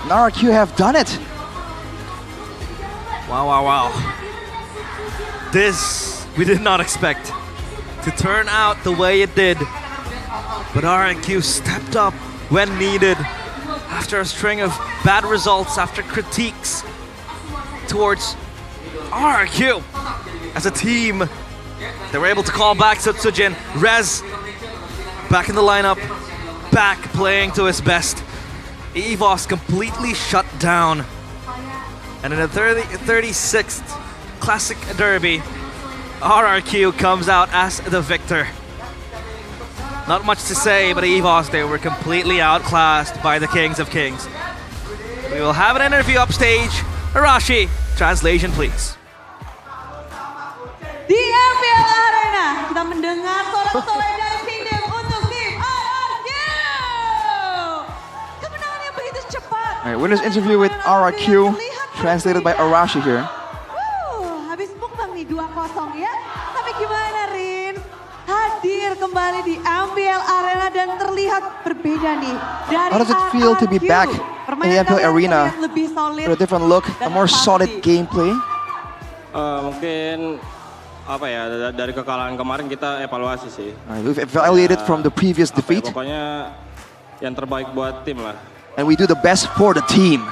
And RRQ have done it. Wow. This we did not expect to turn out the way it did. But RRQ stepped up when needed. after a string of bad results, after critiques towards RRQ as a team, they were able to call back Sutsujin. Rez back in the lineup, back playing to his best. EVOS completely shut down. And in the 36th Classic Derby, RRQ comes out as the victor. Not much to say, but EVOS, they were completely outclassed by the Kings of Kings. We will have an interview upstage. Arashi, translation please. Di MPL Arena, kita mendengar sorak-sorai dari Kingdom untuk tim RRQ. Kemenangan yang begitu cepat. All right, winner's interview with RRQ, translated by Arashi here. Habis mukbang nih 2-0 ya. Tapi gimana Rin? Hadir kembali di MPL Arena dan terlihat berbeda nih. Dari How does it feel to be back in the MPL Arena with a different look, a more solid gameplay? Mungkin apa ya, dari kekalahan kemarin kita evaluasi sih. We've evaluated from the previous defeat. Pokoknya yang terbaik buat tim lah. And we do the best for the team.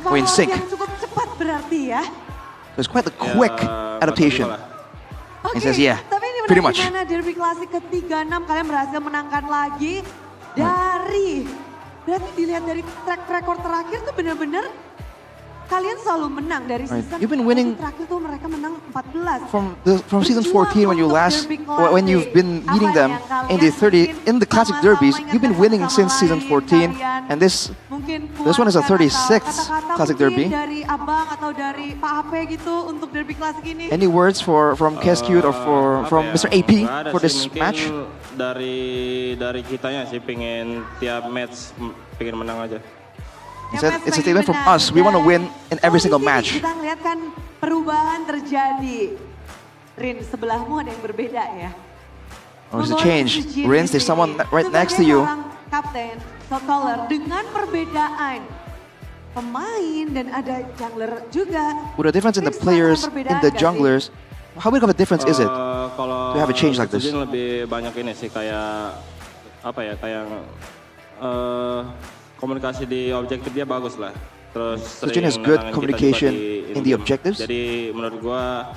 We're in Evaluasi sync. yang cukup cepat berarti ya. It's quite a quick adaptation. He says, yeah, Tapi ini pretty benar much. gimana Derby Classic ke-36 kalian berhasil menangkan lagi dari berarti dilihat dari track record terakhir tuh benar-benar kalian selalu menang dari Right. season You've been winning terakhir tuh mereka menang 14. From season 14 when you've been meeting them in the classic derbies, you've been winning since season 14, and this one is a 36th classic derby. Dari Abang atau dari Pak HP gitu untuk Derby Classic ini. Any words from Keskute or from Mr. AP for this match? Dari kitanya sih pengen tiap match pengen menang aja. He said it's a statement from us. We want to win in every single match. Kita ngeliat kan perubahan terjadi. Rin, sebelahmu ada yang berbeda ya. Oh, there's a change. Rins, there's someone right next to you. Kapten, Sotoler, dengan perbedaan pemain dan ada jungler juga. With a difference in the players, in the junglers, how big of a difference is it to have a change like this? Lebih banyak ini sih kayak apa ya, kayak komunikasi di objektif dia bagus lah. Terus Sutsujin has good communication in the objectives. Jadi menurut gua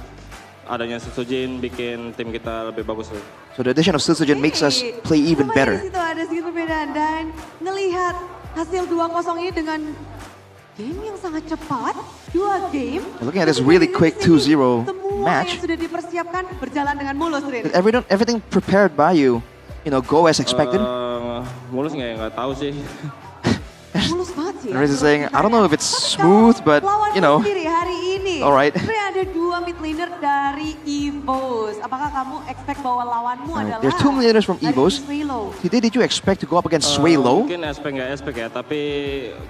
adanya Sutsujin bikin tim kita lebih bagus lah. So the addition of Sutsujin makes us play even better. Di situ ada sedikit perbedaan dan ngelihat hasil 2-0 ini dengan game yang sangat cepat, 2 game. Looking at this really quick 2-0 match, yang sudah dipersiapkan berjalan dengan mulus, Rin. everything prepared by you, go as expected. Mulus nggak tahu sih. Mulus banget sih. Riz is saying, I don't know if it's smooth, but sendiri hari ini. Alright. Ada 2 mid laner dari EVOS. Apakah kamu expect bahwa lawanmu adalah There's 2 millionaires from EVOS. Did you expect to go up against Swaylo? Mungkin expect ya, tapi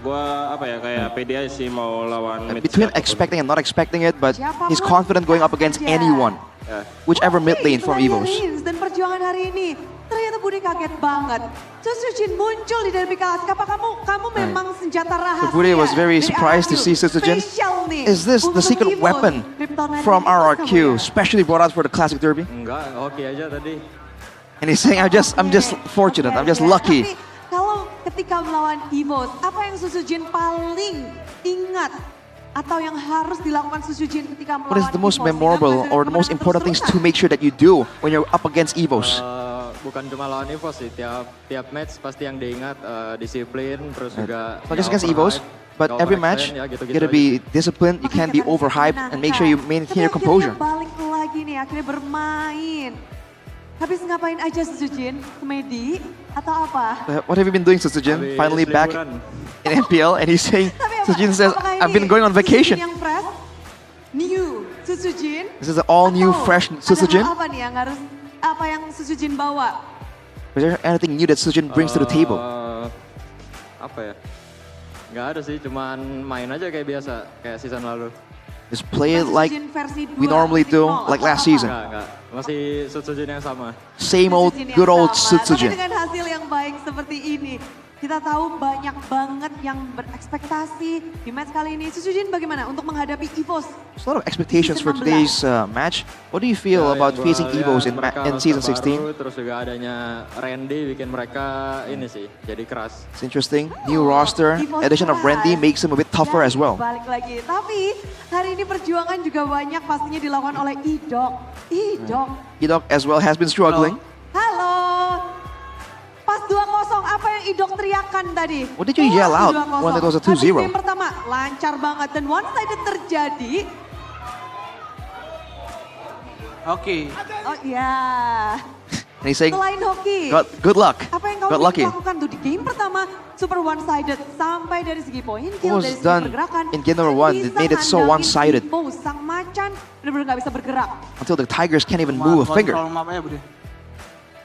gua apa ya kayak pede aja sih mau lawan mid. Between expecting and not expecting it, but he's confident going up against anyone, whichever mid lane from EVOS. Dan perjuangan hari ini ternyata Budi kaget banget. Sutsujin muncul di Derby Classic. Apa kamu memang senjata rahasia? So Budi was very surprised to see Sutsujin. Is this the secret weapon from RRQ, especially brought out for the Classic Derby? Enggak, oke aja tadi. And he's saying, I'm just fortunate, I'm just lucky. Tapi kalau ketika melawan EVOS, apa yang Sutsujin paling ingat atau yang harus dilakukan Sutsujin ketika melawan What is the most EVOS? memorable or the most important things to make sure that you do when you're up against EVOS? Bukan cuma lawan EVOS sih, tiap match pasti yang diingat disiplin, terus juga Not just against EVOS, but every match you gotta be disciplined, you can't be overhyped, and make sure you maintain your composure. Balik lagi nih, akhirnya bermain. Habis ngapain aja Sutsujin? Komedi atau apa? What have you been doing, Sutsujin? Finally back in MPL, and he's saying, Sutsujin says, I've been going on vacation. Yang fresh, new Sutsujin. This is an all new, fresh Sutsujin. Apa nih yang harus apa yang Sutsujin bawa? Is there anything new that Sutsujin brings to the table? Apa ya? Nggak ada sih, cuman main aja kayak biasa, kayak season lalu. Just play it like we normally do, like last season. Nggak. Masih Sutsujin yang sama. Same old, good old Sutsujin. Dengan hasil yang baik seperti ini, Kita tahu banyak banget yang berekspektasi di match kali ini. Susujin bagaimana untuk menghadapi EVOS? There's a lot of expectations for today's match. What do you feel about facing EVOS in Season 16? Baru, terus juga adanya Randy bikin mereka ini sih jadi keras. It's interesting. New roster, addition of Randy makes him a bit tougher as well. Balik lagi. Tapi hari ini perjuangan juga banyak pastinya dilakukan oleh Idok. Idok as well has been struggling. Halo. Pas 2-0, apa yang Idok teriakan tadi? What did you yell out when it was a 2-0? Habis game pertama, lancar banget. Dan one-sided terjadi. Oke. Oh iya. And he's saying, Selain hoki, good luck. apa yang Got kamu lucky. lakukan tuh di game pertama? Super one-sided. Sampai dari segi poin, kill, What was dari segi done pergerakan. in game number 1 that made it so one-sided Sang macan benar-benar gak bisa bergerak. until the Tigers can't even move a finger. Kontrol mapnya, Budi.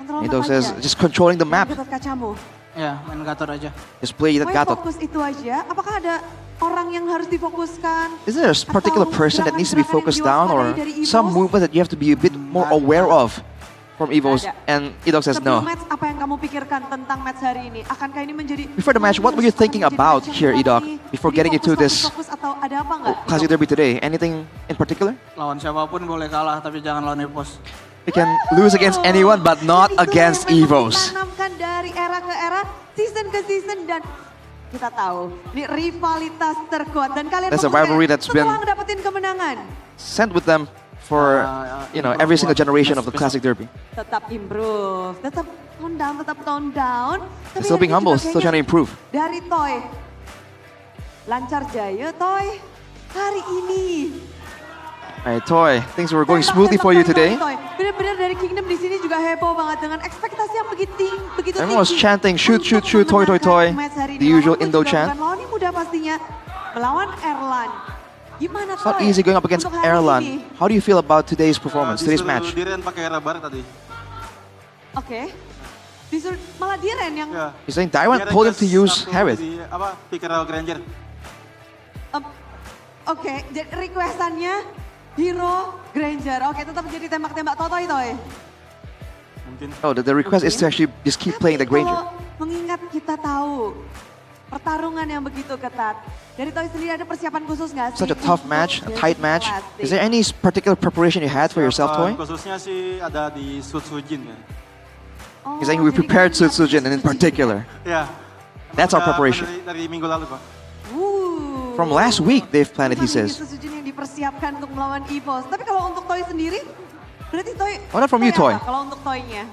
Kontrol Idok map says, aja. just controlling the map. Gatot kacamu. Ya, main Gator aja. Just play that Poin Gatot. fokus itu aja. Apakah ada orang yang harus difokuskan? Is there a particular person that needs to be focused down or some movement that you have to be a bit more aware of from EVOS? And Idok says Sebelum no. match, apa yang kamu pikirkan tentang match hari ini? Akankah ini menjadi Before the match, what were you thinking about here, Idok? Before getting into this fokus atau ada apa nggak? Classic Derby today? Anything in particular? Lawan siapapun boleh kalah, tapi jangan lawan EVOS. We can lose against anyone, but not against EVOS. Tanamkan dari era ke era, season ke season, dan kita tahu ini rivalitas terkuat dan kalian That's a membuktikan rivalry that's been setelah ngedapetin kemenangan sent with them for every single generation of the Classic Derby. tetap improve, tetap tone down. Tapi Still being ini humble, juga still trying to kayaknya improve. Dari Toy, lancar jaya Toy hari ini. Alright, Toy, things were going smoothly for you today. Benar-benar dari Kingdom di sini juga heboh banget dengan ekspektasi yang begitu tinggi. Everyone was chanting, shoot, shoot, shoot, Toy, Toy, Toy. The usual Indo chant. Lawan ini mudah pastinya, melawan Erlan. Gimana It's not Toy? easy going up against untuk hari Erlan. ini? How do you feel about today's performance, today's match? Diren pakai era baru tadi. Oke. Disuruh malah Diren yang He's saying Daiwan told him to use Harith. Apa? Pick Rail Granger. oke, jadi requestannya Hero Granger. Oke, tetap jadi tembak-tembak Totoy Toy. Oh, the request is to actually just keep playing the Granger. Kalau mengingat kita tahu pertarungan yang begitu ketat. Dari Toy sendiri ada persiapan khusus nggak sih? Such a tough untuk match, a build tight match. plastik? Is there any particular preparation you had for yourself, Toy? Khususnya sih ada di Sujin ya. He's saying we prepared Sujin and in particular. Ya. That's our Udah preparation. Dari minggu lalu, Pak. From last week, they've planned it, he says. Sujin yang dipersiapkan untuk melawan EVOS. Tapi kalau untuk Toy sendiri, berarti Toy. What about from you, Toy? apa Kalau untuk Toy-nya.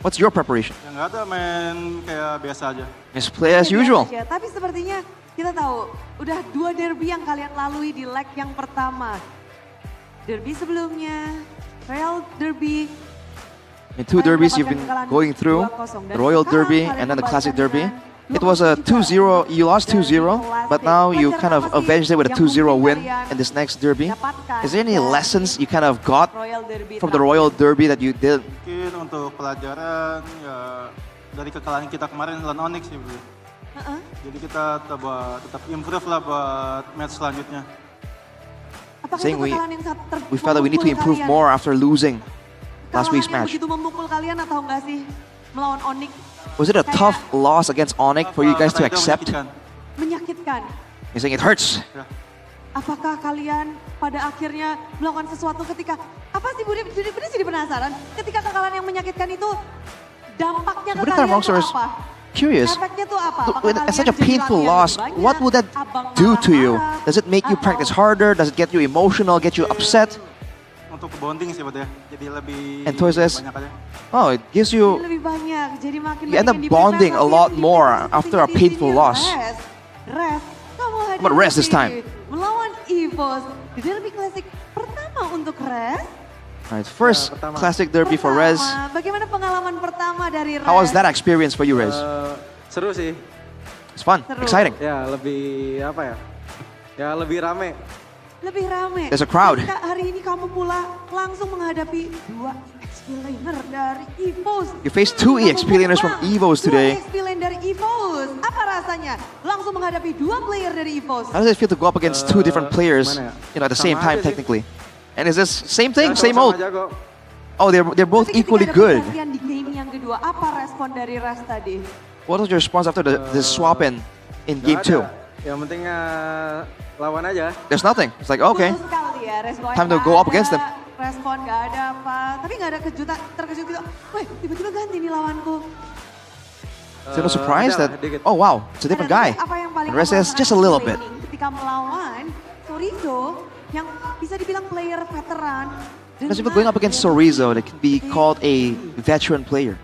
What's your preparation? Ya nggak ada, main kayak biasa aja. Just play as usual. Ya, tapi sepertinya kita tahu udah 2 derby yang kalian lalui di leg yang pertama. Derby sebelumnya, Royal Derby. In 2 derbies you've been going through, the Royal Derby and then the Classic Derby. It was a 2-0, you lost 2-0, but now you kind of avenged it with a 2-0 win in this next derby. Is there any lessons you kind of got from the Royal Derby that you did? Mungkin untuk pelajaran ya dari kekalahan kita kemarin lawan Onyx sih, Bro. Jadi kita tetap improve lah buat match selanjutnya. Saying we felt that we need to improve more after losing last week's match. Begitu memukul kalian atau enggak sih melawan Onyx? Was it a tough loss against Onyx for you guys to accept? Menyakitkan. He's saying it hurts. Apakah kalian pada akhirnya melakukan sesuatu ketika apa sih Budi jadi penasaran ketika kekalahan yang menyakitkan itu dampaknya ke Budi kalian Karmongso itu is apa? curious. Efeknya tuh apa? Apakah With kalian such a jadi painful latihan loss, lebih what banyak? would that Abang do to you? marah-marah? Does it make you practice harder? Does it get you emotional, get you upset? Untuk bonding sih, Bud ya. Jadi lebih And Toy says, banyak aja. oh, it gives Jadi you, lebih banyak, jadi makin you end up banyak yang bonding a diprepare, lot makin more diprepare, after a painful loss. Rest, kamu hadir about rest di this time? sini melawan EVOS di Derby Classic pertama untuk Rest. Alright, first Classic Derby for Rez. Bagaimana pengalaman pertama dari Rez? How was that experience for you, Rez? Seru sih. It's fun, exciting. Ya lebih apa ya? Ya lebih rame. Lebih rame. There's a crowd. Ketika hari ini kamu pula langsung menghadapi 2 EXP laner dari EVOS. You faced 2 EXP laners from EVOS today. 2 EXP lane dari EVOS. Apa rasanya langsung menghadapi 2 player dari EVOS? How does it feel to go up against 2 different players, at the same time technically? And is this same thing, same old? Oh, they're both Tapi ketika equally ada good. pergantian di game yang kedua, apa respon dari Ras tadi? What was your response after the swap in game 2? Yang penting lawan aja. There's nothing. It's like, okay, Betul sekali ya, respon time to nggak go up ada, against them. Respon nggak ada apa, tapi nggak ada terkejut gitu. Wih, tiba-tiba ganti nih lawanku. So no surprise that, oh wow, it's a different guy. Apa yang paling And Rez says just a little bit. ketika melawan Chorizo yang bisa dibilang player veteran. Because if you're going up against Chorizo, that can be called a veteran player.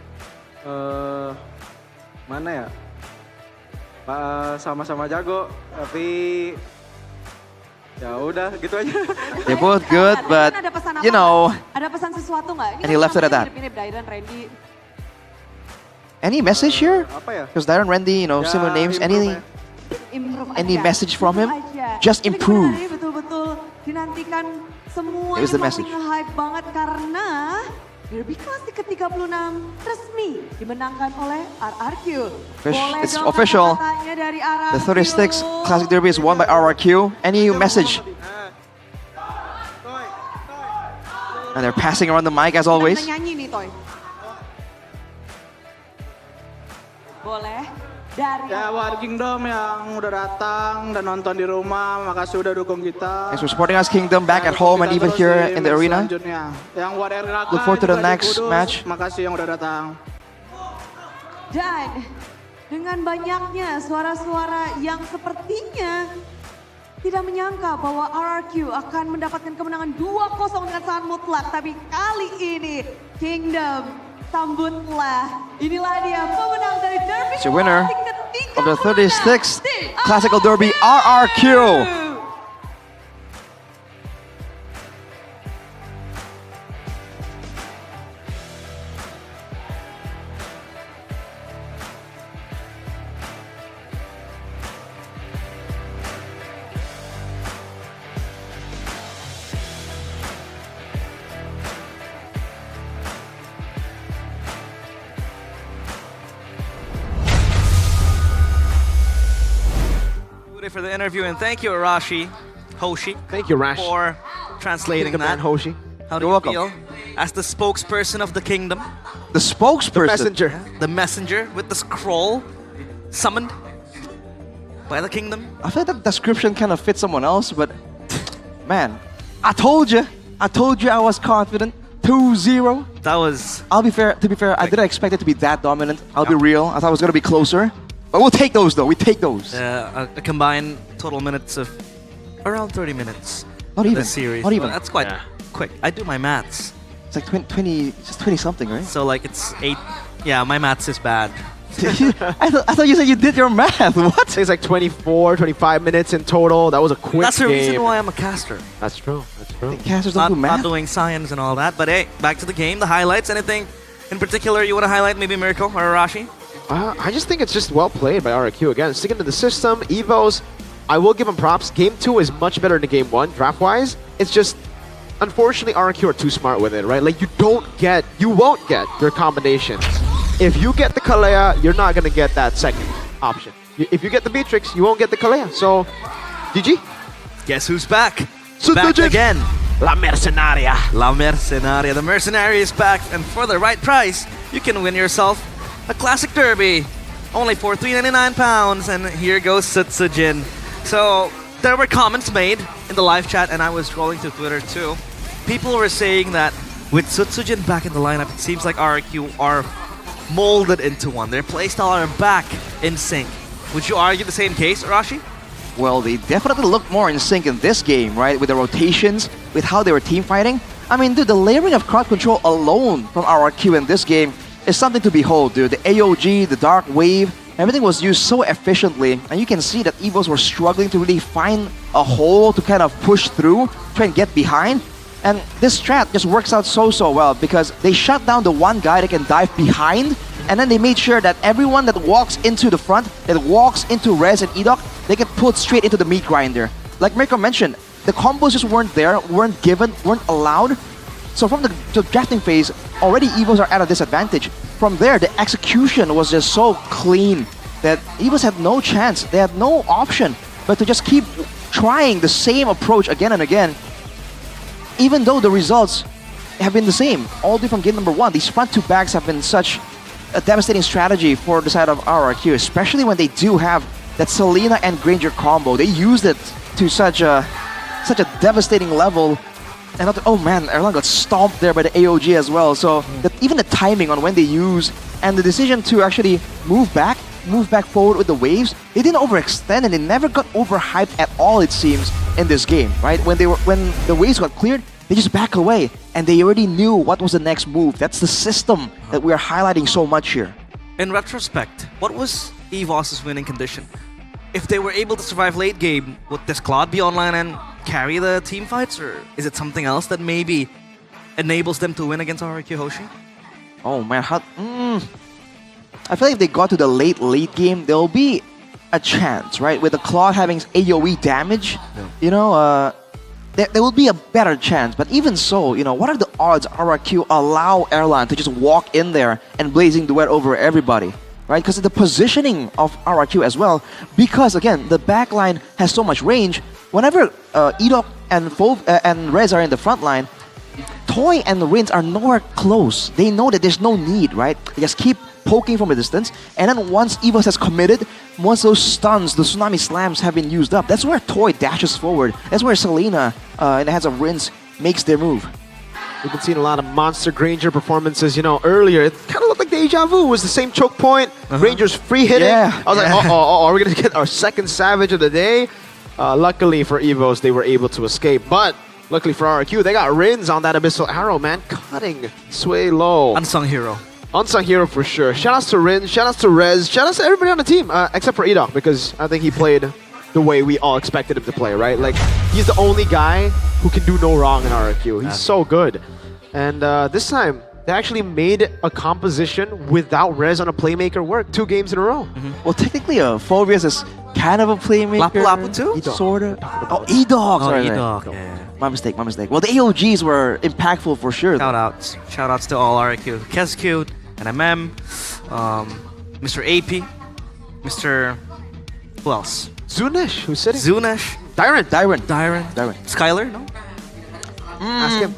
Mana ya? Sama-sama jago, tapi ya udah gitu aja. They're both good, but Ada pesan apa you know, Ada pesan sesuatu nggak? And he left it at that. Mirip-mirip Dairon, Randy. any message here? Apa ya? Because Darren, Randy, you know, similar names. Any message from him? Just improve. Ini betul-betul dinantikan semuanya. Here's the message. Hype banget karena Derby Classic ke-36 resmi dimenangkan oleh RRQ. Boleh It's dong official. kata-katanya dari RRQ. The 36 Classic Derby is won by RRQ. Any message? And they're passing around the mic as always. Kita nyanyi nih, Toy. Boleh. Dari Ya buat Kingdom yang udah datang dan nonton di rumah, makasih udah dukung kita. Thanks for supporting us, Kingdom, back at home and even here in the arena. Selanjutnya, yang buat RRQ Look forward to the juga di next Kudus, match. Makasih yang udah datang. Dan dengan banyaknya suara-suara yang sepertinya tidak menyangka bahwa RRQ akan mendapatkan kemenangan 2-0 dengan sangat mutlak. Tapi kali ini Kingdom sambutlah. Inilah dia pemenang dari Derby It's your winner Classic of the ke-36 36th Classical Derby, RRQ. For the interview, and thank you, Arashi, Hoshi. Thank you, Rash. For translating Thank you, that. man, Hoshi. How do You're you welcome. feel as the spokesperson of the kingdom? The spokesperson? messenger. The messenger with the scroll summoned by the kingdom. I feel like that description kind of fits someone else, but man, I told you I was confident. 2-0. That was... To be fair, I didn't expect it to be that dominant. I'll be real. I thought it was going to be closer. But we'll take those though. We take those. A combined total minutes of around 30 minutes. Not for even. The series. Not even. Well, that's quite quick. I do my maths. It's like 20 something, right? So like it's 8. Yeah, my maths is bad. I thought you said you did your math. What? It's like 24, 25 minutes in total. That was a quick That's the game. reason why I'm a caster. That's true. That's true. Casters don't do math. Not doing science and all that. But hey, back to the game. The highlights. Anything in particular you want to highlight? Maybe Miracle or Arashi? I just think it's just well played by RRQ. Again, sticking to the system. Evos, I will give them props. Game 2 is much better than Game 1, draft-wise. It's just, unfortunately, RRQ are too smart with it, right? Like, you won't get your combinations. If you get the Kalea, you're not going to get that second option. If you get the Beatrix, you won't get the Kalea. So, GG. Guess who's back? So Back again. La Mercenaria. La Mercenaria. The Mercenary is back, and for the right price, you can win yourself a Classic Derby, only for £399, and here goes Sutsujin. So there were comments made in the live chat, and I was scrolling through Twitter too. People were saying that with Sutsujin back in the lineup, it seems like RRQ are molded into one. Their playstyle are back in sync. Would you argue the same case, Arashi? Well, they definitely looked more in sync in this game, right? With the rotations, with how they were team fighting. I mean, dude, the layering of crowd control alone from RRQ in this game is something to behold, dude. The AOG, the Dark Wave, everything was used so efficiently, and you can see that Evos were struggling to really find a hole to kind of push through, try and get behind. And this strat just works out so well because they shut down the one guy that can dive behind, and then they made sure that everyone that walks into the front, that walks into Rez and Edok, they get pulled straight into the meat grinder. Like Mirko mentioned, the combos just weren't there, weren't given, weren't allowed. So from the drafting phase, already Evos are at a disadvantage. From there, the execution was just so clean that Evos had no chance. They had no option but to just keep trying the same approach again and again, even though the results have been the same all the way from game number 1. These front two backs have been such a devastating strategy for the side of RRQ, especially when they do have that Selena and Granger combo. They used it to such a devastating level. And oh man, Erlang got stomped there by the AOG as well. So that even the timing on when they use and the decision to actually move back forward with the waves, they didn't overextend and they never got overhyped at all, it seems, in this game, right? When the waves got cleared, they just back away and they already knew what was the next move. That's the system that we are highlighting so much here. In retrospect, what was EVOS's winning condition? If they were able to survive late game, would this Claude be online and carry the team fights, or is it something else that maybe enables them to win against RRQ Hoshi? Oh man, I feel like if they got to the late game, there'll be a chance, right? With the Claude having AoE damage, you know, there will be a better chance. But even so, you know, what are the odds RRQ allow Erlang to just walk in there and blazing duet over everybody? Right, because of the positioning of RRQ as well. Because again, the backline has so much range. Whenever Edok and Rez are in the front line, Toy and Rins are nowhere close. They know that there's no need, right? They just keep poking from a distance. And then once EVOS has committed, once those stuns, the Tsunami Slams have been used up, that's where Toy dashes forward. That's where Selena, in the hands of Rins, makes their move. We've been seeing a lot of Monster Granger performances, you know, earlier. It kind of looked like Deja Vu. It was the same choke point. Granger's free hitting. I was like, are we going to get our second Savage of the day? Luckily for EVOS, they were able to escape. But luckily for RRQ, they got Rins on that Abyssal Arrow, man. Cutting Sway low. Unsung hero. Unsung hero for sure. Shoutouts to Rins, shoutouts to Rez, shoutouts to everybody on the team, except for Edok, because I think he played the way we all expected him to play, right? Like, he's the only guy who can do no wrong in RRQ. He's so good. And this time, they actually made a composition without Rez on a playmaker work 2 games in a row. Well, technically, Phobius is kind of a playmaker. Lapu too? Sort of. Oh, Edok. Sorry, Edok, yeah. My mistake. Well, the AOGs were impactful for sure. Shoutouts to all RRQ. Kescute, NMM, Mr. AP, Mr. Who else? Zunesh, who's sitting? Zunesh. Dyron. Skylar, no? Ask him.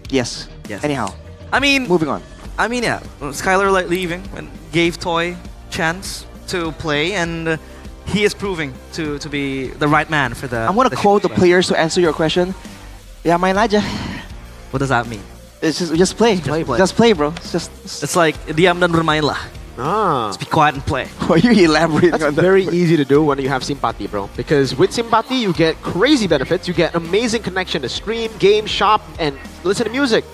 Yes. Anyhow. I mean, moving on. I mean, yeah. Skylar leaving and gave Toy chance to play, and he is proving to be the right man for the. I'm gonna quote the players to answer your question. Yeah, main aja. What does that mean? It's just play. Just play, bro. It's like diam dan bermainlah. Just be quiet and play. Why are you elaborating That's on that? very easy to do when you have Simpati, bro. Because with Simpati, you get crazy benefits. You get amazing connection to stream, game, shop, and listen to music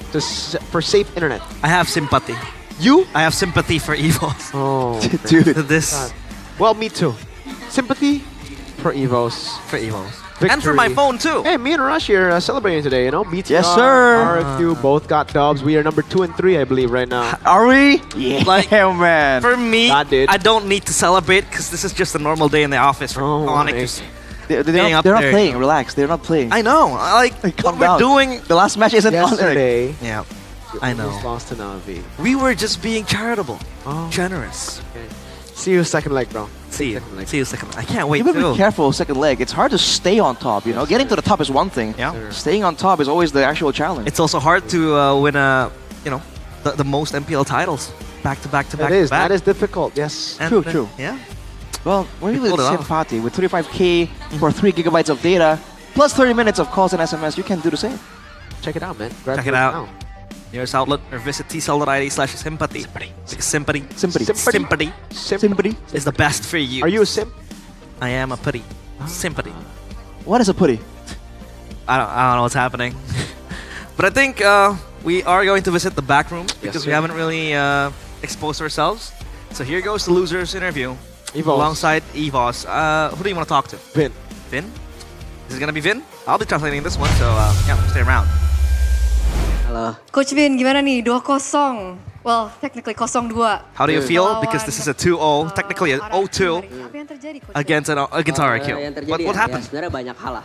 for safe internet. I have sympathy. You? I have sympathy for EVOS. Oh, dude. This. Well, me too. Sympathy for EVOS. Victory. And for my phone too. Hey, me and Rush here celebrating today, you know? BTR, Yes, sir. RFQ both got dubs. We are number 2 and 3, I believe, right now. Are we? Yeah, Like, man. For me, God, dude. I don't need to celebrate because this is just a normal day in the office for Onyx. They're not playing. Relax. They're not playing. I know. Like, what we're doing. The last match isn't Yesterday, Yeah, you I know. almost lost to Navi. We were just being charitable, generous. Okay. See you second leg, bro. See you second. I can't wait You better too. be careful second leg. It's hard to stay on top, you know? Getting to the top is one thing. Yeah. Staying on top is always the actual challenge. It's also hard to win the most MPL titles back to back. That is difficult, yes. And, True. Yeah. Well, we're We with pulled it off. Simpati. With 35k for 3 gigabytes of data, plus 30 minutes of calls and SMS, you can do the same. Check it out, man. Check it out. Nearest outlet or visit tcell.id/sympathy. Sympathy is the best for you. Are you a simp? I am a putty. Sympathy. What is a putty? I don't know what's happening. But I think we are going to visit the back room because we haven't really exposed ourselves. So here goes the losers interview alongside EVOS. Who do you want to talk to? Vin. Vin? Is it going to be Vin? I'll be translating this one, so yeah, stay around. Halo. Coach Vin, gimana nih? 2-0. Well, technically 0-2. How do you feel? Because this is a 2-0, technically an 0-2 Apa yang terjadi, Coach? against RRQ. Yang terjadi What ya, happened? sebenarnya banyak hal lah.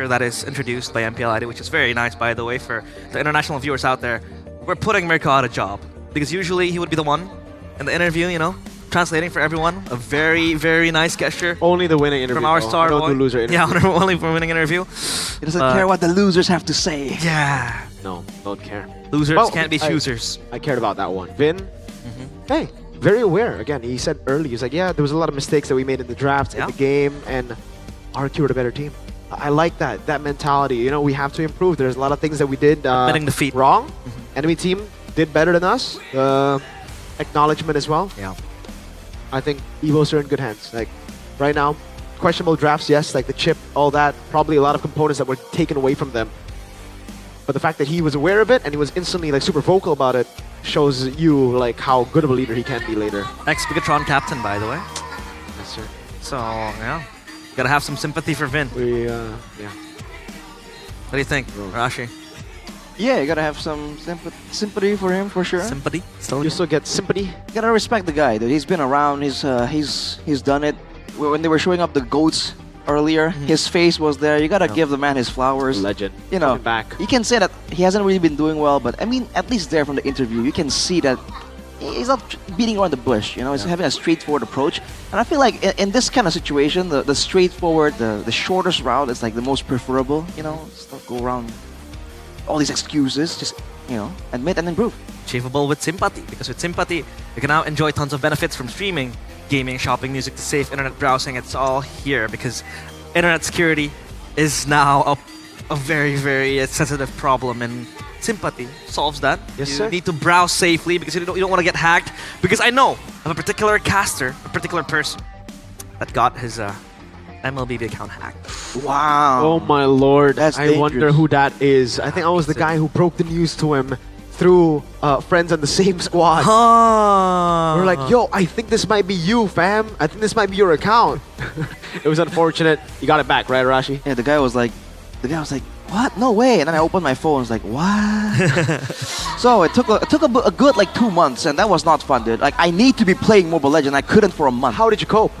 feature that is introduced by MPL ID, which is very nice, by the way, for the international viewers out there. we're putting Mirko out of job. Because usually he would be the one in the interview, you know, translating for everyone. A very, very nice gesture. Only the winning interview. From our star don't boy. do loser interview. Yeah, only for winning interview. He doesn't care what the losers have to say. Yeah. No, don't care. Losers can't be choosers. I cared about that one. Vin, hey, very aware. Again, he said early, he's like, yeah, there was a lot of mistakes that we made in the draft, in the game, and RQ were the better team. I like that mentality. You know, we have to improve. There's a lot of things that we did Admitting defeat. wrong. Enemy team did better than us. Acknowledgement as well. Yeah. I think Evos are in good hands. Like, right now, questionable drafts, yes, like the chip, all that, probably a lot of components that were taken away from them. But the fact that he was aware of it and he was instantly like super vocal about it shows you like how good of a leader he can be later. Ex-Bigatron captain, by the way. Yes, sir. So, yeah. Gotta have some sympathy for Vin. Yeah. What do you think, Rashi? Yeah, you gotta have some sympathy for him for sure. Sympathy? You still get sympathy? You gotta respect the guy, dude. He's been around. He's done it. When they were showing up the goats earlier, his face was there. You gotta give the man his flowers. Legend. You know, Coming back. you can say that he hasn't really been doing well, but I mean, at least there from the interview, you can see that he's not beating around the bush. You know, he's having a straightforward approach. And I feel like in this kind of situation, the straightforward, the shortest route is like the most preferable. You know, just not go around all these excuses. Just, you know, admit and improve. Achievable with sympathy, because with sympathy, you can now enjoy tons of benefits from streaming, gaming, shopping, music to safe, internet browsing. It's all here because internet security is now a very, very sensitive problem, and sympathy solves that. Yes, you sir. need to browse safely because you don't want to get hacked. Because I know of a particular caster, a particular person that got his MLBB account hacked. Wow. Oh my lord. That's I wonder dangerous. who that is. I think I was the guy who broke the news to him through friends on the same squad. We're like, yo, I think this might be you, fam. I think this might be your account. It was unfortunate. You got it back, right, Rashi? Yeah, the guy was like, what? No way. And then I opened my phone. I was like, what? So it took a good like 2 months, and that was not fun, dude. Like, I need to be playing Mobile Legends. I couldn't for a month. How did you cope?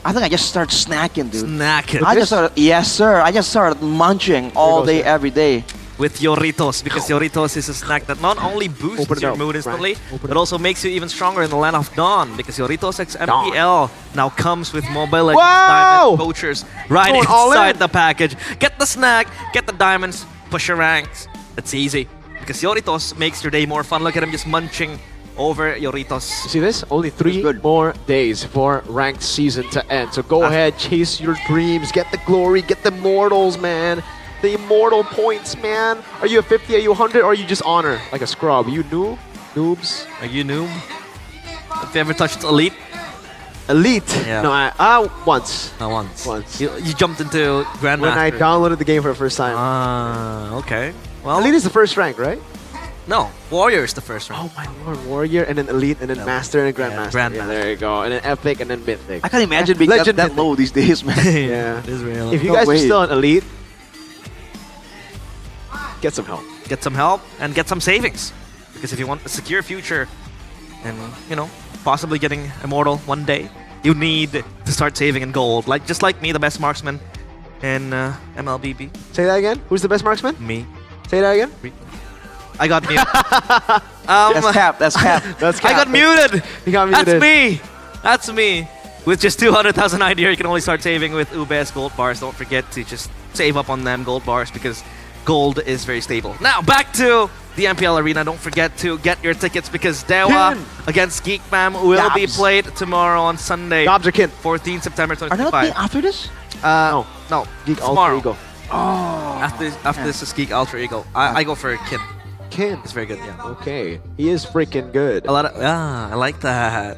I think I just started snacking, dude. Snacking. I just started, yes, sir. I just started munching all day, every day. With Yoritos, because Yoritos is a snack that not only boosts your mood instantly, but also makes you even stronger in the land of Dawn, because Yoritos X MPL now comes with Mobile Legends Diamond vouchers right inside the package. Get the snack, get the diamonds, push your ranks. It's easy, because Yoritos makes your day more fun. Look at him just munching over Yoritos. You see this? Only 3 more days for ranked season to end. So go ahead, chase your dreams, get the glory, get the immortals, man. The immortal points, man. Are you a 50? Are you 100? Or are you just honor? Like a scrub? You noob? Noobs? Are you noob? Have you ever touched Elite? Elite? Yeah. No, once. Not once. Once. You jumped into Grandmaster. When I downloaded the game for the first time. Okay. Well, Elite is the first rank, right? No, Warrior is the first rank. Oh my lord, Warrior, and then Elite, and then Master, and then Grandmaster. Grandmaster. Yeah, there you go. And then Epic, and then Mythic. I can't imagine being that low these days, man. Yeah. It is real. If you guys are still on Elite, get some help. Get some help and get some savings. Because if you want a secure future and, you know, possibly getting immortal one day, you need to start saving in gold. Just like me, the best marksman in MLBB. Say that again. Who's the best marksman? Me. Say that again. I got muted. That's cap. That's cap. That's cap. I got muted. He got muted. That's me. That's me. With just 200,000 IDR, you can only start saving with UBS gold bars. Don't forget to just save up on them gold bars because gold is very stable. Now, back to the MPL Arena. Don't forget to get your tickets because Dewa against Geek Fam will be played tomorrow on Sunday. 14 September 2025. Are they not playing after this? No. Geek tomorrow. Alter Ego. Oh. After this is Geek Alter Ego. I go for Kin. Kin. He's very good, yeah. Okay. He is freaking good. I like that.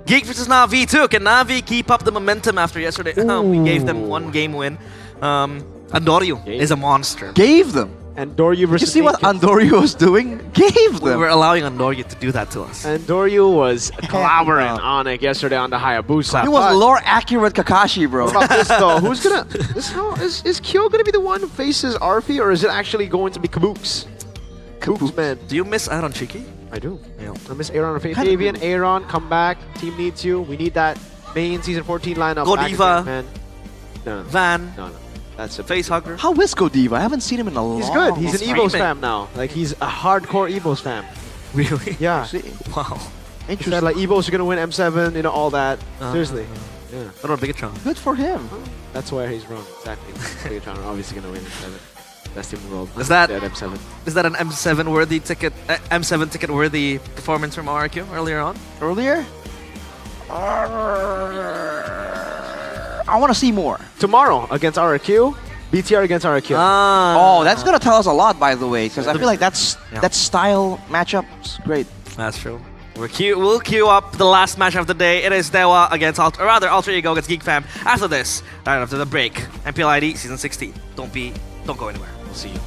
Geek versus Na'Vi too. Can Na'Vi keep up the momentum after yesterday? We gave them 1 game win. Andoryu is a monster. Gave them? Andoryu versus You see what Andoryu was doing? Gave them. We were allowing Andoryu to do that to us. Andoryu was clobbering Onyx yesterday on the Hayabusa. He was lore accurate Kakashi, bro. What about this though? Who's gonna? Is Kyo gonna be the one who faces Arfi, or is it actually going to be Kabooks? Kabooks, man. Do you miss out on Chiki? I do. Yeah. I miss Aaron and Fabian. Aaron, come back. Team needs you. We need that main season 14 lineup. Godiva. Man. No. Van. No. That's a face hugger. How is Godiva? I haven't seen him in a long He's good. He's an Evos screaming. fam now. Like he's a hardcore Evos fam. Really? Yeah. Wow. He said like Evos are gonna win M7, you know, all that. Seriously. Yeah. What about Bigatron? Good for him. That's where he's wrong. Exactly. Bigatron are obviously gonna win M7. Best team in the world. Is that at M7? Is that an M7 worthy ticket? M7 ticket worthy performance from RRQ earlier on? Earlier? I want to see more. Tomorrow against RRQ, BTR against RRQ. Oh, that's gonna tell us a lot, by the way, because I feel like that style matchup's great. That's true. We'll queue up the last match of the day. It is Dewa against Alter Ego against Geek Fam. After this, right after the break, MPL ID Season 16. Don't go anywhere. We'll see you.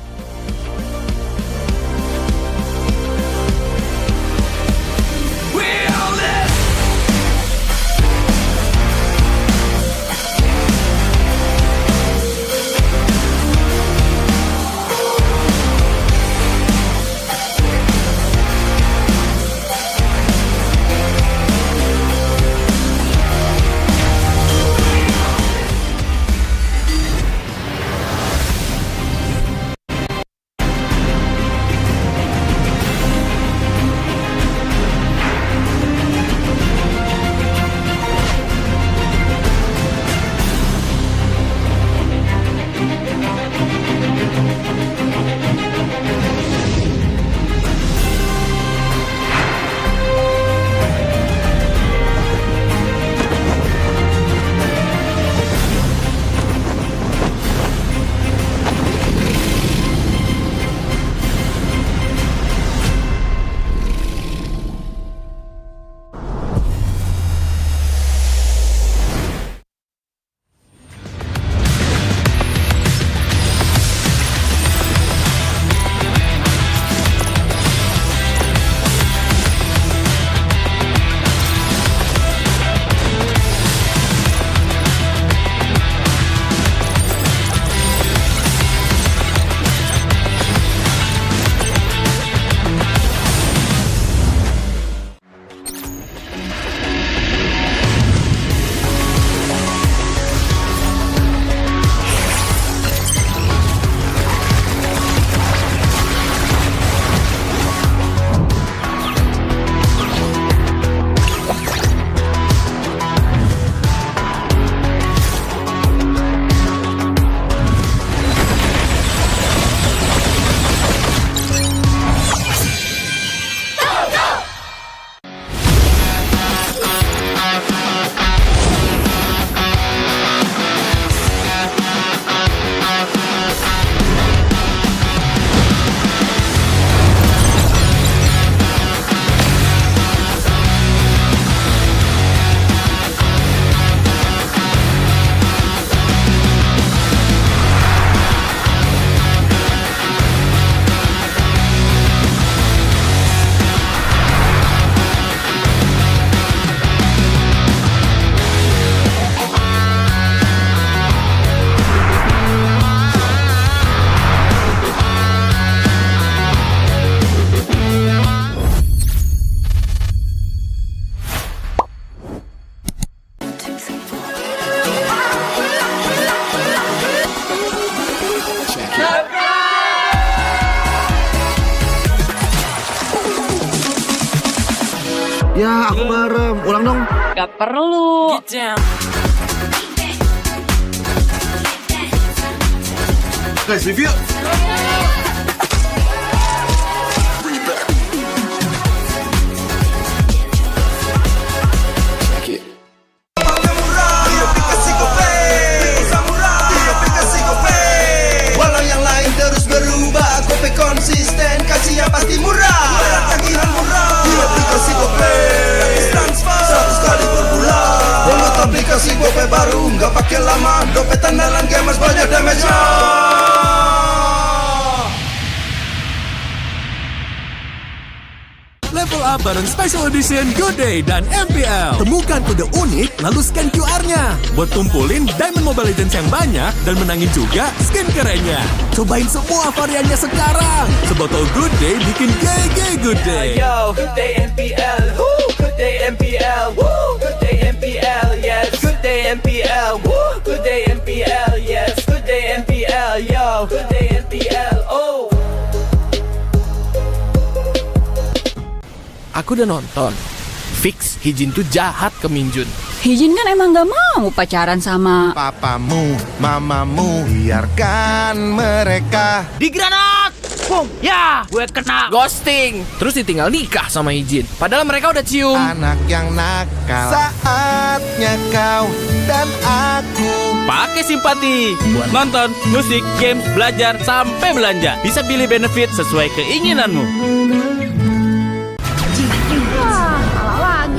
Ya, aku bareng. Ulang dong. Gak perlu. Guys, review. Walau yang lain terus berubah, Gope konsisten, kasih yang pasti murah. Tagihan murah, di aplikasi Gope, gratis transfer 100 kali per bulan. Download aplikasi Gope baru, nggak pakai lama. Dompet andalan gamers banyak damage-nya. Level up bareng Special Edition Good Day dan MPL. Temukan kode unik, lalu scan QR-nya. Buat kumpulin Diamond Mobile Legends yang banyak dan menangin juga skin kerennya. Cobain semua variannya sekarang. Sebotol Good Day bikin GG Good Day. Yo, Good Day MPL, woo, Good Day MPL, woo, Good Day MPL, yes, Good Day MPL, woo, Good Day MPL, yes, Good Day MPL. yo. Good day MPL. Oh. Aku udah nonton. Fix Hijin tuh jahat ke Minjun. Hijin kan emang gak mau pacaran sama papamu, mamamu, biarkan mereka digranat. Boom, ya, gue kena ghosting. Terus ditinggal nikah sama Hijin. Padahal mereka udah cium. Anak yang nakal. Saatnya kau dan aku pakai simpati buat nonton, musik, games, belajar, sampai belanja. Bisa pilih benefit sesuai keinginanmu.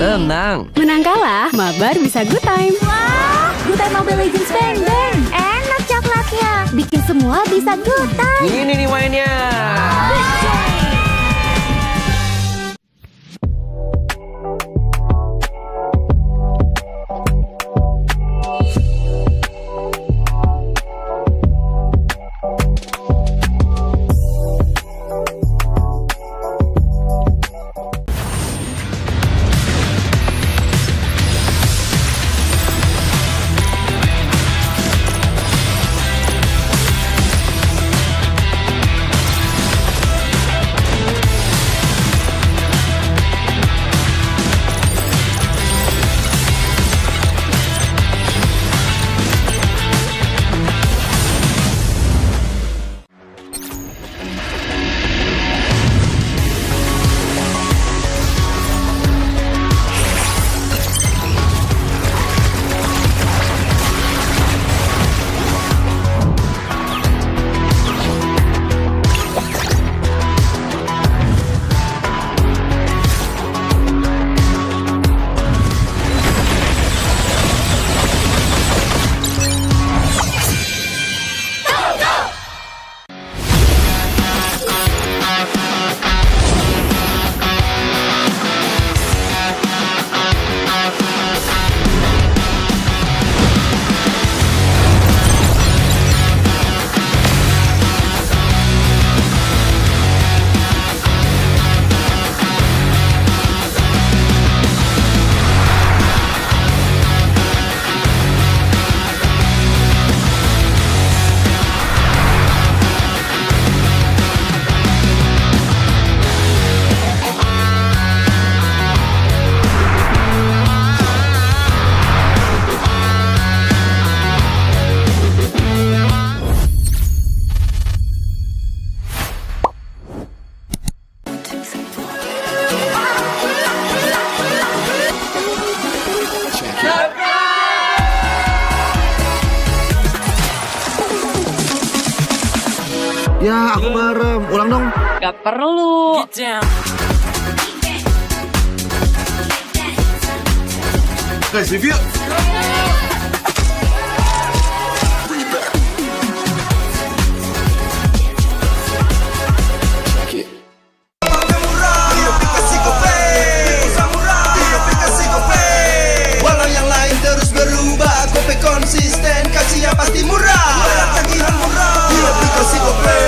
Tenang. Menang kalah, mabar bisa good time. Wah, good time Mobile Legends Bang Bang. Enak coklatnya, bikin semua bisa good time. Ini nih mainnya. Ya, aku merem. Ulang dong. Gak perlu. Guys, review. Walau yang lain terus berubah, Gope konsisten, kasih yang pasti murah. Tagihan murah, di aplikasi Gope.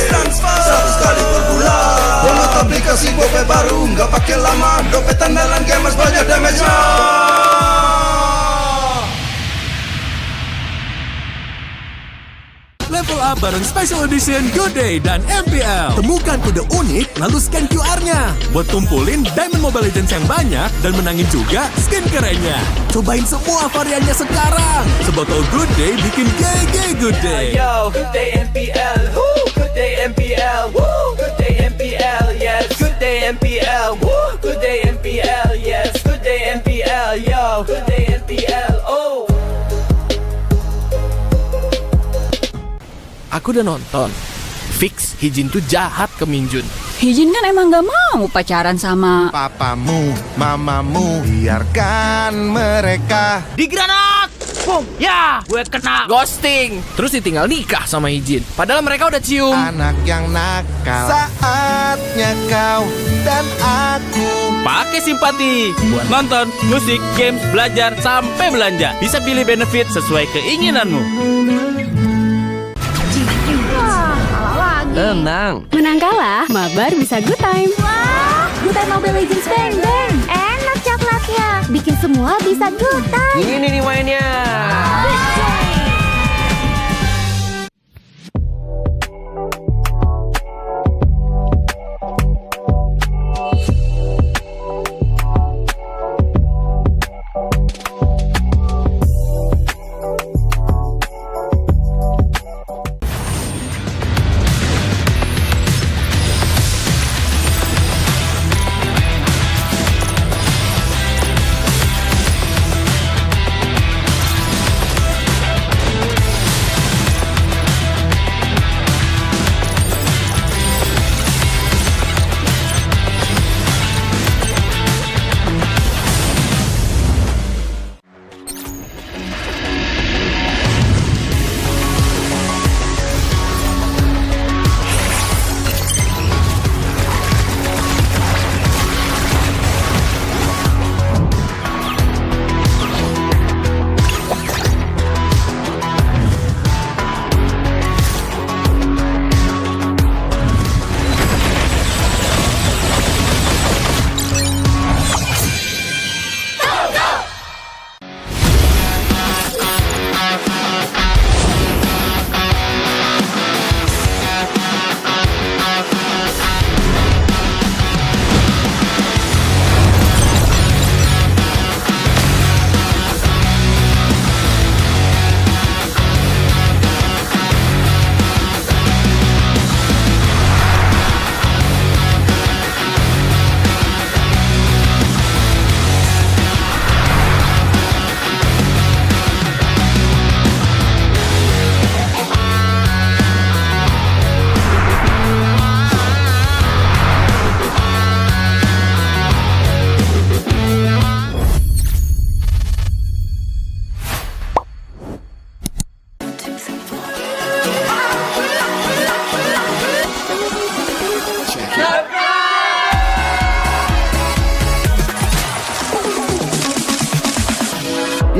Transfer 100 kali per bulan. Download aplikasi Gope baru, nggak pakai lama. Dompet andalan gamers banyak damage-nya. Level up bareng Special Edition Good Day dan MPL. Temukan kode unik, lalu scan QR-nya. Buat tumpulin Diamond Mobile Legends yang banyak dan menangin juga skin kerennya. Cobain semua variannya sekarang. Sebotol Good Day bikin GG Good Day. Yo, good day MPL. Woo, good day MPL. Woo, good day MPL. Yes, good day MPL. Woo, good day MPL. Yes, good day MPL. Yo, good day MPL. Oh. Aku udah nonton. Fix Hijin tuh jahat ke Minjun. Hijin kan emang gak mau pacaran sama papamu, mamamu, biarkan mereka digranat. Boom, ya, gue kena ghosting. Terus ditinggal nikah sama Hijin. Padahal mereka udah cium. Anak yang nakal. Saatnya kau dan aku pakai simpati buat nonton, musik, games, belajar, sampai belanja. Bisa pilih benefit sesuai keinginanmu. Wah, kalah lagi. Tenang. Menang kalah, mabar bisa good time. Wah, good time Mobile Legends Bang Bang. Enak coklatnya, bikin semua bisa good time. Ini nih mainnya.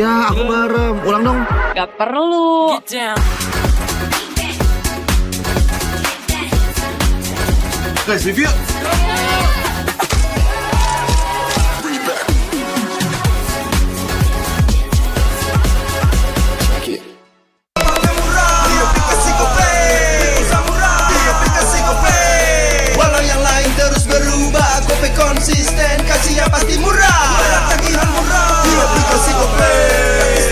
Ya, aku merem. Ulang dong. Gak perlu. Guys, review. Walau yang lain terus berubah, Gope konsisten, kasihnya pasti murah. Tagihan murah di aplikasi Gope,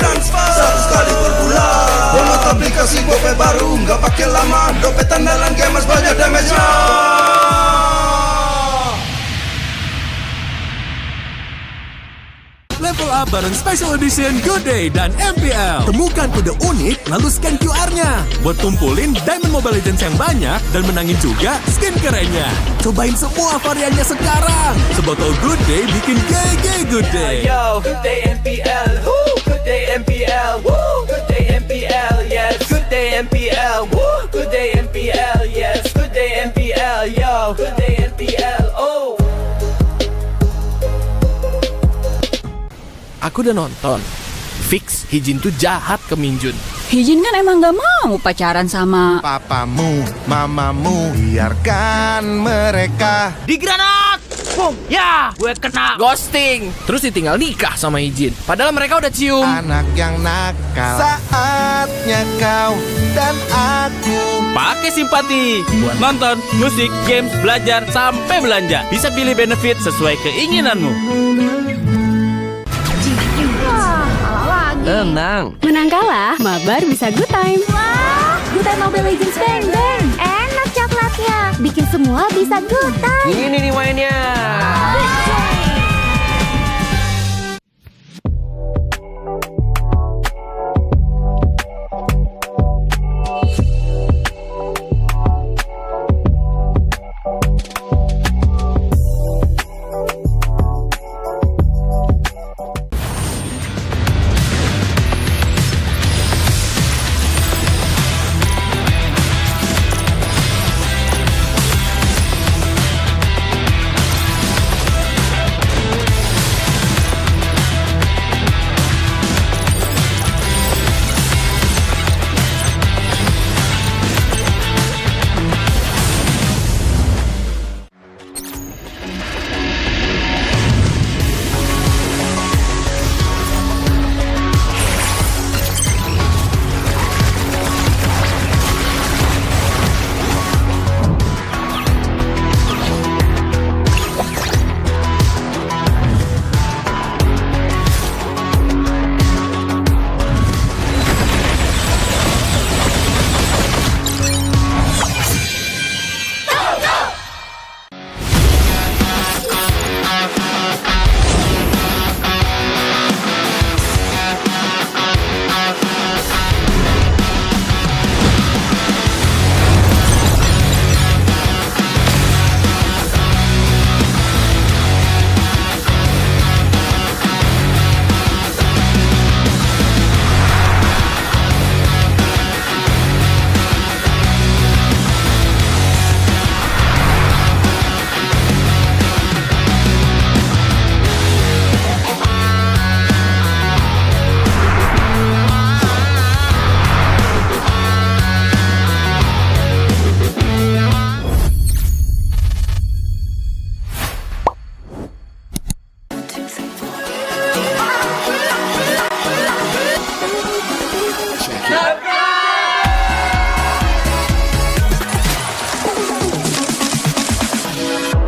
transfer 100 kali per bulan. Download aplikasi Gope baru, nggak pakai lama. Dompet andalan gamers banyak damage-nya. Level up bareng Special Edition Good Day dan MPL. Temukan kode unik, lalu scan QR-nya. Buat tumpulin Diamond Mobile Legends yang banyak dan menangin juga skin kerennya. Cobain semua variannya sekarang. Sebotol Good Day bikin GG Good Day. Yo, Good Day MPL, woo, Good Day MPL, woo, Good Day MPL, yes, Good Day MPL, woo, Good Day MPL, yes, Good Day MPL, yo, Good Day MPL, oh. Aku udah nonton. Fix Hijin tuh jahat ke Minjun. Hijin kan emang gak mau pacaran sama Papamu, mamamu, biarkan mereka. Di granat! Boom! Ya, gue kena ghosting. Terus ditinggal nikah sama Hijin. Padahal mereka udah cium. Anak yang nakal. Saatnya kau dan aku. Pakai simpati buat nonton, musik, games, belajar, sampai belanja. Bisa pilih benefit sesuai keinginanmu. Tenang. Menang kalah, mabar bisa good time. Wah, good time Mobile Legends Bang Bang. Enak coklatnya, bikin semua bisa good time. Ini nih mainnya.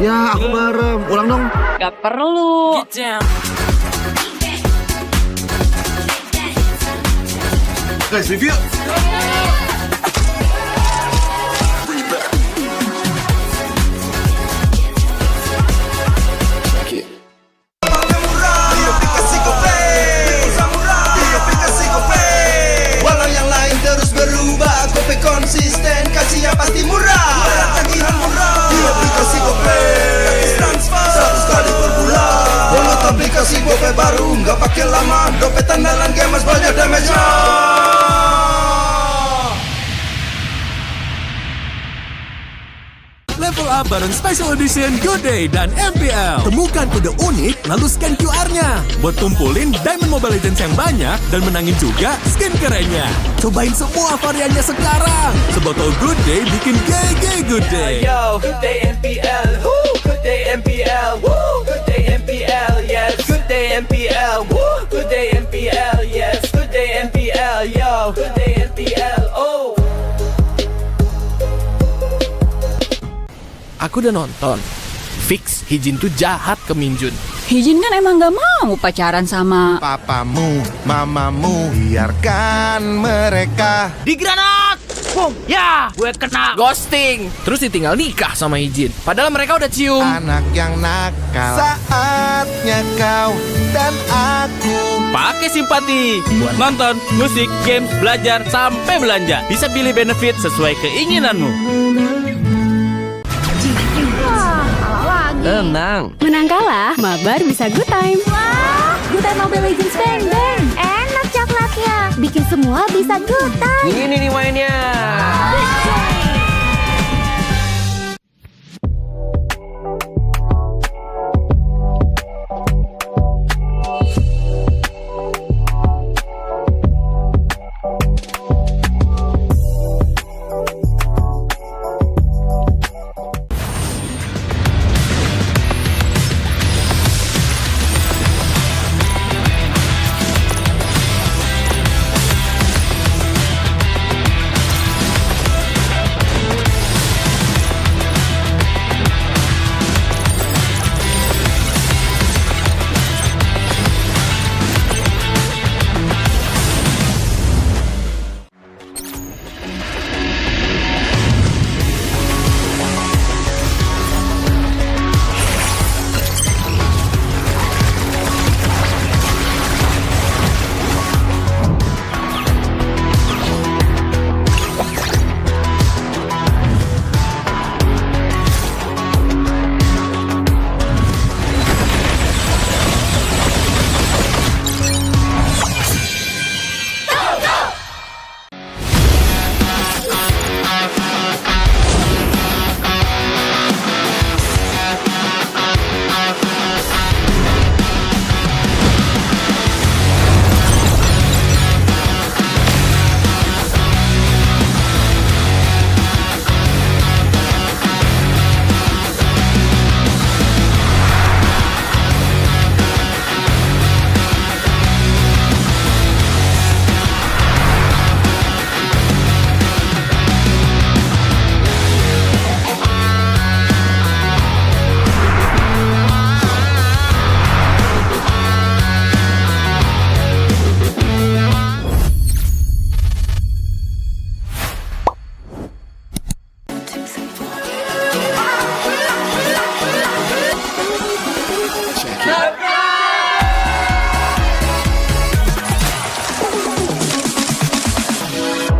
Ya, aku merem. Ulang dong. Gak perlu. Guys, review. Walau yang lain terus berubah, Gope konsisten, kasihnya pasti murah. Tagihan murah di aplikasi Gope, transfer 100 kali per bulan. Download aplikasi Gope baru, nggak pakai lama. Dompet andalan gamers banyak damage-nya. Level up bareng Special Edition Good Day dan MPL. Temukan kode unik lalu scan QR-nya buat kumpulin Diamond Mobile Legends yang banyak dan menangin juga skin kerennya. Cobain semua variannya sekarang. Sebotol Good Day bikin GG Good Day. Yo, Good Day MPL, woo, Good Day MPL, woo, Good Day MPL, yes, Good Day MPL, woo, Good Day MPL, yes, Good Day MPL, yo, Good Day MPL, oh. Aku udah nonton. Fix Hijin tuh jahat ke Minjun. Hijin kan emang gak mau pacaran sama Papamu, mamamu, biarkan mereka. Di granat! Boom! Ya! Gue kena ghosting. Terus ditinggal nikah sama Hijin. Padahal mereka udah cium. Anak yang nakal. Saatnya kau dan aku. Pakai simpati buat nonton, musik, games, belajar, sampai belanja. Bisa pilih benefit sesuai keinginanmu. Tenang. Menang kalah, mabar bisa good time. Wah, good time Mobile Legends bang bang. Enak coklatnya, bikin semua bisa good time. Ini nih mainnya.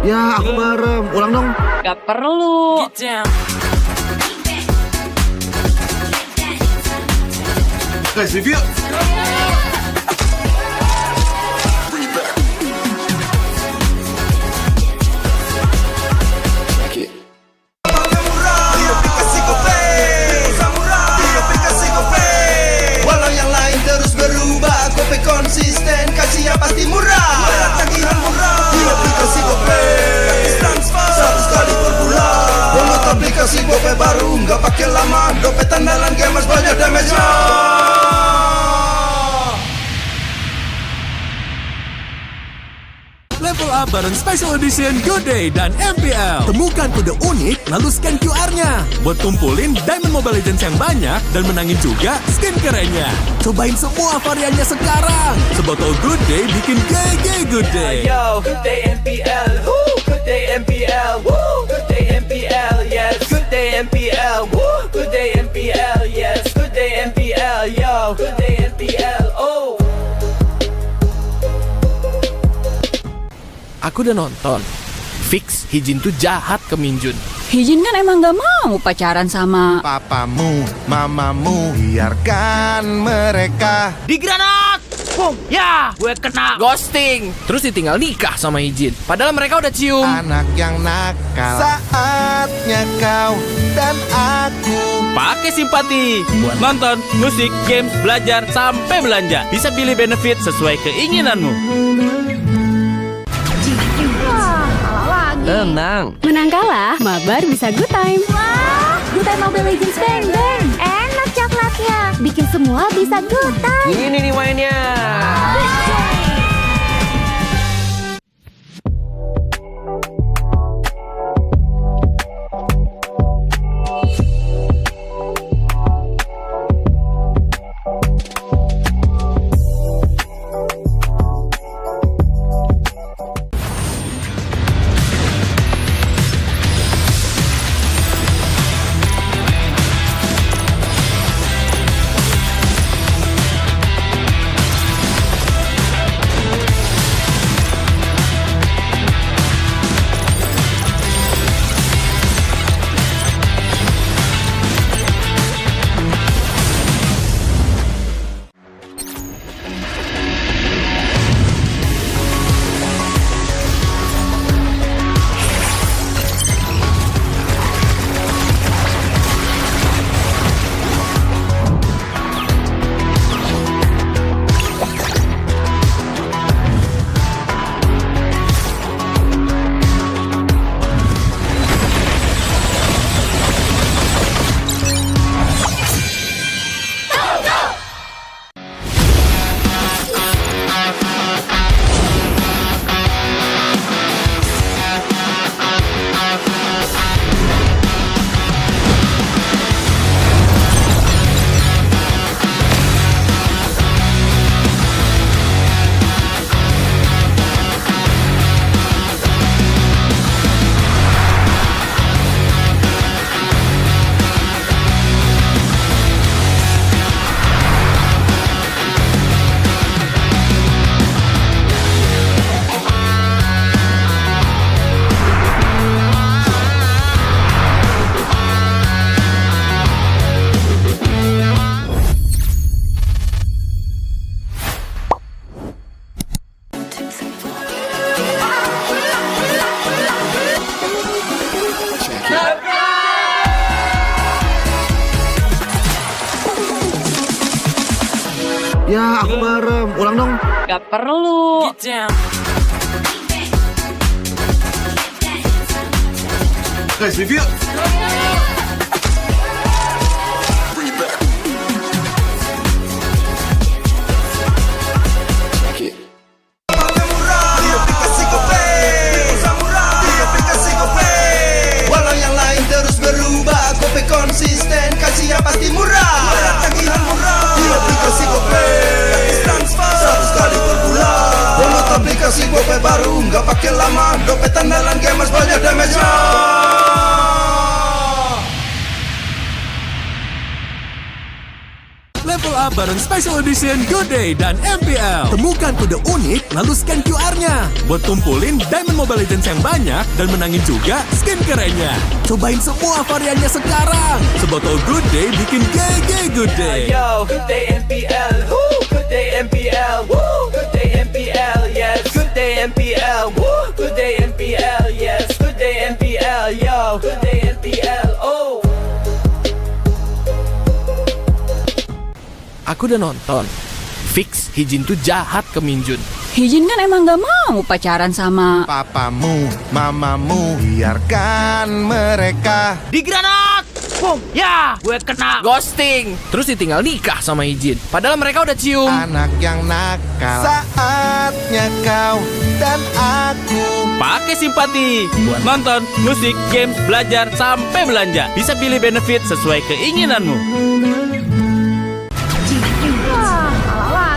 Ya, aku bareng. Ulang dong. Gak perlu. Guys, review. Walau yang lain terus berubah, Gope konsisten, kasih yang pasti murah. Bayar tagihan murah di aplikasi Gope. Gratis transfer 100 kali per bulan. Download aplikasi Gope baru, nggak pakai lama. Dompet andalan gamers banyak damage-nya. Level up bareng Special Edition Good Day dan MPL. Temukan kode unik lalu scan QR-nya buat kumpulin Diamond Mobile Legends yang banyak dan menangin juga skin kerennya. Cobain semua variannya sekarang. Sebotol Good Day bikin GG Good Day. Yo, Good Day MPL, woo, Good Day MPL, woo, Good Day MPL, yes, Good Day MPL, woo, Good Day MPL, yes, Good Day MPL, yo, Good Day MPL, oh. Aku udah nonton. Fix Hijin tuh jahat ke Minjun. Hijin kan emang gak mau pacaran sama papamu, mamamu, biarkan mereka. Di granat! Boom! Ya, gue kena ghosting. Terus ditinggal nikah sama Hijin. Padahal mereka udah cium. Anak yang nakal, saatnya kau dan aku Pakai simpati buat nonton, musik, games, belajar, sampai belanja. Bisa pilih benefit sesuai keinginanmu. Tenang. Menang kalah, mabar bisa good time. Wah, good time Mobile Legends Bang Bang. Enak coklatnya, bikin semua bisa good time. Ini nih mainnya. Ya, aku merem. Ulang dong. Gak perlu. Guys, review. Walau yang lain terus berubah, Gope konsisten, kasihnya pasti murah. Tagihan murah, di aplikasi Gope transfer 100 kali per bulan. Download aplikasi Gope baru, nggak pakai lama. Dompet andalan gamers banyak damage-nya. Level up bareng Special Edition Good Day dan MPL. Temukan kode unik, lalu scan QR-nya. Buat tumpulin Diamond Mobile Legends yang banyak dan menangin juga skin kerennya. Cobain semua variannya sekarang. Sebotol Good Day bikin GG Good Day. Yo, Good Day MPL, woo, Good Day MPL, woo, Good Day MPL, yes, Good Day MPL, woo, Good Day MPL, yes, Good Day MPL, yo, Good Day MPL, oh. Aku udah nonton. Fix Hijin tuh jahat ke Minjun. Hijin kan emang gak mau pacaran sama Papamu, mamamu, biarkan mereka. Di granat! Boom! Ya, gue kena ghosting. Terus ditinggal nikah sama Hijin. Padahal mereka udah cium. Anak yang nakal, saatnya kau dan aku Pakai simpati buat nonton, musik, games, belajar, sampai belanja. Bisa pilih benefit sesuai keinginanmu.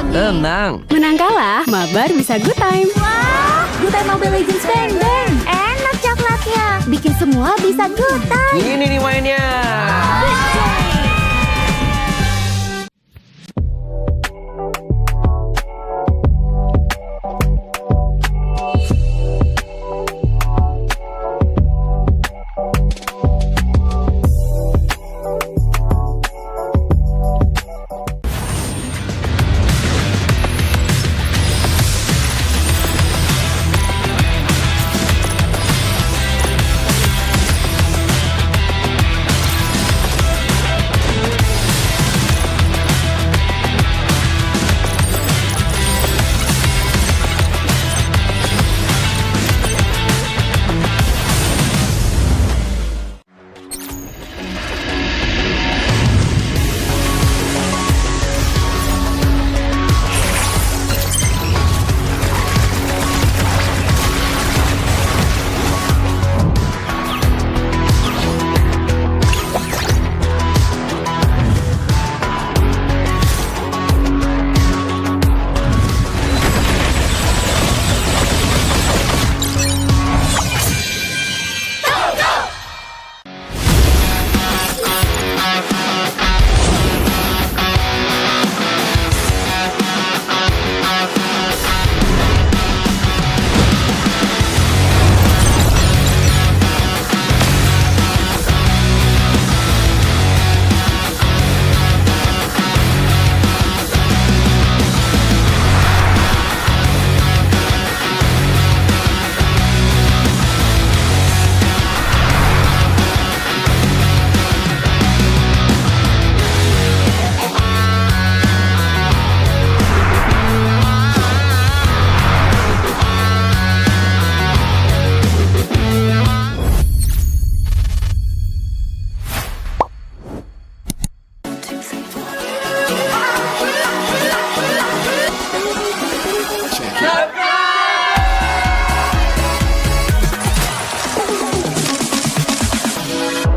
Tenang. Menang kalah, mabar bisa good time. Wah, good time Mobile Legends Bang Bang. Enak coklatnya, bikin semua bisa good time. Ini nih mainnya.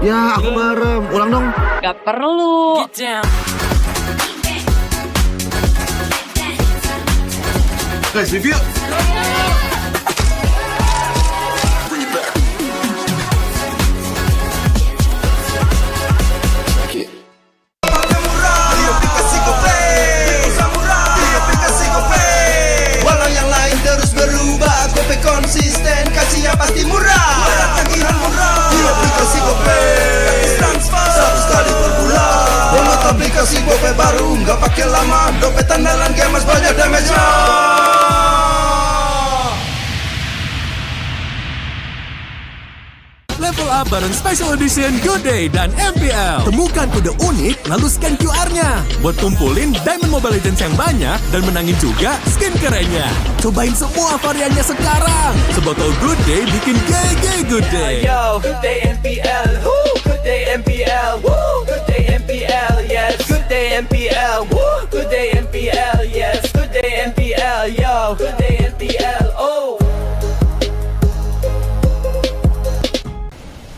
Ya, aku merem. Ulang dong. Gak perlu. Guys, review. Walau yang lain terus berubah, gope konsisten, kasihnya pasti murah. Tagihan murah, di aplikasi gope transfer 100 kali per bulan. Download aplikasi gope baru, nggak pakai lama. Dompet andalan gamers banyak damage-nya. Level up bareng Special Edition Good Day dan MPL. Temukan kode unik, lalu scan QR-nya. Buat kumpulin Diamond Mobile Legends yang banyak dan menangin juga skin kerennya. Cobain semua variannya sekarang. Sebotol Good Day bikin GG Good Day. Yo, Good Day MPL, woo, Good Day MPL, woo, Good Day MPL, yes, Good Day MPL, woo, Good Day MPL, yes, Good Day MPL, yo, Good Day MPL, oh.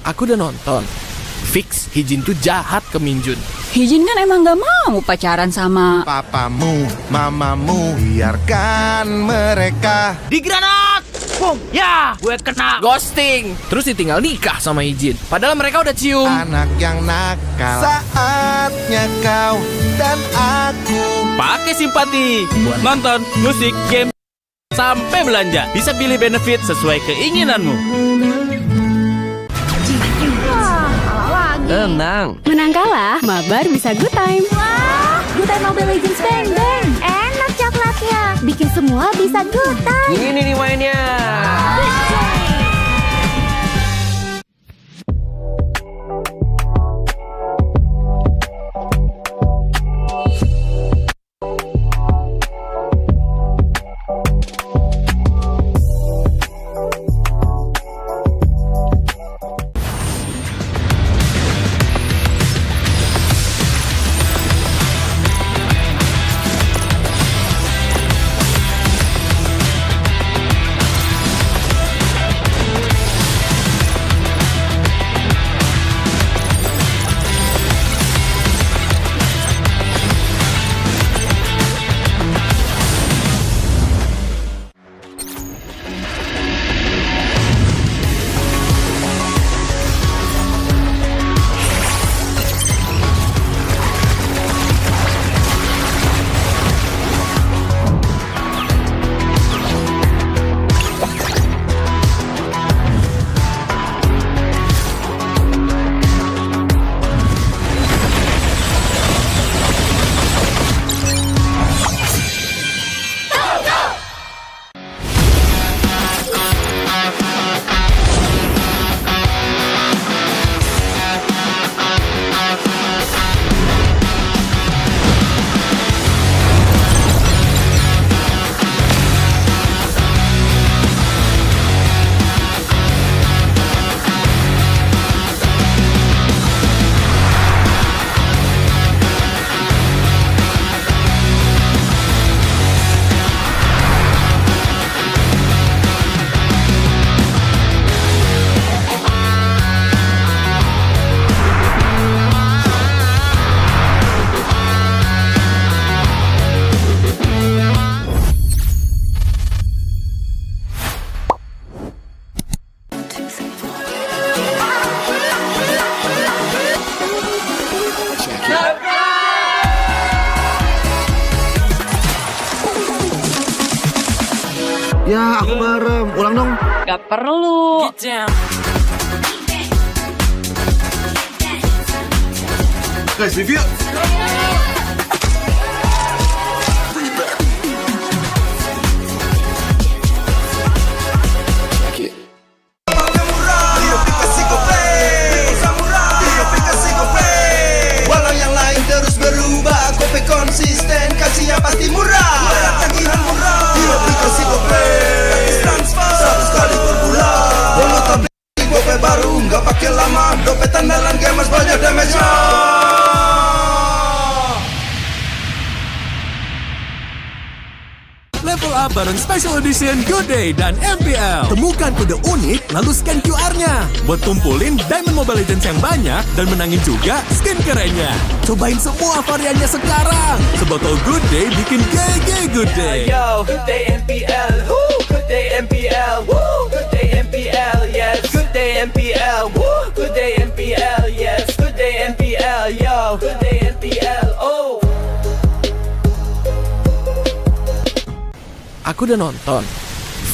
Aku udah nonton. Fix, Hijin tuh jahat ke Minjun. Hijin kan emang gak mau pacaran sama Papamu, mamamu, biarkan mereka. Di granat! Boom! Ya, gue kena ghosting. Terus ditinggal nikah sama Hijin. Padahal mereka udah cium. Anak yang nakal. Saatnya kau dan aku. Pakai simpati. Buat nonton, musik, game, sampai belanja. Bisa pilih benefit sesuai keinginanmu. Tenang. Menang kalah, mabar bisa good time. Wah, good time Mobile Legends Bang Bang. Enak coklatnya, bikin semua bisa good time. Ini nih mainnya. Ya, aku merem. Ulang dong. Gak perlu. Guys, review. Walau yang lain terus berubah, gope konsisten, kasihnya pasti murah. Tagihan murah, di aplikasi gope transfer 100 kali per bulan. Download aplikasi gope baru, nggak pakai lama. Dompet andalan gamers banyak damage-nya. bareng Special Edition Good Day dan MPL. Temukan kode unik lalu scan QR-nya buat kumpulin Diamond Mobile Legends yang banyak dan menangin juga skin kerennya. Cobain semua variannya sekarang. Sebotol Good Day bikin GG Good Day. Yo, Good Day MPL, woo, Good Day MPL, woo, Good Day MPL, yes, Good Day MPL, woo, Good Day MPL, yes, Good Day MPL, yo, Good Day MPL, oh. Aku udah nonton.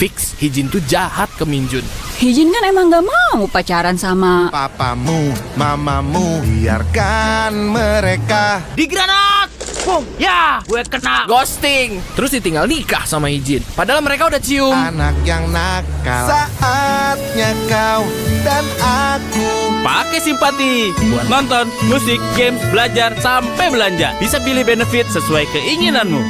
Fix Hijin tuh jahat ke Minjun. Hijin kan emang gak mau pacaran sama Papamu, mamamu, biarkan mereka. Di granat! Boom! Ya, gue kena ghosting. Terus ditinggal nikah sama Hijin. Padahal mereka udah cium. Anak yang nakal. Saatnya kau dan aku. Pakai simpati buat nonton, musik, games, belajar, sampai belanja. Bisa pilih benefit sesuai keinginanmu.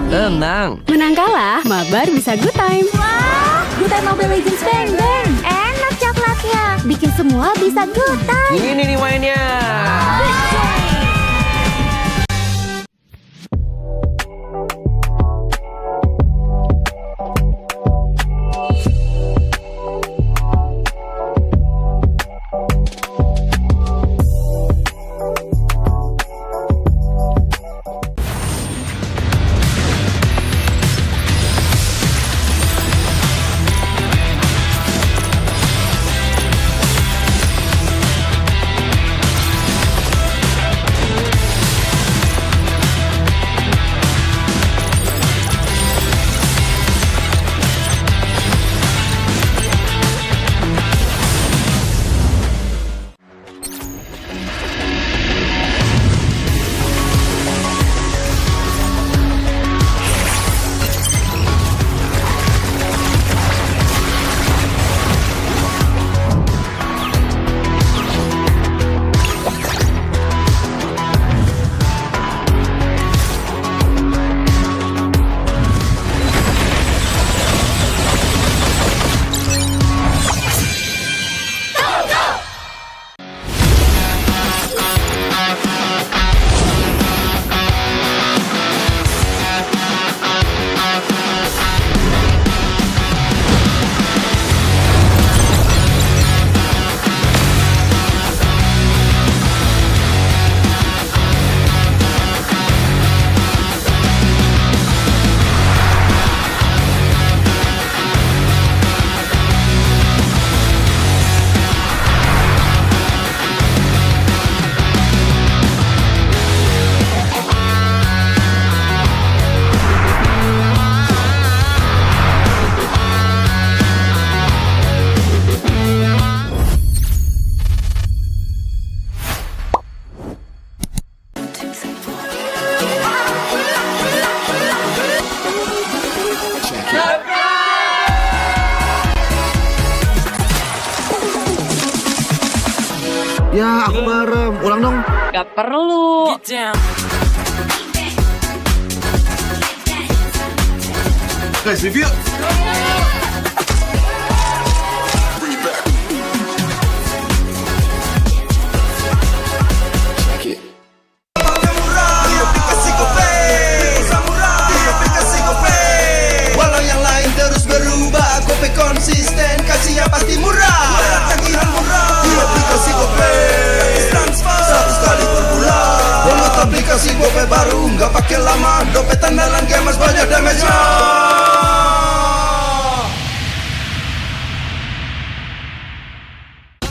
Tenang. Menang kalah, mabar bisa good time. Wah, good time Mobile Legends Bang Bang. Enak coklatnya, bikin semua bisa good time. Ini nih mainnya. Ya, aku merem. Ulang dong. Gak perlu. Guys, review. Walau yang lain terus berubah, Gope konsisten, kasihnya pasti murah. Tagihan murah, di aplikasi Gope transfer 100 kali per bulan. Download aplikasi Gope baru, nggak pakai lama. Dompet andalan gamers banyak damage-nya.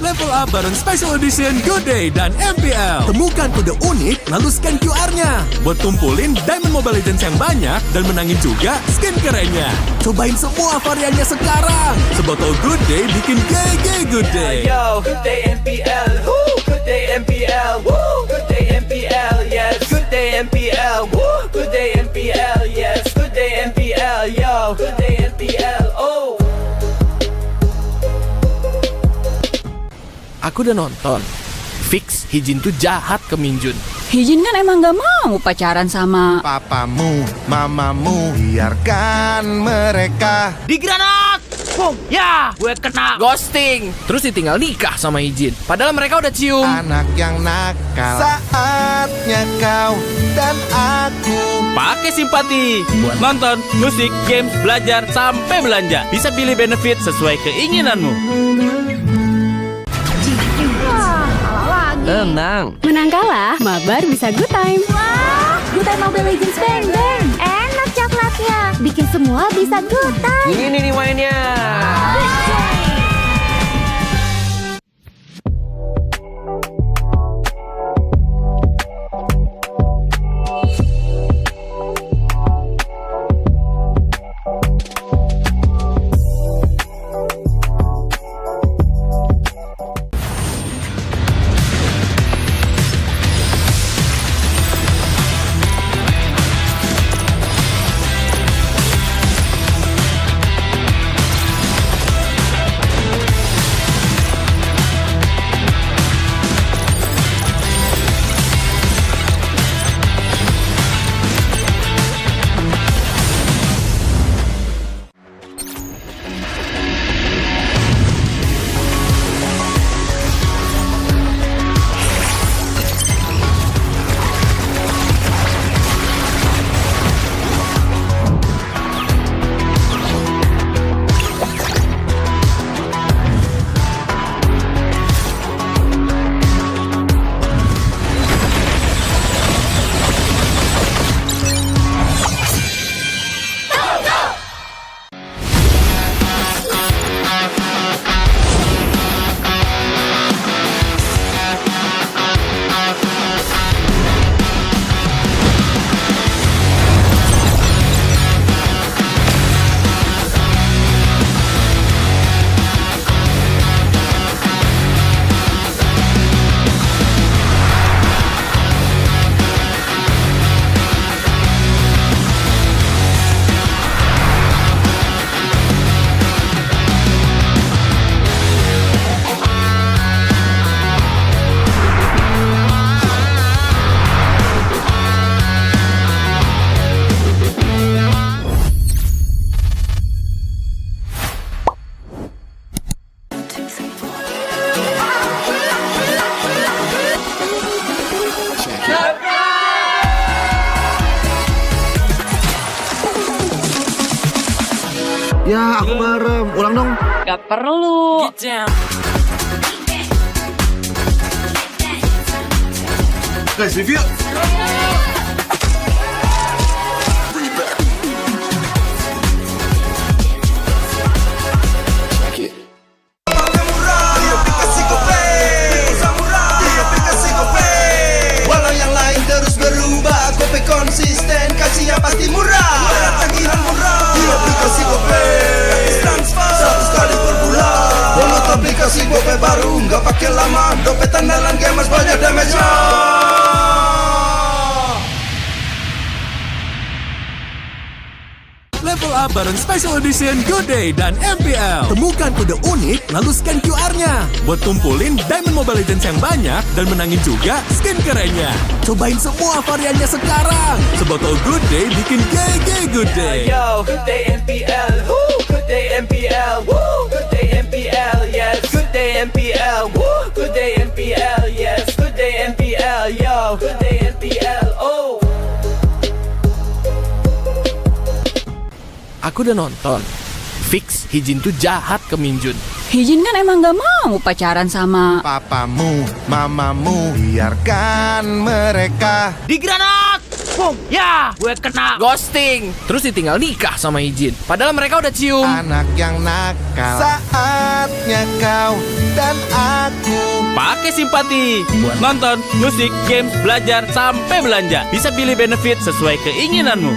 Level up bareng Special Edition Good Day dan MPL. Temukan kode unik lalu scan QR-nya buat kumpulin Diamond Mobile Legends yang banyak dan menangin juga skin kerennya. Cobain semua variannya sekarang. Sebotol Good Day bikin GG Good Day. Yo, Good Day MPL, woo, Good Day MPL, woo, Good Day MPL, yes, Good Day MPL, woo, Good Day MPL, yes, Good Day MPL, yo, Good Day MPL, oh. Aku udah nonton. Fix Hijin tuh jahat ke Minjun. Hijin kan emang gak mau pacaran sama Papamu, mamamu, biarkan mereka. Di granat! Boom, ya, gue kena ghosting. Terus ditinggal nikah sama Hijin. Padahal mereka udah cium. Anak yang nakal, saatnya kau dan aku Pakai simpati buat nonton, musik, games, belajar, sampai belanja. Bisa pilih benefit sesuai keinginanmu. Tenang. Menang kalah, mabar bisa good time. Wah, good time Mobile Legends bang bang. Enak coklatnya, bikin semua bisa good time. Ini nih mainnya. Ya, aku merem. Ulang dong. Gak perlu. Guys, review. Walau yang lain terus berubah, Gope konsisten, kasihnya pasti murah. Tagihan murah, di aplikasi Gope. Transfer 100 kali per bulan. Download aplikasi Gope baru, nggak pakai lama. Dompet andalan gamers banyak damage-nya. Level up bareng Special Edition Good Day dan MPL. Temukan kode unik, lalu scan QR-nya. Buat kumpulin Diamond Mobile Legends yang banyak dan menangin juga skin kerennya. Cobain semua variannya sekarang. Sebotol Good Day bikin GG Good Day. Yo, Good Day MPL, woo, Good Day MPL, woo, Good Day MPL, yes, Good Day MPL, woo, Good Day MPL, yes, Good Day MPL, yo, Good Day MPL, oh. Aku udah nonton. Fix Hijin tuh jahat ke Minjun. Hijin kan emang gak mau pacaran sama Papamu, mamamu, biarkan mereka. Di granat! Boom, ya, gue kena ghosting. Terus ditinggal nikah sama Hijin. Padahal mereka udah cium. Anak yang nakal, saatnya kau dan aku Pakai simpati buat nonton, musik, games, belajar, sampai belanja. Bisa pilih benefit sesuai keinginanmu.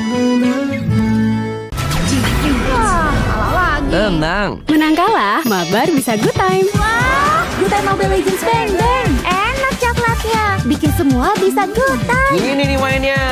Tenang. Menang kalah, mabar bisa good time. Wah, good time Mobile Legends bang bang. Enak coklatnya, bikin semua bisa good time. Ini nih mainnya.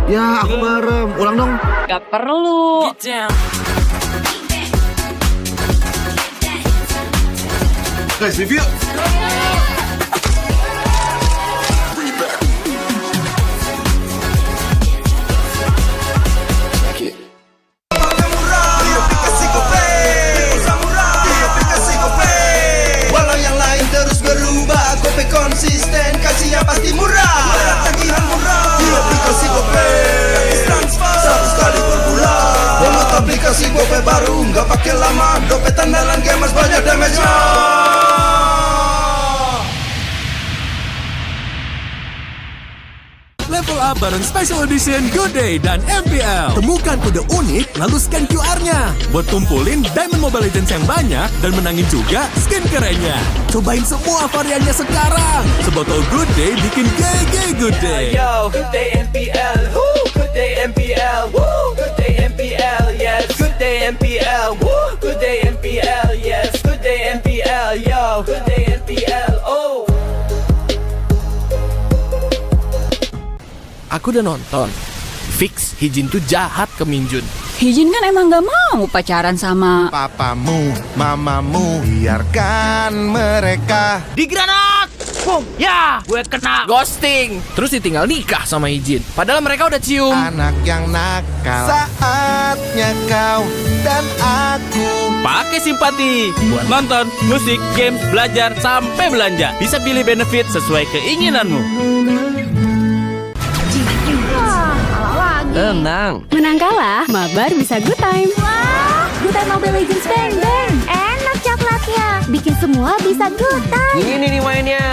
Ya, aku merem. Ulang dong. Gak perlu. Guys, review. Walau yang lain terus berubah, Gope konsisten, kasihnya pasti murah. Tagihan murah, di aplikasi Gope. Transfer 100 kali per bulan. Download aplikasi Gope baru, nggak pakai lama. Dompet andalan gamers banyak damage-nya. Level up bareng Special Edition Good Day dan MPL. Temukan kode unik lalu scan QR-nya. Buat kumpulin Diamond Mobile Legends yang banyak dan menangin juga skin kerennya. Cobain semua variannya sekarang. Sebotol Good Day bikin GG Good Day. Yo, Good Day MPL, woo, Good Day MPL, woo, Good Day MPL, yes, Good Day MPL, woo, Good Day MPL, yes, Good Day MPL, yo, Good Day MPL, oh. Aku udah nonton. Fix Hijin tuh jahat ke Minjun. Hijin kan emang gak mau pacaran sama Papamu, mamamu, biarkan mereka. Di granat! Boom! Ya, gue kena ghosting. Terus ditinggal nikah sama Hijin. Padahal mereka udah cium. Anak yang nakal. Saatnya kau dan aku. Pakai simpati buat nonton, musik, games, belajar, sampai belanja. Bisa pilih benefit sesuai keinginanmu. Tenang. Menang kalah, mabar bisa good time. Wah, good time Mobile Legends bang bang. Enak coklatnya, bikin semua bisa good time. Ini nih mainnya.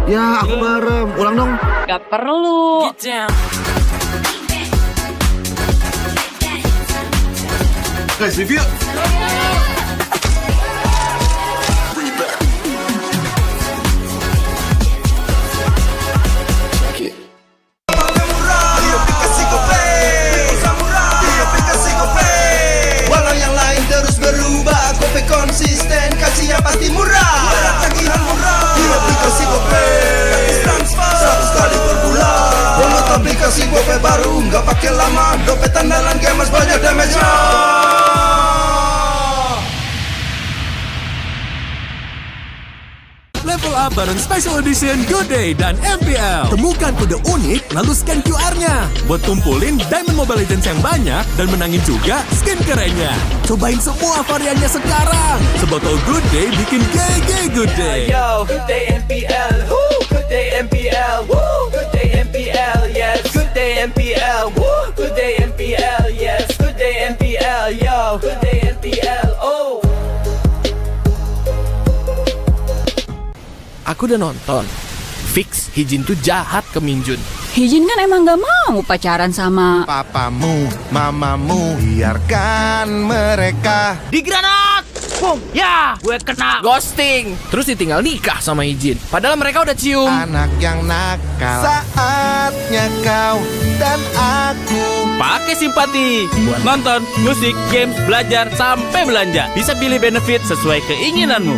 Ya, aku merem. Ulang dong. Gak perlu. Guys, review. Walau yang lain terus berubah, Gope konsisten, kasihnya pasti murah. Tagihan murah, di aplikasi Gope. Transfer 100 kali per bulan. Download aplikasi Gope baru, nggak pakai lama. Dompet andalan gamers banyak damage-nya. Level up bareng Special Edition Good Day dan MPL. Temukan kode unik lalu scan QR-nya buat tumpulin Diamond Mobile Legends yang banyak dan menangin juga skin kerennya. Cobain semua variannya sekarang. Sebotol Good Day bikin GG Good Day. Yo, Good Day MPL, woo, Good Day MPL, woo, Good Day MPL, yes, Good Day MPL, woo, Good Day MPL, yes, Good Day MPL, yo, Good Day MPL, oh. Aku udah nonton. Fix Hijin tuh jahat ke Minjun. Hijin kan emang gak mau pacaran sama Papamu, mamamu, biarkan mereka. Di granat! Boom! Ya! Gue kena ghosting. Terus ditinggal nikah sama Hijin. Padahal mereka udah cium. Anak yang nakal. Saatnya kau dan aku. Pakai simpati buat nonton, musik, games, belajar, sampai belanja. Bisa pilih benefit sesuai keinginanmu.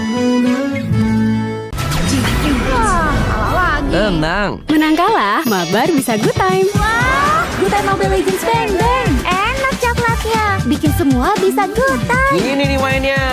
Tenang. Menang kalah, mabar bisa good time. Wah, good time Mobile Legends bang bang. Enak coklatnya, bikin semua bisa good time. Ini nih mainnya.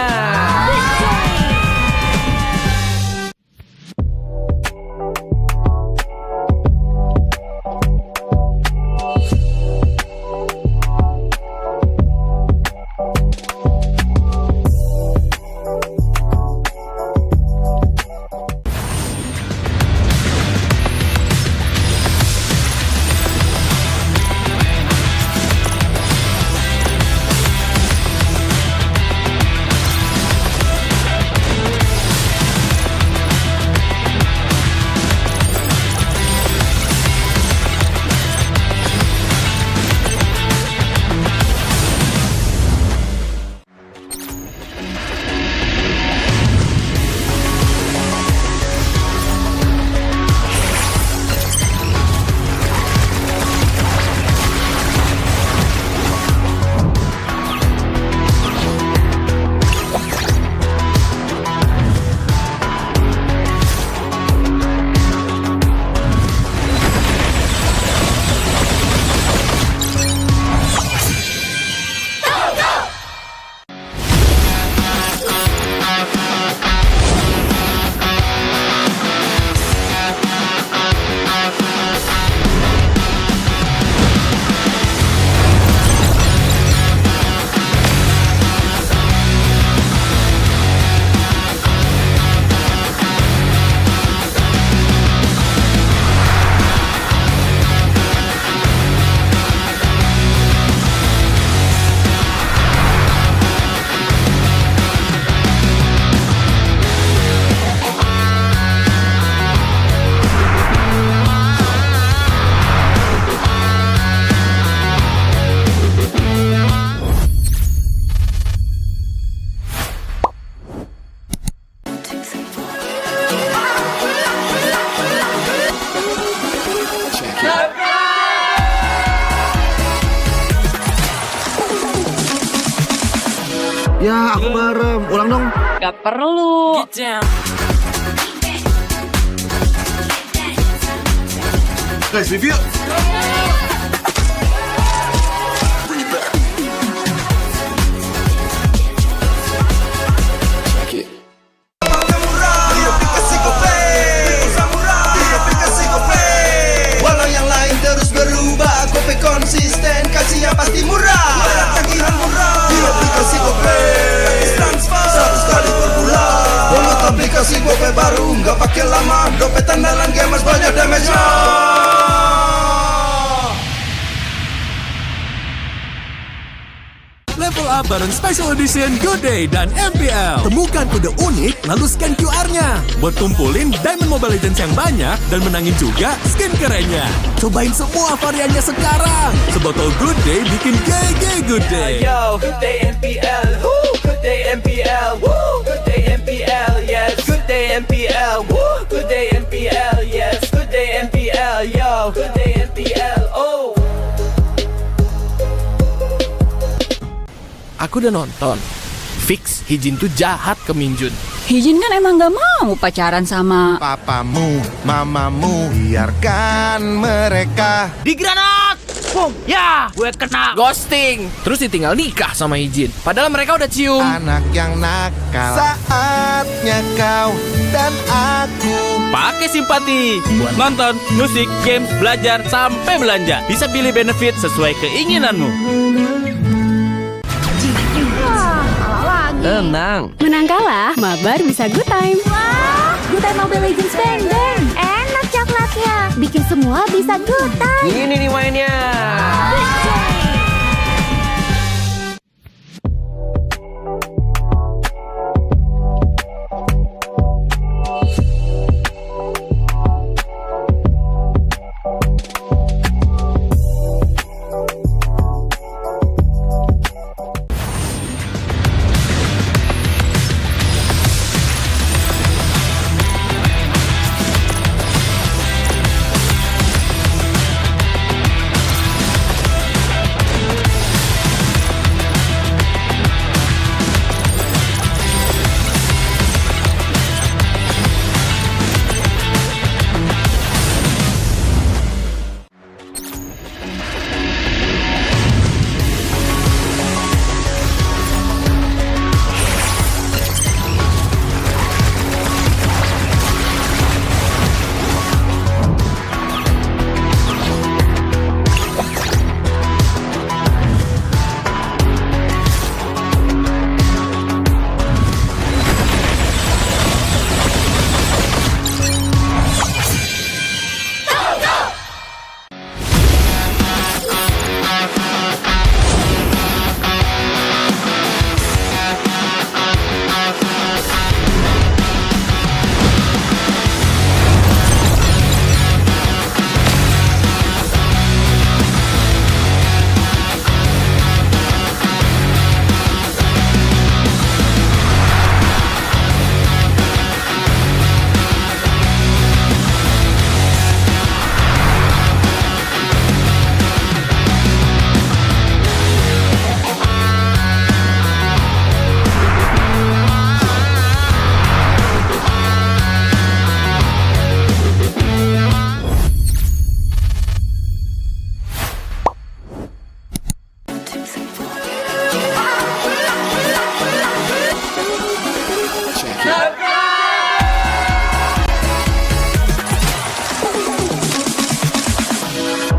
Ya, aku merem. Ulang dong. Gak perlu. Guys, review. Walau yang lain terus berubah, Gope konsisten, kasih yang pasti murah. Tagihan murah di aplikasi Gope, transfer 100 kali per bulan. Download aplikasi Gope baru, nggak pakai lama. Dompet andalan gamers banyak damage-nya. Level up bareng Special Edition Good Day dan MPL. Temukan kode unik lalu scan QR-nya buat tumpulin Diamond Mobile Legends yang banyak dan menangin juga skin kerennya. Cobain semua variannya sekarang. Sebotol Good Day bikin GG Good Day. Yo, Good Day MPL, woo, Good Day MPL, woo, Good Day MPL, yes, Good Day MPL, woo, Good Day MPL, yes, Good Day MPL, yo, Good Day MPL, oh. Aku udah nonton. Fix Hijin tuh jahat ke Minjun. Hijin kan emang gak mau pacaran sama Papamu, mamamu, biarkan mereka. Di granat! Boom! Ya, gue kena ghosting. Terus ditinggal nikah sama Hijin. Padahal mereka udah cium. Anak yang nakal. Saatnya kau dan aku. Pakai simpati buat nonton, musik, games, belajar, sampai belanja. Bisa pilih benefit sesuai keinginanmu. Tenang. Menang kalah, mabar bisa good time. Wah, good time Mobile Legends Bang Bang. Enak coklatnya, bikin semua bisa good time. Ini nih mainnya.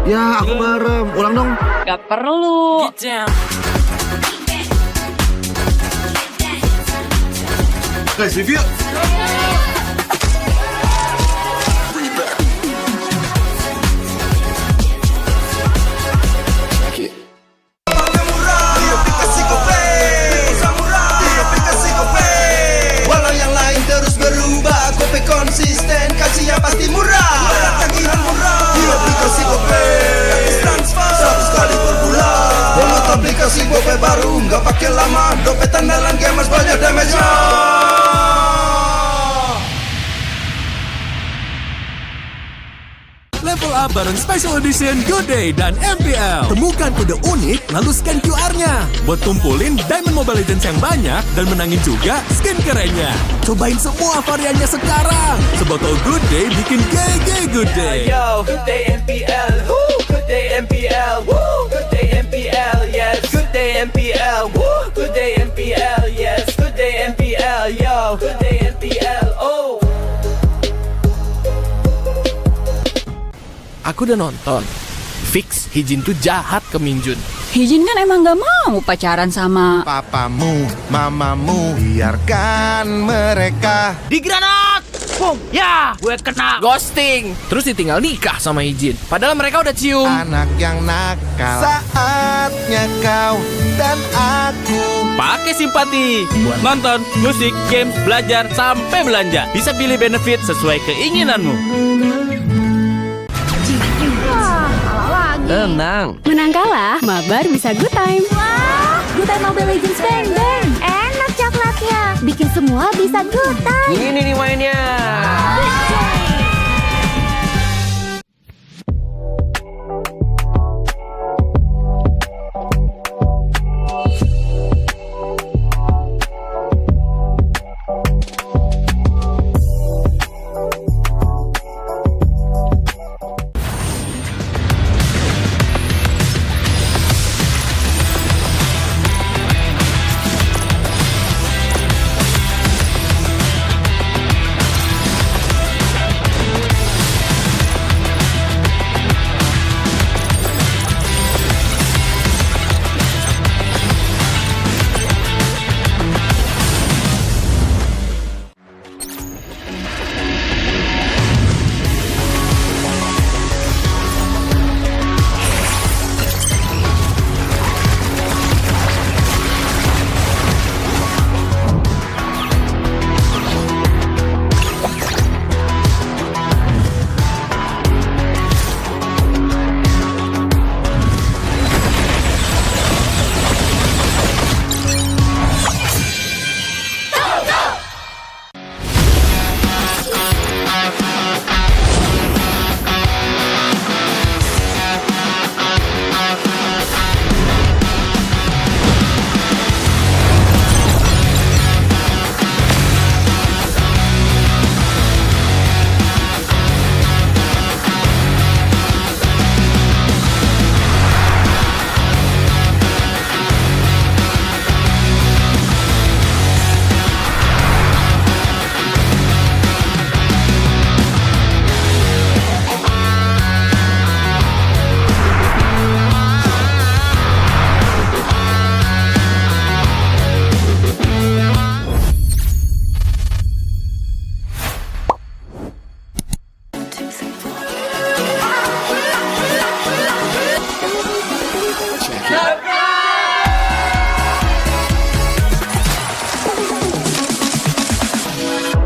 Ya, aku merem. Ulang dong. Gak perlu. Guys, review. Walau yang lain terus berubah, Gope konsisten, kasihnya pasti murah. Tagihan murah, di aplikasi Gope, transfer 100 kali per bulan. Download aplikasi Gope baru, nggak pakai lama. Dompet andalan gamers banyak damage-nya. Level up bareng Special Edition Good Day dan MPL. Temukan kode unik, lalu scan QR-nya. Buat kumpulin Diamond Mobile Legends yang banyak dan menangin juga skin kerennya. Cobain semua variannya sekarang. Sebotol Good Day bikin GG Good Day. Yo, Good Day MPL, woo, Good Day MPL, woo, Good Day MPL, yes, Good Day MPL, woo, Good Day MPL, yes, Good Day MPL, yo, Good Day MPL, oh. Aku udah nonton. Fix Hijin tuh jahat ke Minjun. Hijin kan emang gak mau pacaran sama Papamu, mamamu, biarkan mereka. Di granat! Boom! Ya, gue kena ghosting. Terus ditinggal nikah sama Hijin. Padahal mereka udah cium. Anak yang nakal. Saatnya kau dan aku. Pakai simpati buat nonton, musik, games, belajar, sampai belanja. Bisa pilih benefit sesuai keinginanmu. Tenang. Menang kalah, mabar bisa good time. Wah, good time Mobile Legends Bang Bang. Enak coklatnya, bikin semua bisa good time. Ini nih mainnya.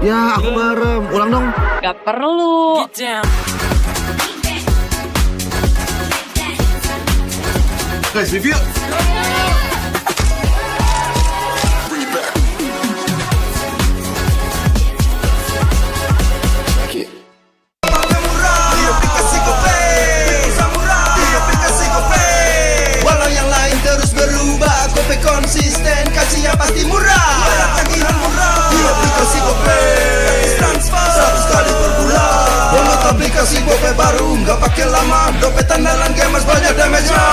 Ya, aku merem. Ulang dong. Gak perlu. Guys, review. Walau yang lain terus berubah, Gope konsisten, kasihnya pasti murah. Tagihan murah, di aplikasi Gope transfer 100 kali per bulan. Download aplikasi Gope baru, nggak pakai lama. Dompet andalan gamers banyak damage-nya.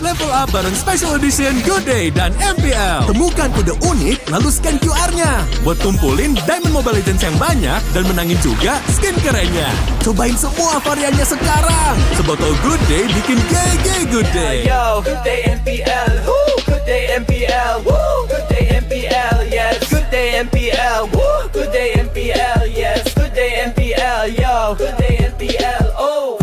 Level up bareng Special Edition Good Day dan MPL. Temukan kode unik, lalu scan QR-nya. Buat tumpulin Diamond Mobile Legends yang banyak dan menangin juga skin kerennya. Cobain semua variannya sekarang. Sebotol Good Day bikin GG Good Day. Yo, Good Day MPL, woo, Good Day MPL, woo, Good Day MPL, yes, Good Day MPL, woo, Good Day MPL, yes, Good Day MPL, yo, Good Day MPL, oh.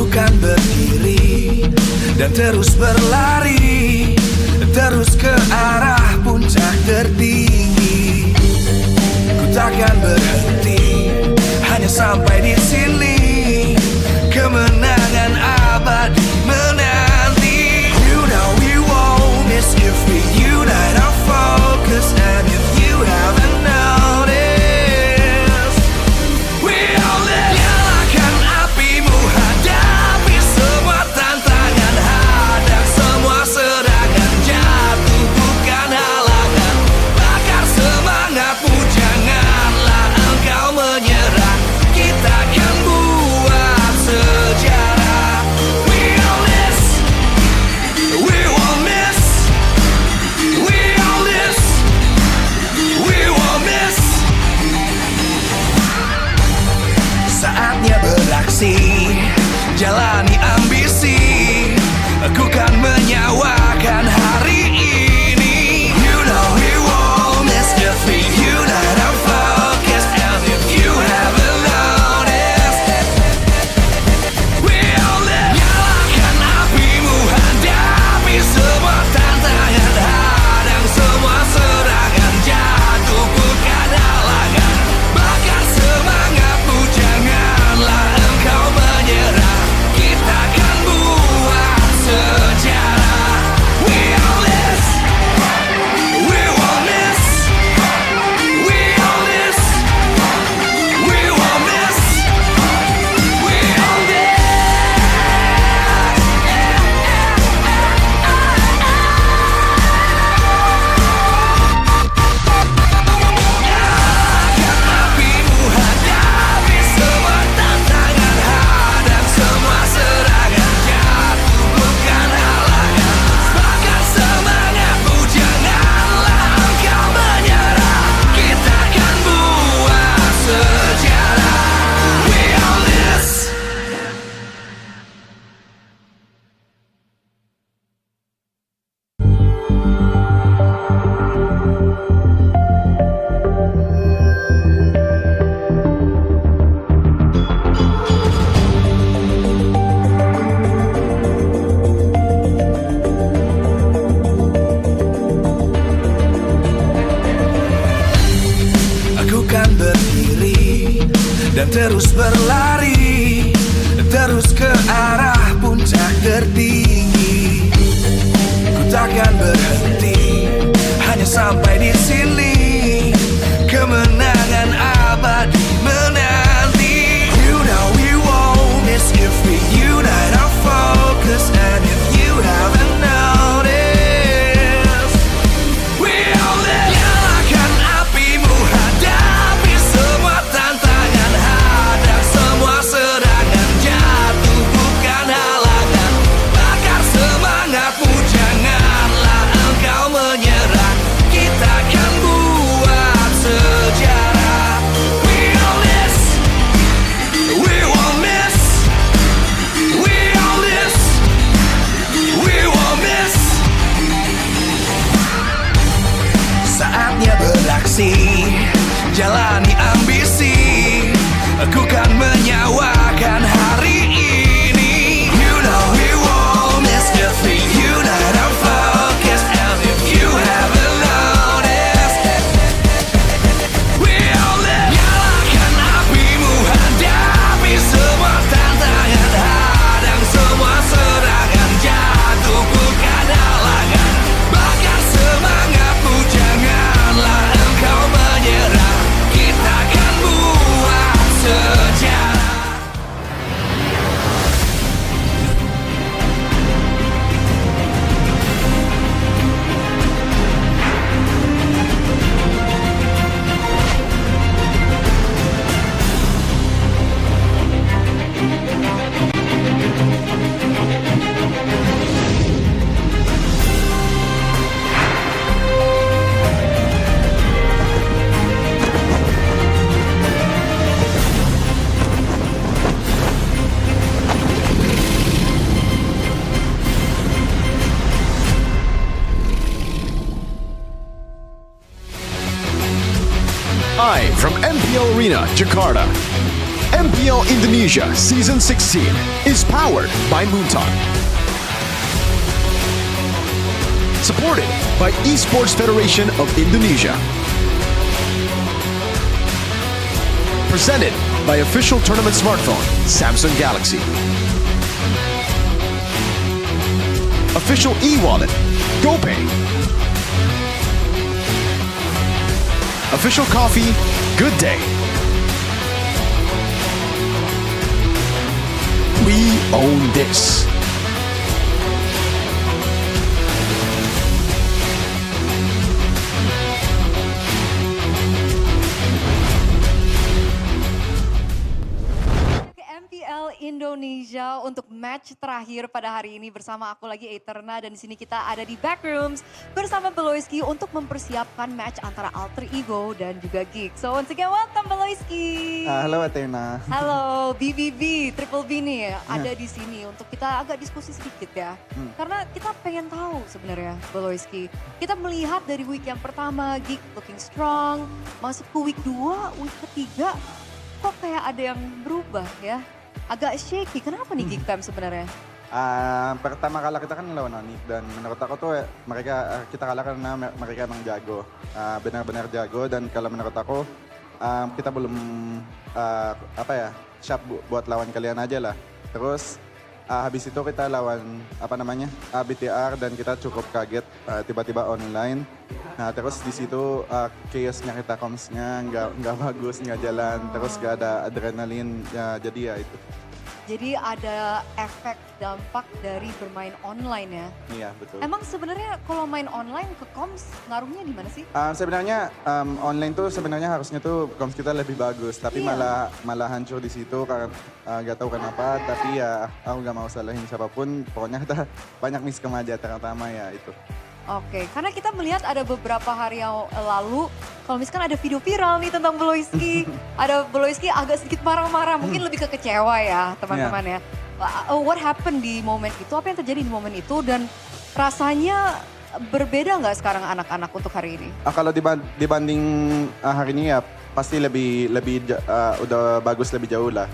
Kan berdiri dan terus berlari, terus ke arah puncak tertinggi. Ku takkan berhenti, hanya sampai di sini. Kemenangan abadi menanti. You know we won't miss if we unite our focus. And if you haven't noticed, we all live. Nyalakan apimu, hadapi semua tantangan, hadang semua serangan, jatuh bukan halangan. Bakar semangatmu, janganlah engkau menyerah. Kita akan buat sejarah. We all miss, we won't miss, we all miss, we won't miss. Saatnya beraksi, jalani ambisi. Aku kan menyawakan hari ini. You know we won't miss if we unite our focus. And if you haven't noticed, we all live. Nyalakan apimu, hadapi semua tantangan, hadang semua serangan, jatuh bukan halangan. Bakar semangatmu, janganlah engkau menyerah. Kita akan buat sejarah. We all miss, we won't miss, we all miss, we won't miss, we all miss. Nyalakan apimu, hadapi semua tantangan, hadang semua serangan, jatuh bukan halangan. Bakar semangatmu, janganlah engkau menyerah. Kita akan buat sejarah. We all miss. Aku kan berdiri dan terus berlari, terus ke arah puncak tertinggi. Ku takkan berhenti, hanya sampai di sini. Kemenangan abadi menanti. You know we won't miss if we unite our focus. And if you haven't noticed, we all live. Nyalakan apimu, hadapi semua tantangan, hadang semua from MPL Arena, Jakarta. MPL Indonesia Season 16 is powered by Montage. Supported by Esports Federation of Indonesia. Presented by official tournament smartphone, Samsung Galaxy. Official e-wallet, GoPay. Official coffee, Good Day. We own this. MPL Indonesia untuk match terakhir pada hari ini bersama aku lagi Eterna, dan di sini kita ada di Backrooms bersama Beloyski untuk mempersiapkan match antara Alter Ego dan juga Geek. So once again welcome Beloyski. Halo Eterna. Halo BBB, Triple B nih ada di sini untuk kita agak diskusi sedikit ya. Karena kita pengen tahu sebenarnya Beloyski. Kita melihat dari week yang pertama Geek looking strong, masuk ke week 2, week ketiga kok kayak ada yang berubah ya. Agak shaky, kenapa nih Geek Fam sebenarnya? Pertama kali kita kan lawan Onyx dan menurut aku tuh kita kalah karena mereka emang jago. Benar-benar jago, dan kalau menurut aku kita belum siap buat lawan kalian aja lah. Terus habis itu kita lawan BTR dan kita cukup kaget tiba-tiba online. Nah terus di situ chaosnya kita comms-nya nggak bagus, nggak jalan, terus nggak ada adrenalin, jadi ya itu. Jadi ada efek dampak dari bermain online ya? Iya betul. Emang sebenarnya kalau main online ke comms ngaruhnya di mana sih? Sebenarnya online tuh sebenarnya harusnya tuh comms kita lebih bagus, tapi malah hancur di situ karena nggak tahu kenapa. Tapi ya aku nggak mau salahin siapapun, pokoknya kita banyak miscom aja terutama ya itu. Oke, karena kita melihat ada beberapa hari yang lalu, kalau misalkan ada video viral nih tentang Beloyski, ada Beloyski agak sedikit marah-marah, mungkin lebih ke kecewa ya teman-teman ya. What happened di momen itu, apa yang terjadi di momen itu, dan rasanya berbeda nggak sekarang anak-anak untuk hari ini? Kalau dibanding hari ini ya pasti lebih udah bagus lebih jauh lah.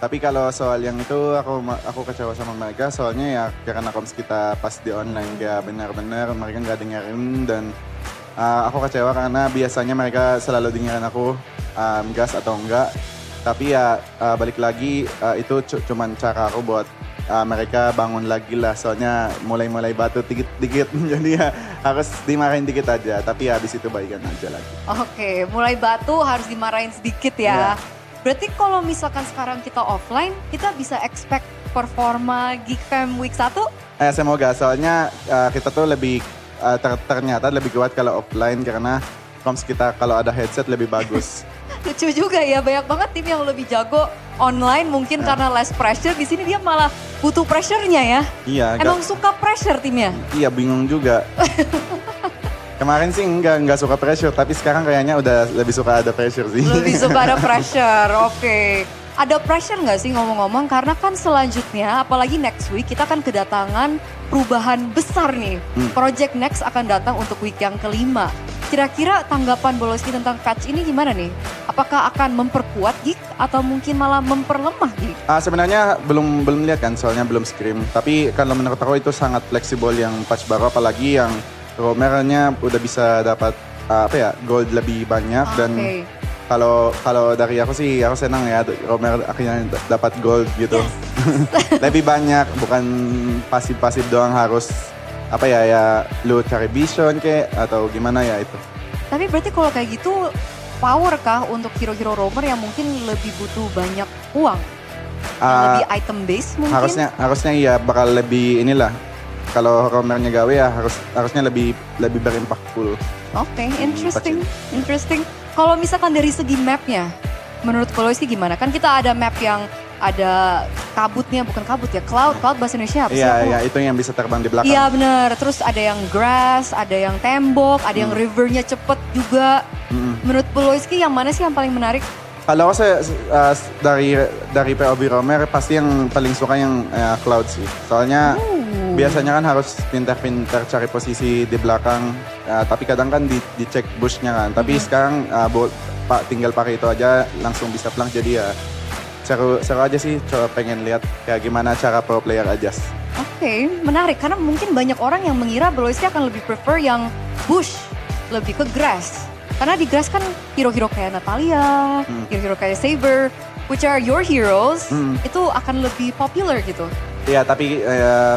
Tapi kalau soal yang itu aku kecewa sama mereka, soalnya ya karena comms kita pas di online gak benar-benar, mereka nggak dengerin, dan aku kecewa karena biasanya mereka selalu dengerin aku gas atau enggak. Tapi ya balik lagi itu cuman cara aku buat mereka bangun lagi lah, soalnya mulai batu dikit-dikit jadi ya harus dimarahin dikit aja, tapi ya habis itu baikan aja lagi. Oke, mulai batu harus dimarahin sedikit ya. Berarti kalau misalkan sekarang kita offline, kita bisa expect performa Geek Fam week 1? Semoga, soalnya kita tuh lebih ternyata lebih kuat kalau offline karena comms kita kalau ada headset lebih bagus. Lucu juga ya, banyak banget tim yang lebih jago online mungkin karena less pressure. Di sini dia malah butuh pressure-nya ya. Iya. Emang suka pressure timnya? Iya, bingung juga. Kemarin sih nggak suka pressure, tapi sekarang kayaknya udah lebih suka ada pressure sih. Lebih suka ada pressure, oke. Ada pressure nggak sih ngomong-ngomong, karena kan selanjutnya, apalagi next week, kita akan kedatangan perubahan besar nih. Project Next akan datang untuk week yang kelima. Kira-kira tanggapan Beloyski tentang patch ini gimana nih? Apakah akan memperkuat Geek atau mungkin malah memperlemah Geek? Sebenarnya belum lihat kan, soalnya belum scrim. Tapi kalau menurut aku itu sangat fleksibel yang patch baru, apalagi yang Romernya udah bisa dapat gold lebih banyak. Dan kalau dari aku sih aku senang ya Romer akhirnya dapat gold gitu. Yes. Lebih banyak, bukan pasif doang, harus lu cari vision atau gimana ya itu. Tapi berarti kalau kayak gitu power kah untuk hero-hero Romer yang mungkin lebih butuh banyak uang? Lebih item base mungkin? Harusnya iya, bakal lebih inilah. Kalau Romernya gawe ya harusnya lebih berimpactful. Oke, interesting. Kalau misalkan dari segi mapnya, menurut Beloyski gimana? Kan kita ada map yang ada kabutnya, bukan kabut ya, cloud bahasa Indonesia apa sih? Iya, itu yang bisa terbang di belakang. Iya benar, terus ada yang grass, ada yang tembok, ada yang rivernya cepet juga. Menurut Beloyski yang mana sih yang paling menarik? Kalau saya dari POV Romer pasti yang paling suka yang cloud sih. Soalnya biasanya kan harus pintar-pintar cari posisi di belakang, tapi kadang kan dicek bushnya kan. Tapi sekarang tinggal pakai itu aja langsung bisa flank. Jadi ya seru aja sih, coba pengen lihat kayak gimana cara pro player adjust. Oke, menarik karena mungkin banyak orang yang mengira Beloisky akan lebih prefer yang bush, lebih ke grass. Karena di grass kan hero-hero kayak Natalia, hero-hero kayak Saber, which are your heroes, itu akan lebih popular gitu. Iya, tapi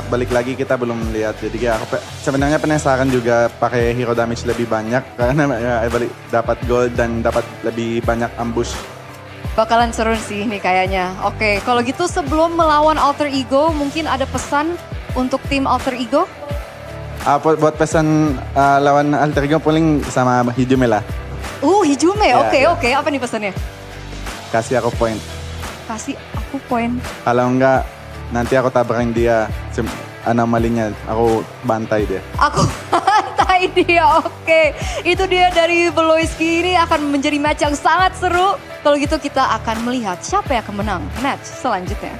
balik lagi kita belum lihat. Jadi ya aku sebenarnya penasaran juga pakai hero damage lebih banyak karena dapat gold dan dapat lebih banyak ambush. Bakalan seru sih ini kayaknya. Oke, kalau gitu sebelum melawan Alter Ego, mungkin ada pesan untuk tim Alter Ego? Buat pesan lawan Alter Ego paling sama Hijume lah. Hijume, Ya, oke. Apa nih pesannya? Kasih aku poin. Kasih aku poin. Kalau enggak, nanti aku tabrakin dia anomalinya. Aku bantai dia. Aku bantai dia, oke. Itu dia dari Beloisky, ini akan menjadi match yang sangat seru. Kalau gitu kita akan melihat siapa yang akan menang match selanjutnya.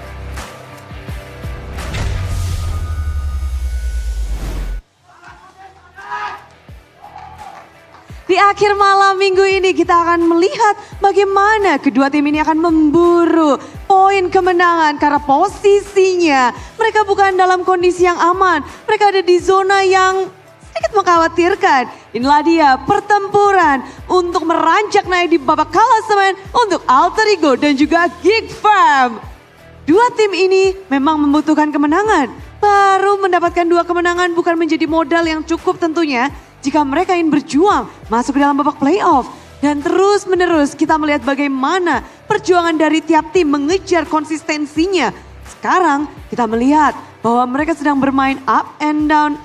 Di akhir malam minggu ini kita akan melihat bagaimana kedua tim ini akan memburu poin kemenangan karena posisinya mereka bukan dalam kondisi yang aman. Mereka ada di zona yang sedikit mengkhawatirkan. Inilah dia pertempuran untuk meranjak naik di babak klasemen untuk Alter Ego dan juga Geek Fam. Dua tim ini memang membutuhkan kemenangan. Baru mendapatkan 2 kemenangan bukan menjadi modal yang cukup tentunya jika mereka ingin berjuang masuk ke dalam babak playoff. Dan terus menerus kita melihat bagaimana perjuangan dari tiap tim mengejar konsistensinya. Sekarang kita melihat bahwa mereka sedang bermain up and down.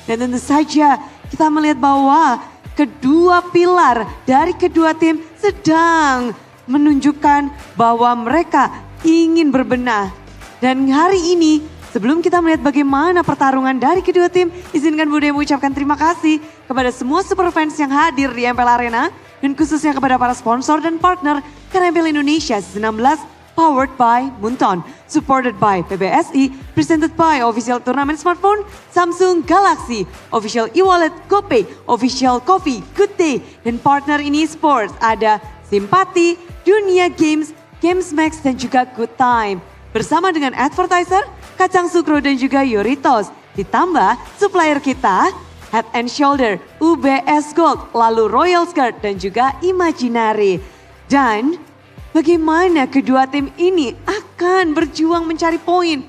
Dan tentu saja kita melihat bahwa kedua pilar dari kedua tim sedang menunjukkan bahwa mereka ingin berbenah. Dan hari ini sebelum kita melihat bagaimana pertarungan dari kedua tim, izinkan Budi mengucapkan terima kasih kepada semua super fans yang hadir di MPL Arena dan khususnya kepada para sponsor dan partner karena MPL Indonesia Season 16 powered by Munton, supported by PBSI, presented by Official Turnamen Smartphone, Samsung Galaxy, Official e-wallet GoPay, Official Coffee, Good Day, dan partner ini sports ada Simpati, Dunia Games, Games Max, dan juga Good Time. Bersama dengan advertiser, Kacang Sukro dan juga Yoritos. Ditambah supplier kita, Head and Shoulder, UBS Gold, lalu Royal Skirt dan juga Imaginary. Dan bagaimana kedua tim ini akan berjuang mencari poin.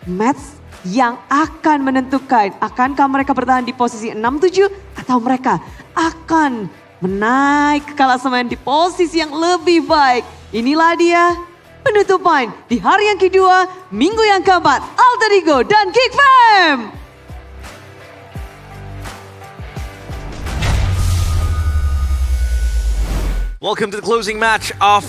Match yang akan menentukan akankah mereka bertahan di posisi 6-7 atau mereka akan menaik ke klasemen di posisi yang lebih baik. Inilah dia penutupan di hari yang kedua, minggu yang keempat, Alter Ego dan Geek Fam. Welcome to the closing match of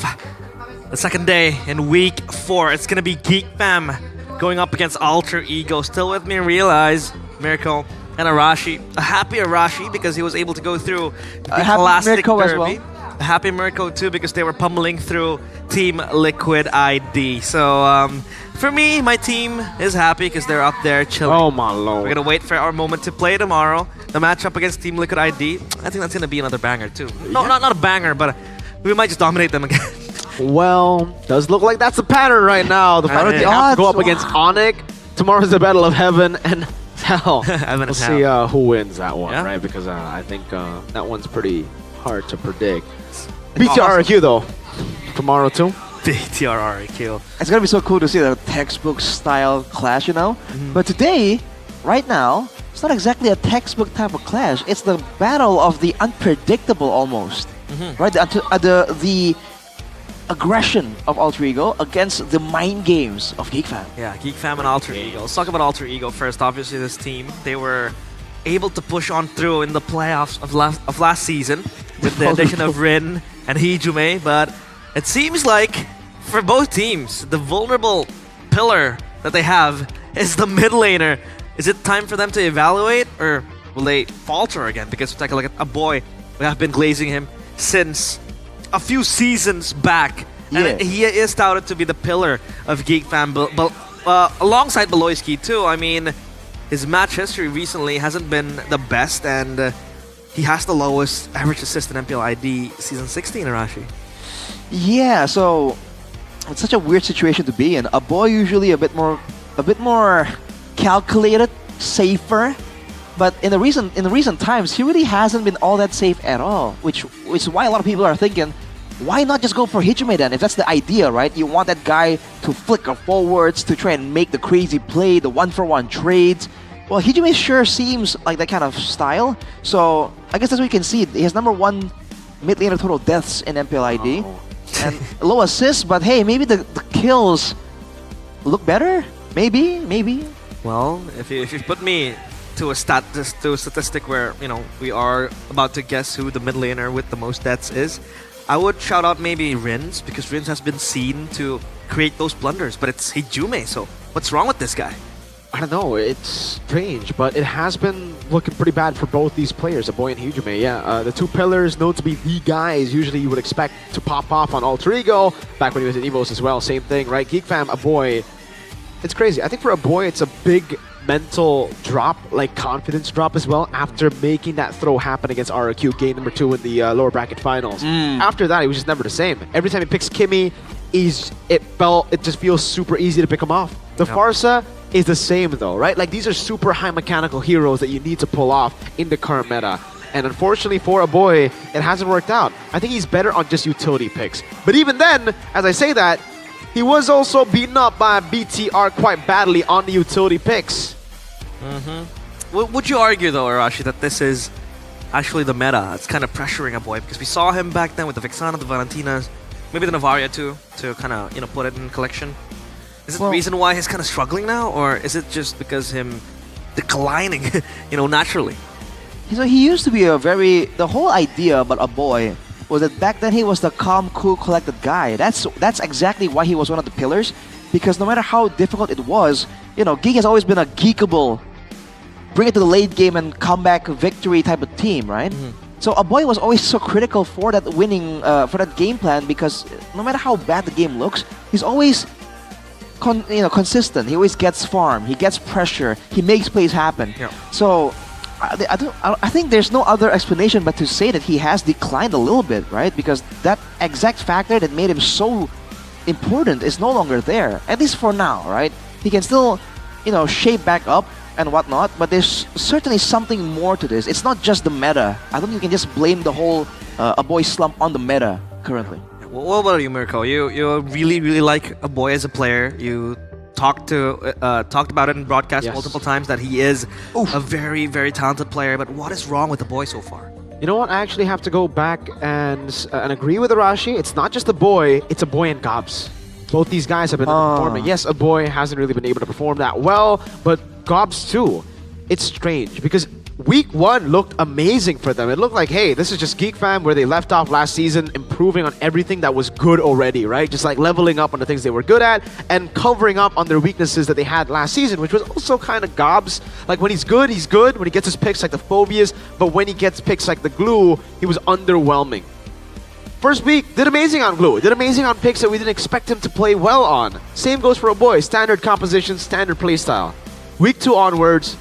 the second day in week 4. It's gonna be Geek Fam going up against Alter Ego. Still with me, Realize, Miracle, and Arashi. A happy Arashi because he was able to go through the classic derby. A happy Mirko too because they were pummeling through Team Liquid ID. So for me, my team is happy because they're up there chilling. Oh my lord. We're gonna wait for our moment to play tomorrow. The matchup against Team Liquid ID. I think that's gonna be another banger too. No, not a banger, but we might just dominate them again. Well, does look like that's the pattern right now. The fact that they have to go up against Onyx. Tomorrow's the battle of heaven and hell. We'll see who wins that one, right? Because I think that one's pretty hard to predict. BTRQ though, tomorrow too. BTRQ. It's gonna be so cool to see the textbook style clash, you know? But today, right now, it's not exactly a textbook type of clash. It's the battle of the unpredictable almost. Right? The aggression of Alter Ego against the mind games of Geek Fam. Yeah, Geek Fam and Alter Ego. Let's talk about Alter Ego first. Obviously, this team, they were able to push on through in the playoffs of last season with the addition of Rin and Hijume, but it seems like for both teams, the vulnerable pillar that they have is the mid laner. Is it time for them to evaluate, or will they falter again? Because take a look at a boy, we have been glazing him since a few seasons back, and he is touted to be the pillar of Geek Fam, alongside Beloisky too. I mean, his match history recently hasn't been the best, and he has the lowest average assist in MPL ID Season 16, Arashi. Yeah, so it's such a weird situation to be in. A boy usually a bit more calculated, safer, but in the recent times, he really hasn't been all that safe at all. Which is why a lot of people are thinking, why not just go for Hijume then? If that's the idea, right? You want that guy to flicker forwards, to try and make the crazy play, the one-for-one trades. Well, Hijume sure seems like that kind of style. So I guess that's what you can see. He has #1 mid laner total deaths in MPL ID. And low assists, but hey, maybe the kills look better? Maybe. Well, if you put me to a statistic where, you know, we are about to guess who the mid laner with the most deaths is, I would shout out maybe Rins, because Rins has been seen to create those blunders, but it's Hijume, so what's wrong with this guy? I don't know, it's strange, but it has been looking pretty bad for both these players, Aboy and Hijume. Yeah, the two pillars known to be the guys usually you would expect to pop off on Alter Ego, back when he was in EVOS as well, same thing, right? Geek fam, Aboy, it's crazy. I think for Aboy, it's a big mental drop, like confidence drop as well, after making that throw happen against RRQ, game number 2 in the lower bracket finals. After that, he was just never the same. Every time he picks Kimmy, it just feels super easy to pick him off. The Farsa is the same though, right? Like these are super high mechanical heroes that you need to pull off in the current meta. And unfortunately for Aboy, it hasn't worked out. I think he's better on just utility picks. But even then, as I say that, he was also beaten up by BTR quite badly on the utility picks. Would you argue though, Arashi, that this is actually the meta? It's kind of pressuring Aboy, because we saw him back then with the Vixana, the Valentinas, maybe the Navaria too, to kind of, you know, put it in collection. Is it the reason why he's kind of struggling now, or is it just because him declining, you know, naturally? So he used to be the whole idea about Aboy was that back then he was the calm, cool, collected guy. That's exactly why he was one of the pillars, because no matter how difficult it was, you know, Geek has always been a geekable, bring it to the late game and comeback victory type of team, right? So Aboy was always so critical for that winning, for that game plan, because no matter how bad the game looks, he's always consistent. He always gets farm, he gets pressure, he makes plays happen. So I think there's no other explanation but to say that he has declined a little bit, right? Because that exact factor that made him so important is no longer there, at least for now, right? He can still, you know, shape back up and whatnot, but there's certainly something more to this. It's not just the meta. I don't think you can just blame the whole Aboy slump on the meta currently. What about you, Mirko? You really like Aboy as a player. You talked about it in broadcast multiple times that he is a very talented player. But what is wrong with Aboy so far? You know what? I actually have to go back and agree with Arashi. It's not just Aboy, it's Aboy and Gobs. Both these guys have been underperforming. Yes, Aboy hasn't really been able to perform that well, but Gobs too. It's strange because Week 1 looked amazing for them. It looked like, hey, this is just Geek Fam where they left off last season, improving on everything that was good already, right? Just like leveling up on the things they were good at and covering up on their weaknesses that they had last season, which was also kind of Gobs. Like when he's good, he's good. When he gets his picks like the Phobias, but when he gets picks like the Glue, he was underwhelming. First week, did amazing on Glue. Did amazing on picks that we didn't expect him to play well on. Same goes for Aboy. Standard composition, standard playstyle. Week 2 onwards,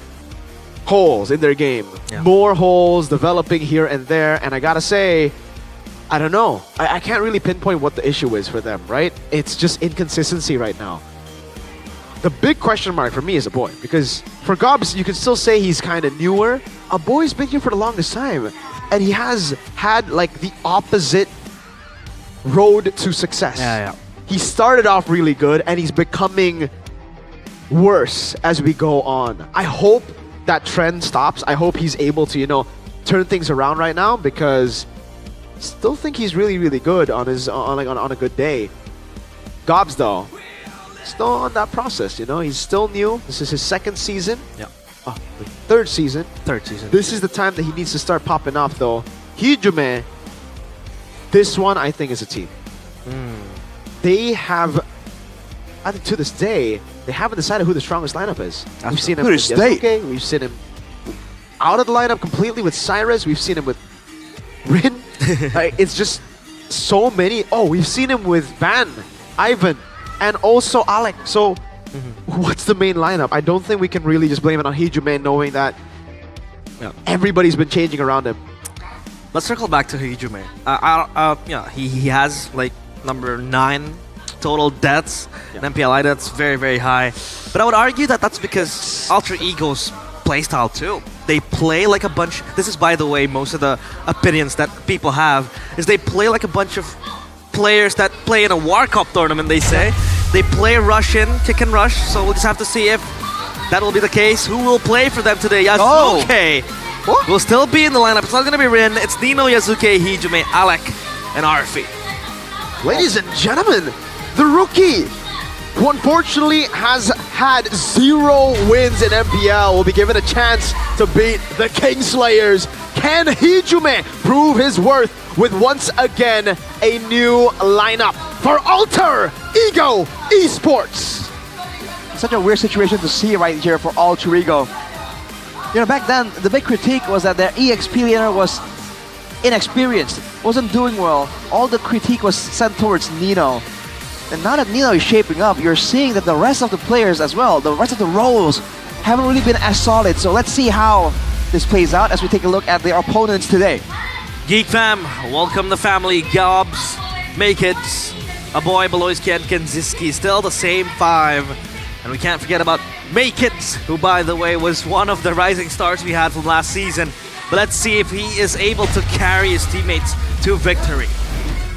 holes in their game. More holes developing here and there. And I gotta say, I don't know. I can't really pinpoint what the issue is for them, right? It's just inconsistency right now. The big question mark for me is Aboy, because for Gobs, you can still say he's kind of newer. Aboy's been here for the longest time, and he has had like the opposite road to success. He started off really good, and he's becoming worse as we go on. I hope that trend stops. I hope he's able to, you know, turn things around right now, because still think he's really good on his on a good day. Gobs though, still on that process, you know. He's still new. This is his second season. Third season. This is the time that he needs to start popping off though. Hijume, this one I think is a team. They have, I think to this day, they haven't decided who the strongest lineup is. We've seen him with Yasuke, we've seen him out of the lineup completely with Cyrus, we've seen him with Rin. It's just so many. Oh, we've seen him with Van, Ivan, and also Alec. So what's the main lineup? I don't think we can really just blame it on Hijume, knowing that everybody's been changing around him. let's circle back to Hijume. Yeah, he has like number 9 total deaths. And MPL ID, that's very, very high. But I would argue that that's because Alter Ego's playstyle too. They play like a bunch. This is, by the way, most of the opinions that people have is they play like a bunch of players that play in a War Cup tournament. They say they play Russian kick and rush. So we'll just have to see if that will be the case. Who will play for them today? Yasuke will still be in the lineup. It's not gonna be Rin. It's Nino, Yasuke, Hijume, Alec, and Arfi. Ladies and gentlemen, the rookie, who unfortunately has had 0 wins in MPL, will be given a chance to beat the Kingslayers. Can Hijume prove his worth with once again a new lineup for Alter Ego Esports? Such a weird situation to see right here for Alter Ego. You know, back then, the big critique was that their EXP laner was inexperienced, wasn't doing well. All the critique was sent towards Nino. And now that Nino is shaping up, you're seeing that the rest of the players as well, the rest of the roles, haven't really been as solid. So let's see how this plays out as we take a look at their opponents today. Geek fam, welcome the family. Gobs, Makids, a boy Beloyski and Kenziski, still the same 5. And we can't forget about Makids, who, by the way, was one of the rising stars we had from last season. But let's see if he is able to carry his teammates to victory.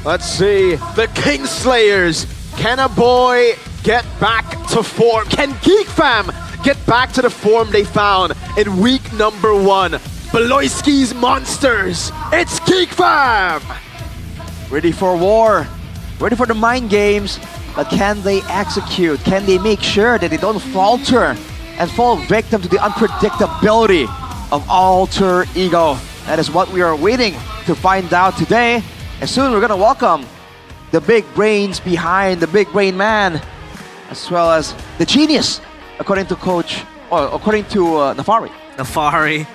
Let's see, the Kingslayers. Can a boy get back to form? Can Geek Fam get back to the form they found in week number 1? Beloyski's Monsters. It's Geek Fam! Ready for war, ready for the mind games, but can they execute? Can they make sure that they don't falter and fall victim to the unpredictability of Alter Ego? That is what we are waiting to find out today. And soon we're gonna welcome the big brains behind the big brain man, as well as the genius, according to Nafari. Nafari.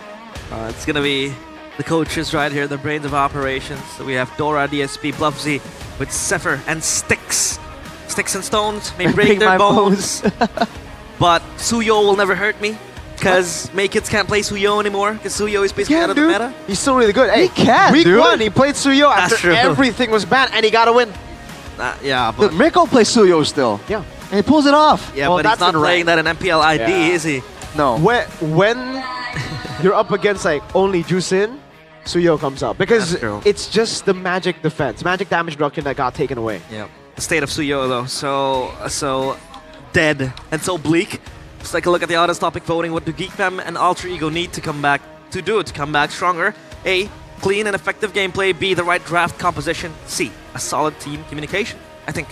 It's gonna be the coaches right here, the brains of operations. So we have Dora, DSP, Bluffzy, with Zephyr and Sticks. Sticks and stones may break their bones. But Suyo will never hurt me, because Makids can't play Suyo anymore, because Suyo is basically out of the meta. He's still really good. Hey, he can, week 1, he played Suyo after true. everything was banned, and he got a win. Yeah, but Dude, Mirko plays Suyo still. Yeah. And he pulls it off. yeah, Well, but he's that's not playing that in MPL ID, is he? No. When you're up against like only Jusin, Suyo comes up. Because it's just the magic defense, magic damage reduction that got taken away. Yeah. The state of Suyo though, so dead and so bleak. Let's take a look at the audience topic voting. What do Geek Fam and Alter Ego need to come back stronger? A, clean and effective gameplay. B, the right draft composition. C, a solid team communication. I think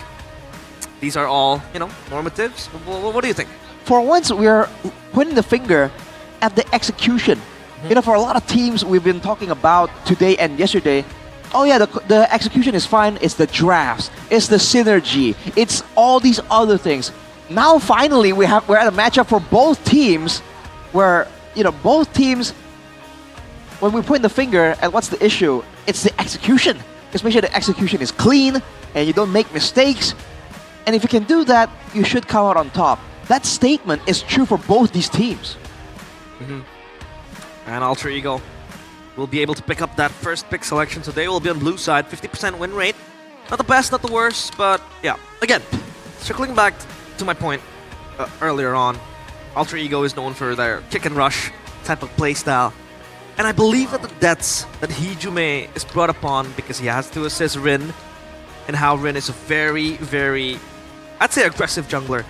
these are all, normatives. What do you think? For once, we are pointing the finger at the execution. For a lot of teams we've been talking about today and yesterday, oh yeah, the execution is fine. It's the drafts, it's the synergy, it's all these other things. Now finally we're at a matchup for both teams, where both teams, when we point the finger at what's the issue, it's the execution. Just make sure the execution is clean and you don't make mistakes. And if you can do that, you should come out on top. That statement is true for both these teams. And Alter Ego will be able to pick up that first pick selection. So they will be on blue side, 50% win rate. Not the best, not the worst, but yeah. Again, circling back to my point earlier on, Alter Ego is known for their kick and rush type of playstyle. And I believe that the deaths that Hijume is brought upon because he has to assist Rin, and how Rin is a very, very, I'd say, aggressive jungler.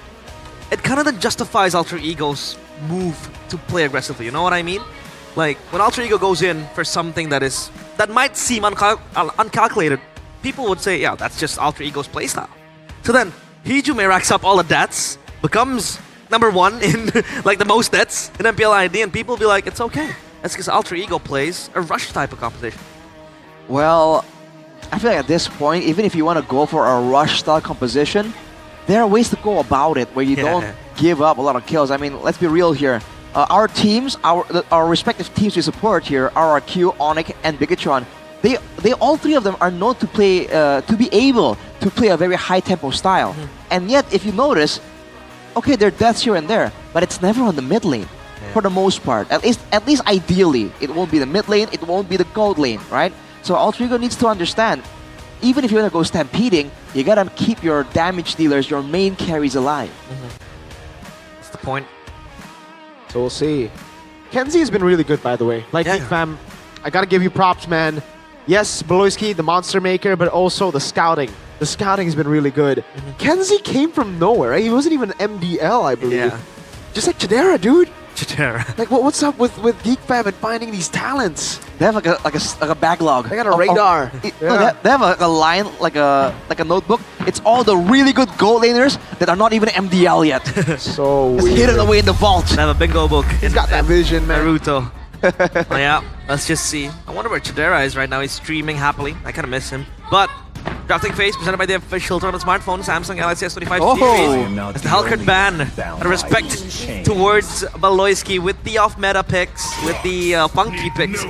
It kind of then justifies Alter Ego's move to play aggressively, you know what I mean? Like, when Alter Ego goes in for something that might seem uncalculated, people would say, yeah, that's just Alter Ego's playstyle. So then, Hijume racks up all the deaths, becomes number 1 in like the most deaths in MPL ID, and people will be like, it's okay. That's because Alter Ego plays a rush type of composition. Well, I feel like at this point, even if you want to go for a rush style composition, there are ways to go about it where you don't give up a lot of kills. I mean, let's be real here. Our teams, our respective teams we support here, RRQ, Onyx, and Bigatron, they all three of them are known to play, to be able to play a very high tempo style. And yet, if you notice, okay, there are deaths here and there, but it's never on the mid lane for the most part. At least ideally, it won't be the mid lane, it won't be the gold lane, right? So Alter Ego needs to understand, even if you want to go stampeding, you gotta keep your damage dealers, your main carries alive. That's the point. So we'll see. Kenzie has been really good, by the way. Like, Geek Fam, I gotta give you props, man. Yes, Beloyski, the monster maker, but also the scouting. The scouting has been really good. Kenzie came from nowhere, right? He wasn't even MDL, I believe. Just like Chidera, dude. Chidera. Like, what's up with Geek Fam and finding these talents? They have like a backlog. They got a radar. No, they have a line, like a notebook. It's all the really good gold laners that are not even MDL yet. So Just hidden away in the vault. They have a bingo book. He's got that vision, man. Naruto. Oh, yeah, let's just see. I wonder where Chidera is right now. He's streaming happily. I kind of miss him. But Drafting Face presented by the official tournament smartphone, Samsung Galaxy S25 series. It's the Hellcurt ban. Out of respect towards Beloyski with the off-meta picks, with the funky picks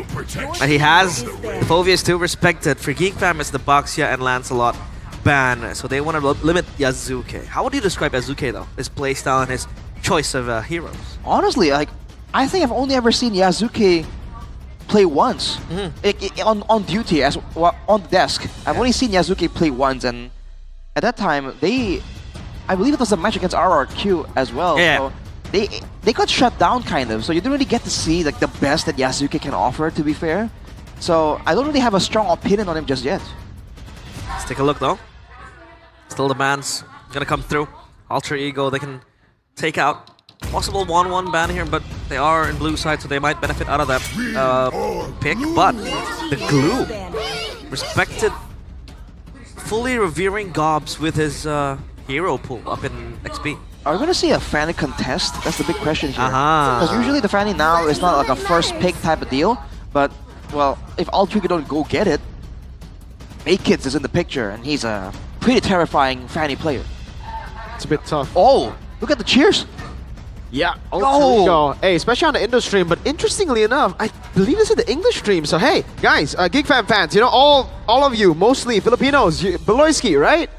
that he has. Fovius too respected. For Geek Fam, it's the Baxia and Lancelot ban. So they want to limit Yazuke. How would you describe Yazuke though? His playstyle and his choice of heroes? Honestly, like, I think I've only ever seen Yazuke play once on duty on the desk. I've only seen Yazuke play once, and at that time I believe it was a match against RRQ as well. So they got shut down kind of. So you didn't really get to see like the best that Yazuke can offer. To be fair, so I don't really have a strong opinion on him just yet. Let's take a look though. Still the bans gonna come through. Alter Ego they can take out. Possible 1-1 ban here, but they are in blue side, so they might benefit out of that pick. But the glue, respected, fully revering Gobs with his hero pool up in XP. Are we going to see a Fanny contest? That's the big question here. Because usually the Fanny now is not like a first pick type of deal, but, well, if Alter Ego don't go get it, A-Kids is in the picture, and he's a pretty terrifying Fanny player. It's a bit tough. Oh, look at the cheers! Yeah, Alter Ego. Hey, especially on the Indo stream, but interestingly enough, I believe this is the English stream. So hey, guys, Geek Fam fans, you know, all of you, mostly Filipinos, Beloyski, right?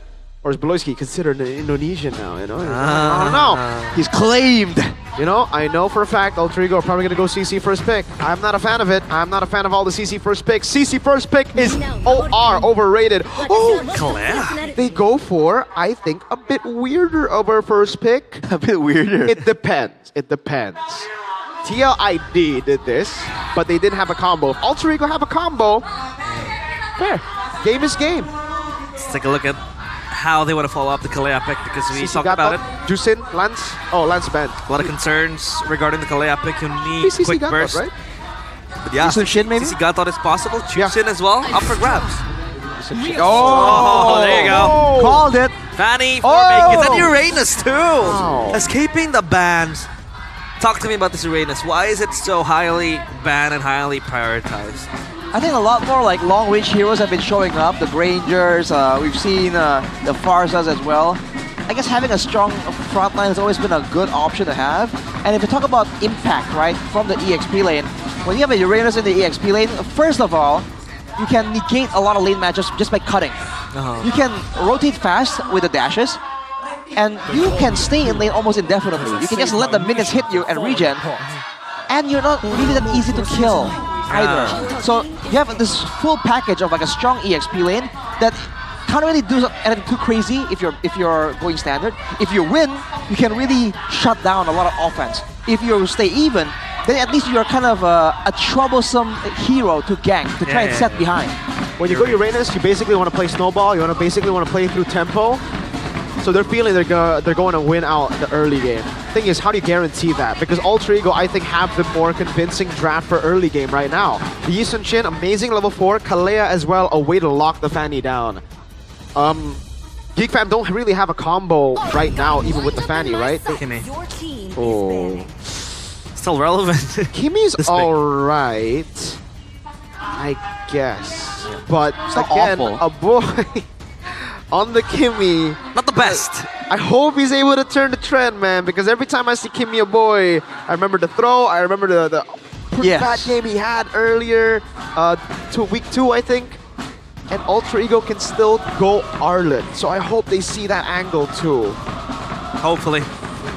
Or is Beloyski considered an Indonesian now, you know? I don't know. He's claimed. You know, I know for a fact Alter Ego are probably going to go CC first pick. I'm not a fan of it. I'm not a fan of all the CC first picks. CC first pick is OR, overrated. Oh, Kalea. They go for, I think, a bit weirder of our first pick. A bit weirder? It depends. It depends. TLID did this, but they didn't have a combo. If Alter Ego have a combo, fair. Game is game. Let's take a look at how they want to follow up the Kalea pick, because we talked about it. Jusin, Lance. Oh, Lance banned. A lot of concerns regarding the Kalea pick. You need CC quick got burst. That, right? But yeah, Shin maybe? CC got thought it's possible. Jusin as well, up for grabs. Oh, there you go. Called it. Fanny for Make and Uranus too. Escaping the bans. Talk to me about this Uranus. Why is it so highly banned and highly prioritized? I think a lot more like long-range heroes have been showing up. The Grangers, we've seen the Farzas as well. I guess having a strong front line has always been a good option to have. And if you talk about impact, right, from the EXP lane, when you have a Uranus in the EXP lane, first of all, you can negate a lot of lane matches just by cutting. You can rotate fast with the dashes, and you can stay in lane almost indefinitely. You can just let the minions hit you and regen, and you're not really that easy to kill either. So you have this full package of like a strong EXP lane that can't really do anything too crazy if you're going standard. If you win, you can really shut down a lot of offense. If you stay even, then at least you're kind of a troublesome hero to gank, to try and set behind. When you go Uranus, you basically want to play Snowball, you want to basically want to play through tempo. So they're feeling they're going to win out the early game. Thing is, how do you guarantee that? Because Alter Ego, I think, have the more convincing draft for early game right now. The Yi Sun Shin, amazing level 4. Kalea as well, a way to lock the Fanny down. Geek Fam don't really have a combo right now, even with the Fanny, right? Kimmy. Oh. Still relevant. Kimmy's alright, I guess. But again, a boy on the Kimmy. Not the best. I hope he's able to turn the trend, man, because every time I see Kimmy a boy, I remember the throw, I remember the bad game he had earlier, week 2, I think. And Alter Ego can still go Arlet. So I hope they see that angle too. Hopefully.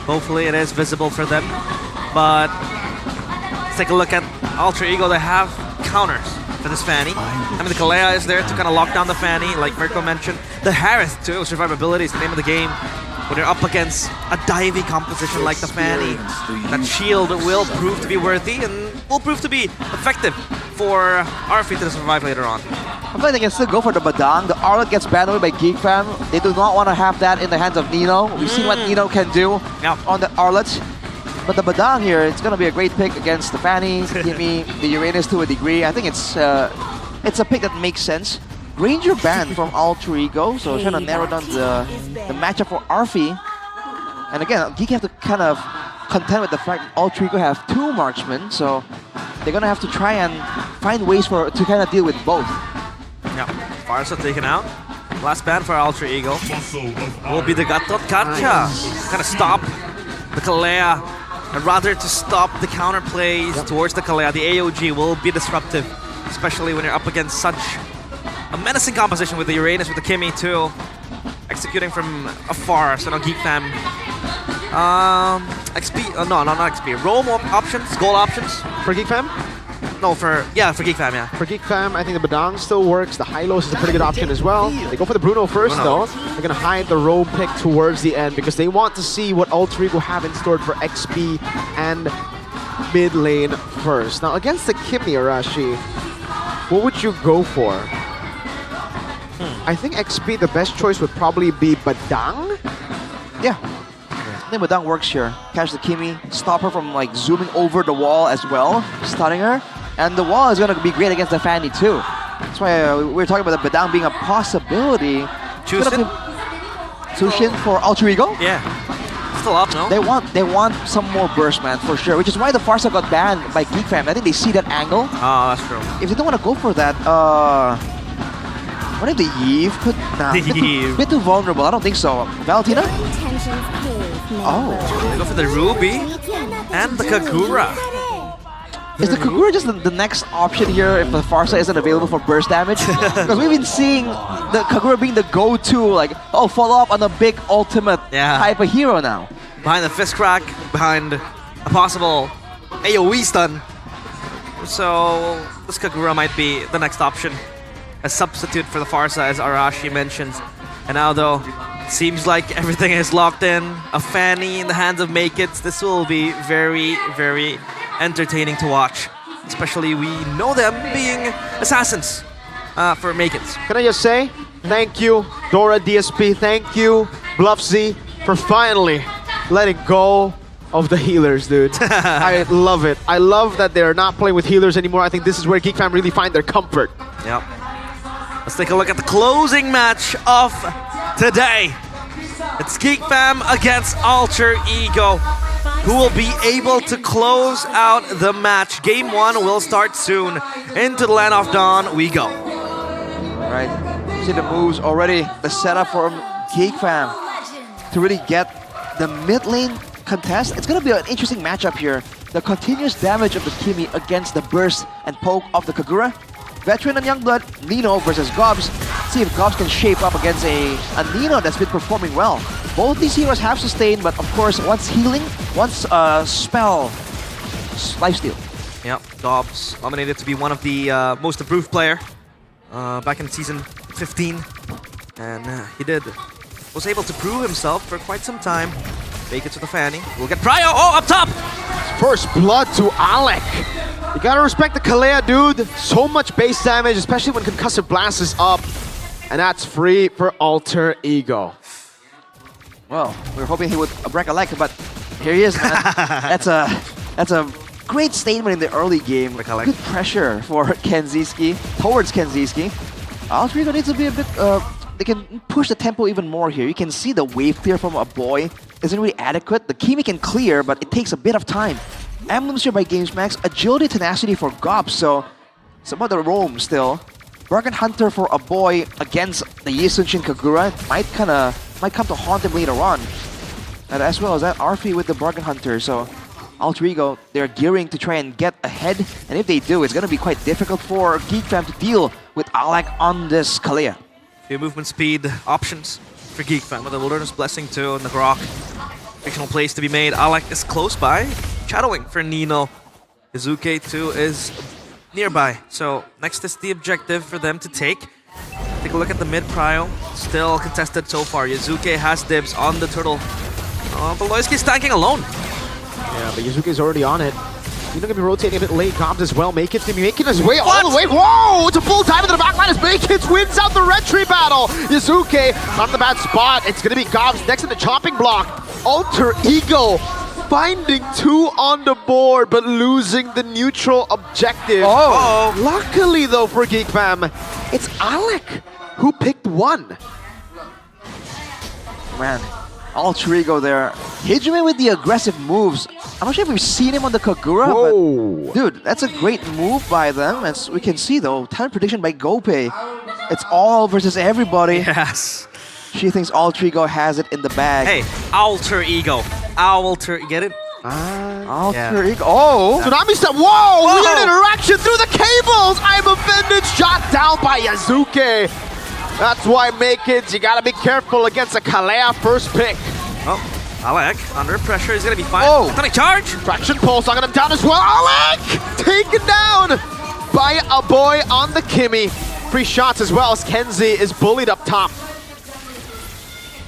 Hopefully it is visible for them. But let's take a look at Alter Ego. They have counters for this Fanny. I mean, the Kalea is there to kind of lock down the Fanny, like Mirko mentioned. The Harith, too, survivability is the name of the game. When you're up against a divey composition like the Fanny, that shield will prove to be worthy and will prove to be effective for Arfi to survive later on. I feel like they can still go for the Badang. The Arlet gets banned away by Geek Fam. They do not want to have that in the hands of Nino. We've seen what Nino can do on the Arlet. But the Badang here, it's going to be a great pick against the Fanny, Kimmy, the Uranus to a degree. I think it's a pick that makes sense. Ranger banned from Alter Ego, so trying to narrow down the matchup for Arfi. And again, Geek have to kind of contend with the fact that Alter Ego have 2 marksmen, so they're going to have to try and find ways to kind of deal with both. Yeah, Farsa taken out. Last ban for Alter Ego will be the Gatot Kacha. Kind of stop the Kalea, and rather to stop the counterplays towards the Kalea. The AOG will be disruptive, especially when you're up against such a menacing composition with the Uranus, with the Kimmy too. Executing from afar, so now Geek Fam. XP, no, not XP. Roam options, goal options. For Geek Fam? No, for Geek Fam, yeah. For Geek Fam, I think the Badang still works. The Hylos is a pretty good option as well. They go for the Bruno first, though. They're going to hide the roam pick towards the end because they want to see what Alter Ego have in store for XP and mid lane first. Now, against the Kimmy, Arashi, what would you go for? I think XP, the best choice would probably be Badang. Yeah. I think Badang works here. Catch the Kimmy, stop her from like zooming over the wall as well, stunning her. And the wall is going to be great against the Fanny too. That's why we're talking about the Badang being a possibility. Sushin for Alter Ego? Yeah. Still up, no? They want some more burst, man, for sure. Which is why the Farsa got banned by Geek Fam. I think they see that angle. Oh, that's true. If they don't want to go for that, what if the Yeve could? Nah, bit too vulnerable. I don't think so. Valentina? Oh. They go for the Ruby and the Kagura. Is the Kagura just the next option here if the Farsa isn't available for burst damage? Because we've been seeing the Kagura being the go-to, like, follow up on a big ultimate type of hero now. Behind the fist crack, behind a possible AoE stun. So this Kagura might be the next option. A substitute for the Farsa, as Arashi mentions. And now, though, it seems like everything is locked in. A Fanny in the hands of Make-Its. This will be very, very entertaining to watch. Especially we know them being assassins for Make-Its. Can I just say, thank you, Dora DSP. Thank you, Bluffzy, for finally letting go of the healers, dude. I love it. I love that they're not playing with healers anymore. I think this is where Geek Fam really find their comfort. Yep. Let's take a look at the closing match of today. It's Geek Fam against Alter Ego, who will be able to close out the match. Game 1 will start soon. Into the Land of Dawn we go. All right, see the moves already. The setup for Geek Fam to really get the mid lane contest. It's going to be an interesting matchup here. The continuous damage of the Kimmy against the burst and poke of the Kagura. Veteran and Youngblood, Nino versus Gobs. See if Gobs can shape up against a Nino that's been performing well. Both these heroes have sustained, but of course, once healing, once spell, lifesteal. Yep, Gobs nominated to be one of the most improved player back in season 15. And was able to prove himself for quite some time. Make it to the Fanny. We'll get Pryo. Oh, up top! First blood to Alec. You gotta respect the Kalea, dude. So much base damage, especially when Concussive Blast is up. And that's free for Alter Ego. Well, we were hoping he would break a leg, but here he is, man. That's a great statement in the early game. Good pressure for Kenziski, towards Kenziski. Alter Ego needs to be a bit, they can push the tempo even more here. You can see the wave clear from a boy isn't really adequate. The Kimmy can clear, but it takes a bit of time. Emblems here by GamesMax, agility, tenacity for Gob, so some of the roam still. Bargain Hunter for a boy against the Yisunshin Kagura might come to haunt him later on. And as well as that, Arfi with the Bargain Hunter, so Alter Ego, they're gearing to try and get ahead, and if they do, it's going to be quite difficult for Geek Fam to deal with Alec on this Kalea. Few movement speed options for Geek Fam with the Wilderness Blessing too and the Grok. Fictional plays to be made. Alec is close by. Shadowing for Nino. Izuke too is nearby. So next is the objective for them to take. Take a look at the mid prio. Still contested so far. Yazuke has dibs on the turtle. Beloyski's tanking alone. Yeah, but Yazuke's already on it. He's going to be rotating a bit late. Gobs as well. Makeit's going to be making his way all the way. Whoa! It's a full time into the back line as Makeit's wins out the retry battle. Yazuke on the bad spot. It's going to be Gobs next in the chopping block. Alter Ego finding 2 on the board, but losing the neutral objective. Oh! Luckily, though, for Geek Fam, it's Alec who picked 1. Man, Alter Ego there. Hijime with the aggressive moves. I'm not sure if we've seen him on the Kagura, but dude, that's a great move by them. As we can see though, talent prediction by Gopei. It's all versus everybody. Yes. She thinks Alter Ego has it in the bag. Hey, Alter Ego. Alter, get it? Alter Ego. Oh! Tsunami said, whoa! Weird interaction through the cables! I'm offended! Shot down by Yazuke! That's why, Makeits, you gotta be careful against a Kalea first pick. Oh, Alec, under pressure, he's gonna be fine. Oh! Sonic charge! Traction pulse, knocking him down as well. Alec! Taken down by a boy on the Kimmy. Free shots as well as Kenzie is bullied up top.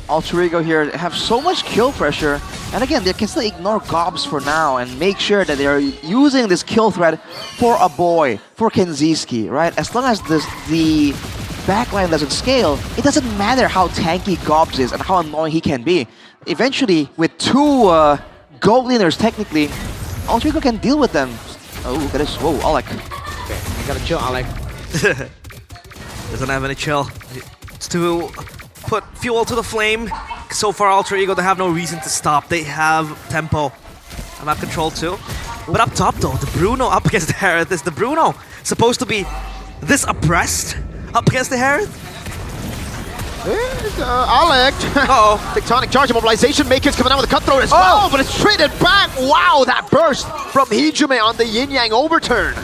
Alter Ego here have so much kill pressure, and again, they can still ignore Gobs for now and make sure that they are using this kill threat for a boy, for Kenziski, right? As long as the backline doesn't scale, it doesn't matter how tanky Gobs is and how annoying he can be. Eventually, with 2 gold leaners technically, Alter Ego can deal with them. Oh, look at this. Whoa, Alec. Okay, you gotta chill, Alec. Doesn't have any chill. It's to put fuel to the flame. So far, Alter Ego, they have no reason to stop. They have tempo. I'm at control too. But up top though, the Bruno up against the Harith. Is the Bruno supposed to be this oppressed up against the Harith? Alec. Uh-oh. Tectonic charge mobilization. Makeit's coming out with a cutthroat as well, but it's traded back. Wow, that burst from Hijime on the yin-yang overturn.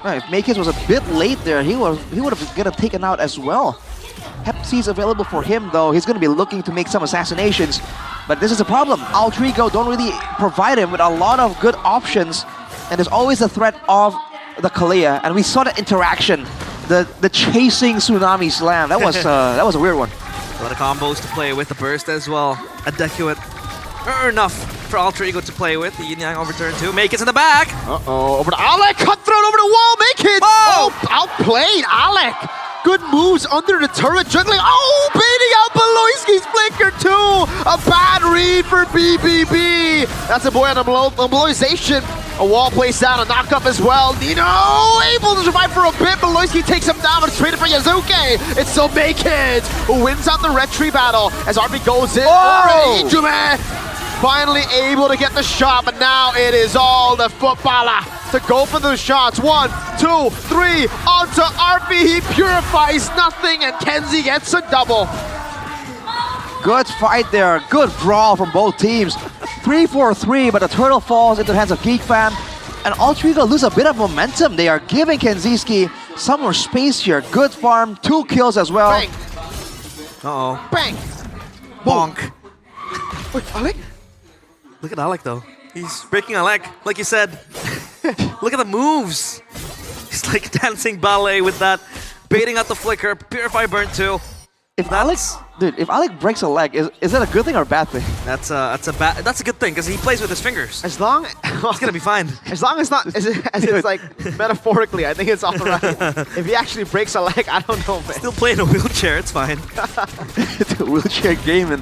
Right, if Makeits was a bit late there, he would have gotten taken out as well. Hep-C is available for him though. He's going to be looking to make some assassinations. But this is a problem. Alter Ego don't really provide him with a lot of good options. And there's always the threat of the Kalea. And we saw that interaction. The chasing Tsunami Slam. That was a weird one. A lot of combos to play with. The burst as well. A Decuit. Enough for Alter Ego to play with. The yin-yang overturn too. Makeit's in the back. Uh-oh. Over to Alec. Cutthroat over the wall. Makeits. Oh, outplayed Alec. Good moves under the turret, juggling. Oh, baiting out Beloyski's flicker too. A bad read for BBB. That's a boy on a mobilization. A wall placed down, a knock-up as well. Nino able to survive for a bit. Beloyski takes him down, but it's traded for Yazuke. It's still Makeits who wins out the retry battle as RB goes in. Hijime finally able to get the shot, but now it is all the footballer to go for those shots. 1, 2, 3, onto RB. He purifies nothing, and Kenzie gets a double. Good fight there. Good brawl from both teams. 3-4-3, but the turtle falls into the hands of Geek Fam. And Alter Ego lose a bit of momentum. They are giving Kenziski some more space here. Good farm, 2 kills as well. Bang. Uh-oh. Bang. Bonk. Wait, Alec? Look at Alec though. He's breaking Alec, like you said. Look at the moves. He's like dancing ballet with that. Baiting out the flicker. Purify burn too. If Alec breaks a leg, is that a good thing or a bad thing? That's a good thing because he plays with his fingers. As long he's gonna be fine. As long as it's like metaphorically, I think it's all right. If he actually breaks a leg, I don't know, man. Still playing a wheelchair, it's fine. The wheelchair gaming.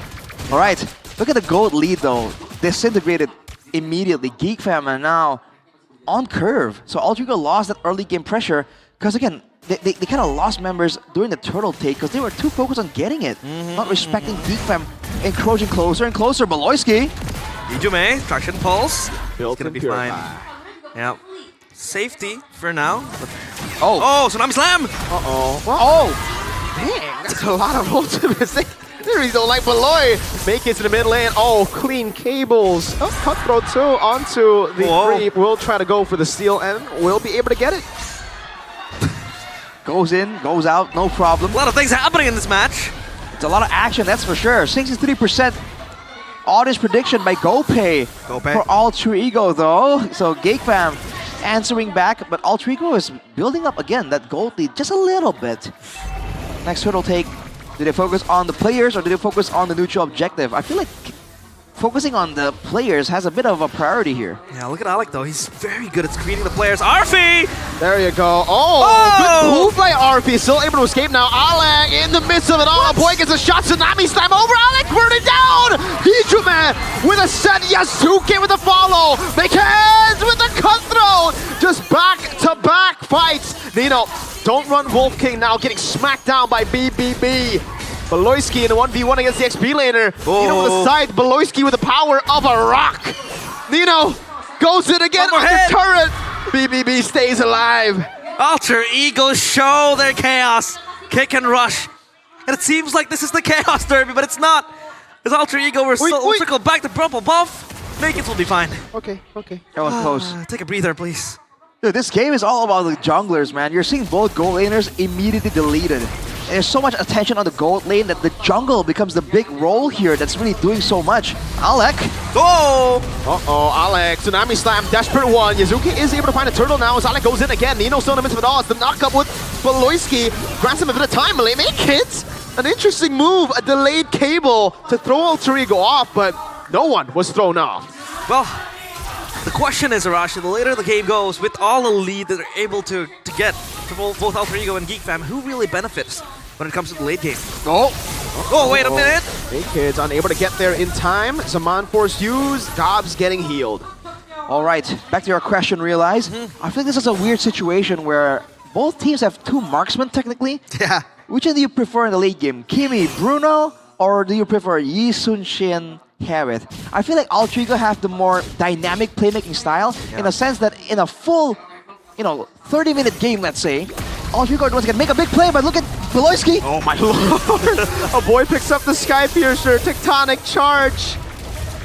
All right, look at the gold lead though. Disintegrated immediately. Geek Fam are now on curve. So Alter Ego lost that early game pressure because again, they kind of lost members during the turtle take because they were too focused on getting it, not respecting Geek Fam, encroaching closer and closer. Beloyski. Hijime, traction pulse. Built gonna be purify. fine. Yeah. Safety for now. But oh, Tsunami Slam! Uh-oh. Oh! Dang, that's a lot of ultimates. They really don't like Beloy. Make it to the mid lane. Oh, clean cables. Oh, cutthroat too onto the creep. Will try to go for the steal and will be able to get it. Goes in, goes out, no problem. A lot of things happening in this match. It's a lot of action, that's for sure. 63% audience prediction by Gopei for Alter Ego though. So Geek Fam answering back, but Altrico is building up again that gold lead just a little bit. Next turtle take, do they focus on the players or do they focus on the neutral objective? I feel like focusing on the players has a bit of a priority here. Yeah, look at Alec though. He's very good at screening the players. Arfi! There you go. Oh, good move by Arfi. Still able to escape now. Alec in the midst of it all. Boy gets a shot. Tsunami slam over. Alec burning down. Hijuman with a set. Yasuke with a follow. Make hands with the cutthroat. Just back-to-back fights. Nino, don't run Wolf King now. Getting smacked down by BBB. Beloyski in a 1v1 against the XP laner. Nino with the side. Beloyski with the power of a rock. Nino goes in again on the turret. BBB stays alive. Alter Ego show their chaos. Kick and rush. And it seems like this is the Chaos Derby, but it's not. As Alter Ego will circle back to Purple Buff. Nakeds will be fine. Okay. That was close. Take a breather, please. Dude, this game is all about the junglers, man. You're seeing both gold laners immediately deleted. And there's so much attention on the gold lane that the jungle becomes the big role here that's really doing so much. Alec. Oh! Uh-oh, Alec. Tsunami slam. Desperate one. Yazuki is able to find a turtle now as Alec goes in again. Nino still in the midst of it all. It's the knockup with Beloyski. Grants him a bit of time. Malay kids. An interesting move. A delayed cable to throw Alter Ego off, but no one was thrown off. Well, the question is, Arashi, the later the game goes, with all the lead that they're able to get to both Alter Ego and Geek Fam, who really benefits when it comes to the late game? Oh, wait a minute! Kids unable to get there in time. Zaman forced use. Dobbs getting healed. All right, back to your question, Realize. I think this is a weird situation where both teams have two marksmen, technically. Yeah. Which one do you prefer in the late game? Kimi, Bruno, or do you prefer Yi Sun-shin, Harith? I feel like Alter Ego have the more dynamic playmaking style in the sense that in a full, 30-minute game, let's say, Alter Ego can make a big play, but look at Beloyski. Oh my lord! A boy picks up the Sky Piercer, Tectonic Charge.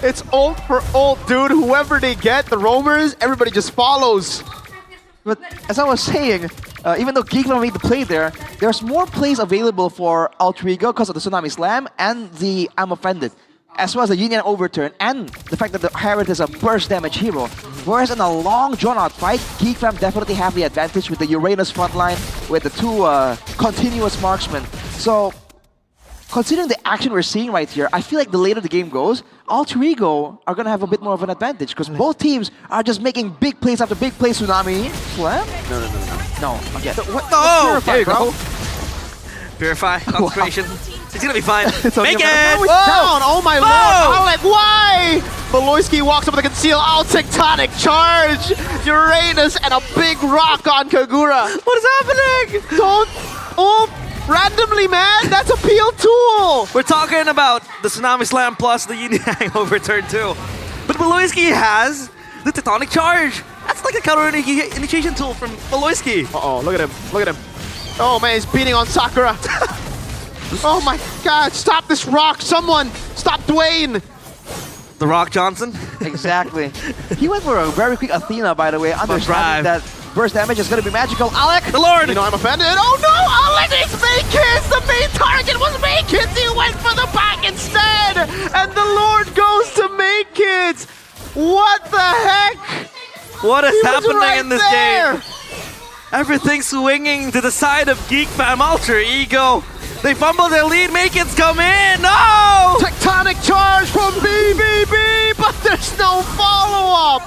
It's ult for ult, dude. Whoever they get, the roamers, everybody just follows. But as I was saying, even though Geek made the play there, there's more plays available for Alter Ego because of the Tsunami Slam and the I'm Offended, as well as the Yin Yang Overturn and the fact that the Harith is a burst damage hero. Whereas in a long drawn-out fight, Geek Fam definitely have the advantage with the Uranus frontline, with the two continuous marksmen. So, considering the action we're seeing right here, I feel like the later the game goes, Alter Ego are going to have a bit more of an advantage because both teams are just making big plays after big plays. Tsunami Slam? No, again. What? No! Purify, there you go. Purify, concentration. It's gonna be fine. Make it! Down! Oh my lord! Alec, why? Beloyski walks up with a conceal. Tectonic Charge! Uranus and a big rock on Kagura. What is happening? Don't ult randomly, man! That's a peel tool! We're talking about the Tsunami Slam plus the Yin Yang Overturn too. But Beloyski has the Tectonic Charge. That's like a counter initiation tool from Beloyski. Uh-oh, look at him. Look at him. Oh man, he's beating on Sakura. Oh my god, stop this rock! Someone! Stop Dwayne! The Rock Johnson? Exactly. He went for a very quick Athena, by the way, understanding that burst damage is going to be magical. Alec! The Lord! I'm offended. Oh no! Alec is Maykins! The main target was Maykins! He went for the back instead! And the Lord goes to Maykins! What the heck? What is happening right in this there. game? Everything's swinging to the side of Geek Fam. Alter Ego. They fumble their lead. Maykins come in. No! Tectonic Charge from BBB, but there's no follow-up.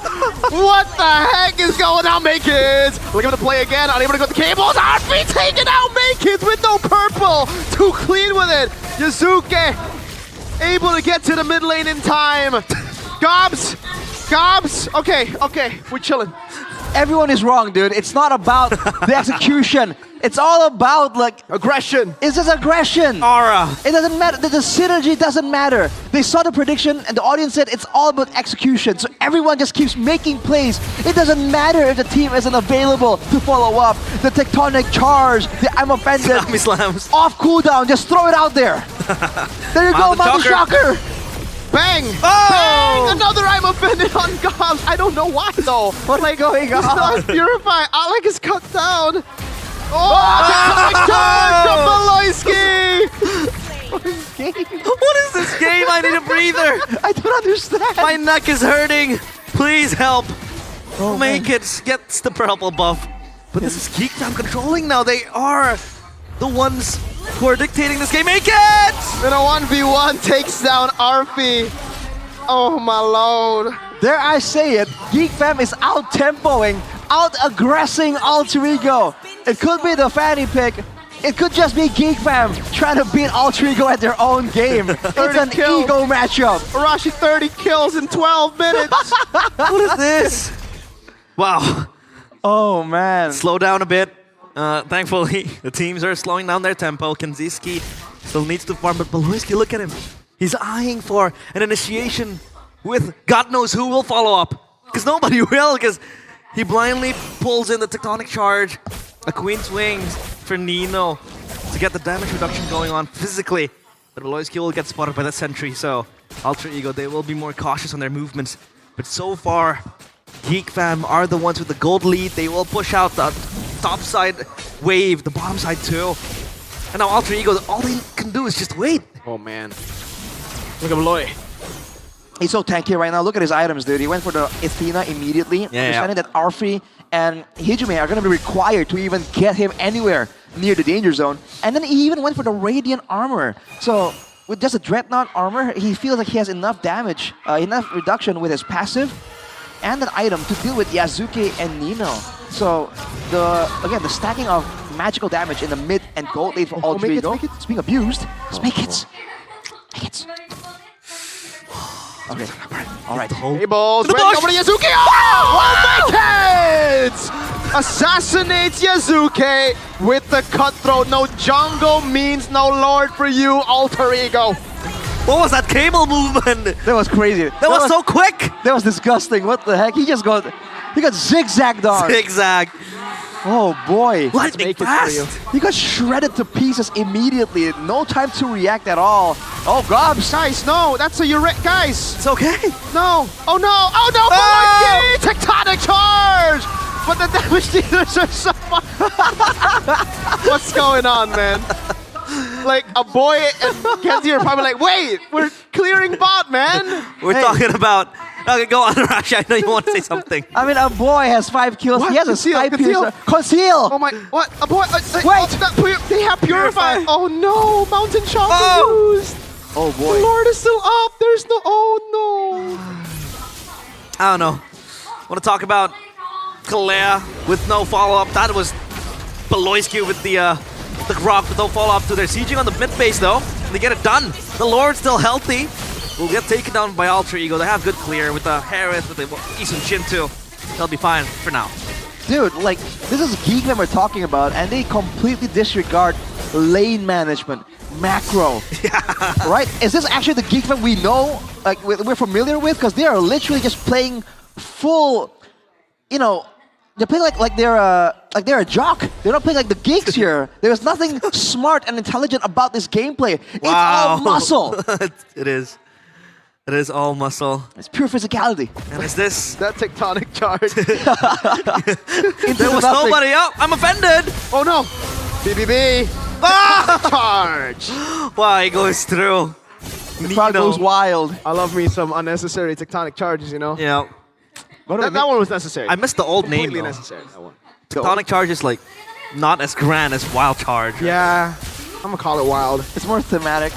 What the heck is going on, Maykins? Looking to play again. Unable to go to the cables. Arfi taking out Maykins with no purple. Too clean with it. Yazuke able to get to the mid lane in time. Gobs. Okay, we're chilling. Everyone is wrong, dude. It's not about the execution. It's all about, like... aggression. It's just aggression. Aura. It doesn't matter. The synergy doesn't matter. They saw the prediction, and the audience said it's all about execution. So everyone just keeps making plays. It doesn't matter if the team isn't available to follow up. The Tectonic Charge, the I'm Offended. Tsunami Slams. Off cooldown. Just throw it out there. There you go, Mother Shocker. Bang! Oh! Bang! Another I'm Offended on Gobs. I don't know why though. What am I going on? Purify. Alec is cut down. Oh! Beloyski! What is this game? I need a breather. I don't understand. My neck is hurting. Please help. Make It gets the purple buff. But this is Geek Fam controlling now. They are the ones who are dictating this game. Make It! In a 1v1 takes down Arfi. Oh my lord. Dare I say it, Geek Fam is out-tempoing, out-aggressing Alter Ego. It could be the fanny pick. It could just be Geek Fam trying to beat Alter Ego at their own game. It's an ego matchup. Arashi 30 kills in 12 minutes. What is this? Wow. Oh man. Slow down a bit. Thankfully, the teams are slowing down their tempo. Kanziski still needs to farm, but Beloyski, look at him. He's eyeing for an initiation with God knows who will follow up. Because nobody will, because he blindly pulls in the Tectonic Charge. A Queen's Wings for Nino to get the damage reduction going on physically. But Beloyski will get spotted by the Sentry, so Alter Ego, they will be more cautious on their movements. But so far, Geek Fam are the ones with the gold lead. They will push out the top side wave, the bottom side too. And now Alter Ego, all they can do is just wait. Oh man. Look at Beloy. He's so tanky right now. Look at his items, dude. He went for the Athena immediately, understanding that Arfi and Hijime are going to be required to even get him anywhere near the danger zone. And then he even went for the Radiant Armor. So with just a Dreadnought armor, he feels like he has enough damage, enough reduction with his passive and an item to deal with Yasuke and Nino. So the stacking of magical damage in the mid and gold lane for Alter Ego is being abused. Just make it. Make it. Okay, alright. Tables, ready over to Yasuke! Oh, make it! Assassinates Yasuke with the cutthroat. No jungle means no lord for you, Alter Ego. What was that cable movement? That was crazy. That was so quick! That was disgusting. What the heck? He got zigzagged on. Zigzag. Oh boy. Lightning fast. He got shredded to pieces immediately. No time to react at all. Oh, Gobs. Guys, no, that's a guys. It's okay. No. Oh no. Oh no. Oh! Tectonic Charge. But the damage dealers are so much. What's going on, man? Like a boy and Kenzie are probably like, wait, we're clearing bot, man. We're talking about. Okay, go on, Rashi. I know you want to say something. I mean, a boy has 5 kills. What? He has a Sky Piercer. Conceal! Oh my, what? A boy? Wait! They have Purify. Oh no, Mountain Chop used. Oh boy. The Lord is still up. There's no, oh no. I don't know. Want to talk about Kalea with no follow-up. That was Beloyski with the Grok with no follow-up to their sieging on the mid base though. And they get it done. The Lord's still healthy. Will get taken down by Alter Ego. They have good clear with the Harith, with the Isun Shin too. They'll be fine for now. Dude, like, this is Geek that we're talking about, and they completely disregard lane management, macro. Right? Is this actually the Geek that we know, like, we're familiar with? Because they are literally just playing full, you know, they're playing like they're a jock. They're not playing like the geeks here. There's nothing smart and intelligent about this gameplay. It's all muscle. It is. It is all muscle. It's pure physicality. And is this that Tectonic Charge? There was nobody out. I'm offended. Oh no. BBB. Charge. Wow, he goes through. The crowd goes wild. I love me some unnecessary Tectonic Charges, you know? Yeah. That one was necessary. I missed the old name Completely though. necessary, that one. Tectonic Charge is like not as grand as Wild Charge. Yeah. I'm gonna call it wild. It's more thematic.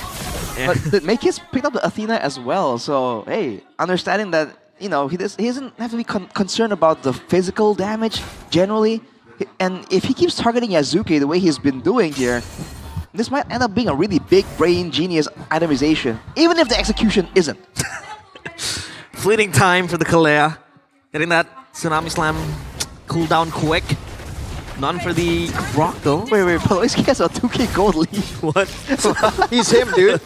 Yeah. But Make's picked up the Athena as well, so hey, understanding that, you know, he doesn't have to be concerned about the physical damage generally, and if he keeps targeting Yasuke the way he's been doing here, this might end up being a really big brain genius itemization, even if the execution isn't. Fleeting time for the Kalea. Getting that Tsunami Slam cooldown quick. None for the Rock though. Wait, Beloyski has a 2k gold lead. What? He's him, dude.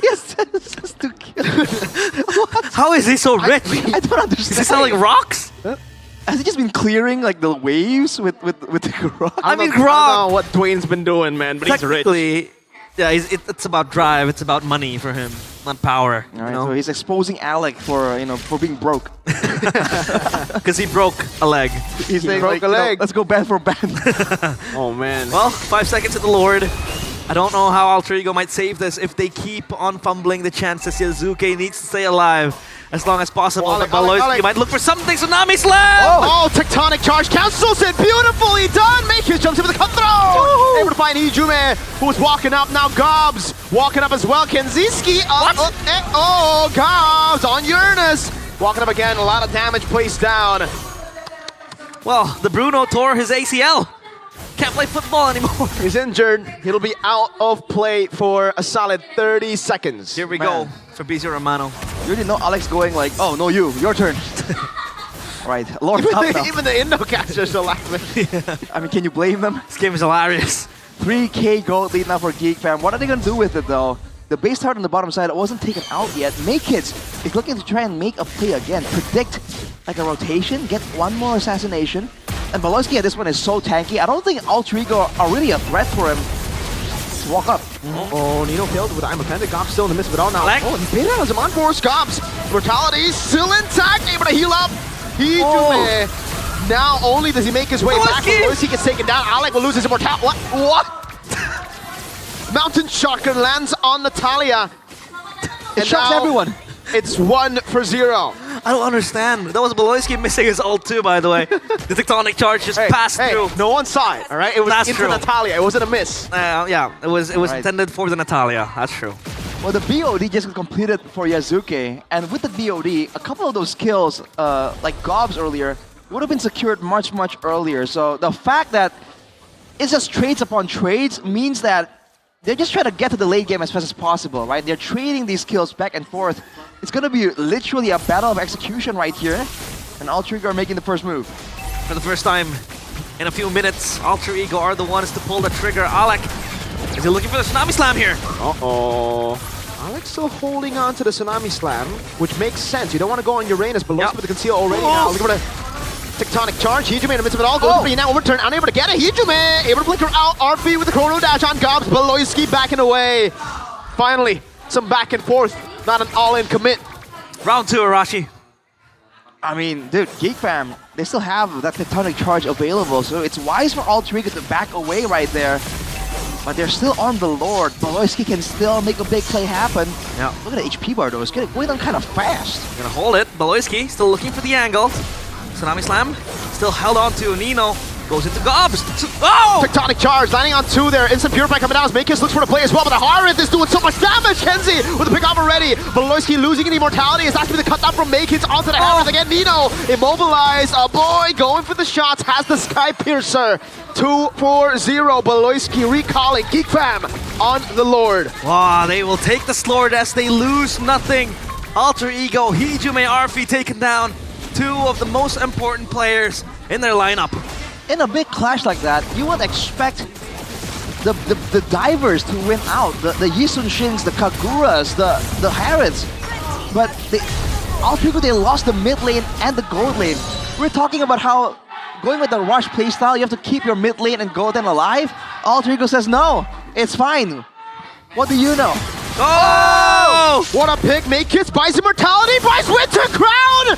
Yes, that's 2k. How is he so rich? I don't understand. Is he selling rocks? Has he just been clearing like the waves with the Grok? I mean, I don't Grok. know what Dwayne's been doing, man, but he's rich. Technically, yeah, it's about drive. It's about money for him, not power. All right, you know? so he's exposing Alec for being broke. Because he broke a leg. He's saying, broke like, a leg. Let's go band for band. Oh man. Well, 5 seconds to the Lord. I don't know how Alter Ego might save this if they keep on fumbling the chances. Yasuke needs to stay alive. as long as possible. Alec, But Baloyski Alec. might look for something. Tsunami Slam! Oh, tectonic charge cancels it. Beautifully done. Makers jumps in with a cut throw. Able to find Ijume, who's walking up now. Gobs walking up as well. Kenziski. Gobs on Uranus. Walking up again. A lot of damage placed down. Well, the Bruno tore his ACL. Can't play football anymore. He's injured. He'll be out of play for a solid 30 seconds. Here we Man. go for BZ Romano. You already know Alex going like, oh, no, your turn. Right, Lord up now. Even the Indo-casters are laughing. I mean, can you blame them? This game is hilarious. 3K gold lead now for Geek fam. What are they gonna do with it though? The base tower on the bottom side wasn't taken out yet. Makekids is looking to try and make a play again. Predict like a rotation, get one more assassination. And Baloyski at this one is so tanky. I don't think Alter Ego are really a threat for him to walk up. Oh, Nino failed with I'm Appendix. Gobs still in the midst of it all now. Black. Oh, and Beta has him on for Gobs. Mortality still intact, able to heal up. Ijume. Now only does he make his way back. Baloyski gets taken down. Alec will lose his immortality. What? Mountain shotgun lands on Natalia. It shocks everyone. It's 1-0. I don't understand. That was Baloyski missing his ult too, by the way. The tectonic charge just passed through. No one saw it, all right? It was That's into true. Natalia. It wasn't a miss. Yeah, it was Right. intended for the Natalia. That's true. Well, the BOD just completed for Yazuke, and with the BOD, a couple of those kills, like Gobs earlier, would have been secured much, much earlier. So the fact that it's just trades upon trades means that they're just trying to get to the late game as fast as possible, right? They're trading these kills back and forth. It's going to be literally a battle of execution right here, and Alter Ego are making the first move. For the first time in a few minutes, Alter Ego are the ones to pull the trigger. Alec, is he looking for the Tsunami Slam here? Uh-oh. Alex still holding on to the Tsunami Slam, which makes sense. You don't want to go on Uranus, but Baloyski with the conceal already now. Looking for the tectonic charge. Hijume in the midst of it all. Goes for now overturn. Unable to get it. Hijume able to blinker out. RP with the chrono dash on Gobs. Baloyski backing away. Finally, some back and forth. Not an all-in commit. Round 2, Arashi. I mean, dude, Geek fam, they still have that tectonic charge available, so it's wise for Alter Ego to back away right there. But they're still on the Lord. Baloyski can still make a big play happen. Yeah. Look at the HP bar though, it's going on kind of fast. Gonna hold it. Baloyski still looking for the angle. Tsunami Slam still held on to Nino. Goes into Gobs. Oh! Tectonic charge landing on 2 there. Instant purify coming down as Makis looks for the play as well, but the Harith is doing so much damage. Kenzie with the pick off already. Baloyski losing in immortality is actually the cut down from Makis onto the Harith again. Nino immobilized. A boy going for the shots. Has the Sky Piercer. 2-4-0. Baloyski recalling. Geek fam on the Lord. Wow, they will take the Slord as they lose nothing. Alter Ego, Hijume, Arfi taken down. 2 of the most important players in their lineup. In a big clash like that, you would expect the divers to win out. The Yisun Shins, the Kaguras, the Harrods. But Alter Ego, they lost the mid lane and the gold lane. We're talking about how going with the rush playstyle, you have to keep your mid lane and gold lane alive. Alter Ego says, no, it's fine. What do you know? Oh! What a pick. Makis buys immortality, buys Winter Crown!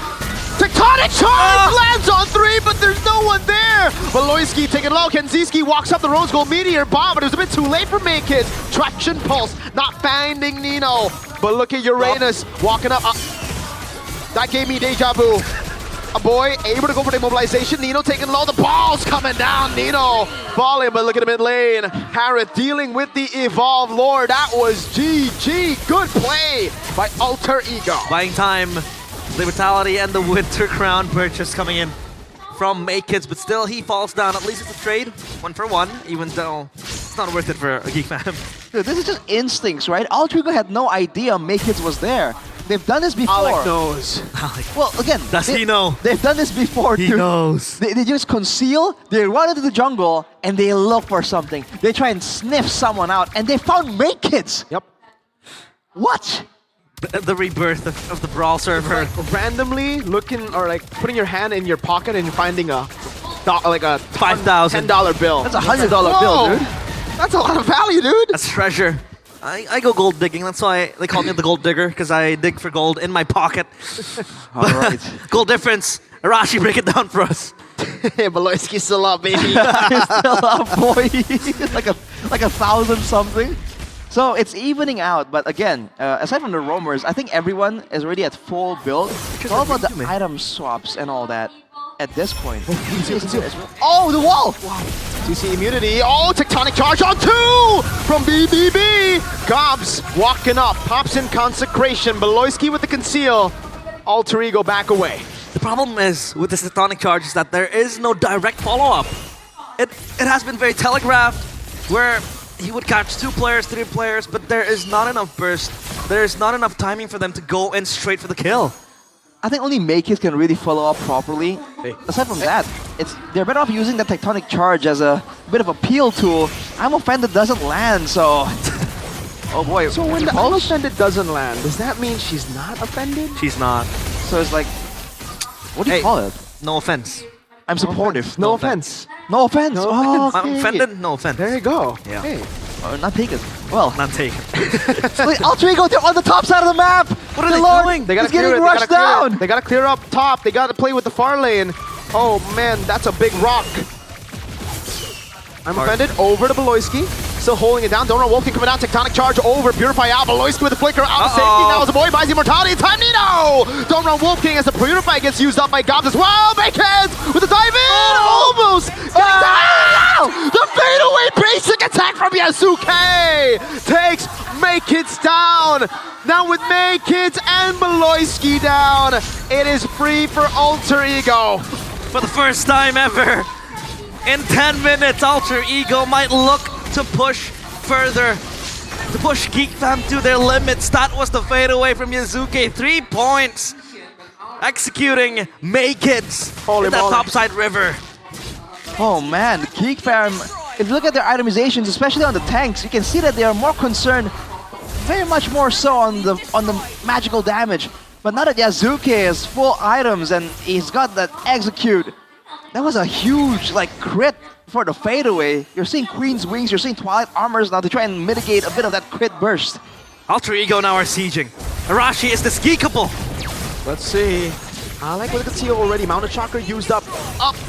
Tectonic charge lands on 3, but there's no one there. Baloyski taking low. Kenziski walks up the Rose Gold Meteor bomb, but it was a bit too late for Makis. Traction pulse, not finding Nino. But look at Uranus walking up. That gave me deja vu. A boy able to go for the immobilization. Nino taking low. The ball's coming down. Nino falling, but look at the mid lane. Harith dealing with the Evolve Lord. That was GG. Good play by Alter Ego. Buying time. The Vitality and the Winter Crown purchase coming in from Makis, but still he falls down. At least it's a trade, 1 for 1, even though it's not worth it for a Geek fan. Dude, this is just instincts, right? Alter Ego had no idea Makis was there. They've done this before. Alec knows. Well, again, does he know? They've done this before. He knows. They just conceal, they run into the jungle, and they look for something. They try and sniff someone out, and they found Makis. Yep. What? The rebirth of the Brawl server. Like randomly looking or like putting your hand in your pocket and finding a $5,000 bill. That's a $100 bill, dude. That's a lot of value, dude. That's treasure. I go gold digging. That's why they call me the gold digger, because I dig for gold in my pocket. All right. Gold difference. Arashi, break it down for us. Baloyski's still up, baby. He's still up, boy. like a 1,000 something. So it's evening out, but again, aside from the roamers, I think everyone is already at full build. It's all about the item swaps and all that at this point. Oh, the wall! CC immunity. Oh, tectonic charge on 2 from BBB. Gobs walking up, pops in consecration. Beloyski with the conceal. Alter Ego back away. The problem is with this tectonic charge is that there is no direct follow-up. It has been very telegraphed, where he would catch 2 players, 3 players, but there is not enough burst. There is not enough timing for them to go in straight for the kill. I think only Makis can really follow up properly. Aside from that, they're better off using the tectonic charge as a bit of a peel tool. I'm offended doesn't land, so... Oh boy. So when the I'm offended doesn't land, does that mean she's not offended? She's not. So it's like... What do you call it? No offense. I'm supportive. No offense. No offense. No Oh, offense. I'm offended, no offense. There you go. Yeah. Hey. Not taken. Well, not taken. Alter Ego, they're on the top side of the map. What are they doing? They gotta clear it. Rushed down. They gotta clear up top. They gotta play with the far lane. Oh man, that's a big rock. I'm offended. Over to Beloyski. Still holding it down. Don't know Wolf coming down. Tectonic charge over. Purify out. Beloyski with the flicker out of safety. Now as a boy buys immortality. Time Nino! Don't run Wolf King as the Purify gets used up by Gobs as well. Backhands with the dive in! Almost! The fadeaway basic attack from Yasuke! Takes Maykids down! Now with Maykids and Beloyski down, it is free for Alter Ego. For the first time ever, in 10 minutes, Alter Ego might look to push further, to push Geek Fam to their limits. That was the fadeaway from Yazuke. 3 points. Executing Maykids in that topside river. Oh man, Geek Fam, if you look at their itemizations, especially on the tanks, you can see that they are more concerned, very much more so on the magical damage. But now that Yazuke is full items and he's got that execute, that was a huge crit for the fadeaway. You're seeing Queen's Wings, you're seeing Twilight Armors now to try and mitigate a bit of that crit burst. Alter Ego now are sieging. Arashi, is this geekable? Let's see. I like what we can see already. Mounted Chakra used up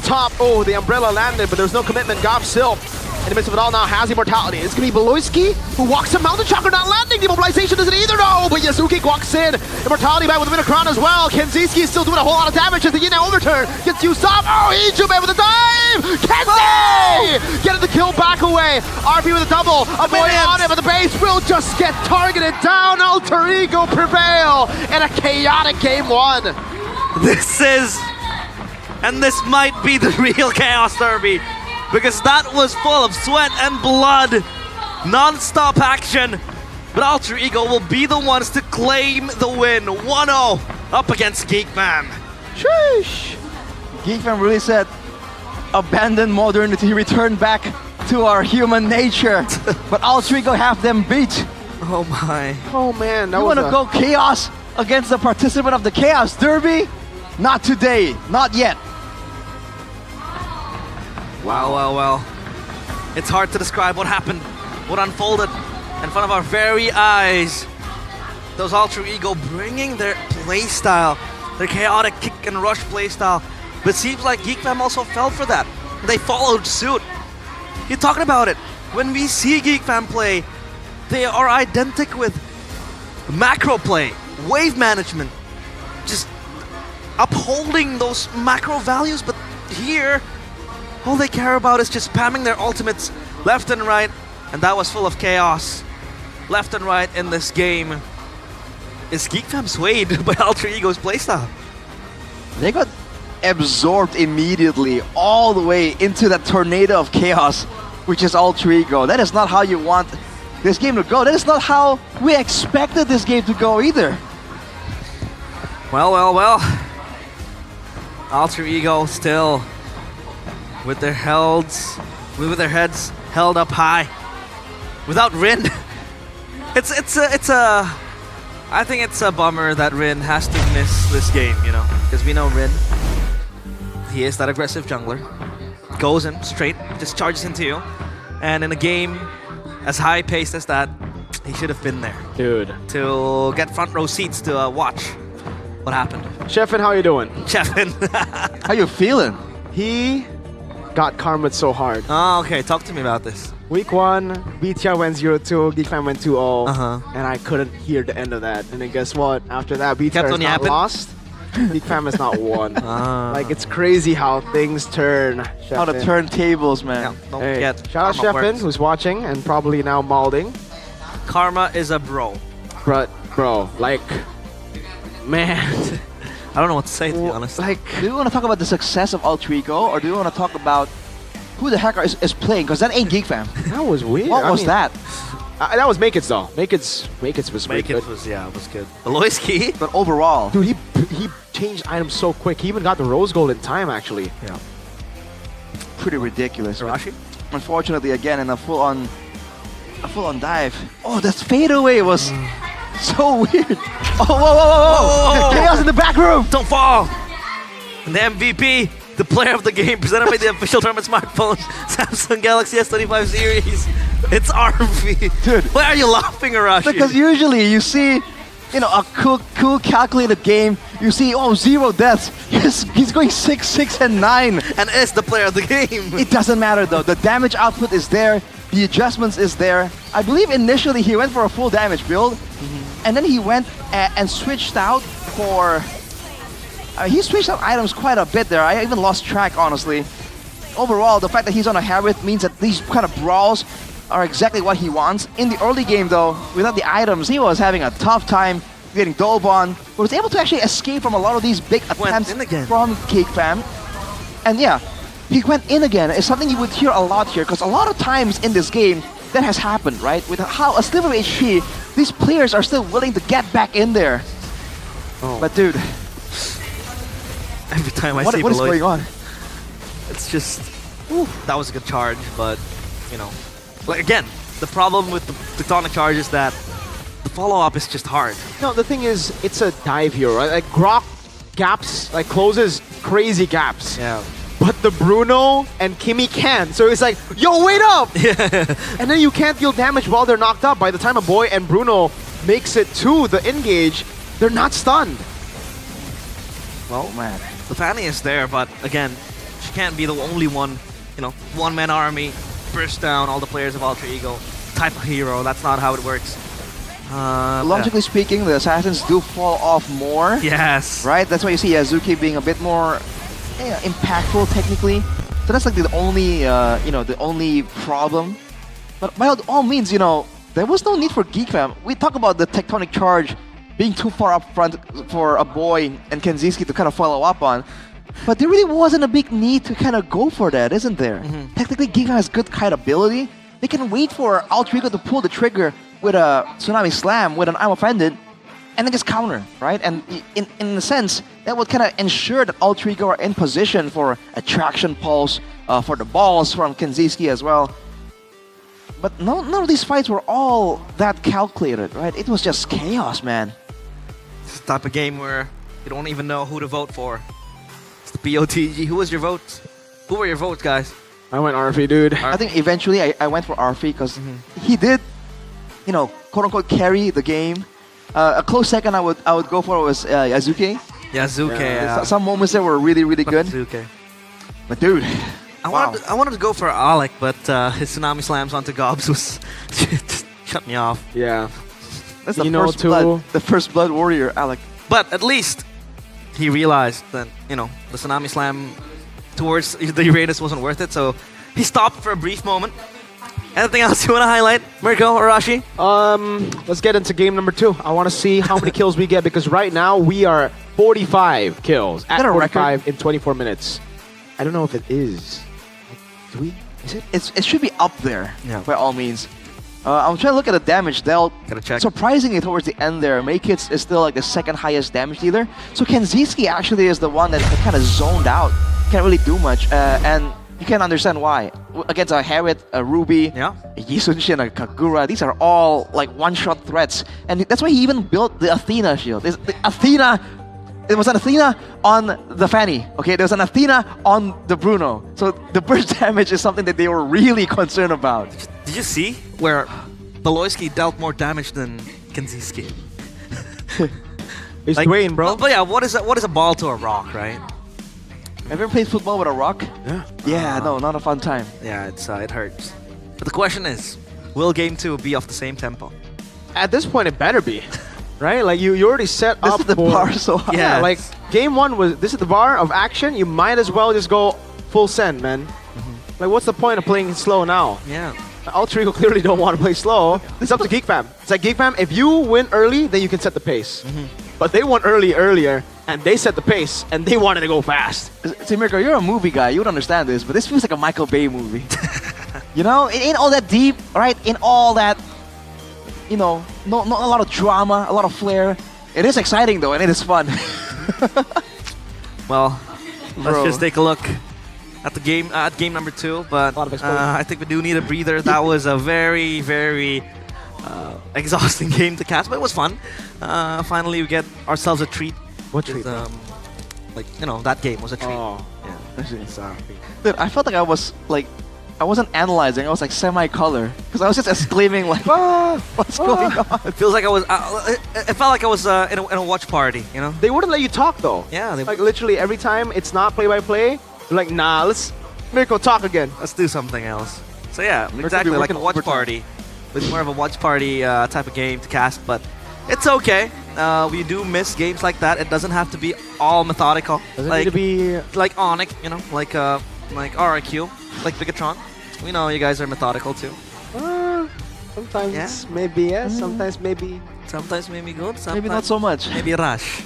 top. Oh, the umbrella landed, but there's no commitment. Gob still in the midst of it all now has immortality. It's gonna be Beloyski who walks in. Mounted Chakra not landing. Demobilization doesn't either, no. But Yasuki walks in. Immortality back with a Crown as well. Kenziski is still doing a whole lot of damage as the Yin overturn gets used up. Oh, Ijume with a dive. Kenzie getting the kill back away. RP with a double. A boy on it, but the base will just get targeted down. Alter Ego prevail in a chaotic game 1. This is, and this might be the real Chaos Derby, because that was full of sweat and blood, non-stop action, but Alter Ego will be the ones to claim the win. 1-0 up against Geek Fam. Sheesh! Geek Fam really said, abandon modernity, return back to our human nature, but Alter Ego have them beat. Oh my. Oh man, that you was want to go Chaos against the participant of the Chaos Derby? Not today, not yet. Well. It's hard to describe what happened, what unfolded in front of our very eyes. Those Alter Ego bringing their playstyle, their chaotic kick and rush playstyle. But it seems like Geek Fam also fell for that. They followed suit. You're talking about it. When we see Geek Fam play, they are identical with macro play, wave management, just upholding those macro values, but here, all they care about is just spamming their ultimates left and right, and that was full of chaos. Left and right in this game. Is Geek Fam swayed by Alter Ego's playstyle? They got absorbed immediately all the way into that tornado of chaos, which is Alter Ego. That is not how you want this game to go. That is not how we expected this game to go either. Well. Alter Ego still with their heads held up high, without Rin. I think it's a bummer that Rin has to miss this game, because we know Rin. He is that aggressive jungler, goes in straight, just charges into you, and in a game as high paced as that, he should have been there, dude, to get front row seats to watch what happened. Chefin, how you doing? Chefin. How you feeling? He got karma'd so hard. Oh, okay. Talk to me about this. Week 1, BTR went 0-2, Geek Fam went 2-0, Uh-huh. and I couldn't hear the end of that. And then guess what? After that, BTR Kept is on not yapping? lost. Geek Fam has not won. Like, it's crazy how things turn. How the Sheffin. turntables, man. Yeah, don't Hey, forget. shout out Karma Sheffin, works. who's watching and probably now malding. Karma is a bro. But, bro, like, man. I don't know what to say, to be honest. Like, do you want to talk about the success of Altrico, or do you want to talk about who the heck is playing? Because that ain't Geek Fam. That was weird. What I was mean, that? That was Make It's though. Make It's was really good. was good. Aloyski? But overall, Dude, he changed items so quick. He even got the rose gold in time, actually. Yeah. pretty ridiculous. Rashi? Unfortunately, again, in a full-on dive. Oh, that fadeaway was so weird. Oh, whoa, whoa, whoa, whoa! Chaos in the back room. Don't fall! And the MVP, the player of the game, presented by the official tournament smartphone, Samsung Galaxy S25 series. It's RV. Dude. Why are you laughing, Arashi? Because usually you see, you know, a cool calculated game. You see, 0 deaths. He's going 6, 6, and 9. And is the player of the game. It doesn't matter though. The damage output is there. The adjustments is there. I believe initially he went for a full damage build, and then he went and switched out for. He switched out items quite a bit there. I even lost track, honestly. Overall, the fact that he's on a Harith means that these kind of brawls are exactly what he wants. In the early game, though, without the items, he was having a tough time getting Dolbon, but was able to actually escape from a lot of these big attempts from Geek Fam. And yeah, he went in again. It's something you would hear a lot here, because a lot of times in this game, that has happened, right? With how a sliver of HP, these players are still willing to get back in there. Oh. But dude, every time I what see is Beloit, going on? it's just, that was a good charge, but, you know, like again, the problem with the tectonic charge is that the follow-up is just hard. No, the thing is, it's a dive hero, right? Like, Grok gaps, like, closes crazy gaps. Yeah. But the Bruno and Kimmy can. So it's like, yo, wait up! And then you can't deal damage while they're knocked up. By the time a boy and Bruno makes it to the engage, they're not stunned. Well, man, the Fanny is there, but again, she can't be the only one, you know, one-man army, burst down all the players of Alter Ego type of hero. That's not how it works. Logically speaking, the assassins do fall off more. Yes. Right? That's why you see Yazuki being a bit more impactful technically. So that's like the only, the only problem. But by all means, you know, there was no need for Geek Fam. We talk about the tectonic charge being too far up front for a boy and Kenziski to kind of follow up on. But there really wasn't a big need to kind of go for that, isn't there? Technically, Geek Fam has good kite ability. They can wait for Altrico to pull the trigger with a Tsunami Slam, with an I'm Offended, and then just counter, right? And in a sense, that would kind of ensure that Altrico are in position for Attraction Pulse, for the balls from Kenziski as well. But none of these fights were all that calculated, right? It was just chaos, man. It's the type of game where you don't even know who to vote for. It's the BOTG. Who was your vote? Who were your votes, guys? I went RF, dude. I think eventually I went for RF because he did, you know, quote-unquote carry the game. A close second I would go for was Yazuki. Yazuki, yeah. Some moments there were really, really good. Yazuki. But dude, I wanted to go for Alec, but his Tsunami Slams onto Gobs was just shut me off. Yeah. That's the first blood warrior, Alec. But at least he realized that, you know, the Tsunami Slam towards the Uranus wasn't worth it, so he stopped for a brief moment. Anything else you want to highlight, Mirko or Rashi? Let's get into game number 2. I want to see how many kills we get, because right now we are 45 kills at 45 in 24 minutes. I don't know if it is. Do we? Is it? It should be up there, by all means. I'm trying to look at the damage dealt. Gotta check. Surprisingly, towards the end there, Maykits is still like the second highest damage dealer. So Kenziski actually is the one that kind of zoned out. Can't really do much. And you can understand why. Against a Harith, a Ruby, a Yisunshin, a Kagura, these are all like one-shot threats. And that's why he even built the Athena shield. It was an Athena on the Fanny, okay? There was an Athena on the Bruno. So the burst damage is something that they were really concerned about. Did you see where Beloyski dealt more damage than Kenziski? It's Dwayne, bro. But yeah, what is a ball to a rock, right? Have you ever played football with a rock? Yeah. Yeah, no, not a fun time. Yeah, it hurts. But the question is, will game 2 be of the same tempo? At this point, it better be, right? Like you already set This up is the for, bar so high. Yeah, like game 1 was, this is the bar of action. You might as well just go full send, man. Like, what's the point of playing slow now? Yeah. Alter Ego clearly don't want to play slow. It's up to Geek Fam. It's like Geek Fam, if you win early, then you can set the pace. But they won earlier, and they set the pace, and they wanted to go fast. See, Mirko, you're a movie guy. You would understand this, but this feels like a Michael Bay movie. You know, it ain't all that deep, right? In all that, you know, not a lot of drama, a lot of flair. It is exciting though, and it is fun. Well, let's Bro. just take a look at the game, at game number 2. But I think we do need a breather. That was a very, very exhausting game to cast, but it was fun. Finally, we get ourselves a treat. What treat? Like, you know, that game was a treat. Oh, yeah. Dude, I felt like I wasn't analyzing. I was like semi-color because I was just exclaiming like, what's going on? It feels like I was. It felt like I was in a watch party. You know. They wouldn't let you talk though. Yeah. Like literally every time it's not play-by-play, they're like, nah, let's Mirko talk again. Let's do something else. So yeah, Mirko exactly be like a working watch overtime. party. It's more of a watch party type of game to cast, but it's okay. We do miss games like that. It doesn't have to be all methodical. Doesn't like, need to be like Onyx, you know, like RIQ, like Bigatron. We know you guys are methodical too. sometimes maybe yes, sometimes maybe. Sometimes maybe good, sometimes Maybe not so much. maybe rush.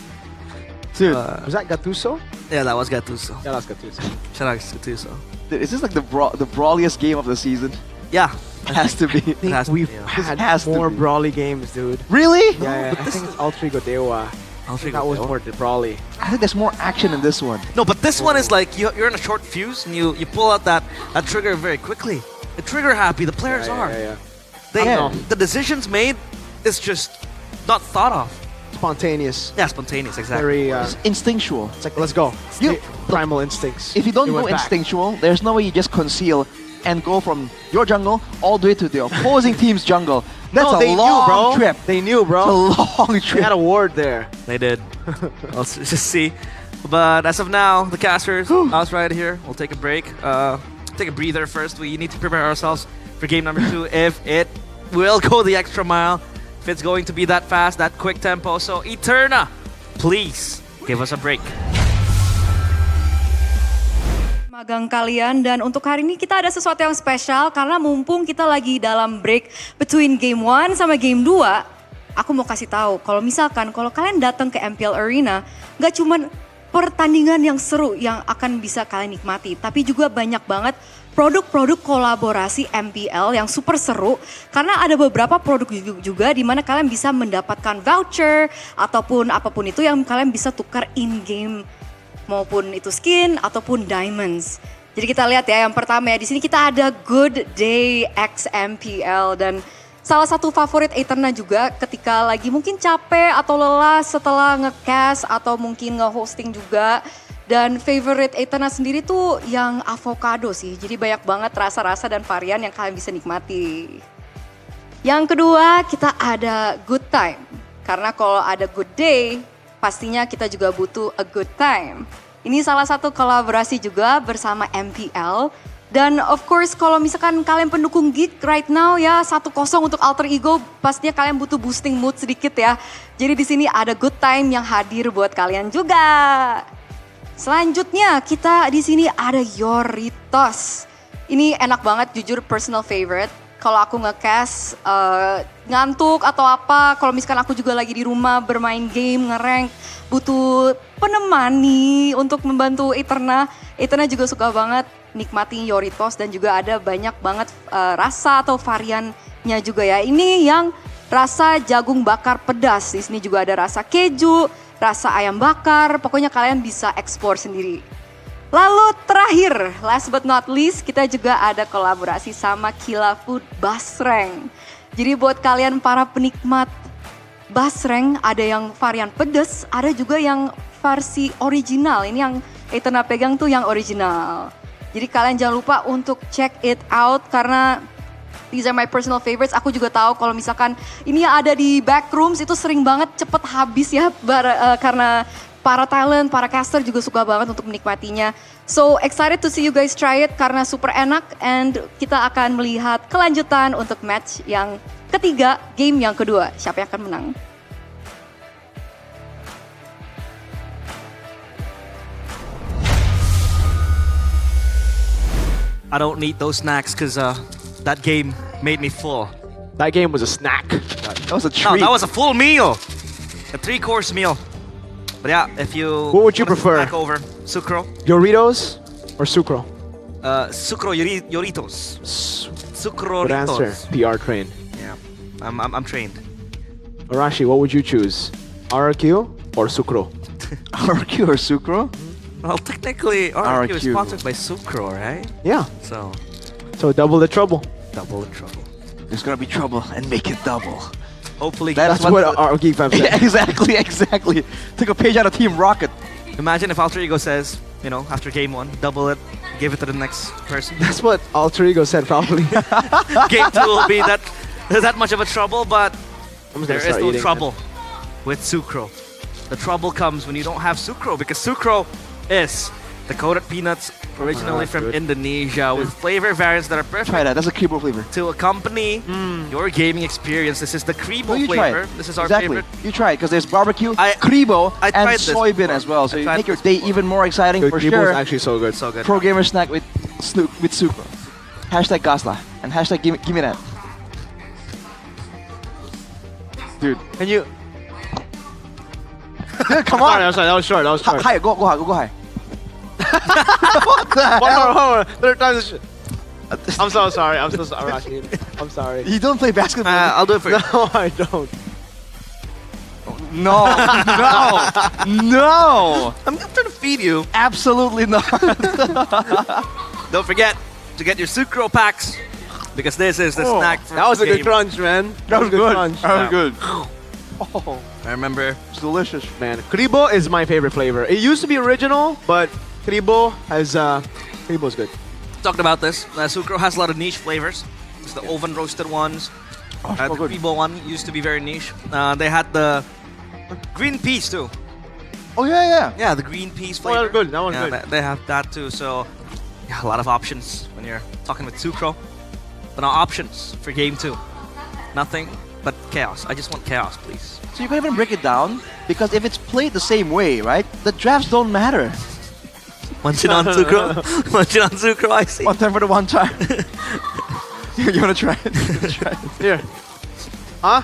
Dude, was that Gattuso? Yeah, that was Gattuso. Yeah, that's Gattuso. Shout out to Gattuso. Dude, is this like the brawliest game of the season? Yeah. It has to be. It has to be, We've yeah. had has to more be. brawly games, dude. Really? Yeah, I think it's Alter Ego Dewa. That was more brawly. I think there's more action in this one. No, but this one is like you're in a short fuse and you pull out that trigger very quickly. The trigger happy, the players are. The decisions made is just not thought of. Spontaneous. Yeah, spontaneous, exactly. Very It's instinctual. It's like, let's go. Primal instincts. If you don't They go went back. instinctual, there's no way you just conceal and go from your jungle all the way to the opposing team's jungle. That's they a long knew, bro. trip. They knew, bro. It's a long They trip. had a ward there. They did. Let's just see. But as of now, the casters, us right here, we'll take a break. Take a breather first. We need to prepare ourselves for game number 2 if it will go the extra mile. If it's going to be that fast, that quick tempo. So Eterna, please give us a break. Magang kalian, dan untuk hari ini kita ada sesuatu yang spesial karena mumpung kita lagi dalam break between game 1 sama game 2, aku mau kasih tahu kalau misalkan kalau kalian datang ke MPL Arena, nggak cuman pertandingan yang seru yang akan bisa kalian nikmati, tapi juga banyak banget produk-produk kolaborasi MPL yang super seru karena ada beberapa produk juga di mana kalian bisa mendapatkan voucher ataupun apapun itu yang kalian bisa tukar in-game maupun itu skin ataupun diamonds. Jadi kita lihat ya, yang pertama ya di sini kita ada Good Day X MPL dan salah satu favorit Eterna juga ketika lagi mungkin capek atau lelah setelah nge-cast atau mungkin nge-hosting juga. Dan favorite Eterna sendiri tuh yang avocado sih. Jadi banyak banget rasa-rasa dan varian yang kalian bisa nikmati. Yang kedua kita ada Good Time. Karena kalau ada Good Day, pastinya kita juga butuh a good time. Ini salah satu kolaborasi juga bersama MPL. Dan of course kalau misalkan kalian pendukung Geek right now ya 1-0 untuk Alter Ego, pastinya kalian butuh boosting mood sedikit ya. Jadi di sini ada good time yang hadir buat kalian juga. Selanjutnya kita di sini ada Yoritos. Ini enak banget, jujur personal favorite. Kalau aku nge-cast ngantuk atau apa, kalau misalkan aku juga lagi di rumah bermain game, nge-rank, butuh penemani untuk membantu Eterna. Eterna juga suka banget nikmatin Yoritos dan juga ada banyak banget rasa atau variannya juga ya. Ini yang rasa jagung bakar pedas, di sini juga ada rasa keju, rasa ayam bakar, pokoknya kalian bisa explore sendiri. Lalu terakhir, last but not least, kita juga ada kolaborasi sama Kila Food Basreng. Jadi buat kalian para penikmat basreng, ada yang varian pedas, ada juga yang versi original. Ini yang Eterna pegang tuh yang original. Jadi kalian jangan lupa untuk check it out karena these are my personal favorites. Aku juga tahu kalau misalkan ini ada di backrooms itu sering banget cepet habis ya karena para talent, para caster juga suka banget untuk menikmatinya. So excited to see you guys try it karena super enak, and kita akan melihat kelanjutan untuk match yang ketiga, game yang kedua. Siapa yang akan menang? I don't need those snacks because that game made me full. That game was a snack. That was a No, treat. that was a full meal. A 3-course meal. But yeah, if you... What would you wanna prefer? Back over. Sucro. Doritos or Sucro? Sucro Yoritos. Sucro Good answer. Ritos. PR trained. Yeah, I'm trained. Arashi, what would you choose? RRQ or Sucro? RRQ or Sucro? Well, technically, RRQ is RRQ. sponsored by Sucro, right? Yeah. So, So double the trouble. double the trouble. There's gonna be trouble and make it double. Hopefully, That's what our Geek fam said. exactly. Took a page out of Team Rocket. imagine if Alter Ego says, you know, after game 1, double it, give it to the next person. That's what Alter Ego said probably. Game 2 will be that much of a trouble, but I'm just there gonna is start no eating trouble with Sucro. The trouble comes when you don't have Sucro, because Sucro is the coated peanuts originally that's from good. Indonesia with flavor variants that are perfect Try that. That's a Kribo flavor. to accompany your gaming experience. This is the Kribo you try flavor. it. This is our exactly. favorite. You try it because there's barbecue, Kribo, I and tried this soybean before. as well. So I you tried make your this day before. even more exciting The for Kribo sure. is actually so good. So good. Pro gamer snack with Sucro. Hashtag Gasla and hashtag give me that. Dude, Can you? dude, come Sorry, on. I'm sorry. That was short. That was short. Hi, go high. One more. Third time. I'm so sorry. I'm so sorry, Arashi. I'm sorry. You don't play basketball. I'll do it for you. No, I don't. No, no. I'm trying to feed you. Absolutely not. Don't forget to get your Sucro packs, because this is the snack for That was a game. good crunch, man. That was good. crunch. That was good. Oh, I remember. It's delicious. man. Kribo is my favorite flavor. It used to be original, but Kribo has Kribo's good. Talked about this. Sucro has a lot of niche flavors. It's the oven roasted ones. Oh, The so good. Kribo one used to be very niche. They had the green peas too. Oh yeah. Yeah, the green peas Oh, flavor. that's good. That one's Yeah, good. they have that too. So, yeah, a lot of options when you're talking with Sucro. But now options for game 2. Nothing but chaos. I just want chaos, please. So you can even break it down because if it's played the same way, right? The drafts don't matter. Munching on Sucro. Munching on Sucro, I see. One time for the one time. You wanna try it? You wanna try it? Here. Huh?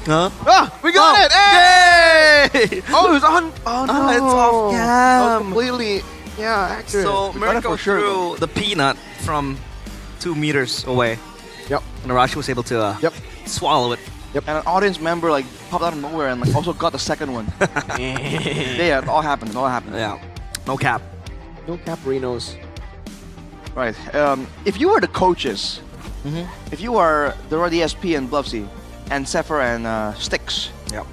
Huh? Ah, we got Oh, it! Hey! Oh, it was on. Oh no, it's off That was cam. completely. Yeah, accurate. So We got it Mirko for sure, threw the peanut from 2 meters away. Yep. And Arashi was able to swallow it. And an audience member like popped out of nowhere and like also got the second one. Yeah, it all happened. It all happened. Yeah. No cap. No Caparinos. Right. If you were the coaches, if you are the DSP and Bluffsy, and Zephyr and Styx, Yep.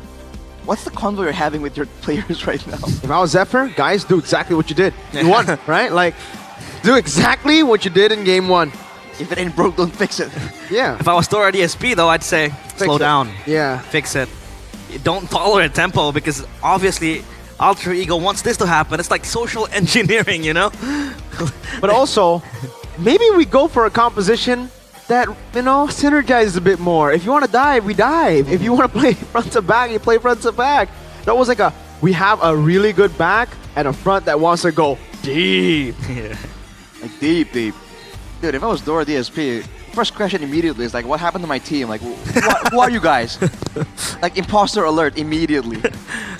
what's the convo you're having with your players right now? If I was Zephyr, guys, do exactly what you did. You won, right? Like, do exactly what you did in game 1. If it ain't broke, don't fix it. Yeah. If I was Dora DSP though, I'd say slow it. down. Yeah. Fix it. Don't tolerate tempo, because obviously Alter Ego wants this to happen. It's like social engineering, you know? But also, maybe we go for a composition that, you know, synergizes a bit more. If you want to dive, we dive. If you want to play front to back, you play front to back. That was like we have a really good back and a front that wants to go deep. Yeah. Like deep. Dude, if I was Dora DSP, first question immediately is like, what happened to my team? Like, who are you guys? Like, imposter alert immediately.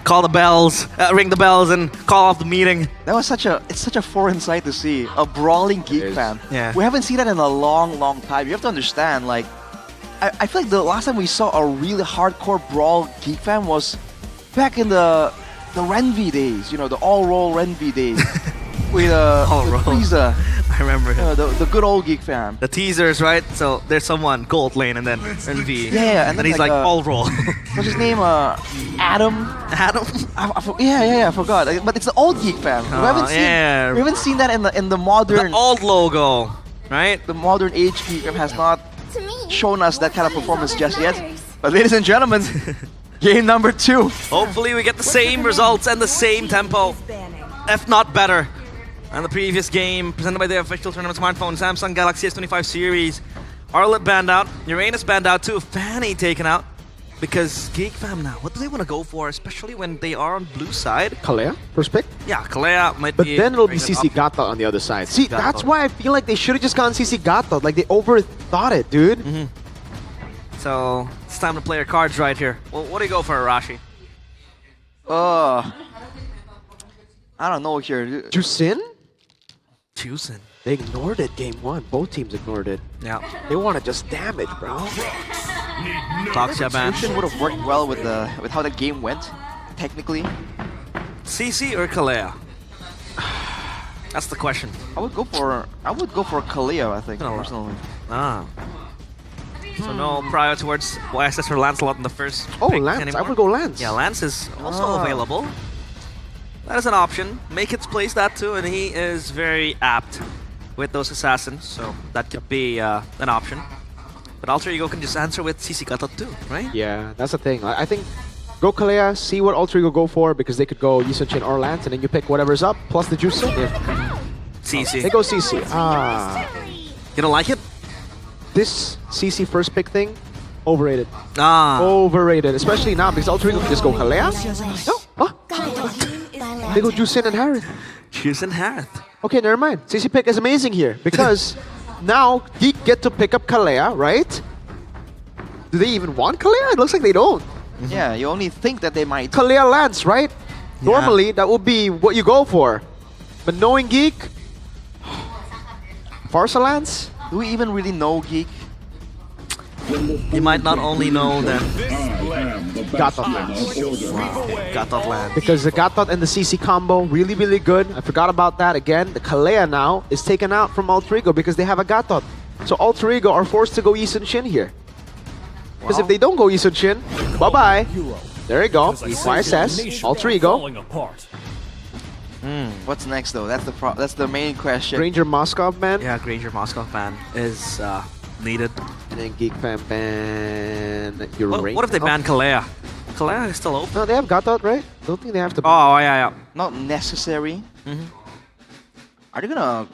Call the bells, ring the bells, and call off the meeting. That was it's such a foreign sight to see. A brawling Geek fan. Yeah. We haven't seen that in a long time. You have to understand, like, I feel like the last time we saw a really hardcore brawl Geek fan was back in the Renvi days, you know, the all-roll Renvi days. With Frieza. I remember him. The good old Geek fan. The teasers, right? So there's someone, gold lane, and then NV. Yeah, and then he's like all roll. What's his name? Adam? Adam? I forgot. But it's the old Geek fan. We haven't seen that in the modern... The old logo, right? The modern age Geek fan has not shown us that kind of performance just yet. But ladies and gentlemen, Game number 2. Hopefully we get the same results and the same tempo, if not better. And the previous game, presented by the official tournament smartphone, Samsung Galaxy S25 series. Arlet banned out, Uranus banned out too, Fanny taken out. Because Geek fam now, what do they want to go for, especially when they are on blue side? Kalea, first pick? Yeah, Kalea might But be... then it'll be very good CC option. Gata on the other side. See, Gata. that's why I feel like they should have just gone CC Gata. Like, they overthought it, dude. So, it's time to play your cards right here. Well, what do you go for, Arashi? I don't know here. Jusin? Jusin. They ignored it game 1. Both teams ignored it. Yeah. They want to just damage, bro. Toxia ban. Fusion would have worked well with how the game went, technically. CC or Kalea? That's the question. I would go for Kaleo, I think, personally. Ah. So no prior towards YSS or Lancelot in the first Oh, pick Lance. anymore? I would go Lance. Yeah, Lance is also available. That is an option. Makits plays that too, and he is very apt with those assassins, so that could be an option. But Alter Ego can just answer with CC Gata too, right? Yeah, that's the thing. I think go Kalea, see what Alter Ego go for, because they could go Yisun-Chin or Lance, and then you pick whatever's up, plus the Jusin. CC. They go CC. Ah. You don't like it? This CC first pick thing, overrated. Ah. Overrated, especially now, because Alter Ego can just go Kalea. No. Huh? They go Jusin and Harith. Jusin Harith. Okay, never mind. CC pick is amazing here, because now Geek get to pick up Kalea, right? Do they even want Kalea? It looks like they don't. Yeah, you only think that they might. Kalea Lance, right? Normally, that would be what you go for. But knowing Geek, Farsa Lance? Do we even really know Geek? You might not only know them. Gatot Lance. Gatot Lance. Because the Gatot and the CC combo, really, really good. I forgot about that again. The Kalea now is taken out from Alter Ego because they have a Gatot. So Alter Ego are forced to go Yisun-Shin here. Because if they don't go Yisun-Shin, bye-bye. There you go. YSS, Alter Ego. What's next though? That's the main question. Granger Moskov ban. Yeah, Granger Moskov ban is needed. And then Geek fan ban What if they ban Kalea? Kalea is still open. No, they have Gatot, right? Don't think they have to ban. Oh, yeah. Not necessary. Are they gonna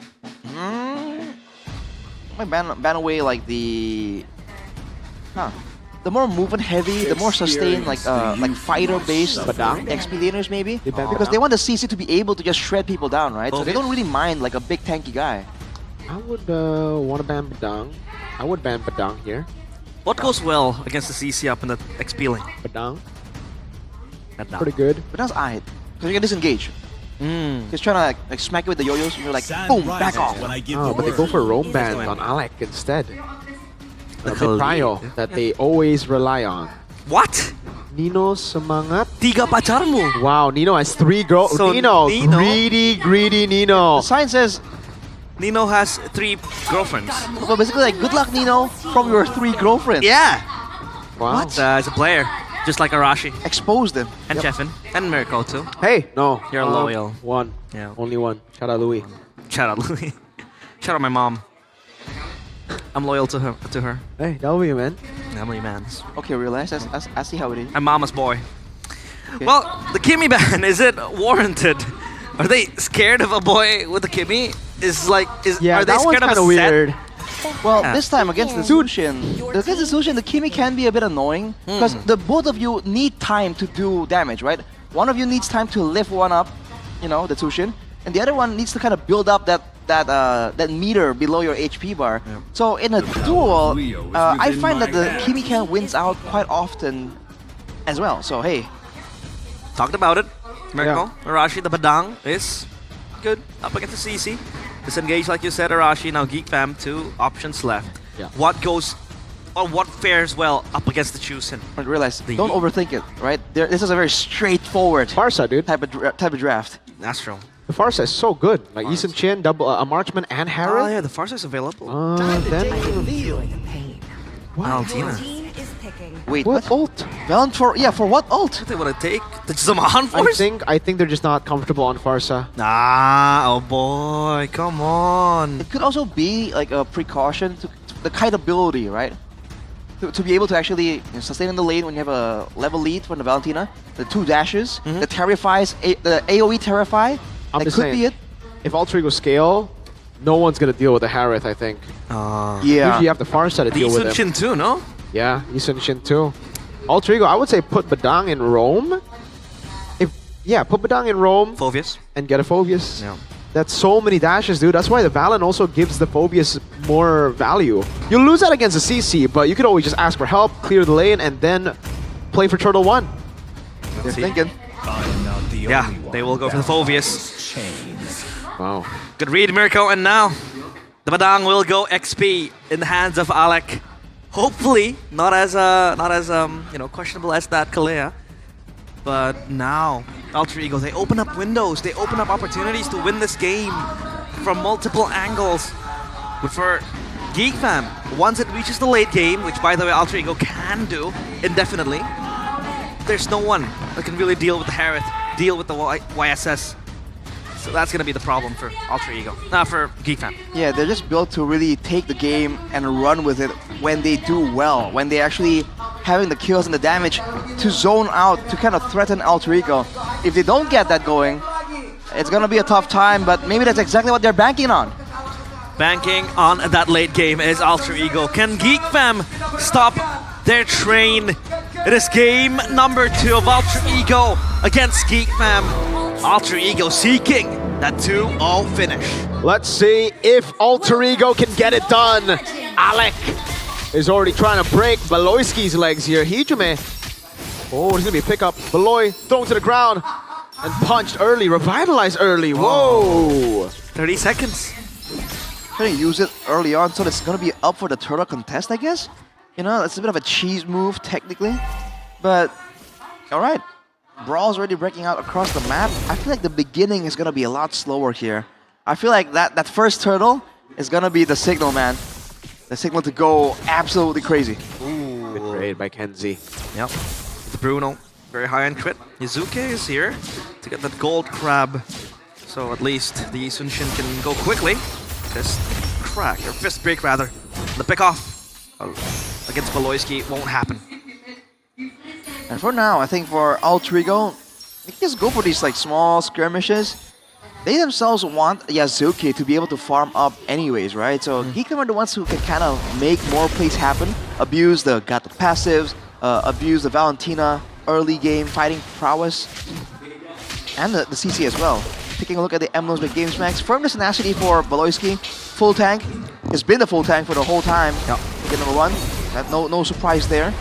might ban away like the the more movement heavy, the more sustained like fighter based XP laners maybe? Because they want the CC to be able to just shred people down, right? So they don't really mind like a big tanky guy. I would want to ban Badang. I would ban Badang here. What goes well against the CC up in the XP lane? Badang. Badang. Pretty good. But that's alright. Because you can disengage. He's trying to like smack you with the yo-yos and you're like, boom, back off. Oh, but they go for roam band on Alec instead. The Prio that they always rely on. What? Nino semangat. 3 pacarmu. Wow, Nino has 3 girls. So Nino, Nino- greedy Nino. The sign says Nino has 3 girlfriends. well, basically like, good luck Nino from your 3 girlfriends. Yeah. Wow. It's a player, just like Arashi. Expose them. And Chefin. And Miracle too. Hey, no. You're loyal. One. Yeah. Only one. Shout out Louis. Shout out Louis. Shout out my mom. I'm loyal to her. Hey, W, man. Emily Mans. Okay, realize. I see how it is. I'm mama's boy. Well, the Kimmy ban, is it warranted? Are they scared of a boy with a Kimmy? Yeah, are they that one's scared of kind a of weird. Well, Yeah. this time against the Sushin, the Kimi can be a bit annoying because the both of you need time to do damage, right? One of you needs time to lift one up, you know, the Sushin, and the other one needs to kind of build up that meter below your HP bar. So in a duel, I find that the Kimi can wins out quite often as well. So hey, Talked about it. Miracle. Arashi, the Badang is good up against the CC. Disengage, like you said, Arashi. Now Geek Fam, 2 options left. Yeah. What fares well up against the Chusen? but realize, don't overthink it, right? This is a very straightforward Farsa, dude. type of draft. That's true. The Farsa is so good. Like Yisun Chin, double a Marksman and Harith. Oh yeah, the Farsa is available. Valentina. Wait, what ult? Valen for what ult? What they want to take? The Zaman Force? I think they're just not comfortable on Farsa. Oh boy, come on. It could also be like a precaution to the kite ability, right? to be able to actually sustain in the lane when you have a level lead from the Valentina. The 2 dashes, the Terrifies, the AoE Terrify. I'm That just could saying, be it. if Alter Ego scale, no one's gonna deal with the Harith, I think. Yeah. Usually you have the Farsight to deal with him. Shin too, no? Yeah, Yisun Shin too. Alter Ego, I would say put Badang in Rome. Put Badang in Rome. Phobius. And get a Phobius. Yeah. That's so many dashes, dude. That's why the Valen also gives the Phobius more value. You'll lose that against a CC, but you could always just ask for help, clear the lane, and then play for Turtle 1. They're thinking. Yeah, they will go for the Phobius. Wow. Good read, Mirko, and now the Badang will go XP in the hands of Alec. Hopefully, not as questionable as that Kalea. But now, Alter Ego, they open up windows, they open up opportunities to win this game from multiple angles. But for Geek Fam, once it reaches the late game, which by the way Alter Ego can do indefinitely, there's no one that can really deal with the Harith, deal with the YSS. So that's going to be the problem for Alter Ego, for Geek Fam. Yeah, they're just built to really take the game and run with it when they do well, when they actually having the kills and the damage to zone out, to kind of threaten Alter Ego. If they don't get that going, it's going to be a tough time, but maybe that's exactly what they're banking on. Banking on that late game is Alter Ego. Can Geek Fam stop their train? It is game number 2 of Alter Ego against Geek Fam. Alter Ego seeking that 2-0 finish. Let's see if Alter Ego can get it done. Alec is already trying to break Beloyski's legs here. Hijume. Oh, there's going to be a pickup. Beloy thrown to the ground and punched early, revitalized early. Whoa. 30 seconds. Trying to use it early on, so it's going to be up for the turtle contest, I guess. You know, it's a bit of a cheese move, technically. But, alright. Brawl's already breaking out across the map. I feel like the beginning is going to be a lot slower here. I feel like that first turtle is going to be the signal, man. The signal to go absolutely crazy. Ooh. Good trade by Kenzie. Yep. The Bruno, very high end crit. Yuzuke is here to get that gold crab. So at least the Yisun Shin can go quickly. Fist crack, or fist break rather. The pick off against Beloyski won't happen. And for now, I think for Alter Ego, they can just go for these like small skirmishes. They themselves want Yazuki to be able to farm up anyways, right? So Geek are the ones who can kind of make more plays happen, abuse the Gato passives, abuse the Valentina early game fighting prowess, and the CC as well. Taking a look at the emblems with Games Max, firmness and tenacity for Beloyski, full tank. It's been the full tank for the whole time. Yep. Ticket number 1, no surprise there.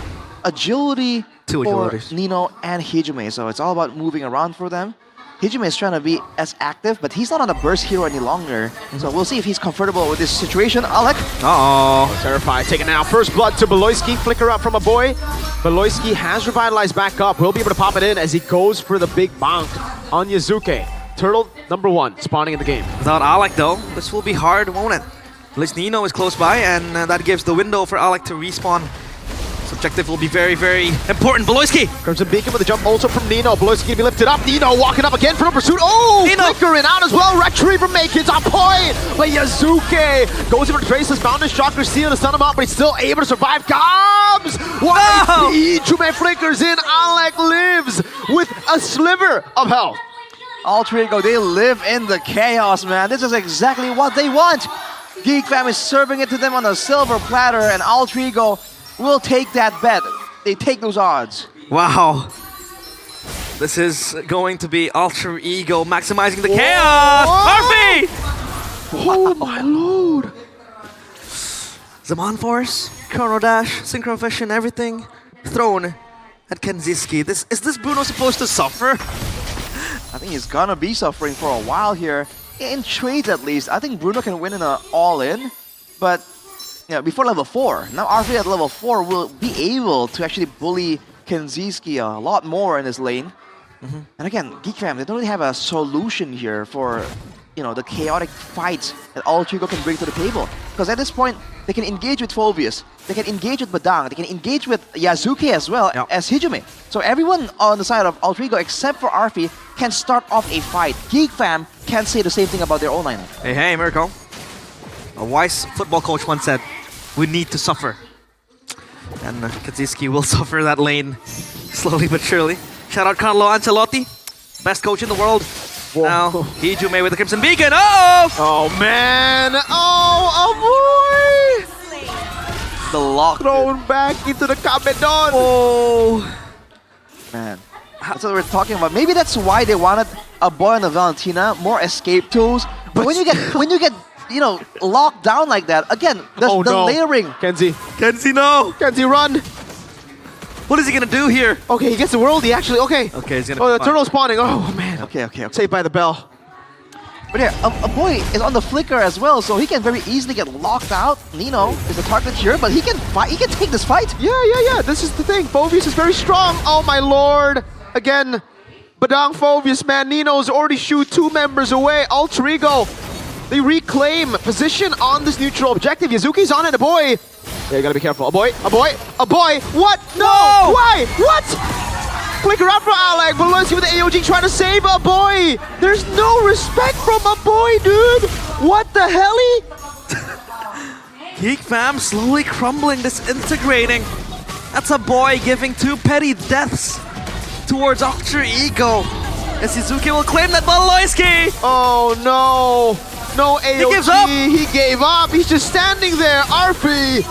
Agility for Nino and Hijume, so it's all about moving around for them. Hijume is trying to be as active, but he's not on a burst hero any longer. So we'll see if he's comfortable with this situation. Alec. Uh-oh. Terrified. Taken now. First blood to Beloyski. Flicker up from a boy. Beloyski has revitalized back up. Will be able to pop it in as he goes for the big bonk on Yuzuke. Turtle number 1 spawning in the game. Without Alec though, this will be hard, won't it? At least Nino is close by, and that gives the window for Alec to respawn. This objective will be very, very important. Beloyski! Crimson Beacon with a jump also from Nino. Beloyski gonna be lifted up. Nino walking up again for the pursuit. Oh! Nino! Flickering out as well. Retriever Makin's on point! But Yazuke goes in for Traceless. Mountain Shocker stealing to stun him up, but he's still able to survive. Comes! What? Hijume flickers in. Alec lives with a sliver of health. Alter Ego, they live in the chaos, man. This is exactly what they want. Geek Fam is serving it to them on a silver platter, and Alter Ego will take that bet. They take those odds. Wow. This is going to be Alter Ego maximizing the chaos. Harvey! Oh my lord. Zaman Force, Chrono Dash, Synchro Vision, everything thrown at Kenziski. Is this Bruno supposed to suffer? I think he's gonna be suffering for a while here. In trades at least, I think Bruno can win in an all-in, but before level 4. Now RV at level 4 will be able to actually bully Kenziski a lot more in his lane. And again, Geek Fam, they don't really have a solution here for the chaotic fights that Alter Ego can bring to the table. Because at this point, they can engage with Phobius, they can engage with Badang, they can engage with Yazuki as well as Hijume. So everyone on the side of Alter Ego, except for Arfi, can start off a fight. Geek Fam can't say the same thing about their own lineup. Hey, Mirko. A wise football coach once said, we need to suffer. And Kaziski will suffer that lane slowly but surely. Shout out Carlo Ancelotti, best coach in the world. Whoa. Now, Hijume with the Crimson Beacon. Oh! Oh, man. Oh, boy. The lock. Thrown back into the Kabedon. Oh. Man. That's what we're talking about. Maybe that's why they wanted a boy on the Valentina, more escape tools. But when you get you know, locked down like that, again, the layering. Kenzie, no! Kenzie, run! What is he gonna do here? Okay, he gets the worldie actually. Okay. Okay, he's gonna. Oh, the turtle spawning. Oh man. Okay. Saved by the bell. But yeah, a boy is on the flicker as well, so he can very easily get locked out. Nino is the target here, but he can fight. He can take this fight. Yeah. This is the thing. Phoveus is very strong. Oh my lord. Again, Badang Phoveus, man. Nino's already shoot 2 members away. Alter Ego. They reclaim position on this neutral objective. Yazuki's on it, a boy. Yeah, you gotta be careful. A boy. What? No! Why? What? Flicker out for Alec, but let's see with the AOG trying to save a boy. There's no respect from a boy, dude. What the helly? Geek fam slowly crumbling, disintegrating. That's a boy giving 2 petty deaths towards Alter Ego. And Suzuki will claim that Baloyski. Oh no. No AOG, he gives up. He gave up. He's just standing there. Arfi.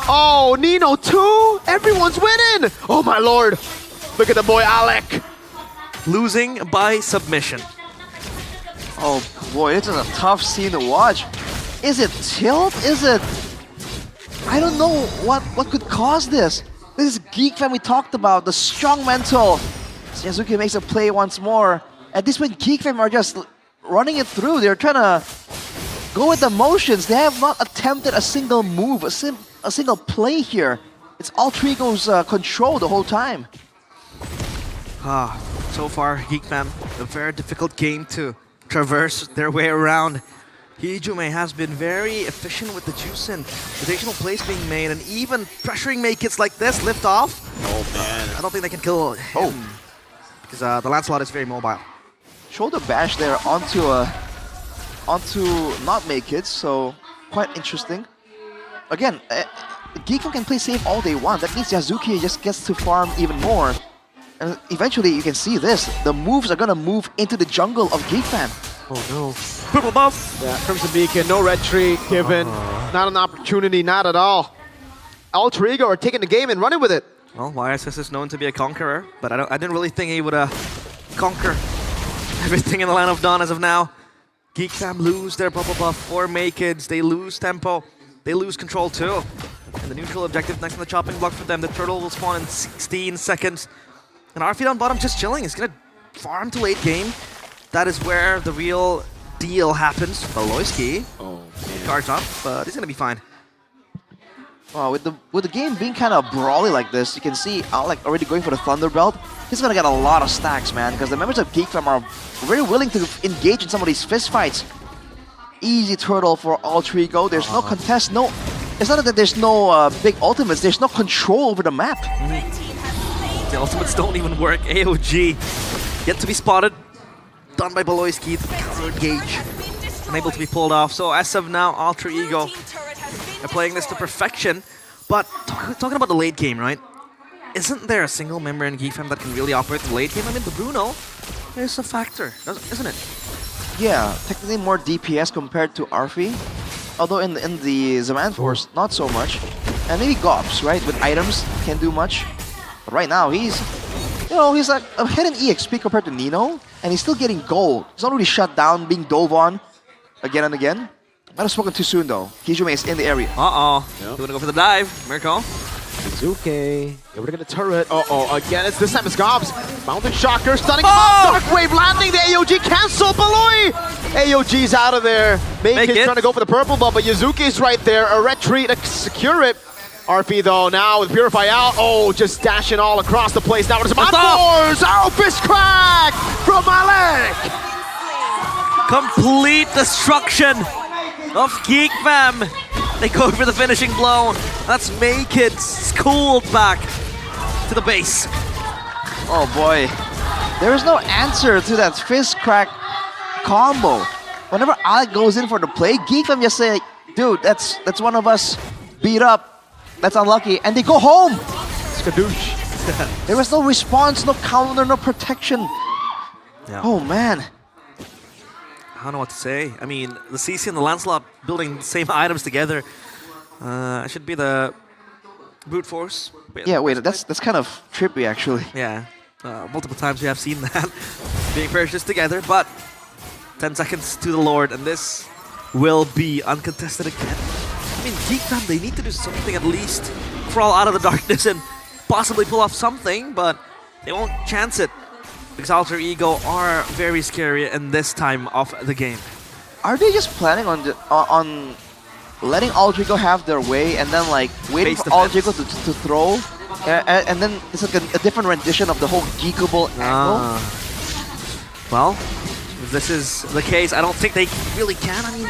Oh, Nino 2. Everyone's winning. Oh my lord. Look at the boy Alec. Losing by submission. Oh boy, this is a tough scene to watch. Is it tilt? Is it... I don't know what could cause this. This is Geek Fam we talked about, the strong mental. Yazuki makes a play once more. At this point, Geek Fam are just running it through. They're trying to go with the motions. They have not attempted a single move, a single play here. It's Alter Ego's control the whole time. So far, Geek fam, a very difficult game to traverse their way around. Hijume has been very efficient with the juice and rotational plays being made, and even pressuring make-its like this lift off. Oh man. I don't think they can kill him. Because the Lancelot is very mobile. Shoulder bash there onto not make-its, so quite interesting. Again, Geek can play safe all they want. That means Yazuki just gets to farm even more. And eventually you can see this. The moves are gonna move into the jungle of Geek Fam. Oh no. Purple buff. Yeah, Crimson Beacon, no red tree given. Not an opportunity, not at all. Alter Ego are taking the game and running with it. Well, YSS is known to be a conqueror, but I didn't really think he would conquer everything in the Land of Dawn as of now. Geek Fam lose their bubble buff for make-its. They lose tempo. They lose control too. And the neutral objective next on the chopping block for them. The turtle will spawn in 16 seconds. And Arfi down bottom just chilling. He's gonna farm to late game. That is where the real deal happens. Baloyski cards up, but he's gonna be fine. With the game being kind of brawly like this, you can see Alec already going for the Thunderbelt. He's gonna get a lot of stacks, man, because the members of Geek Fam are very willing to engage in some of these fist fights. Easy turtle for Alter Ego. There's no contest. No, it's not that there's no big ultimates. There's no control over the map. The ultimates don't even work. AOG yet to be spotted. Done by Baloyski. Counter engage. Unable to be pulled off. So as of now, Alter Ego are playing this to perfection. But talking about the late game, right? Isn't there a single member in Geek Fam that can really operate the late game? I mean, the Bruno is a factor, isn't it? Yeah, technically more DPS compared to Arfi. Although in the Zaman Force, not so much. And maybe Gops, right? With items, can't do much. But right now, he's like ahead in EXP compared to Nino. And he's still getting gold. He's not really shut down, being dove on again and again. Might have spoken too soon though. Hijume is in the area. You wanna go for the dive, Mirko? Suzuki. Yeah, we're gonna turret. Again, this time it's Gobs. Mountain Shocker, stunning him up. Dark Wave landing, the AOG cancel, Baloy! AOG's out of there. Make it trying to go for the purple buff, but Yuzuki's right there. A retreat to secure it. RP though, now with Purify out. Just dashing all across the place. Now it's Montage! Fist crack from Alec! Complete destruction of Geek Fam. They go for the finishing blow. That's make-it schooled back to the base. Oh boy. There is no answer to that fist crack combo. Whenever Alec goes in for the play, Geek Fam just say, dude, that's one of us beat up. That's unlucky, and they go home. Skadoosh. There was no response, no counter, no protection. Yeah. Oh man. I don't know what to say. I mean, the CC and the Lancelot building the same items together. Should be the brute force. Yeah, wait, that's kind of trippy actually. Yeah, multiple times we have seen that being purchased together, but 10 seconds to the Lord, and this will be uncontested again. I mean, Geek Fam, they need to do something at least. Crawl out of the darkness and possibly pull off something, but they won't chance it. Because Alter Ego are very scary in this time of the game. Are they just planning on letting Alter Ego have their way and then like waiting for Alter Ego to throw? And then it's like a different rendition of the whole Geekable angle? Well, if this is the case, I don't think they really can. I mean,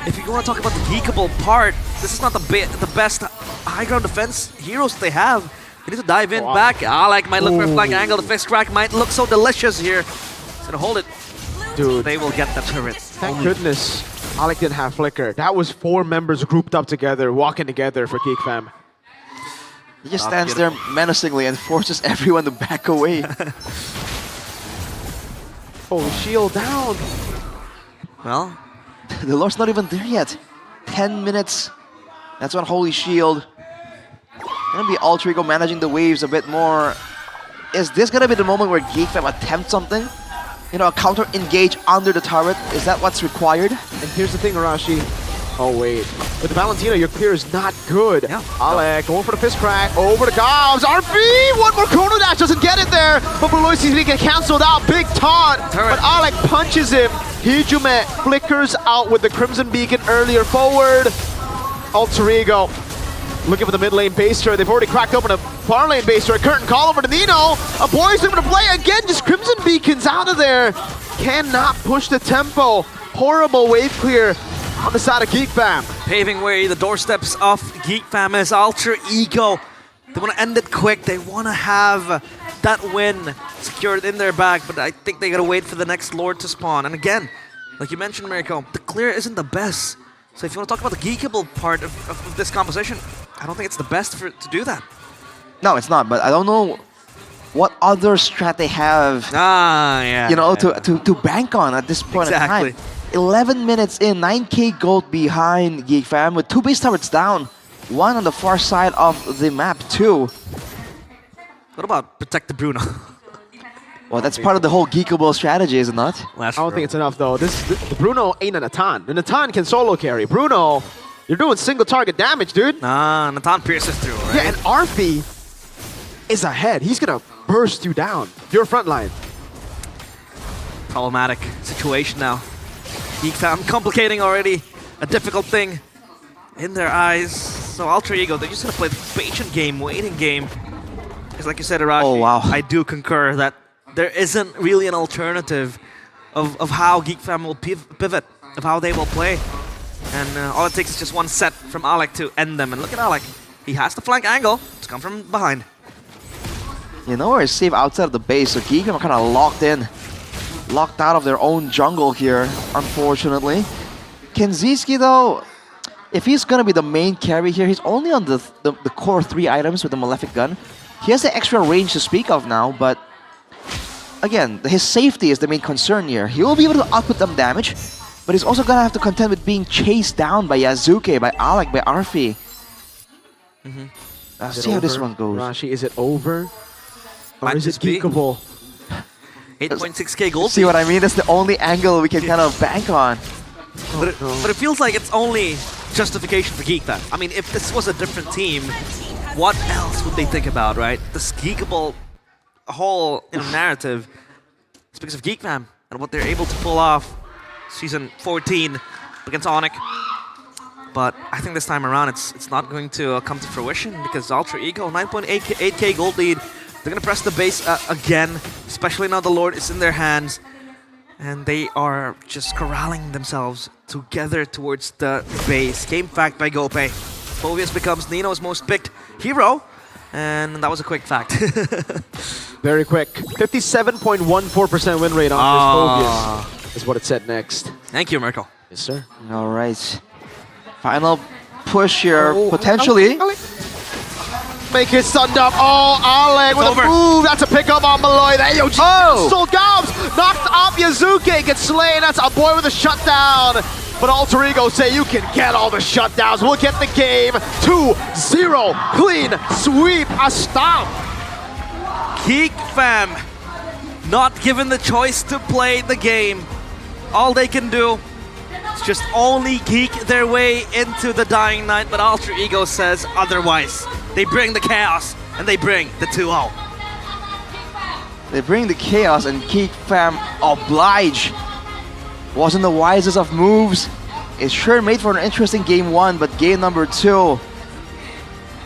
if you want to talk about the Geekable part, this is not the best high ground defense heroes they have. You need to dive in back. Alec might look for a flank angle. The fist crack might look so delicious here. He's gonna hold it. Dude. They will get the turret. Thank goodness Alec didn't have Flicker. That was 4 members grouped up together, walking together for Geek Fam. He just stands there menacingly and forces everyone to back away. Oh, shield down. Well, the Lord's not even there yet. 10 minutes. That's on Holy Shield. Gonna be Alter Ego managing the waves a bit more. Is this gonna be the moment where Geek Fam attempt something? You know, a counter engage under the turret? Is that what's required? And here's the thing, Arashi. Oh wait, with the Valentina, your clear is not good. Yeah. Alec going for the fist crack, over the Gobs, RB! One more Chrono Dash, doesn't get it there, but Beloisi's gonna get cancelled out, big taunt, but Alec punches him. Hijume flickers out with the Crimson Beacon earlier forward. Alter Ego looking for the mid lane base turret. They've already cracked open a far lane base turret. Curtain call over to Nino. A boy's looking to play again. Just Crimson Beacons out of there. Cannot push the tempo. Horrible wave clear on the side of Geek Fam. Paving way, the doorsteps of Geek Fam is Alter Ego. They want to end it quick. They want to have that win secured in their bag, but I think they got to wait for the next Lord to spawn. And again, like you mentioned, Mirko, the clear isn't the best. So if you want to talk about the Geekable part of this composition, I don't think it's the best to do that. No, it's not, but I don't know what other strat they have you know, to bank on at this point in time. 11 minutes in, 9k gold behind Geek Fam with 2 base turrets down. One on the far side of the map too. What about protect the Bruno? Well, that's part of the whole Geekable strategy, is it not? I don't think it's enough though. The Bruno ain't a Natan. The Natan can solo carry. Bruno, you're doing single target damage, dude. Nah, Natan pierces through, right? Yeah, and Arfi is ahead. He's gonna burst you down. Your front line. Problematic situation now. Geek Fam complicating already a difficult thing in their eyes. So Alter Ego, they're just gonna play the patient game, waiting game. Because like you said, Arashi, I do concur that there isn't really an alternative of how Geek Fam will pivot, of how they will play. And all it takes is just one set from Alec to end them. And look at Alec. He has the flank angle to come from behind. You know, we're safe outside of the base, so Geek Fam are kind of locked in. Locked out of their own jungle here, unfortunately. Kenziski, though, if he's going to be the main carry here, he's only on the core 3 items with the Malefic Gun. He has the extra range to speak of now, but again, his safety is the main concern here. He will be able to output them damage, but he's also going to have to contend with being chased down by Yazuke, by Alec, by Arfi. See how this one goes. Rashi, is it over? Or Might is it just be. Geekable? 8.6k gold. See what I mean? That's the only angle we can kind of bank on. But it feels like it's only justification for Geek Fam. I mean, if this was a different team, what else would they think about, right? This Geekable whole narrative is because of Geek Fam and what they're able to pull off season 14 against Onyx. But I think this time around it's not going to come to fruition because Alter Ego, 9.8k gold lead. They're going to press the base again, especially now the Lord is in their hands. And they are just corralling themselves together towards the base. Game fact by Gope. Phobius becomes Nino's most picked hero. And that was a quick fact. Very quick. 57.14% win rate on this Phobius is what it said next. Thank you, Mirko. Yes, sir. All right. Final push here, potentially. Make his stun up. Oh, Alec with over. a move. That's a pickup on Malloy. The AOG Soul Gobs knocked up Yazuke. Gets slain. That's a boy with a shutdown. But Alter Ego say you can get all the shutdowns. We'll get the game 2-0. Clean sweep. A stop. Geek fam, not given the choice to play the game. All they can do is just only geek their way into the Dying Night, but Alter Ego says otherwise. They bring the chaos, and they bring the 2-0. They bring the chaos and Geek fam oblige. Wasn't the wisest of moves. It sure made for an interesting game 1, but game number 2,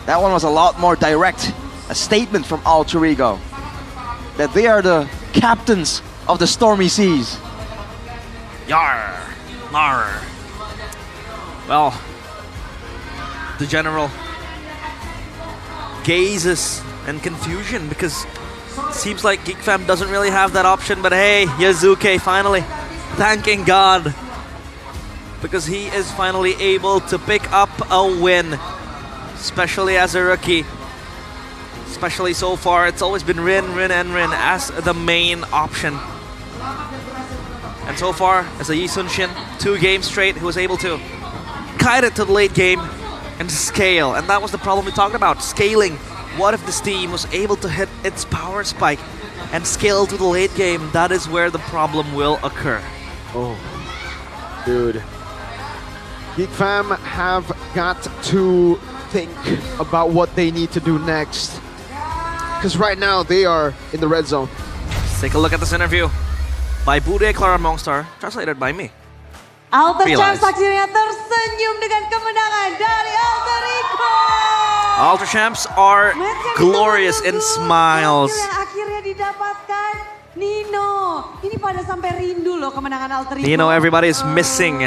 that one was a lot more direct. A statement from Alter Ego that they are the captains of the stormy seas. Yar, mar. Well, the general gazes in confusion because it seems like Geek fam doesn't really have that option, but hey, Yazuke finally thanking God because he is finally able to pick up a win, especially as a rookie. Especially so far, it's always been Rin as the main option. And so far, as a Yi Sun-shin, 2 games straight, he was able to kite it to the late game and scale. And that was the problem we talked about, scaling. What if this team was able to hit its power spike and scale to the late game? That is where the problem will occur. Oh, dude. Geek fam have got to think about what they need to do next. Because right now they are in the red zone. Let's take a look at this interview by Bude Clara Mongstar, translated by me. Alter Realize. Champs akhirnya tersenyum dengan kemenangan dari Alter Ego. Alter Champs are glorious in smiles. Yang akhirnya didapatkan Nino. Ini pada sampai rindu loh kemenangan Alter Ego. You know, everybody is missing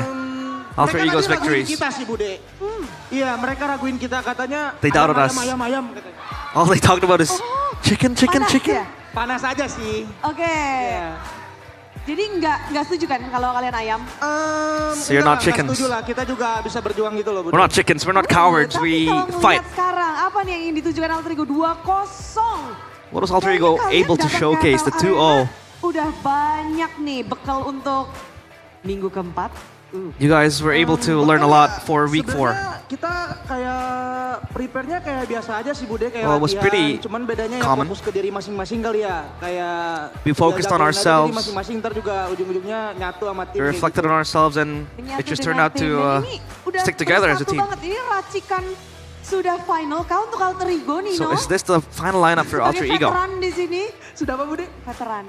Alter Mereka Ego's tadi raguin victories. kita sih Bude. Iya, mereka raguin kita katanya. They doubted us. Ayam katanya. All they talked about is chicken. Panas aja sih. Oke. Jadi nggak setuju kan kalau kalian ayam? So you're not Nggak chickens. setuju lah, kita juga bisa berjuang gitu loh Bude. We're not chickens, we're not cowards, we fight. Sekarang apa nih yang ingin ditujukan Alter Ego 2-0? What was Alter Ego able to showcase? The 2-0. Udah banyak nih bekal untuk minggu keempat. You guys were able to learn a lot for week 4. Sebenarnya kita kayak prepare-nya kayak biasa aja sih Bude, kayak Well, it was latihan. pretty Cuman bedanya ya common. fokus ke diri masing-masing kali ya. Kayak We focused on jagain aja ourselves. diri masing-masing, ntar juga ujung-ujungnya nyatu sama tim. We reflected on ourselves and it just turned out to stick together as a team. Banget. Ini racikan sudah final kah untuk Alter Ego Nino? So is this the final lineup for Alter Sebagai Ego? veteran di sini. Sudah apa Bude? Veteran.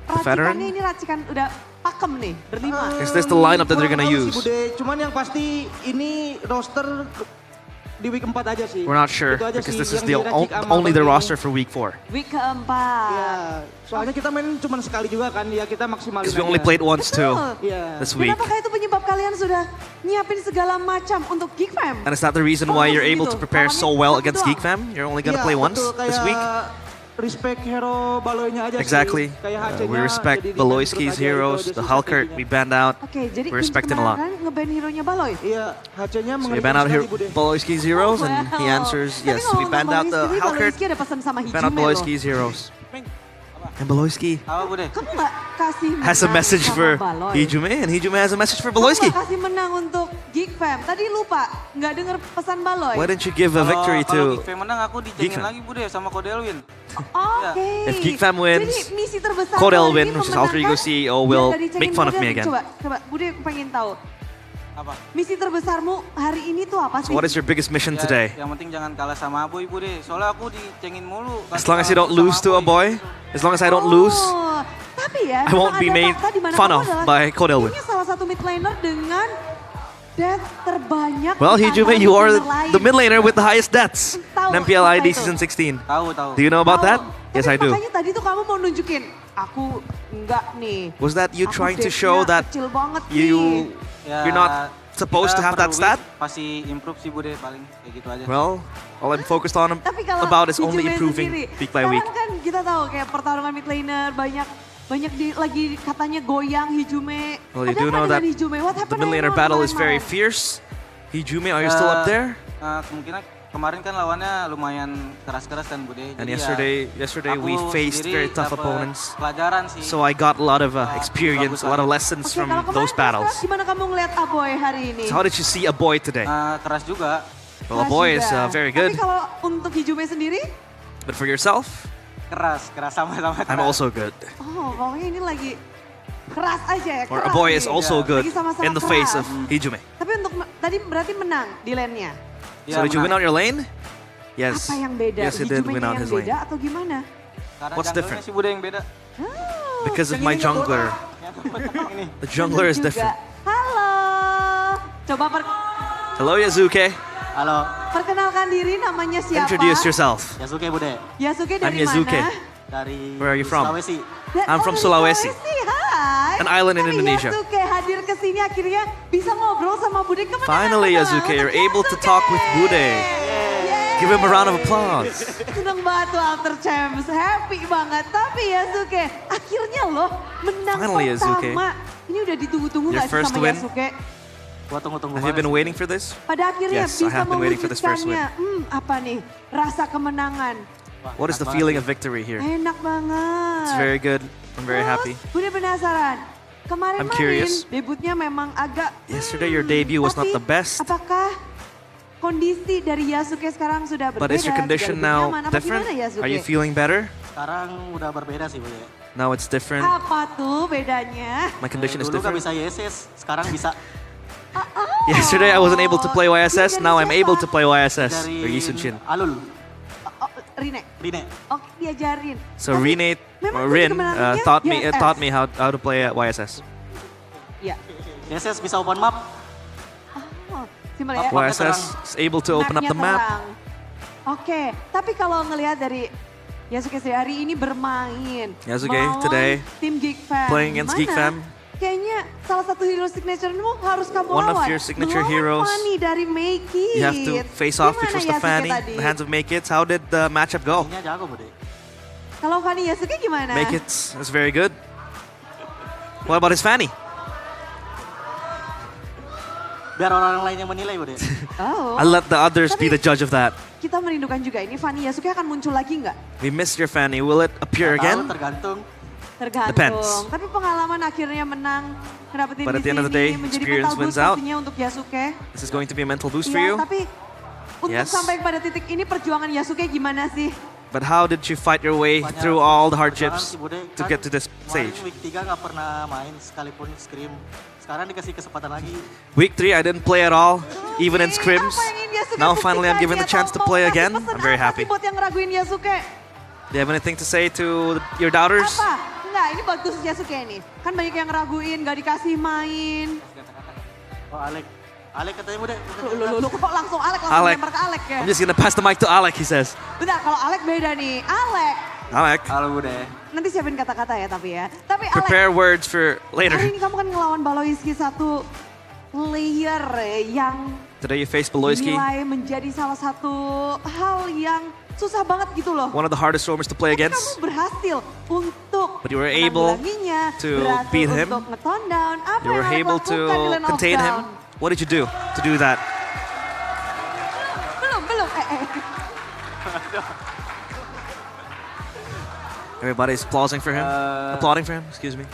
The veteran? Racikannya ini racikan udah pakem nih, berlima. Is this the lineup that they're gonna Kurang tahu sih, use? Bude. Cuman yang pasti ini roster di week 4 aja sih. We're not sure Itu aja because sih this is yang the diracik sama only the Bang roster for week 4. Week keempat. Iya, soalnya kita main cuma sekali juga kan, ya kita maksimalin Because we only aja. played once too Iya. this Dan week. apakah itu penyebab kalian sudah nyiapin segala macam untuk Geek Fam? And is that the reason why you're able to prepare so well against Geek Fam? You're only gonna Iya, play once betul, this kayak week? respect hero Baloy-nya aja Exactly. sih. Kayak HC-nya We respect jadi Beloyski's terus aja, heroes, itu aja the sih Hulkert, strateginya. we banned out. Oke, jadi We're respecting a lot. kemarin nge-ban hero-nya Baloy. Iya, HC-nya So we banned out sekali, Bude. Beloyski's heroes and he Wow. answers Tapi yes. We ngomong-ngomong banned out the Baloyski, Hulkert, Baloyski ada pesan sama banned out Hijume loh. Beloyski's heroes. And Beloyski Apa Bude? Kamu nggak kasih has a menang message sama for Baloy? Hijume and Hijume has a message for Kamu Beloyski. nggak kasih menang untuk Geek Fam. Tadi lupa, nggak denger pesan Baloy. Why didn't you give a victory to Geek Fam menang aku Geek dicengin Fam? lagi Bude sama Kodelwin. Oke. If Geek Fam wins, Jadi misi terbesar Codel Baloy win, ini which is Alter Ego memenangkan CEO, will biar nggak dicengin make fun of Codel me nih. again. Coba, Bude pengen tahu. Apa? Misi terbesarmu hari ini tuh apa sih? So what is your biggest mission today? Yang penting jangan kalah sama Aboy Bude. Soalnya aku dicengin mulu. As long as you don't lose to a boy, as long as I don't lose, Oh, tapi ya, I won't memang be ada made fakta di mana fun kamu of adalah by Codelwin. timnya salah satu mid laner dengan death terbanyak. Well, di Hijume, antara you are mid laner lain. the mid laner with the highest deaths Tahu in MPL apa ID itu? Season 16. Tahu. Do you know about that? Yes, I do. Makanya tadi tuh kamu mau nunjukin, aku enggak nih. Was that you Aku trying to deathnya show that kecil banget you nih. you're not supposed to have that stat? Pasti improve sih Bude paling kayak gitu aja. Well, all I'm focused on Tapi kalau about is only Hijume improving sendiri, week by week. sekarang kan kita tahu kayak pertarungan mid laner banyak lagi katanya goyang Hijume. Well, you Ada do apa know dengan that Hijume? What the happened mid laner akhirnya battle is very kemarin? fierce. Hijume, are you still up there? Kemungkinan kemarin kan lawannya lumayan keras-keras kan Bude. And Jadi yesterday we aku faced sendiri very tough dapet opponents. Pelajaran sih. So I got a lot of experience, a lot of lessons from those battles. Gimana kamu ngeliat Aboy hari ini? So how did you see a boy today? Keras juga. Well, a boy is very good. Tapi kalau untuk Hijume sendiri? But for yourself? Keras sama-sama keras. I'm also good. Oh, pokoknya ini lagi keras aja ya. Or a boy is also good Lagi sama-sama in the face of keras. Hijume. Tapi untuk tadi berarti menang di lane-nya. So did you win out your lane? Yes. Apa yang beda? Yes, he did win out Hijumenya his yang lane. beda atau gimana? Karena What's junglernya different? si Bude yang beda. Because of my jungler. The jungler is Juga. different. Halo. Coba Hello, Yazuke. Halo. perkenalkan diri, namanya siapa? Introduce yourself. Yasuke Bude. Yasuke I'm dari Yazuke. mana? Dari Where are you from? Sulawesi. I'm from Sulawesi. Hai. An island in Tapi Indonesia. Yasuke hadir ke sini akhirnya bisa ngobrol sama Bude. Kemenangan Finally, Yazuke, you're able to talk with Bude. Give him a round of applause. Seneng banget tuh Alter Champs, happy banget. Tapi Yasuke, akhirnya loh menang Finally, pertama. Yasuke. Ini udah ditunggu-tunggu Your gak sih first sama win? Yasuke? Gua tunggu-tunggu. Have you been waiting for this? Pada akhirnya Yes, I bisa have been waiting for this first win. mewujudkannya. Apa nih? Rasa kemenangan. What is the feeling of victory here? Enak banget. It's very good. I'm very happy. Bude penasaran. I'm Kemarin curious. debutnya memang agak Yesterday your debut was not tapi the best, apakah kondisi dari Yasuke sekarang sudah berbeda? but is your condition Sudah now lebih nyaman? Apa different? gimana, Yasuke? Are you feeling better? Sekarang udah berbeda sih Bude. Now it's different. Apa tuh bedanya? My condition is Dulu gak different. bisa YSS, sekarang bisa. Yesterday I wasn't able to play YSS, now I'm able to play YSS. Or Dari Yisunshin. Alul. Rine. Rine. Oke, diajarin. So Rine, memang or Rin, kemenangannya taught me how to play YSS. Iya. YSS bisa open map. Oh, simpel ya. YSS is able to open up the map. terang. Oke, tapi kalau ngelihat dari Yasuke sendiri hari ini bermain. Yasuke, melawan today, tim Geek Fam. playing against Geek Fam. Kayaknya salah satu hero signature-mu harus kamu One lawan. of your signature Melawan heroes. Fanny dari Make It. You have to face off, which was the Gimana Fanny, Yasuke tadi? the hands of Make It. How did the matchup go? Ini jago Bude. Kalau Fanny Yasuke gimana? Make It is very good. What about his Fanny? Biar orang lain yang menilai Bude. Oh. I let the others be the judge of that. Kita merindukan juga ini Fanny Yasuke akan muncul lagi nggak? We missed your Fanny. Will it appear again? Tergantung. Tergantung. Depends. Tapi pengalaman akhirnya menang, ngedapetin But di at the end of the sini, day, menjadi experience mental wins boost out. pastinya untuk Yasuke. This is going to be a mental boost for Iya, you. tapi untuk Yes. sampai pada titik ini perjuangan Yasuke gimana sih? But how did you fight your way through all the hardships Perjuangan si Bude. to Kan get to this kemarin stage? week 3 gak pernah main sekalipun scrim. Sekarang dikasih kesempatan lagi. Week 3, I didn't play at all, even in scrims. Now finally I'm given the chance to play again. I'm very happy. Buat yang ngeraguin Yasuke, Do you have anything to say to your doubters? apa? Enggak, ini buat khusus Yasuke nih. Kan banyak yang ngeraguin, gak dikasih main. Oh Alek. Alek katanya Bude. Lu kok langsung Alek Alek. lempar ke Alek ya? I'm just gonna pass the mic to Alec, he says. Bentar, kalau Alek beda nih. Alek, Alec, Halo Bude. nanti siapin kata-kata ya tapi ya. Tapi Alek, prepare words for later. hari ini kamu kan ngelawan Baloiski, satu player yang Today you face Beloyski, dinilai menjadi salah satu hal yang susah banget gitu loh. one of the hardest roamers to play against. Kamu berhasil untuk But you were able menanggulanginya, to berhasil beat him. untuk nge-tone down. Apa You were yang Alek able lakukan di to lane of contain him. down? What did you do to do that? Belum. Everybody's applauding for him. Applauding for him, excuse me.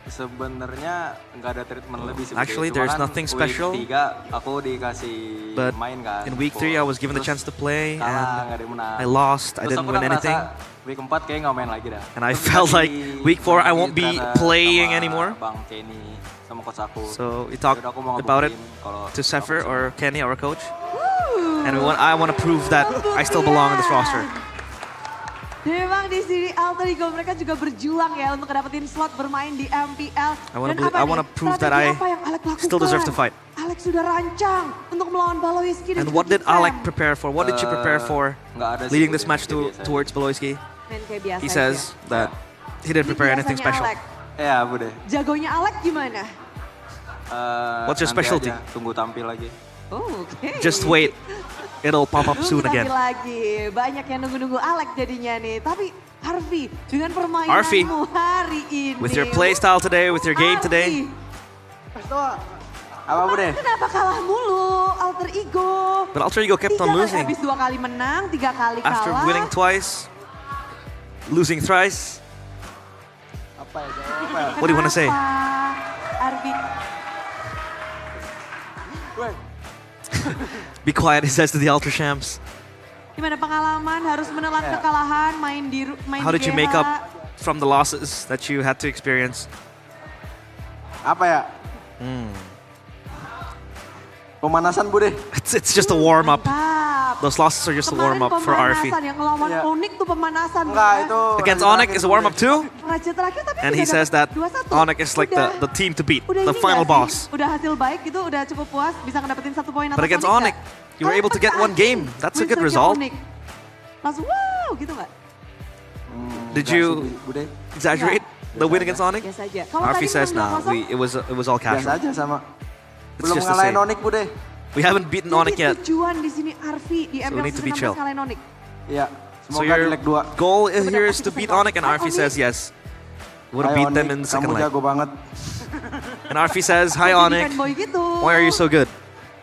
Sebenarnya nggak ada treatment lebih sih. Actually, Cuma there's kan nothing special. Week 3 aku dikasih But main kan. in week 3, I was given the chance to play, kalah, and nggak ada yang menang. I lost. I Terus didn't aku win udah ngerasa anything. Week 4 kayak nggak main lagi dah. And I Terus felt like dikasih week 4, I won't be sama playing anymore. Bang Kenny sama coach aku. So we talked Yaudah, aku mau about it ngebuktiin kalau to Sefer or Kenny, our coach. And I want to prove that I still belong in this roster. Memang di sini Alter Ego mereka juga berjuang ya untuk dapetin slot bermain di MPL. I want to prove that I still deserve to fight. Alex sudah rancang untuk melawan Baloiski. And what did Alec prepare for? What did you prepare for nggak ada sih, leading this Bude, match kayak biasa. towards Beloyski? Main kayak biasa He says that he didn't prepare anything special. Ya Bude. Jagonya Alec gimana? What's your Nanti specialty? aja, tunggu tampil lagi. Oh, oke. Just wait. It'll pop up soon again. Lagi banyak yang nunggu-nunggu Alec jadinya nih. Tapi Harvey dengan Harvey, permainanmu hari ini. With your play style today, with your game today, Apa Bude? Kenapa kalah mulu Alter Ego? But Alter Ego kept on losing. Habis 2 kali menang, 3 kali kalah. After winning twice, losing thrice. Apa ya? Apa ya? What do you want to say? Arvi. Be quiet, he says to the Ultra Champs. Gimana pengalaman harus menelan kekalahan, main di How did you make GH? up from the losses that you had to experience? Apa ya? Pemanasan Bude. It's just a warm up. Mantap. Those losses are just a warm up for Arfi. Pemanasan yang ngelawan Onyx tuh pemanasan. Enggak, itu Against Onyx is a warm up too. Raja terakhir tapi And he udah says dapet that 2-1. Onyx is like Udah- the team to beat, udah the ini final nggak boss. sih? Udah hasil baik gitu, udah cukup puas, bisa ngedapetin 1 poin atas But against Onyx Onyx, nggak? you were able to get one game. That's a good Win streaknya result. Onyx. Langsung wow gitu nggak? Did you exaggerate the win against Onyx? Biasa aja. Kalau Arfi tadi says, menang nah, 2-0, it was all biasa casual. aja sama. It's Belum just the ngalahin same. Onyx Bude. We haven't beaten Onyx jadi yet. tujuan di sini Arfi di So we MPL need to be season chill. 16 kalahin Onyx. Iya. So Semoga di your leg 2. goal here is to beat Onyx, and Arfi says yes. Would have beat them in the second kamu leg. jago banget. And Arfi says, hi Jadi Onyx, fanboy gitu. why are you so good?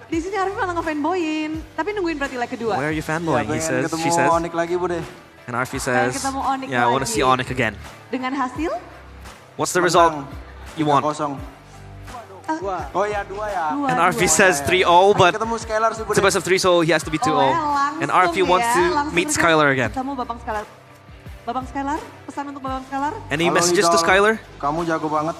Di sini Arfi malah nge-fanboyin, tapi nungguin berarti leg kedua. Why are you fanboying? He Pengen says, ketemu she says. Onyx lagi Bude. And Arfi says, ketemu Onyx yeah, I want to lagi. see Onyx again. Dengan hasil What's the result you want? 0. Oh ya 2 ya. And Arfi says 3-0, but Ketemu Skylar sih it's Bude. a best of 3, so he has to be 2-0. And Arfi wants to meet Skylar again. Ketemu Babang Skylar. Babang Skylar, pesan untuk Babang Skylar. Any Halo, messages to Idol. Skylar? Kamu jago banget.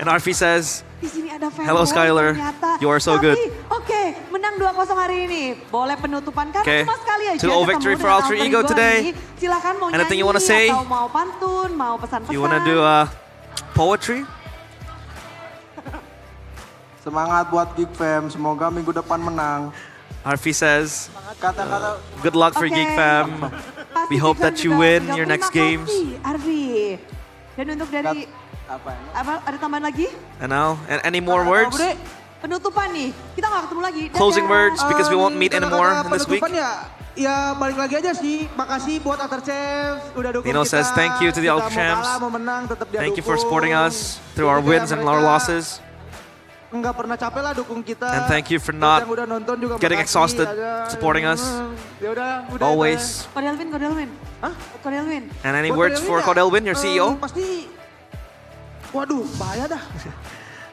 And Arfi says, Di sini ada fanboy. Hello, Skylar. ternyata. You are so Tapi, good. Oke, menang 2-0 hari ini. Boleh penutupan karena Okay. cuma sekali aja 2-0 ketemu victory for dengan Alter Ego ini. today. Silakan mau Anything you nyanyi wanna say? atau mau pantun, mau pesan-pesan. you want to do poetry? Semangat buat Geek Fam. Semoga minggu depan menang. Arfi says, Kata-kata good luck for Okay. Geek Fam. Pasti We hope Geek that Fam you juga win bilang, your next "Terima games." kasih, Arfi. Dan untuk dari apa? apa ada tambahan lagi? And now, and any more words? Penutupan nih. Kita nggak ketemu lagi. Dadah. Closing words, because we won't meet anymore in this week. Ya balik lagi aja sih. Makasih buat Alter Champs udah dukung Nino kita. says thank you to the Kita Ultra mau Champs. kalah, mau menang, tetap dia Thank you for dukung. supporting us through our wins and our losses. Nggak pernah capek lah dukung kita. And thank you for Buat not yang udah nonton juga getting makasih, exhausted ada- supporting us. Ya udah. Always. Kodelwin, Kodelwin. Hah? Kodelwin. And any Buat words for Kodelwin, your CEO? Pasti. Waduh, bahaya dah.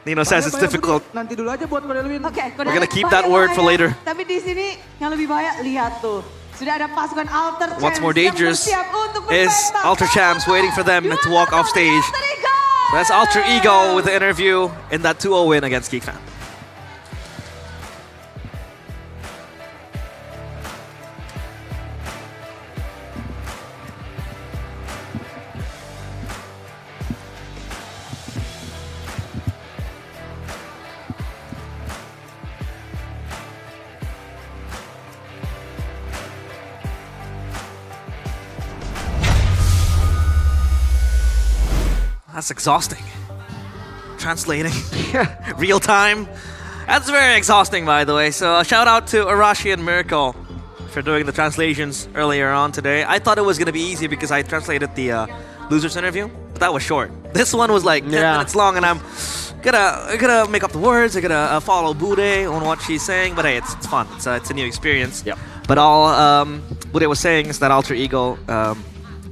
Nino says it's difficult. Nanti dulu aja buat Kodelwin. Oke, We're gonna keep that word for later. Tapi di sini yang lebih bahaya, lihat tuh. Sudah ada pasukan Alter Champs What's more yang dangerous bersiap untuk is berpesta. Ultra Champs waiting for them to walk off stage. That's Alter Ego with the interview in that 2-0 win against Geek Fam. That's exhausting. Translating. Real time. That's very exhausting, by the way. So a shout out to Arashi and Miracle for doing the translations earlier on today. I thought it was going to be easy because I translated the losers interview, but that was short. This one was like 10 minutes long, and I'm gonna make up the words. I'm gonna follow Bude on what she's saying, but hey, it's fun. It's a new experience. Yep. But all Bude was saying is that Alter Ego,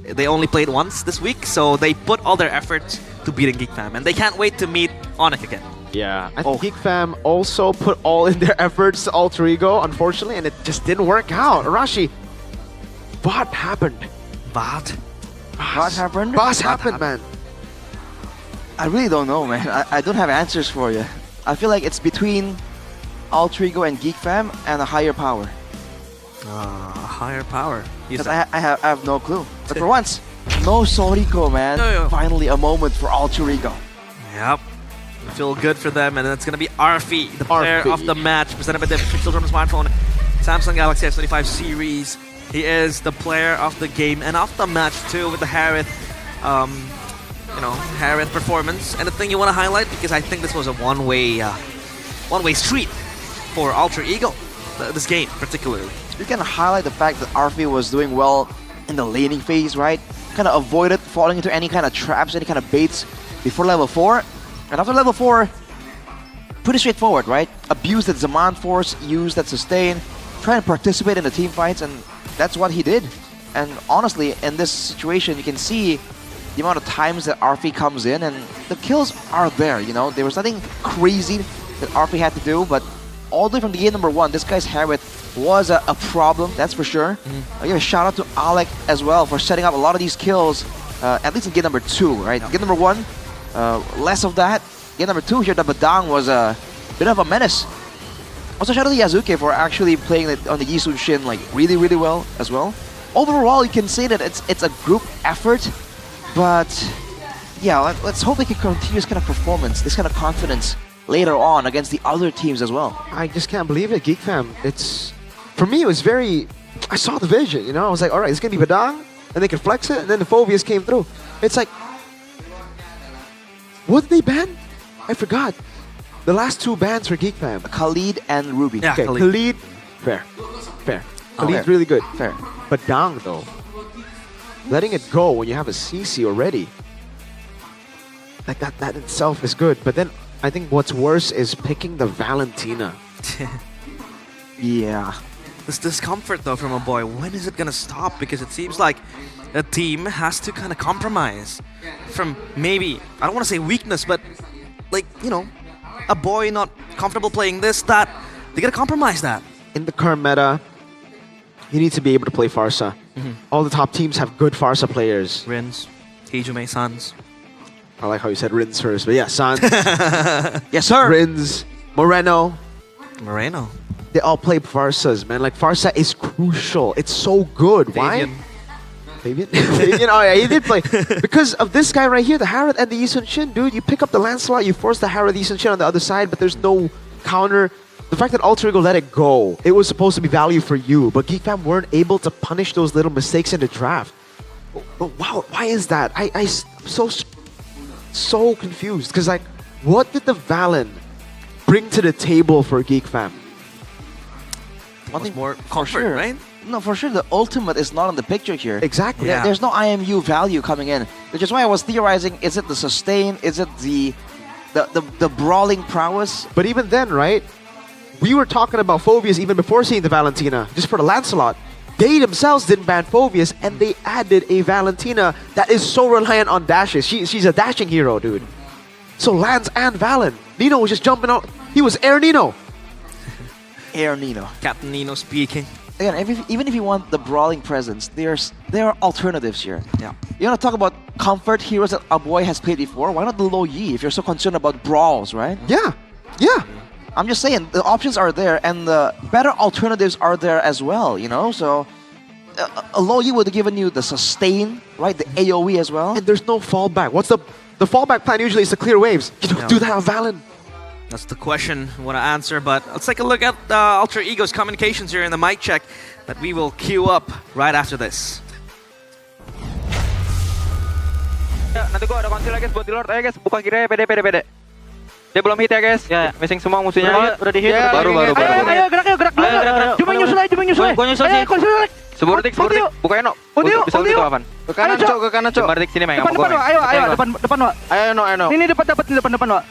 they only played once this week, so they put all their efforts to beating Geek Fam, and they can't wait to meet Onyx again. Yeah, I think Geek Fam also put all in their efforts to Alter Ego, unfortunately, and it just didn't work out. Arashi, what happened? What? What happened? What happened, man? I really don't know, man. I don't have answers for you. I feel like it's between Alter Ego and Geek Fam and a higher power. Higher power. Because I have no clue. But for once, no Soriko, man. No. Finally a moment for Alter Ego. Yep. I feel good for them, and it's going to be Arfi, the player of the match, presented by the official German smartphone Samsung Galaxy S25 series. He is the player of the game and of the match too, with the Harith, Harith performance. Anything you want to highlight? Because I think this was a one-way street for Alter Ego, this game particularly. You can highlight the fact that Arfi was doing well in the laning phase, right? Kind of avoided falling into any kind of traps, any kind of baits before level 4. And after level 4, pretty straightforward, right? Abuse that Zaman force, use that sustain, try and participate in the team fights, and that's what he did. And honestly, in this situation, you can see the amount of times that RP comes in, and the kills are there, you know? There was nothing crazy that RP had to do, but all the way from the game number 1, this guy's Harriet was a problem, that's for sure. I give a shout out to Alec as well for setting up a lot of these kills, at least in game number 2, right? Game number 1, less of that. Game number 2 here, the Badang was a bit of a menace. Also, shout out to Yazuke for actually playing on the Yisun Shin like really, really well as well. Overall, you can say that it's a group effort, but yeah, let's hope they can continue this kind of performance, this kind of confidence later on against the other teams as well. I just can't believe it, Geek Fam. For me, it was I saw the vision, you know? I was like, all right, it's gonna be Badang, and they can flex it, and then the Phobius came through. It's like, what did they ban? I forgot. The last 2 bans for Geek Fam. Khalid and Ruby. Yeah, okay, Khalid, fair. Khalid's really good. Fair. But Dang though, letting it go when you have a CC already, like that in itself is good. But then I think what's worse is picking the Valentina. Yeah. This discomfort though from a boy, when is it gonna stop? Because it seems like a team has to kind of compromise from maybe, I don't want to say weakness, but like, you know, a boy not comfortable playing this, that, they gotta compromise that. In the current meta, you need to be able to play Farsa. All the top teams have good Farsa players. Rins, Hijume, Sans. I like how you said Rins first, but yeah, Sans. Yes, sir. Rins, Moreno. They all play Farsas, man. Like, Farsa is crucial. It's so good. Why? Fabian? Fabian? Oh yeah, he did play. Because of this guy right here, the Harrod and the Yisun Shin, dude. You pick up the Lancelot, you force the Harrod Yisun Shin on the other side, but there's no counter. The fact that Alter Ego let it go, it was supposed to be value for you, but Geek Fam weren't able to punish those little mistakes in the draft. But wow, why is that? I'm so confused. Because, like, what did the Valen bring to the table for Geek Fam? Nothing more comfort, right? No, for sure, the ultimate is not in the picture here. Exactly. Yeah. There's no IMU value coming in, which is why I was theorizing, is it the sustain? Is it the brawling prowess? But even then, right? We were talking about Phobius even before seeing the Valentina, just for the Lancelot. They themselves didn't ban Phobius, and they added a Valentina that is so reliant on dashes. She's a dashing hero, dude. So Lance and Valen. Nino was just jumping out. He was Air Nino. Air Nino. Captain Nino speaking. Again, even if you want the brawling presence, there are alternatives here. Yeah. You want to talk about comfort heroes that a boy has played before? Why not the Lo Yi if you're so concerned about brawls, right? Yeah. I'm just saying, the options are there, and the better alternatives are there as well, you know? So, a Lo Yi would have given you the sustain, right? The AoE as well. And there's no fallback. What's the fallback plan usually is to clear waves. You don't do that on Valen. That's the question I want to answer, but let's take a look at Alter Ego's communications here in the mic check that we will queue up right after this. Nanti gua ada konsil guys buat di Lord. Ayo guys, buka kiri pede. Dia belum hit ya guys. Ya, missing semua musuhnya. Udah di hit. Baru. Ayo gerak dulu. Cuma nyusul aja. Gua nyusul sih. Konsil. Seburtik. Bukain no. Bisa untuk kapan? Ke kanan, Cok. Seburtik sini main. Depan, ayo, depan, Wak. Ayo no. Ini depan, Wak.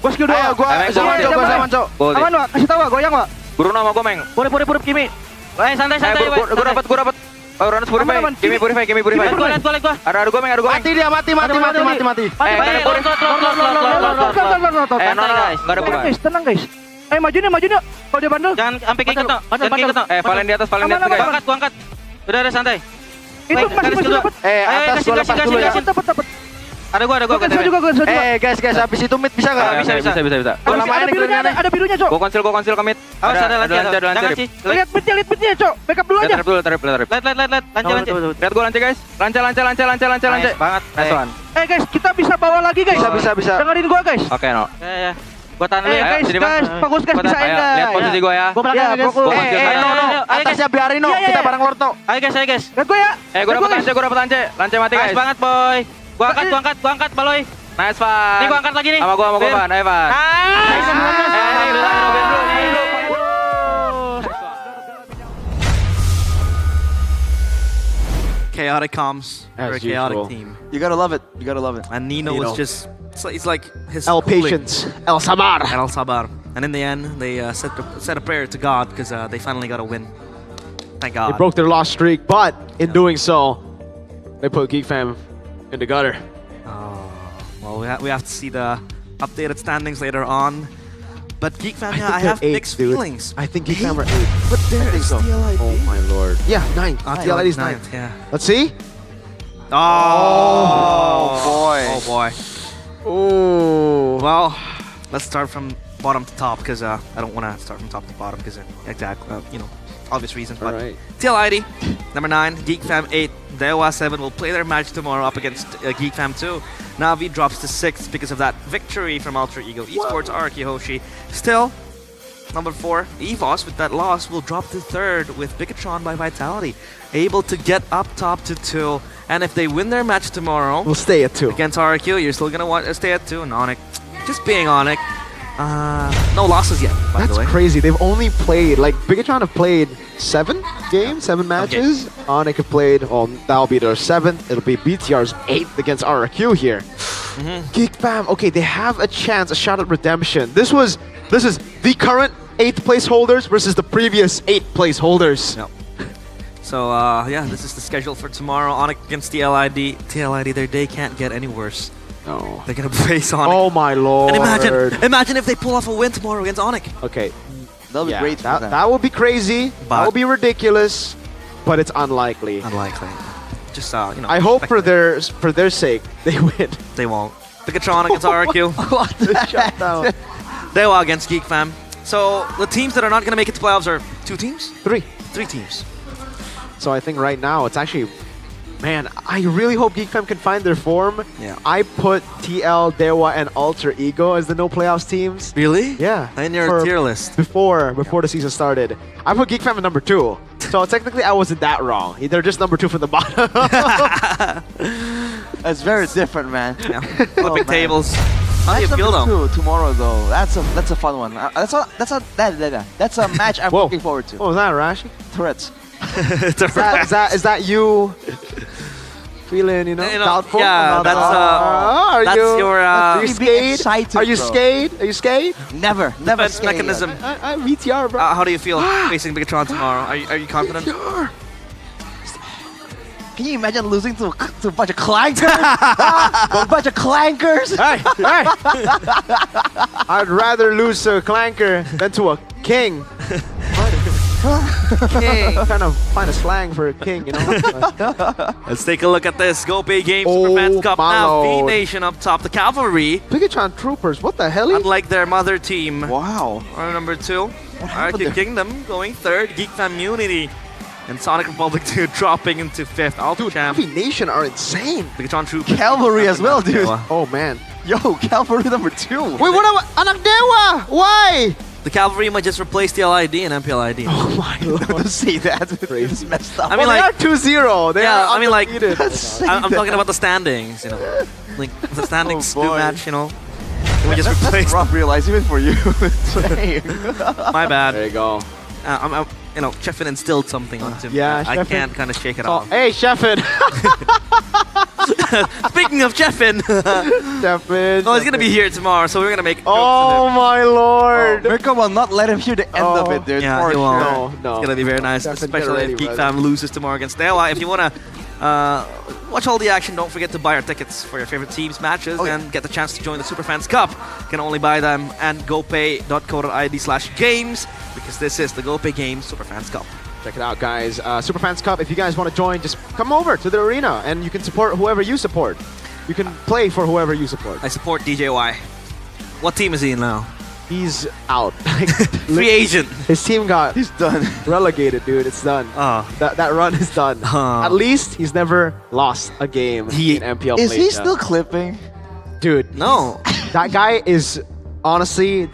Gua skill 2. Gua sama Cok. Aman, Wak. Kasih tahu, Wak. Goyang, Wak. Buru nama gua, Meng. Purip, Kimi. Santai. Gua dapat. Ranus purify. Kimi purify. Lihat gua. Ada gua, Meng. Mati dia, mati. Santai guys. Enggak ada purify. Tenang guys. Ayo maju nih. Kalau dia bandel. Jangan sampai kayak gitu. Valen di atas guys. Gua angkat. Udah santai. Itu masih dapat. Atas gua lepas dulu ya. Dapat. Ada gua. Cancel juga. Guys, habis itu mid bisa enggak? Bisa. Gua lamain ada birunya, Cok. Gua konsil komit. Awas ada lancar. Lihat midnya, Cok. Backup dulu aja. Tarik. Lancar. Lihat gua lancar, guys. Lancar. Banget. Nice one. Guys, kita bisa bawa lagi, guys. Bisa. Dengerin gua, guys. Oke, no. Ya. Gua tahan dulu ya. Guys, bagus guys, bisain guys. Lihat posisi gua ya. Gua belakang guys. No. Atasnya biarin no. Kita bareng Lord no. Ayo guys. Lihat gua ya. Gua dapat lance. Lance mati guys. Nice banget, boy. Gua angkat, Baloy. Nice, Van. Nih gua angkat lagi nih. Sama gua, Van. Ayo, Van. chaotic comms for a As chaotic usual. team. You gotta love it. You gotta love it. And Nino was just, it's like his El cooling. Patience, El Sabar. And El Sabar. And in the end, they said a prayer to God because they finally got a win. Thank God. They broke their loss streak, but in doing so, they put Geek Fam in the gutter. Well, we have to see the updated standings later on. But Geek Fam, yeah, I they're have eighth, mixed dude. feelings. I think Geek Fam are 8. But there I think is so. TLID. Oh my lord. Yeah, 9. TLID is 9. Yeah. Let's see. Oh, boy. Oh boy. Oh. Well, let's start from bottom to top because I don't want to start from top to bottom because exactly, obvious reasons. But Alright. TLID, number 9, Geek Fam 8, Dewa 7 will play their match tomorrow up against Geek Fam 2. Navi drops to 6th because of that victory from Alter Ego Esports Araki Hoshi. Still, number 4, EVOS with that loss will drop to 3rd with Bigatron by Vitality, able to get up top to 2. And if they win their match tomorrow, We'll stay at 2. against RQ, you're still gonna want to stay at 2. And Onyx, just being Onyx, no losses yet. By That's the way, crazy. They've only played, like, Bigatron have played 7 games, 7 matches. Onyx have played, well, that'll be their 7th. It'll be BTR's 8th against RQ here. Geek Fam, okay, they have a chance, a shot at redemption. This is the current 8th place holders versus the previous 8th place holders. Yep. So yeah, this is the schedule for tomorrow. Onyx against TLID. TLID, their day can't get any worse. No. They're gonna face Onyx. Oh my lord. And imagine if they pull off a win tomorrow against Onyx. Okay. That'll be Yeah, great. For them. that would be crazy. That But- would be ridiculous, but it's unlikely. Unlikely. Just I hope for their sake they win. they won't. Bigatron against RQ. Dewa against Geek Fam. So the teams that are not gonna make it to playoffs are 2 teams? 3 teams. So I think right now it's actually, man, I really hope Geek Fam can find their form. Yeah. I put TL, Dewa, and Alter Ego as the no playoffs teams. Really? Yeah. In your For- tier list. Before the season started. I put Geek Fam at number 2. So technically I wasn't that wrong. They're just number 2 from the bottom. That's very different, man. Yeah. Flipping tables. How do you Match feel number though? 2 tomorrow, though. That's a fun one. That's a match I'm Whoa. looking forward to. What was that, Rashi? Tourette's. Is that you feeling, doubtful? yeah, about that's, are that's you, your, are you Being scared? excited, Are you bro. scared? Are you scared? Never Defense scared. mechanism. I'm VTR, bro. How do you feel facing Bigatron tomorrow? Are you confident? Can you imagine losing to a bunch of clankers? A bunch of clankers? Hey! I'd rather lose to a clanker than to a king. King. Kind of find a slang for a king, Let's take a look at this. Go Pay Games Oh, Superfans Cup my now. lord. V-Nation up top. The Cavalry, Bigatron Troopers, what the hell? unlike their mother team, Wow. are number 2. happened RQ there? Kingdom going 3rd. Geek Fam Unity. And Sonic Republic 2 dropping into 5th. Alto Champ. Nation are insane. Bigatron Troopers. Cavalry as well, dude. Oh man. Yo, Cavalry number 2. Wait, what about Anak Dewa? Why? The Cavalry might just replace the LID and MPL ID. Oh my lord. Don't say that. It's messed up. I mean, Well, like, they are 2-0. They yeah, are I mean, like, undefeated. I'm talking about the standings, Like, the standings Oh, do boy. match, We just That's replaced. rough, realize, even for you. Dang. My bad. There you go. I'm Chefin instilled something onto me. Yeah, I Chefin. can't kind of shake it Oh, off. hey, Sheffin. Speaking of Chefin, Sheffin. he's gonna be here tomorrow, so we're gonna make. Oh my lord. Mirko will not let him hear the end of it, dude. Yeah, for he sure. won't. No. It's gonna be very nice, Chefin, get especially ready, if Geek brother. Fam loses tomorrow against Dewa. If you wanna watch all the action, don't forget to buy our tickets for your favorite teams matches and get the chance to join the Superfans Cup. You can only buy them at gopay.co.id/games because this is the GoPay Games Superfans Cup. Check it out, guys. Superfans Cup, if you guys want to join, just come over to the arena and you can support whoever you support. You can play for whoever you support. I support DJY. What team is he in now? He's out. Free agent. His team got He's done. relegated, dude. It's done. That run is done. At least he's never lost a game in MPL Is he Malaysia. still clipping? Dude, no. That guy is honestly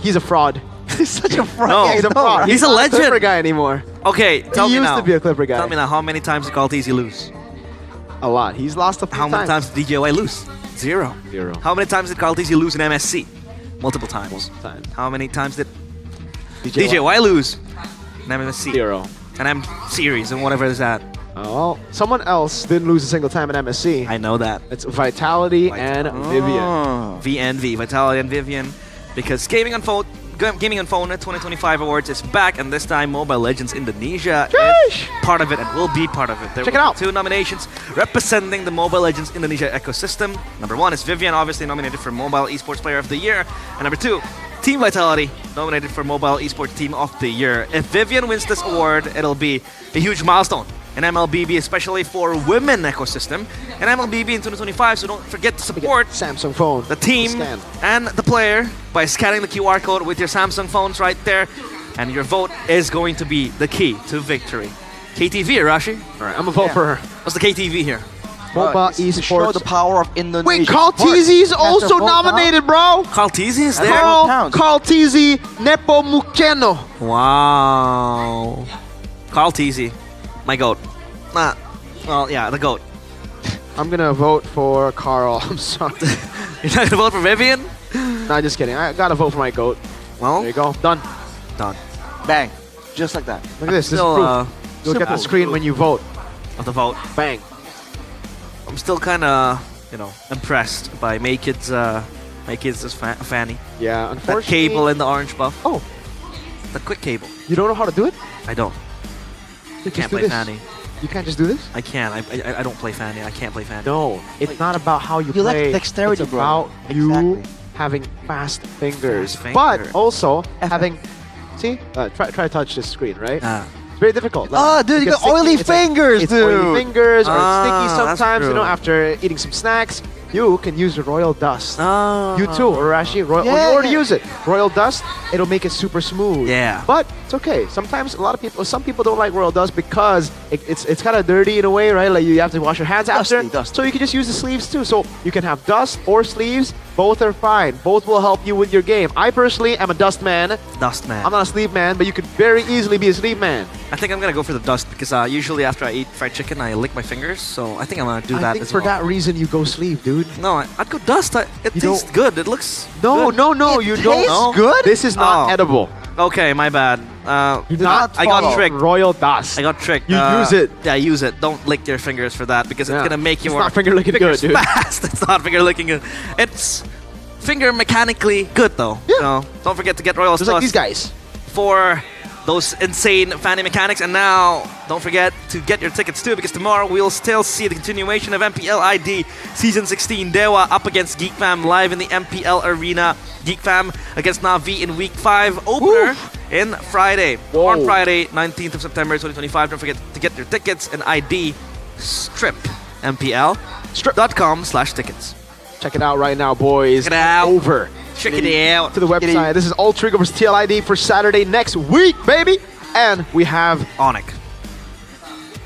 he's a fraud. He's such a fraud. No. Yeah, he's a fraud. He's a not legend. Clipper guy anymore. Okay, tell he me used now. to be a Clipper guy. Tell me now, how many times did Call TZ lose? A lot. He's lost a few How many times did DJY lose? 0. 0. How many times did Call TZ lose in MSC? Multiple times. Multiple times. How many times did DJY DJY lose in MSC? 0. And M series and whatever is that. Oh, someone else didn't lose a single time in MSC. I know that. It's Vitality and Vivian. VNV, Vitality and Vivian. Because Gaming on Phone 2025 Awards is back, and this time Mobile Legends Indonesia is part of it and will be part of it. There Check will it out. be 2 nominations representing the Mobile Legends Indonesia ecosystem. Number 1 is Vivian, obviously nominated for Mobile Esports Player of the Year. And number 2, Team Vitality, nominated for Mobile Esports Team of the Year. If Vivian wins this award, it'll be a huge milestone in MLBB, especially for women ecosystem and MLBB in 2025. So don't forget to support Samsung phone, the team and the player by scanning the QR code with your Samsung phones right there. And your vote is going to be the key to victory. KTV, Arashi? All right, I'm gonna vote for her. What's the KTV here? Mobile To show Esports. the power of Indonesia. Wait, Carl Tizzy is also nominated, bro. Carl Tizzy is there? Carl Tizzy, Nepomuceno. Wow. Carl Tizzy, my goat. Well, yeah, the goat. I'm gonna vote for Carl. I'm sorry. You're not gonna vote for Vivian? Nah, just kidding. I gotta vote for my goat. Well, there you go. Done. Done. Bang. Just like that. Look at this. This is Still, proof. You'll get the screen when you vote. Of the vote. Bang. I'm still kind of, impressed by Maykid's Fanny. Yeah, That unfortunately. cable in the orange buff. Oh. The quick cable. You don't know how to do it? I don't. I can't do play this. Fanny. You can't just do this? I can't. I don't play Fanny. I can't play Fanny. No, it's not about how you You lack play. dexterity, it's bro. about you Exactly. having fast fingers. Fast But fingers. also having. See? Try to touch this screen, right? It's very difficult. Oh, dude, you It gets got oily sticky. It's fingers, it's oily dude. fingers, or it's Ah, sticky that's sometimes, true. after eating some snacks. You can use Royal Dust. Oh. You too, Arashi. You already use it. Royal Dust, it'll make it super smooth. Yeah. But it's okay. Sometimes some people don't like Royal Dust because it's kind of dirty in a way, right? Like you have to wash your hands after. Dusty. So you can just use the sleeves too. So you can have dust or sleeves. Both are fine. Both will help you with your game. I personally am a dust man. Dust man. I'm not a sleeve man, but you could very easily be a sleeve man. I think I'm gonna go for the dust because usually after I eat fried chicken, I lick my fingers. So I think I'm gonna do that I think as for well. that reason you go sleeve, dude. No, I'd go dust. It You tastes don't- good. It looks No, good. no, you don't. No? good? This is not Oh. edible. Okay, my bad. Do not I got follow tricked. Royal Dust. I got tricked. You use it. Yeah, use it. Don't lick your fingers for that because Yeah. it's gonna make you It's more not finger licking good, fingers dude. fast. It's not finger licking good. It's finger mechanically good though. Yeah. So don't forget to get Royal Just like Dust these guys. for those insane Fanny mechanics. And now, don't forget to get your tickets too, because tomorrow we'll still see the continuation of MPL ID Season 16 Dewa up against Geek Fam live in the MPL Arena. Geek Fam against Navi in Week 5 opener in Friday. Whoa. On Friday, 19th of September 2025. Don't forget to get your tickets and ID stripmpl.com/tickets. Check it out right now, boys. Check it out. Over. Check it out. To the website. This is All Trigger vs TLID for Saturday next week, baby. And we have Onyx.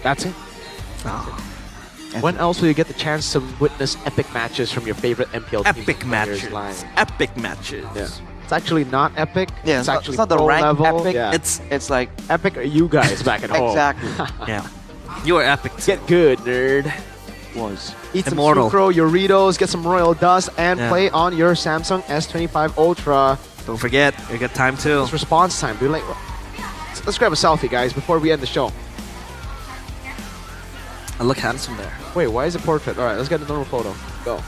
That's it. Oh. When else will you get the chance to witness epic matches from your favorite MPL teams? Epic and players matches. live? Epic matches. Yeah. It's actually not epic. Yeah, it's it's actually not the pro rank level. epic. Yeah. It's like Epic are you guys back at home. Exactly. Yeah. You are epic. Get good, nerd. was. Eat some Immortal. Sucro, Doritos, get some Royal Dust, and Yeah. play on your Samsung S25 Ultra. Don't forget, you got time too. It's response time, dude. Like, let's grab a selfie, guys, before we end the show. I look handsome there. Wait, why is it portrait? All right, let's get a normal photo. Go.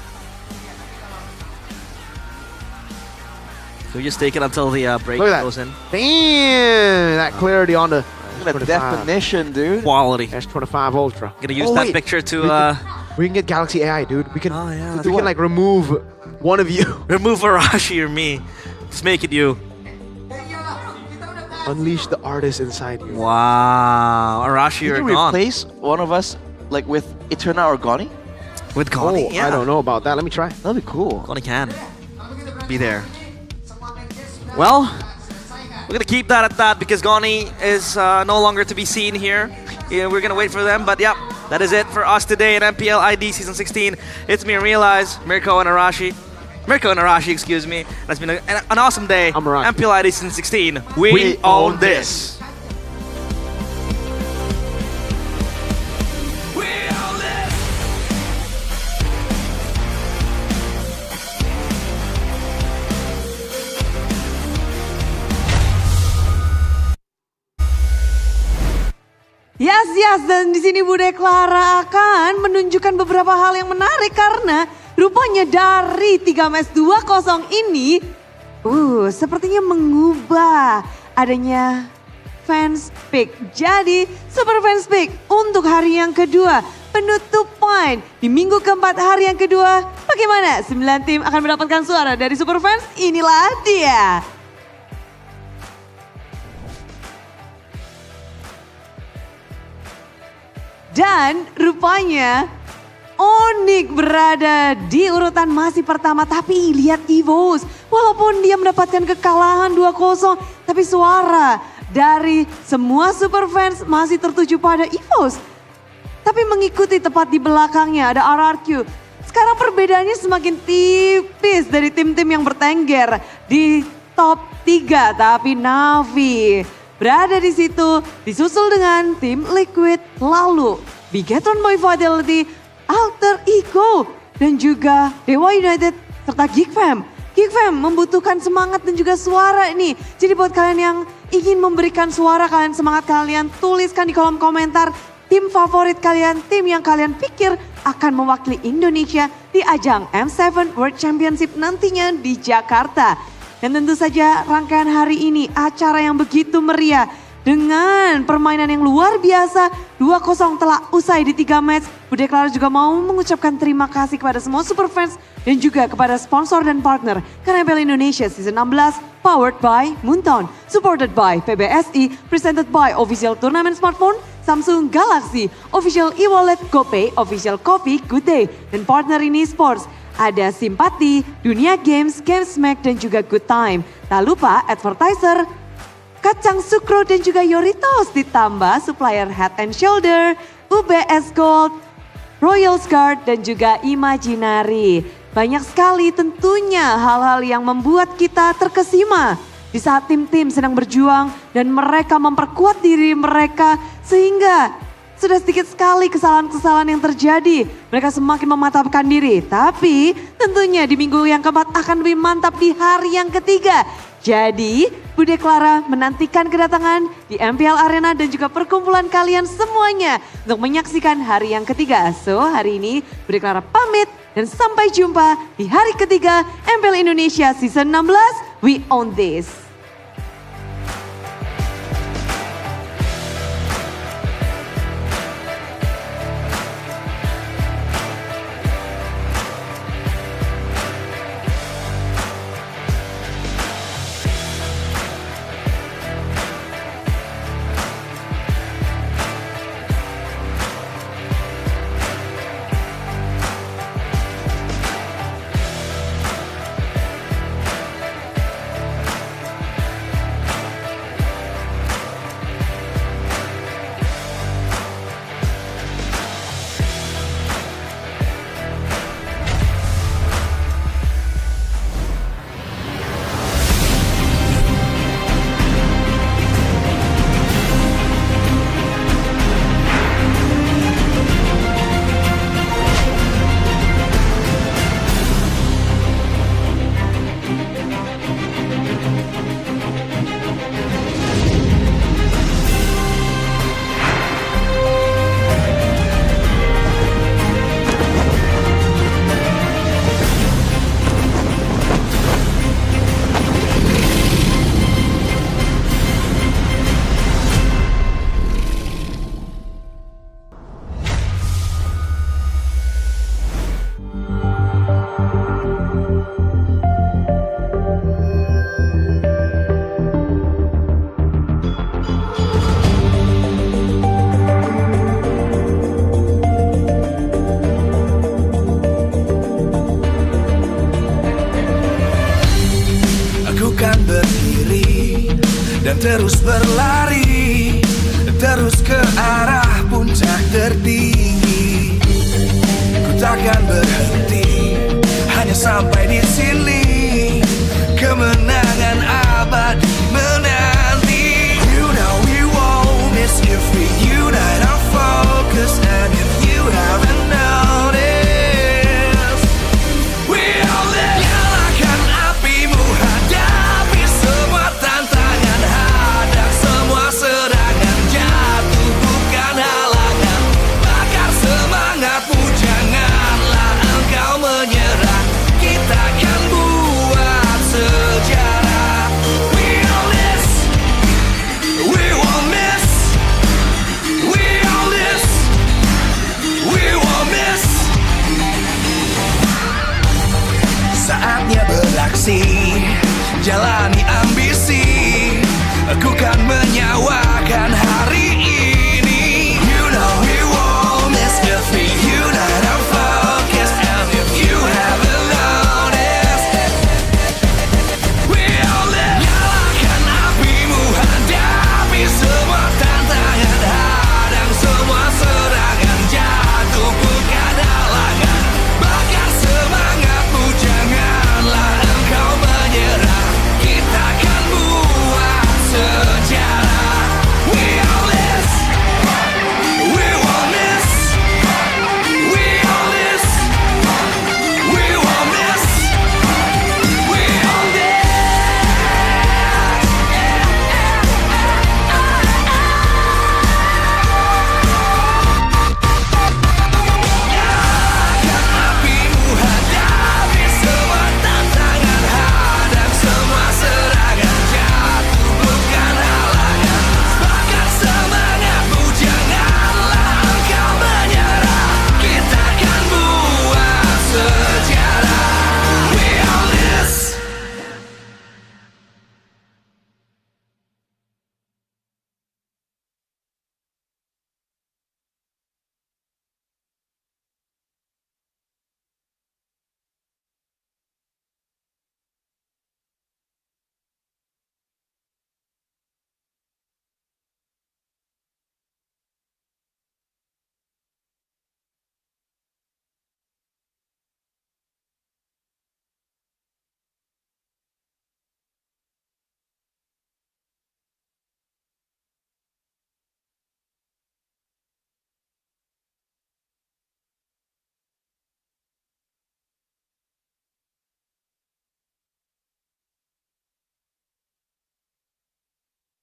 So we just take it until the break Look at that. goes in. Damn, that clarity on the Look at the definition, dude. Quality. S25 Ultra. Gonna use that wait. picture to We can get Galaxy AI, dude. We can. Oh, yeah, we can like remove one of you. remove Arashi or me. Let's make it you. Unleash the artist inside you. Wow, Arashi, Can you're you gone. replace one of us like with Eterna or Goni? With Goni? Oh, I don't know about that. Let me try. That'd be cool. Goni can be there. Well, we're gonna keep that at that because Goni is no longer to be seen here. Yeah, we're gonna wait for them, but yep, that is it for us today in MPL ID Season 16. It's me, Realize, Mirko and Arashi. Mirko and Arashi, excuse me. It's been an awesome day. I'm Arashi. MPL ID Season 16. We own this. Yes, dan di sini Bude Clara akan menunjukkan beberapa hal yang menarik karena rupanya dari 3 match 2-0 ini, sepertinya mengubah adanya fans pick. Jadi super fans pick untuk hari yang kedua, penutupan di minggu keempat hari yang kedua. Bagaimana? 9 tim akan mendapatkan suara dari super fans. Inilah dia. Dan rupanya Onyx berada di urutan masih pertama, tapi lihat EVOS. Walaupun dia mendapatkan kekalahan 2-0, tapi suara dari semua super fans masih tertuju pada EVOS. Tapi mengikuti tepat di belakangnya ada RRQ. Sekarang perbedaannya semakin tipis dari tim-tim yang bertengger di top 3. Tapi Navi berada di situ, disusul dengan tim Liquid, lalu Bigetron Boy Fidelity, Alter Ego, dan juga Dewa United, serta Geek Fam. Geek Fam membutuhkan semangat dan juga suara ini. Jadi buat kalian yang ingin memberikan suara kalian, semangat kalian, tuliskan di kolom komentar tim favorit kalian, tim yang kalian pikir akan mewakili Indonesia di ajang M7 World Championship nantinya di Jakarta. Dan tentu saja rangkaian hari ini acara yang begitu meriah dengan permainan yang luar biasa. 2-0 telah usai di 3 match. Bude Clara juga mau mengucapkan terima kasih kepada semua super fans dan juga kepada sponsor dan partner karena MPL Indonesia Season 16 powered by Moonton, supported by PBSI, presented by Official Tournament Smartphone, Samsung Galaxy, Official e-wallet, GoPay, Official Coffee, Good Day, dan partner ini sports. Ada Simpati, Dunia Games, Gamesmack, dan juga Good Time. Tak lupa advertiser, Kacang Sukro dan juga Yoritos, ditambah supplier Head and Shoulder, UBS Gold, Royal Guard, dan juga Imaginary. Banyak sekali tentunya hal-hal yang membuat kita terkesima di saat tim-tim sedang berjuang dan mereka memperkuat diri mereka sehingga sudah sedikit sekali kesalahan-kesalahan yang terjadi. Mereka semakin memantapkan diri. Tapi tentunya di minggu yang keempat akan lebih mantap di hari yang ketiga. Jadi Bude Clara menantikan kedatangan di MPL Arena dan juga perkumpulan kalian semuanya untuk menyaksikan hari yang ketiga. So hari ini Bude Clara pamit dan sampai jumpa di hari ketiga MPL Indonesia Season 16. We own this. dan terus berlari, terus ke arah puncak tertinggi. Ku takkan berhenti, hanya sampai di sini. Kemenangan